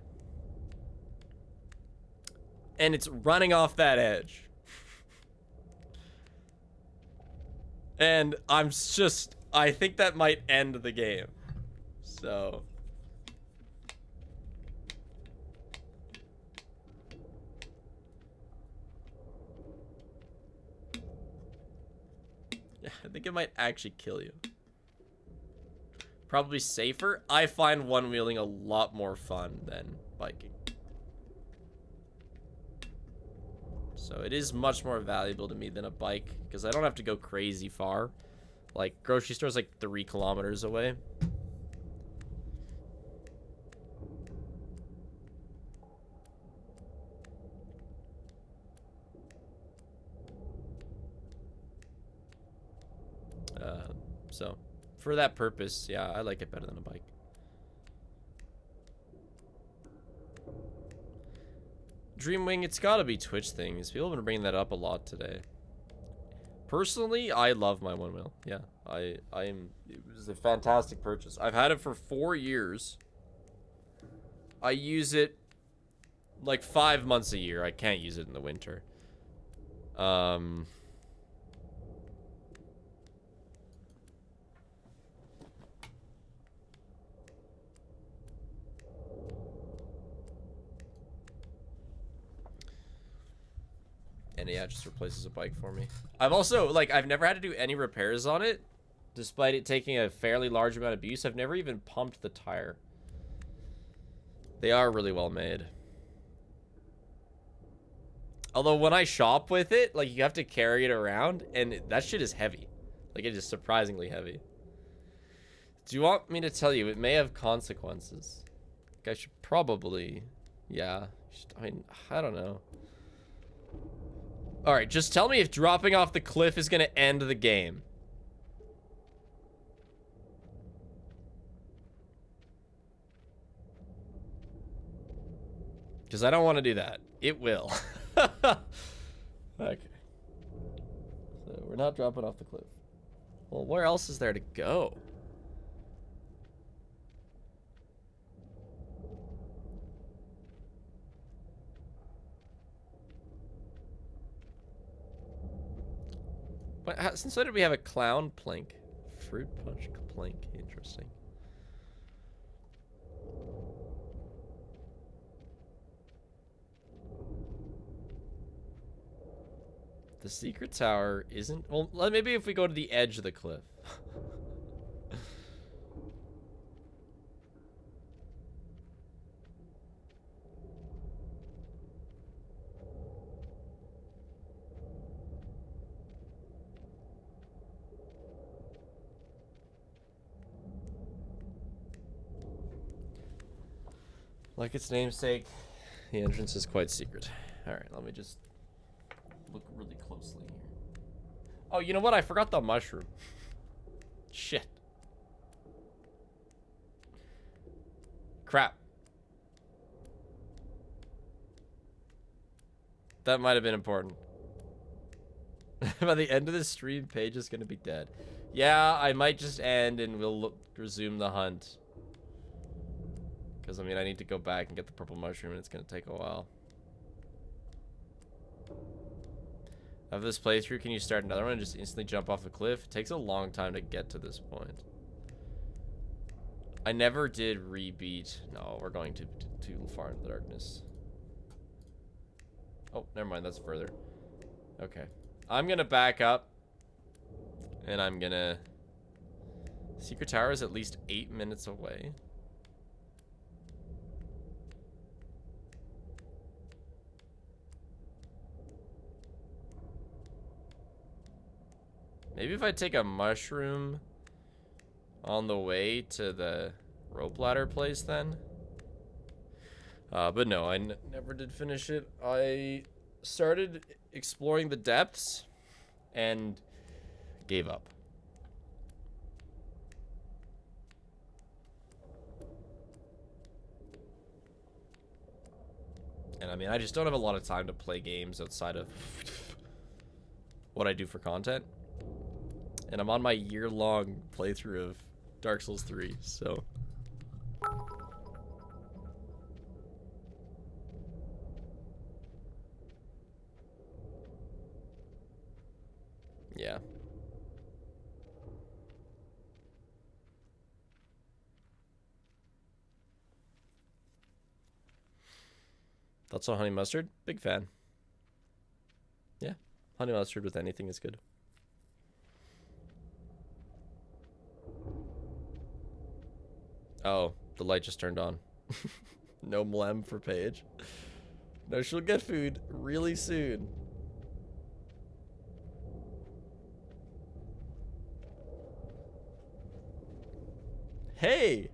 And it's running off that edge. And I think that might end the game. So... yeah, I think it might actually kill you. Probably safer. I find one-wheeling a lot more fun than biking. So it is much more valuable to me than a bike, because I don't have to go crazy far. Like, grocery store's like 3 kilometers away. So, for that purpose, yeah, I like it better than a bike. Dreamwing, it's gotta be Twitch things. People have been bringing that up a lot today. Personally, I love my one wheel. Yeah, it was a fantastic purchase. I've had it for 4 years. I use it like 5 months a year. I can't use it in the winter. And yeah, it just replaces a bike for me. I've also, like, I've never had to do any repairs on it. Despite it taking a fairly large amount of use, I've never even pumped the tire. They are really well made. Although when I shop with it, like, you have to carry it around, and that shit is heavy. Like, it is surprisingly heavy. Do you want me to tell you? It may have consequences. Like, I should probably... Yeah. I mean, I don't know. Alright, just tell me if dropping off the cliff is going to end the game. Because I don't want to do that. It will. Okay. So we're not dropping off the cliff. Well, where else is there to go? But since when did we have a clown plank? Fruit punch plank. Interesting. The secret tower isn't... Well, maybe if we go to the edge of the cliff. Like its namesake, the entrance is quite secret. Alright, let me just look really closely here. Oh, you know what? I forgot the mushroom. Shit. Crap. That might have been important. By the end of this stream, Paige is going to be dead. Yeah, I might just end and we'll resume the hunt. Because, I mean, I need to go back and get the purple mushroom and it's going to take a while. Of this playthrough, can you start another one and just instantly jump off a cliff? It takes a long time to get to this point. I never did rebeat. No, we're going too far into the darkness. Oh, never mind. That's further. Okay. I'm going to back up. And I'm going to... Secret Tower is at least 8 minutes away. Maybe if I take a mushroom on the way to the rope ladder place then. But no, I never did finish it. I started exploring the depths and gave up. And I mean, I just don't have a lot of time to play games outside of what I do for content. And I'm on my year-long playthrough of Dark Souls 3, so... Yeah. Thoughts on honey mustard? Big fan. Yeah. Honey mustard with anything is good. Oh, the light just turned on. No mlem for Paige. No, she'll get food really soon. Hey!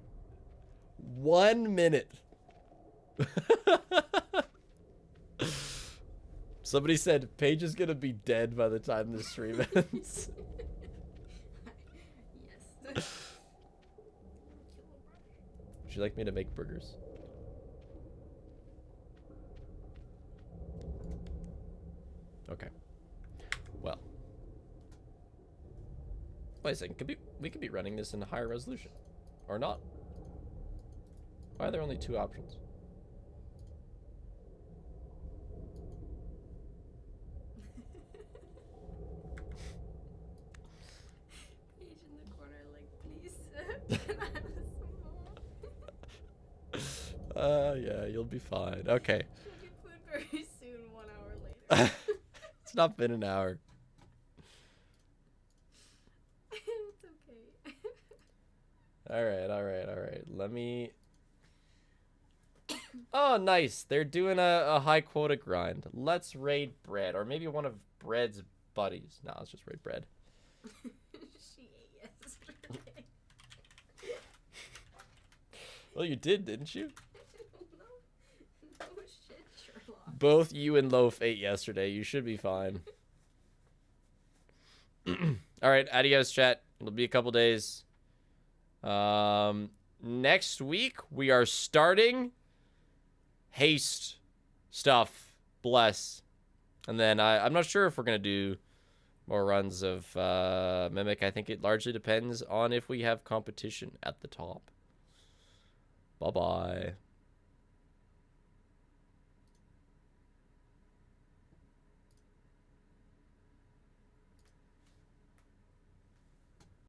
1 minute. Somebody said Paige is gonna be dead by the time the stream ends. Yes. Would you like me to make burgers? Okay. Well. Wait a second. We could be running this in a higher resolution. Or not. Why are there only 2 options? Yeah, you'll be fine. Okay. She'll get food very soon, 1 hour later. It's not been an hour. It's okay. Alright. Let me... Oh, nice. They're doing a high quota grind. Let's raid Bread. Or maybe one of Bread's buddies. No, let's just raid Bread. She ate yesterday. Well, you did, didn't you? No shit, Sherlock. Both you and Loaf ate yesterday. You should be fine. Alright, adios, chat. It'll be a couple days. Next week, we are starting Haste stuff. Bless. And then I'm not sure if we're going to do more runs of Mimic. I think it largely depends on if we have competition at the top. Bye-bye.